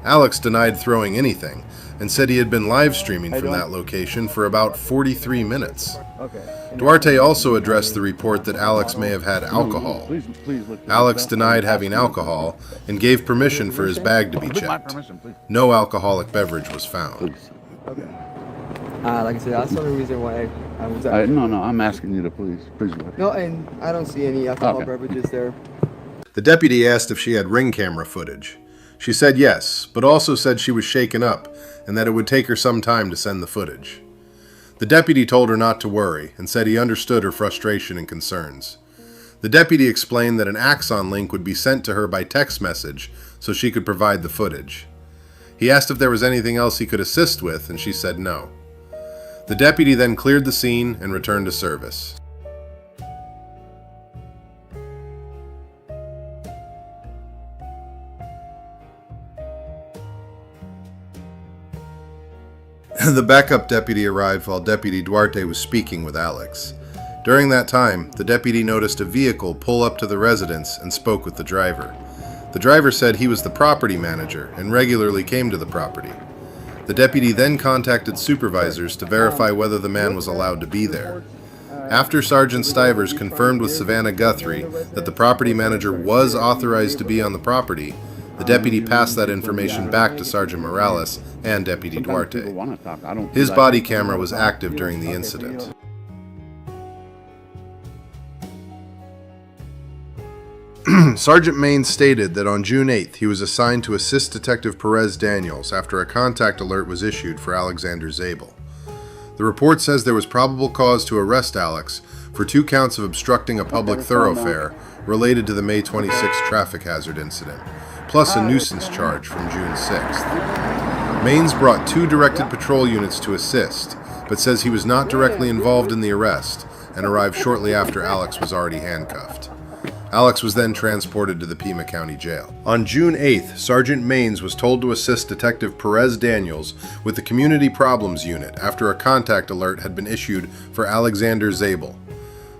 Alex denied throwing anything and said he had been live streaming from that location for about 43 minutes. Duarte also addressed the report that Alex may have had alcohol. Alex denied having alcohol and gave permission for his bag to be checked. No alcoholic beverage was found. Like I said, that's the only reason why I was at. No, I'm asking you to please wait. No, and I don't see any alcohol beverages there. The deputy asked if she had ring camera footage. She said yes, but also said she was shaken up and that it would take her some time to send the footage. The deputy told her not to worry and said he understood her frustration and concerns. The deputy explained that an Axon link would be sent to her by text message so she could provide the footage. He asked if there was anything else he could assist with, and she said no. The deputy then cleared the scene and returned to service. The backup deputy arrived while Deputy Duarte was speaking with Alex. During that time, the deputy noticed a vehicle pull up to the residence and spoke with the driver. The driver said he was the property manager and regularly came to the property. The deputy then contacted supervisors to verify whether the man was allowed to be there. After Sergeant Stivers confirmed with Savannah Guthrie that the property manager was authorized to be on the property, the deputy passed that information back to Sergeant Morales and Deputy Duarte. His body camera was active during the incident. Sergeant Maines stated that on June 8th he was assigned to assist Detective Perez Daniels after a contact alert was issued for Alexander Zabel. The report says there was probable cause to arrest Alex for 2 counts of obstructing a public thoroughfare related to the May 26th traffic hazard incident, plus a nuisance charge from June 6th. Maines brought 2 directed patrol units to assist, but says he was not directly involved in the arrest and arrived shortly after Alex was already handcuffed. Alex was then transported to the Pima County Jail. On June 8th, Sergeant Maines was told to assist Detective Perez Daniels with the Community Problems Unit after a contact alert had been issued for Alexander Zabel.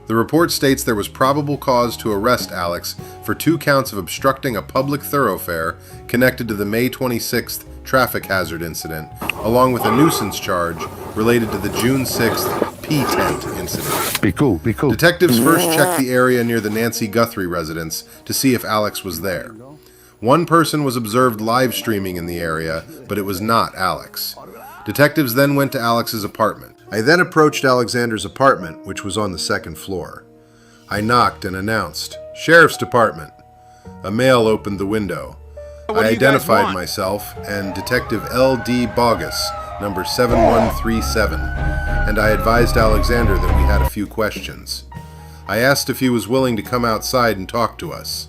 The report states there was probable cause to arrest Alex for 2 counts of obstructing a public thoroughfare connected to the May 26th traffic hazard incident, along with a nuisance charge related to the June 6th P-tent incident. Be cool. Detectives first checked the area near the Nancy Guthrie residence to see if Alex was there. One person was observed live streaming in the area, but it was not Alex. Detectives then went to Alex's apartment. I then approached Alexander's apartment, which was on the second floor. I knocked and announced, "Sheriff's Department." A male opened the window. I identified myself and Detective L.D. Bogus, number 7137, and I advised Alexander that we had a few questions. I asked if he was willing to come outside and talk to us.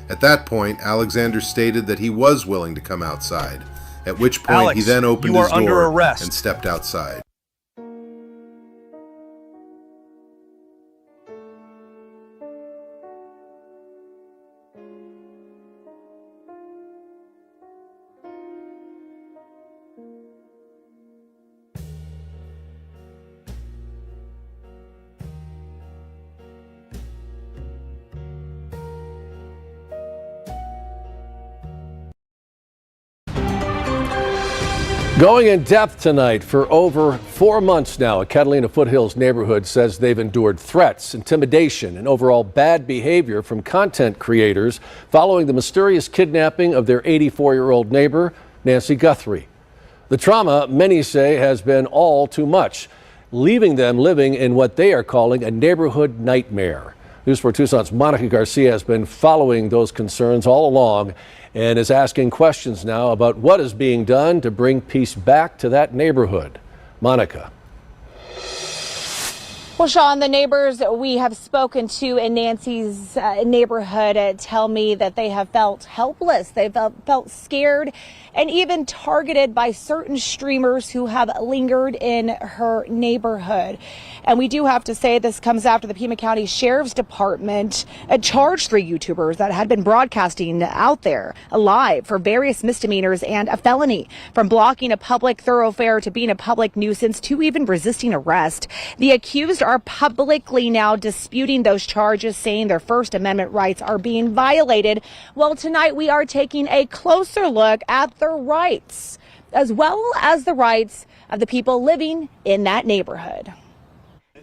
At that point, Alexander stated that he was willing to come outside, at which point he then opened his door and stepped outside. Going in depth tonight, for over 4 months now, a Catalina Foothills neighborhood says they've endured threats, intimidation, and overall bad behavior from content creators following the mysterious kidnapping of their 84-year-old neighbor, Nancy Guthrie. The trauma, many say, has been all too much, leaving them living in what they are calling a neighborhood nightmare. News 4 Tucson's Monica Garcia has been following those concerns all along and is asking questions now about what is being done to bring peace back to that neighborhood. Monica. Well, Sean, the neighbors we have spoken to in Nancy's neighborhood tell me that they have felt helpless. They felt scared and even targeted by certain streamers who have lingered in her neighborhood. And we do have to say this comes after the Pima County Sheriff's Department charged 3 YouTubers that had been broadcasting out there live for various misdemeanors and a felony, from blocking a public thoroughfare to being a public nuisance to even resisting arrest. The accused are publicly now disputing those charges, saying their First Amendment rights are being violated. Well, tonight we are taking a closer look at their rights, as well as the rights of the people living in that neighborhood.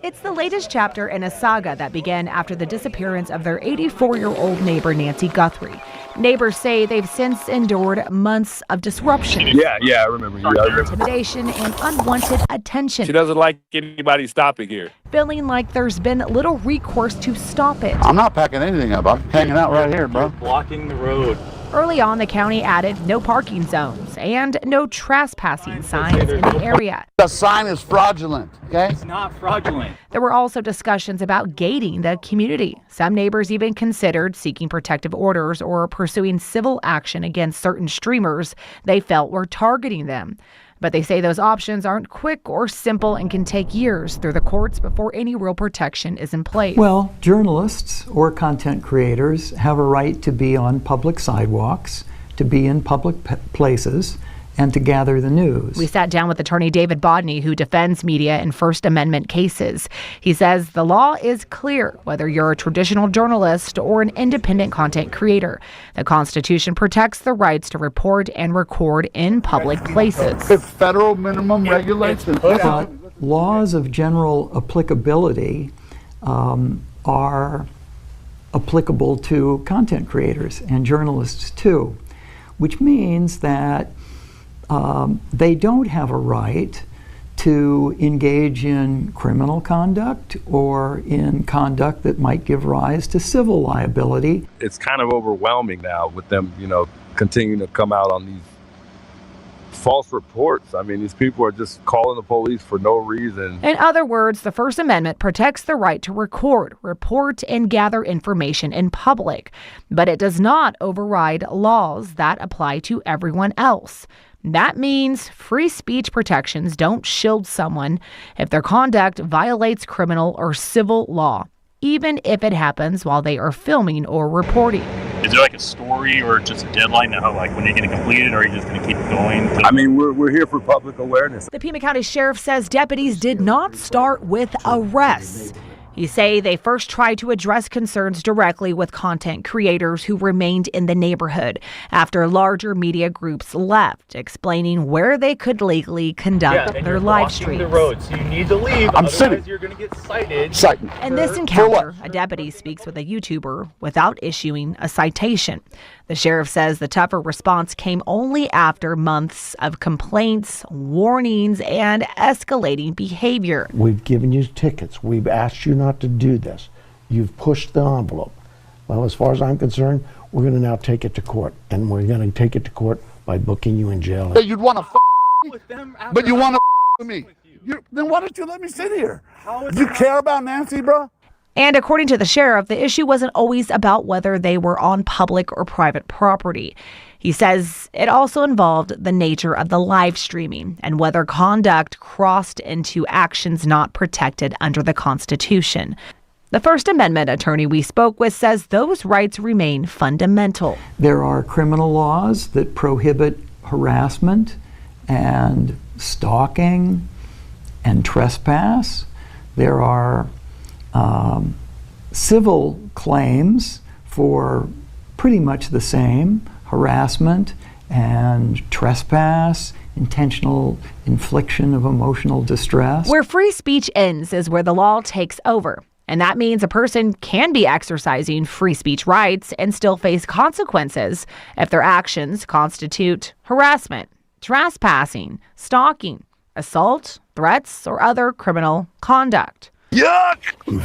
It's the latest chapter in a saga that began after the disappearance of their 84-year-old neighbor, Nancy Guthrie. Neighbors say they've since endured months of disruption. Yeah, I remember you. Intimidation and unwanted attention. She doesn't like anybody stopping here. Feeling like there's been little recourse to stop it. I'm not packing anything up. I'm hanging out right here, bro. Blocking the road. Early on, the county added no parking zones and no trespassing signs in the area. The sign is fraudulent, okay? It's not fraudulent. There were also discussions about gating the community. Some neighbors even considered seeking protective orders or pursuing civil action against certain streamers they felt were targeting them. But they say those options aren't quick or simple and can take years through the courts before any real protection is in place. Well, journalists or content creators have a right to be on public sidewalks, to be in public places, and to gather the news. We sat down with attorney David Bodney, who defends media in First Amendment cases. He says the law is clear, whether you're a traditional journalist or an independent content creator. The Constitution protects the rights to report and record in public places. It's federal minimum regulations. Laws of general applicability are applicable to content creators and journalists too, which means that they don't have a right to engage in criminal conduct or in conduct that might give rise to civil liability. It's kind of overwhelming now with them, continuing to come out on these false reports. I mean, these people are just calling the police for no reason. In other words, the First Amendment protects the right to record, report, and gather information in public, but it does not override laws that apply to everyone else. That means free speech protections don't shield someone if their conduct violates criminal or civil law, even if it happens while they are filming or reporting. Is there like a story or just a deadline now, like when you're going to complete it, or are you just going to keep it going? I mean, we're here for public awareness. The Pima County Sheriff says deputies did not start with arrests. He say they first tried to address concerns directly with content creators who remained in the neighborhood after larger media groups left, explaining where they could legally conduct their live streams. The road, so you need to leave. I'm sitting. You're going to get cited. In this encounter, a deputy speaks with a YouTuber without issuing a citation. The sheriff says the tougher response came only after months of complaints, warnings, and escalating behavior. We've given you tickets. We've asked you not to do this. You've pushed the envelope. Well, as far as I'm concerned, we're going to now take it to court. And we're going to take it to court by booking you in jail. Hey, you'd want to with them, but you want to with me. Then why don't you let me sit here? You care about Nancy, bro? And according to the sheriff, the issue wasn't always about whether they were on public or private property. He says it also involved the nature of the live streaming and whether conduct crossed into actions not protected under the Constitution. The First Amendment attorney we spoke with says those rights remain fundamental. There are criminal laws that prohibit harassment and stalking and trespass. There are civil claims for pretty much the same: harassment and trespass, intentional infliction of emotional distress. Where free speech ends is where the law takes over. And that means a person can be exercising free speech rights and still face consequences if their actions constitute harassment, trespassing, stalking, assault, threats, or other criminal conduct. Yuck!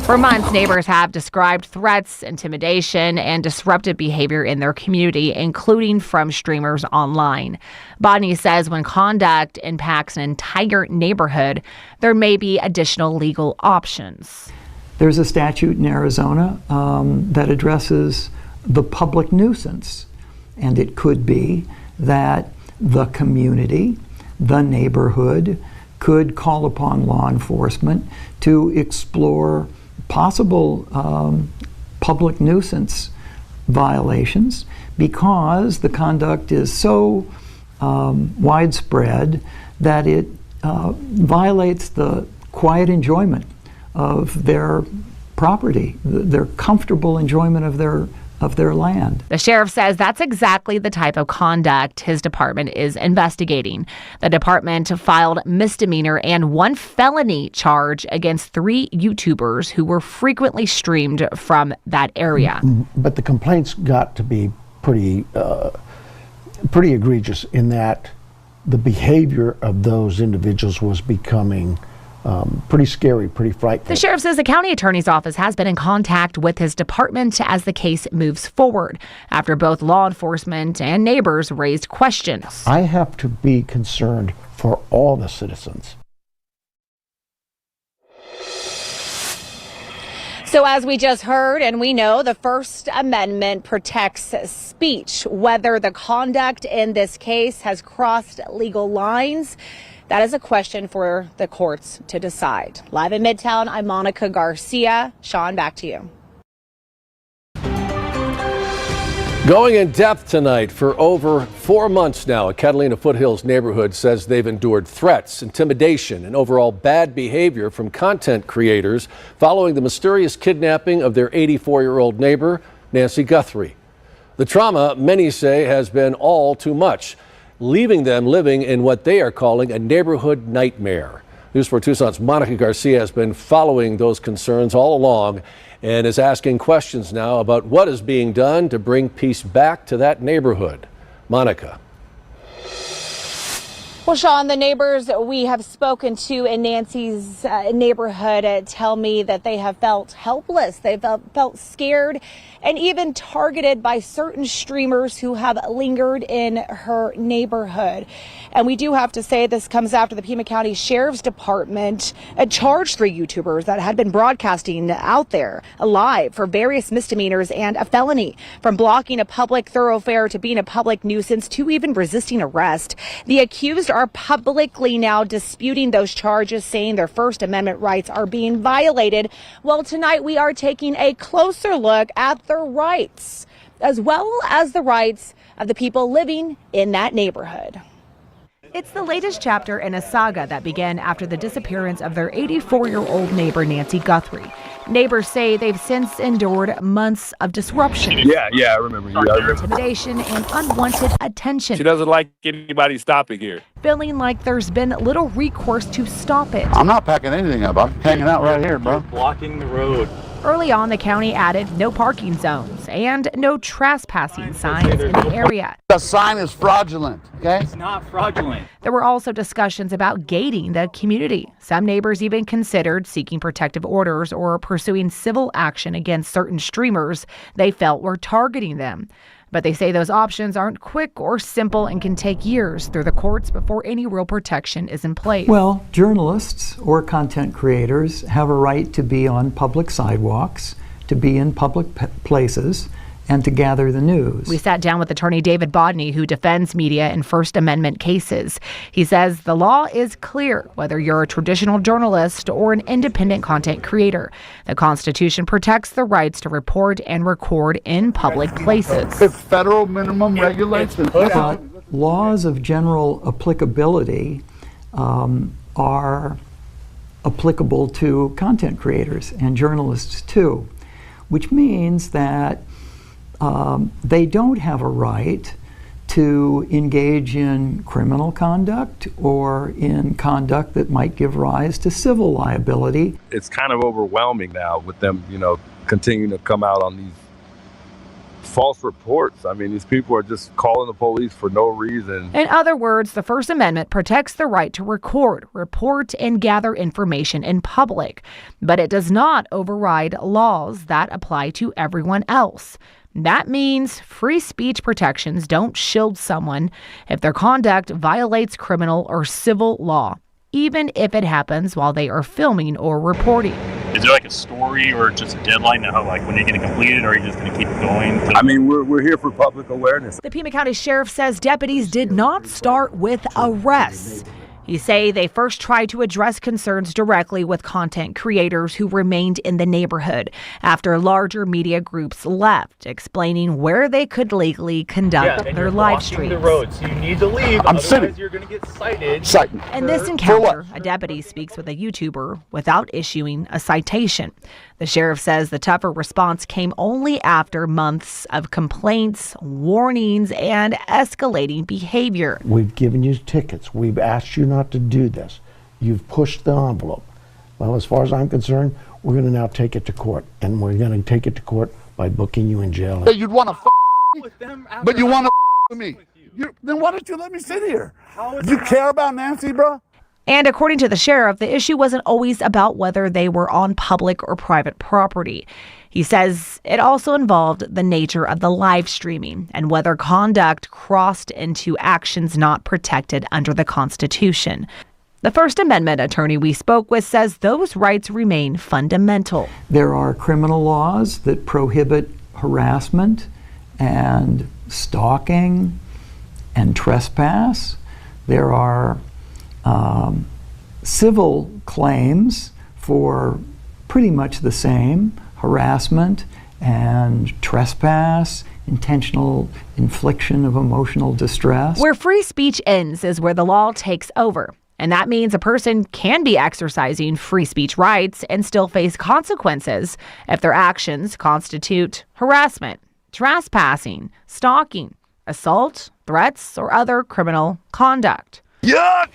For months, neighbors have described threats, intimidation, and disruptive behavior in their community, including from streamers online. Bonnie says when conduct impacts an entire neighborhood, there may be additional legal options. There's a statute in Arizona that addresses the public nuisance, and it could be that the community, the neighborhood, could call upon law enforcement to explore possible public nuisance violations because the conduct is so widespread that it violates the quiet enjoyment of their property, their comfortable enjoyment of their land. The sheriff says that's exactly the type of conduct his department is investigating. The department filed misdemeanor and 1 felony charge against 3 YouTubers who were frequently streamed from that area. But the complaints got to be pretty egregious in that the behavior of those individuals was becoming pretty scary, pretty frightful. The sheriff says the county attorney's office has been in contact with his department as the case moves forward, after both law enforcement and neighbors raised questions. I have to be concerned for all the citizens. So as we just heard, and we know, the First Amendment protects speech. Whether the conduct in this case has crossed legal lines, that is a question for the courts to decide. Live in Midtown, I'm Monica Garcia. Sean, back to you. Going in depth tonight. For over 4 months now, a Catalina Foothills neighborhood says they've endured threats, intimidation, and overall bad behavior from content creators following the mysterious kidnapping of their 84-year-old neighbor, Nancy Guthrie. The trauma, many say, has been all too much, leaving them living in what they are calling a neighborhood nightmare. News 4 Tucson's Monica Garcia has been following those concerns all along and is asking questions now about what is being done to bring peace back to that neighborhood. Monica. Well, Sean, the neighbors we have spoken to in Nancy's neighborhood tell me that they have felt helpless. They felt scared and even targeted by certain streamers who have lingered in her neighborhood. And we do have to say this comes after the Pima County Sheriff's Department charged 3 YouTubers that had been broadcasting out there live for various misdemeanors and a felony, from blocking a public thoroughfare to being a public nuisance to even resisting arrest. The accused are publicly now disputing those charges, saying their First Amendment rights are being violated. Well, tonight we are taking a closer look at their rights, as well as the rights of the people living in that neighborhood. It's the latest chapter in a saga that began after the disappearance of their 84-year-old neighbor, Nancy Guthrie. Neighbors say they've since endured months of disruption. Yeah, I remember you. Intimidation and unwanted attention. She doesn't like anybody stopping here. Feeling like there's been little recourse to stop it. I'm not packing anything up. I'm hanging out right here, bro. Blocking the road. Early on, the county added no parking zones and no trespassing signs in the area. The sign is fraudulent, okay? It's not fraudulent. There were also discussions about gating the community. Some neighbors even considered seeking protective orders or pursuing civil action against certain streamers they felt were targeting them. But they say those options aren't quick or simple and can take years through the courts before any real protection is in place. Well, journalists or content creators have a right to be on public sidewalks, to be in public places, and to gather the news. We sat down with attorney David Bodney, who defends media in First Amendment cases. He says the law is clear, whether you're a traditional journalist or an independent content creator. The Constitution protects the rights to report and record in public places. It's federal minimum regulations. But laws of general applicability are applicable to content creators and journalists too, which means that they don't have a right to engage in criminal conduct or in conduct that might give rise to civil liability. It's kind of overwhelming now with them, continuing to come out on these false reports. I mean, these people are just calling the police for no reason. In other words, the First Amendment protects the right to record, report, and gather information in public, but it does not override laws that apply to everyone else. That means free speech protections don't shield someone if their conduct violates criminal or civil law, even if it happens while they are filming or reporting. Is there like a story or just a deadline to how, like, when you're going to complete it, or are you just going to keep it going? I mean, we're here for public awareness. The Pima County Sheriff says deputies did not start with arrests. He say they first tried to address concerns directly with content creators who remained in the neighborhood after larger media groups left, explaining where they could legally conduct their live streams. The road, so you need to leave. I'm sitting. You're going to get cited. In this encounter, a deputy speaks with a YouTuber without issuing a citation. The sheriff says the tougher response came only after months of complaints, warnings, and escalating behavior. We've given you tickets. We've asked you not to do this. You've pushed the envelope. Well, as far as I'm concerned, we're going to now take it to court. And we're going to take it to court by booking you in jail. Hey, you'd want to with them, but you want to with me. Then why don't you let me sit here? You care about Nancy, bro? And according to the sheriff, the issue wasn't always about whether they were on public or private property. He says it also involved the nature of the live streaming and whether conduct crossed into actions not protected under the Constitution. The First Amendment attorney we spoke with says those rights remain fundamental. There are criminal laws that prohibit harassment and stalking and trespass. There are civil claims for pretty much the same: harassment and trespass, intentional infliction of emotional distress. Where free speech ends is where the law takes over. And that means a person can be exercising free speech rights and still face consequences if their actions constitute harassment, trespassing, stalking, assault, threats, or other criminal conduct. Yuck!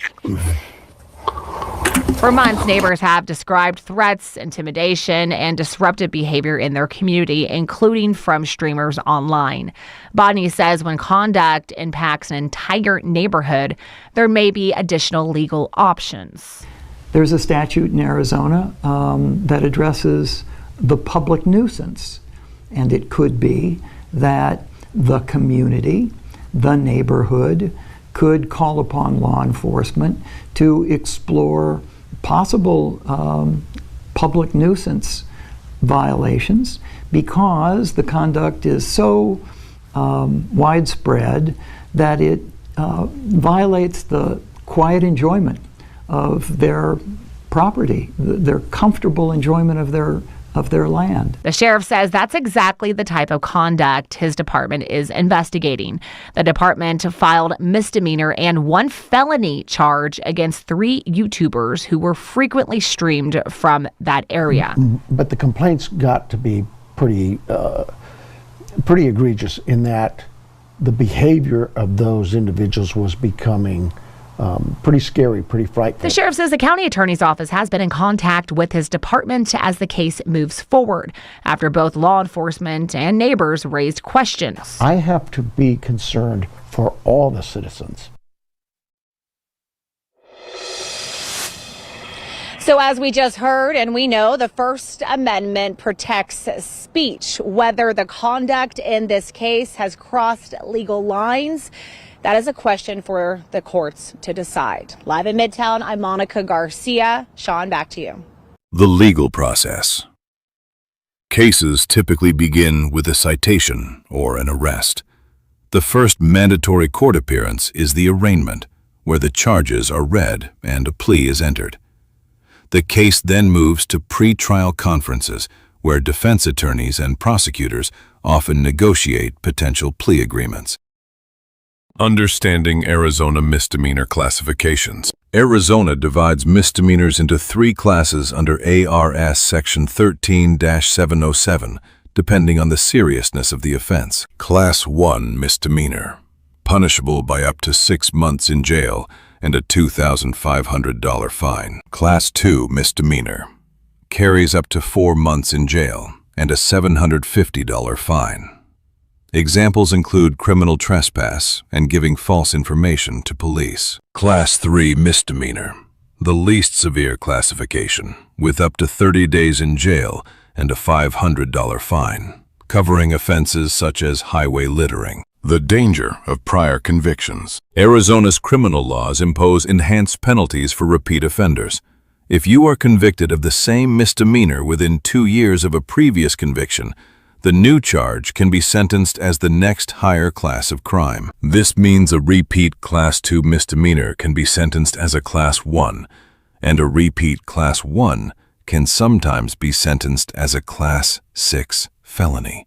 For months, neighbors have described threats, intimidation, and disruptive behavior in their community, including from streamers online. Bodney says when conduct impacts an entire neighborhood, there may be additional legal options. There's a statute in Arizona that addresses the public nuisance, and it could be that the community, the neighborhood, could call upon law enforcement to explore possible public nuisance violations because the conduct is so widespread that it violates the quiet enjoyment of their property, their comfortable enjoyment of their of their land. The sheriff says that's exactly the type of conduct his department is investigating. The department filed misdemeanor and 1 felony charge against 3 YouTubers who were frequently streamed from that area. But the complaints got to be pretty egregious in that the behavior of those individuals was becoming pretty scary, pretty frightful. The sheriff says the county attorney's office has been in contact with his department as the case moves forward, after both law enforcement and neighbors raised questions. I have to be concerned for all the citizens. So as we just heard, and we know, the First Amendment protects speech. Whether the conduct in this case has crossed legal lines, that is a question for the courts to decide. Live in Midtown, I'm Monica Garcia. Sean, back to you. The legal process. Cases typically begin with a citation or an arrest. The first mandatory court appearance is the arraignment, where the charges are read and a plea is entered. The case then moves to pre-trial conferences, where defense attorneys and prosecutors often negotiate potential plea agreements. Understanding Arizona misdemeanor classifications. Arizona divides misdemeanors into 3 classes under ARS Section 13-707, depending on the seriousness of the offense. Class 1 misdemeanor, punishable by up to 6 months in jail and a $2,500 fine. Class 2 misdemeanor, carries up to 4 months in jail and a $750 fine. Examples include criminal trespass and giving false information to police. Class 3 misdemeanor, the least severe classification, with up to 30 days in jail and a $500 fine, covering offenses such as highway littering. The danger of prior convictions. Arizona's criminal laws impose enhanced penalties for repeat offenders. If you are convicted of the same misdemeanor within 2 years of a previous conviction, the new charge can be sentenced as the next higher class of crime. This means a repeat Class 2 misdemeanor can be sentenced as a Class 1, and a repeat Class 1 can sometimes be sentenced as a Class 6 felony,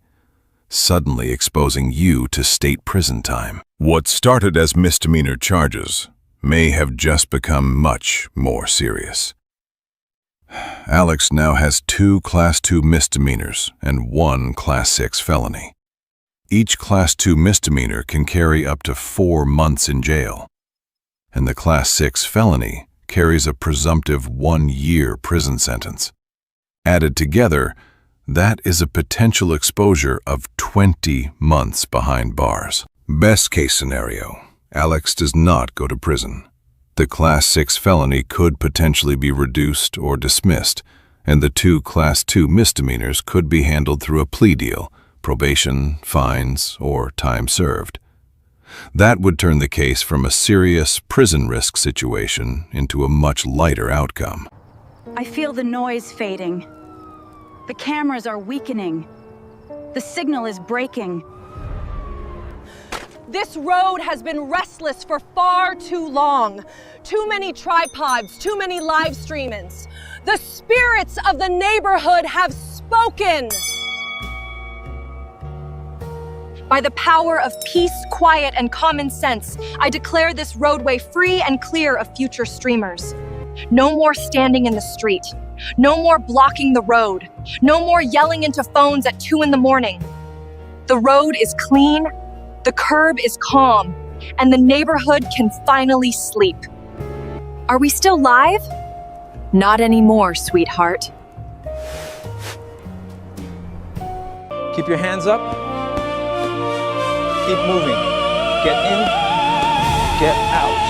suddenly exposing you to state prison time. What started as misdemeanor charges may have just become much more serious. Alex now has 2 Class 2 misdemeanors and 1 Class 6 felony. Each Class 2 misdemeanor can carry up to 4 months in jail, and the Class 6 felony carries a presumptive 1-year prison sentence. Added together, that is a potential exposure of 20 months behind bars. Best case scenario, Alex does not go to prison. The Class 6 felony could potentially be reduced or dismissed, and the 2 Class 2 misdemeanors could be handled through a plea deal, probation, fines, or time served. That would turn the case from a serious prison risk situation into a much lighter outcome. I feel the noise fading. The cameras are weakening. The signal is breaking. This road has been restless for far too long. Too many tripods, too many live streamings. The spirits of the neighborhood have spoken. By the power of peace, quiet, and common sense, I declare this roadway free and clear of future streamers. No more standing in the street. No more blocking the road. No more yelling into phones at 2 in the morning. The road is clean. The curb is calm, and the neighborhood can finally sleep. Are we still live? Not anymore, sweetheart. Keep your hands up. Keep moving. Get in, get out.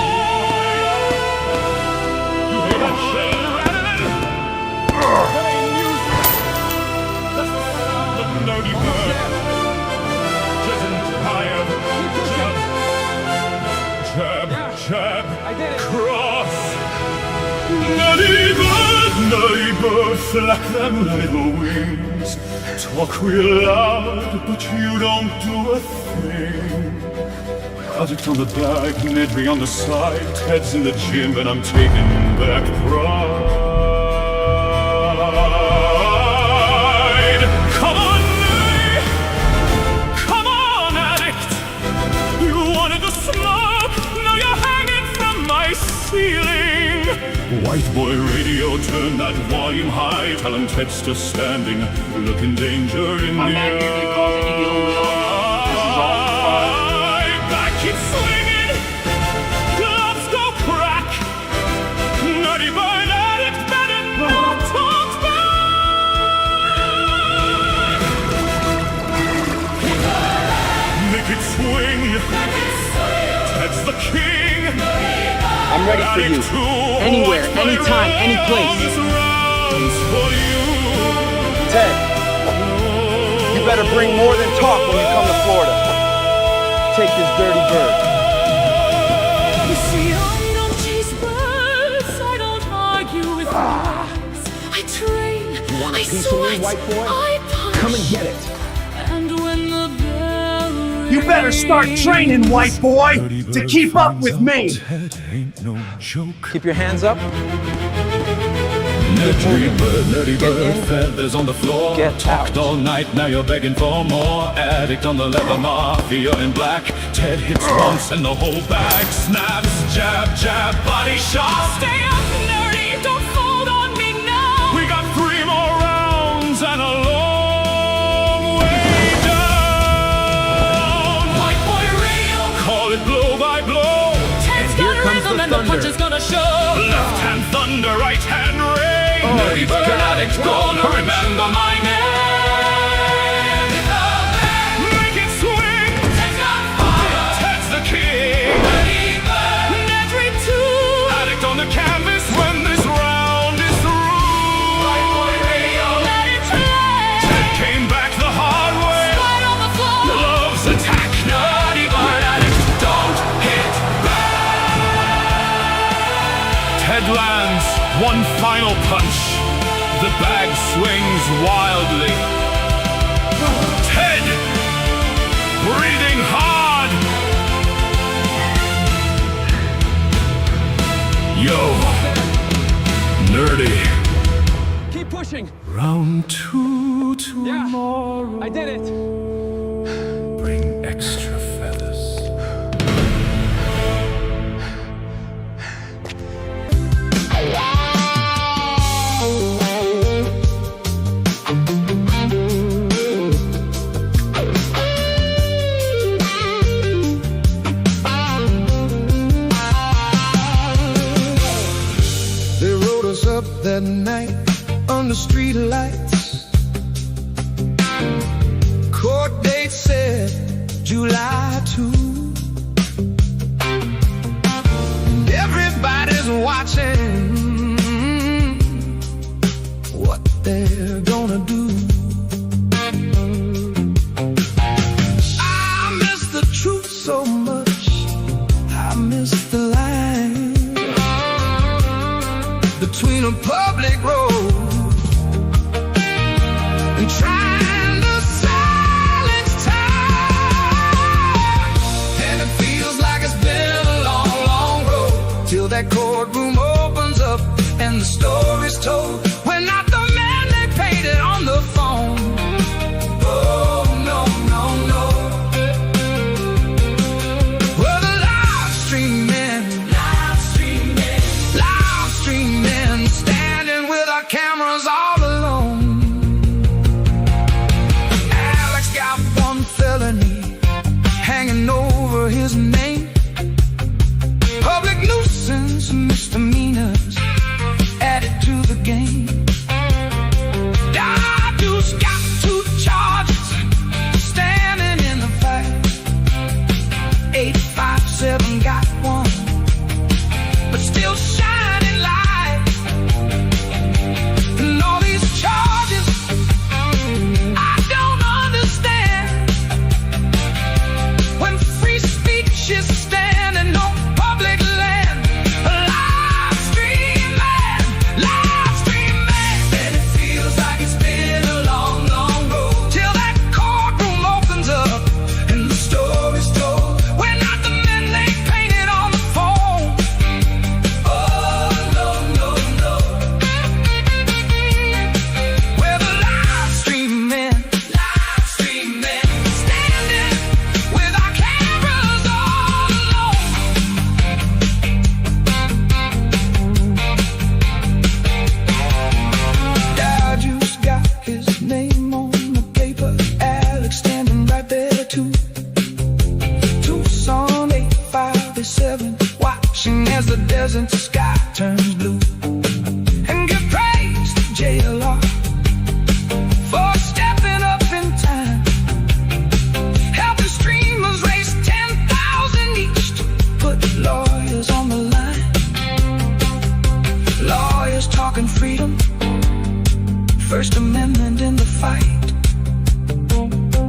Neighbor, flap them little wings. Talk real loud, but you don't do a thing. Project on the back, Nedry on the side, Ted's in the gym, and I'm taking back pride. boy radio, turn that volume high. Tell him Ted's still standing, looking danger in the eye. Back keeps swinging, gloves go crack. Nutty bird addict, better talks back. Make it swing, Ted's the king. I'm ready for you. Anywhere, anytime, any place. Ted, you better bring more than talk when you come to Florida. Take this dirty bird. You see, I don't chase birds. I don't argue with birds. I train. You want a I piece sweat, of me, white boy? I punch. Come and get it. And when the bell You better start training, white boy, to keep up with me. ain't no joke. Keep your hands up. Nerdy bird, feathers on the floor. Get Talked all night, now you're begging for more. Addict on the leather, mafia in black. Ted hits once and the whole bag snaps. Jab, jab, body shot. Stay up, nerdy, don't fold on me now. We got 3 more rounds and a long way down. White boy radio, call it blow by blow. Ted's got a rhythm and the punch is gonna show. Left hand thunder, right hand rain. Nerdy bird addict, gonna remember my name. Make it swing. Ted's got fire. Ted's the king. Nerdy bird. Nedry too. Addict on the canvas when this round is through. White boy radio, let it play. Ted came back the hard way. Right on the floor. Loves attack. Nerdy bird addict, don't hit back. Ted lands one final punch. The bag swings wildly. Ted, breathing hard. Yo, nerdy. Keep pushing. Round 2 tomorrow. Yeah, I did it. Bring extra feathers. They wrote us up that night under street lights. Court date said July 2. And everybody's watching what they're gonna do. I miss the truth so much. I miss the line between a public road and trying to silence time. And it feels like it's been a long, long road till that courtroom opens up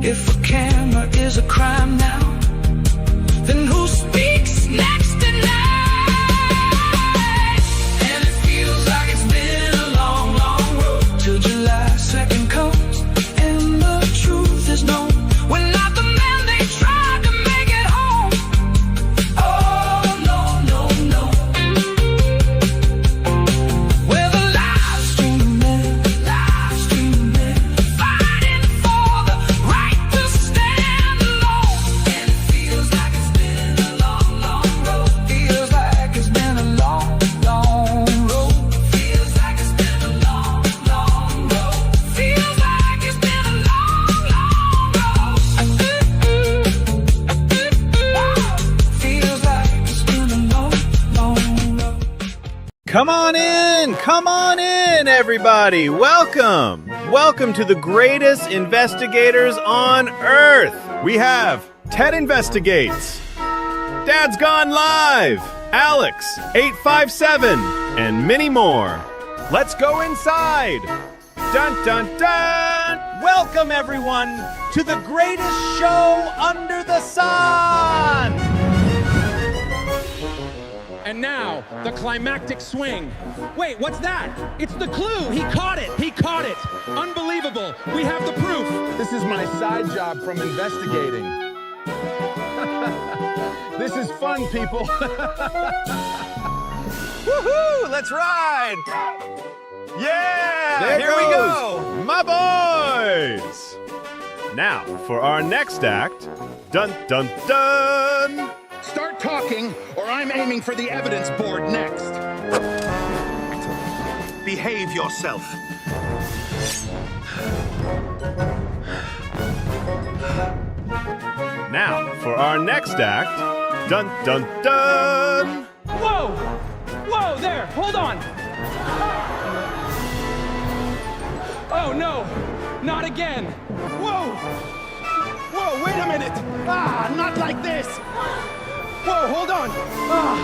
If a camera is a crime now, then who speaks next tonight? And it feels like it's been a long, long road till July 2nd comes and the truth is known. We're not the men they tried to make it home. Oh, no, no, no. We're the live streaming, fighting for the right to stand alone. And it feels like it's been a long, long road. Feels like it's been a long, long road. Feels like it's been a long, long road. Feels like it's been a long, long road. Feels like it's been a long, long road. Come on in, everybody. Welcome to the greatest investigators on Earth. We have Ted Investigates, Dad's Gone Live, Alex 857, and many more. Let's go inside. Dun dun dun! Welcome everyone to the greatest show under the sun. And now, the climactic swing. Wait, what's that? It's the clue. He caught it. He caught it. Unbelievable. We have the proof. This is my side job from investigating. This is fun, people. Woohoo! Let's ride! Yeah! There we goes. go! My boys! Now, for our next act, dun dun dun! Start talking, or I'm aiming for the evidence board next. Behave yourself. Now, for our next act, dun dun dun! Whoa! Whoa, there. Hold on. Oh, no. Not again. Whoa! Whoa, wait a minute! Ah, not like this! Whoa, hold on. Ah,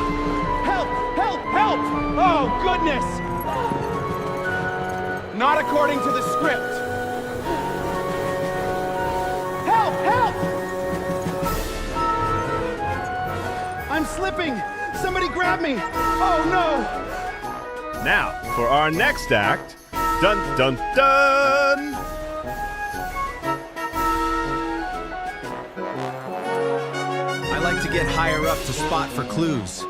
help, help, help. Oh, goodness. Not according to the script. Help, help. I'm slipping! Somebody grab me! Oh, no! Now, for our next act, dun dun dun! I like to get higher up to spot for clues.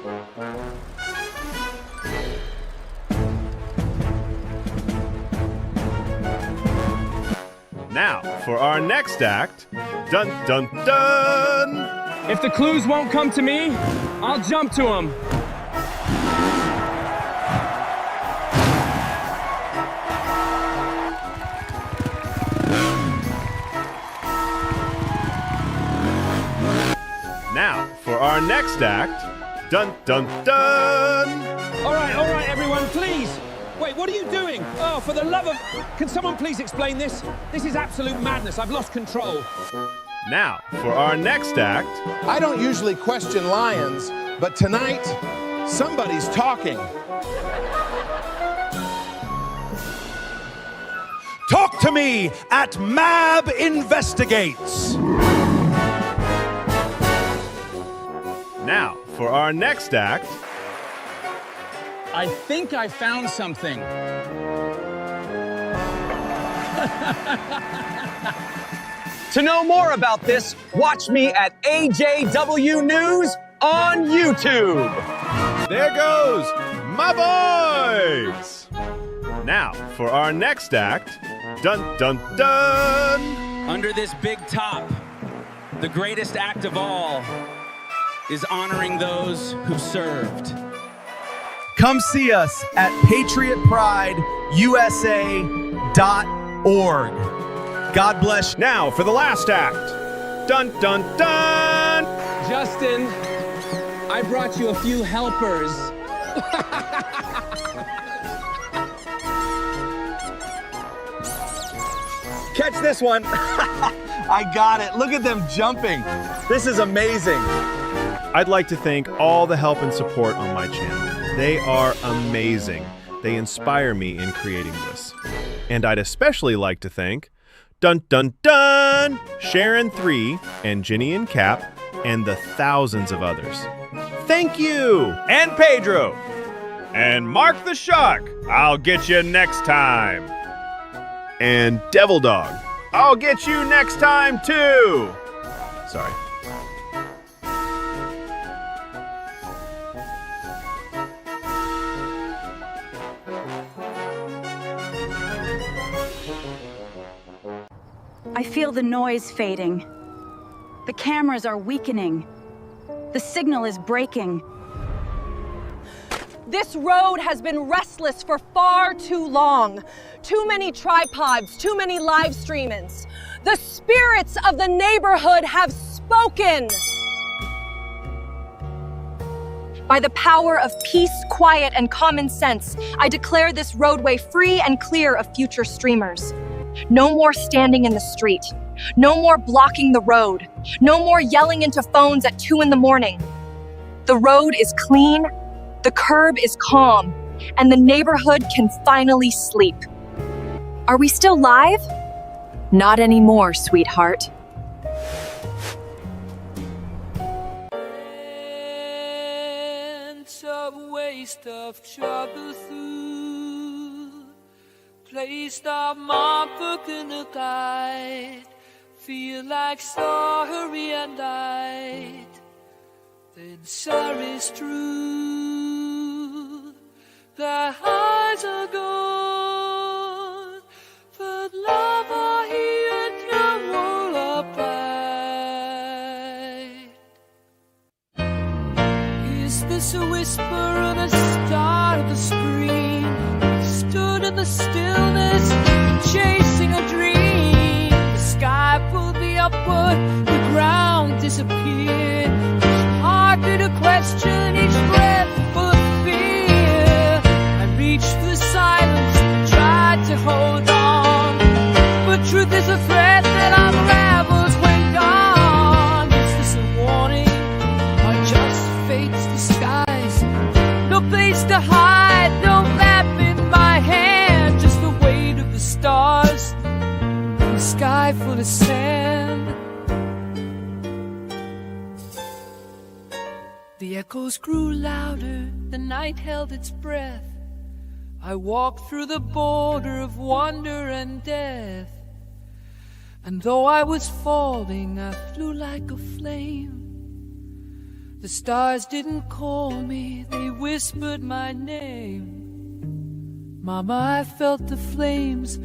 Now, for our next act, dun dun dun! If the clues won't come to me, I'll jump to them. Now, for our next act, dun dun dun! All right, everyone, please. Wait, what are you doing? Oh, for the love of... Can someone please explain this? This is absolute madness. I've lost control. Now, for our next act, I don't usually question lions, but tonight, somebody's talking. Talk to me at Mab Investigates. now, for our next act, I think I found something. To know more about this, watch me at AJW News on YouTube. There goes my boys! Now, for our next act, dun dun dun! Under this big top, the greatest act of all is honoring those who served. Come see us at patriotprideusa.org. God bless. Now for the last act. Dun dun dun! Justin, I brought you a few helpers. Catch this one. I got it. Look at them jumping. This is amazing. I'd like to thank all the help and support on my channel. They are amazing. They inspire me in creating this. And I'd especially like to thank dun dun dun! John, Sharon 3, and Ginny and Cap, and the thousands of others. Thank you! And Pedro. And Mark the Shark. I'll get you next time. And Devil Dog. I'll get you next time too. Sorry. I feel the noise fading. The cameras are weakening. The signal is breaking. This road has been restless for far too long. Too many tripods, too many live streamings. The spirits of the neighborhood have spoken. By the power of peace, quiet, and common sense, I declare this roadway free and clear of future streamers. No more standing in the street. No more blocking the road. No more yelling into phones at 2 a.m. The road is clean, the curb is calm, and the neighborhood can finally sleep. Are we still live? Not anymore, sweetheart. It's a waste of trouble through. Placed our mark in the guide. Feel like sorry and light. Then sorry's true. The highs are gone, but love are here and come all apart. Is this a whisper or the start of the scream? Stood in the stillness, chasing a dream. The sky pulled me upward, the ground disappeared. It's hard to question each breath full of fear. I reached the silence, tried to hold on, but truth is a thread that unravels when gone. Is this a warning or just fate's disguise? No place to hide, no map in my hand, just the weight of the stars, the sky full of sand. The echoes grew louder, the night held its breath. I walked through the border of wonder and death. And though I was falling, I flew like a flame. The stars didn't call me, they whispered my name. Mama, I felt the flames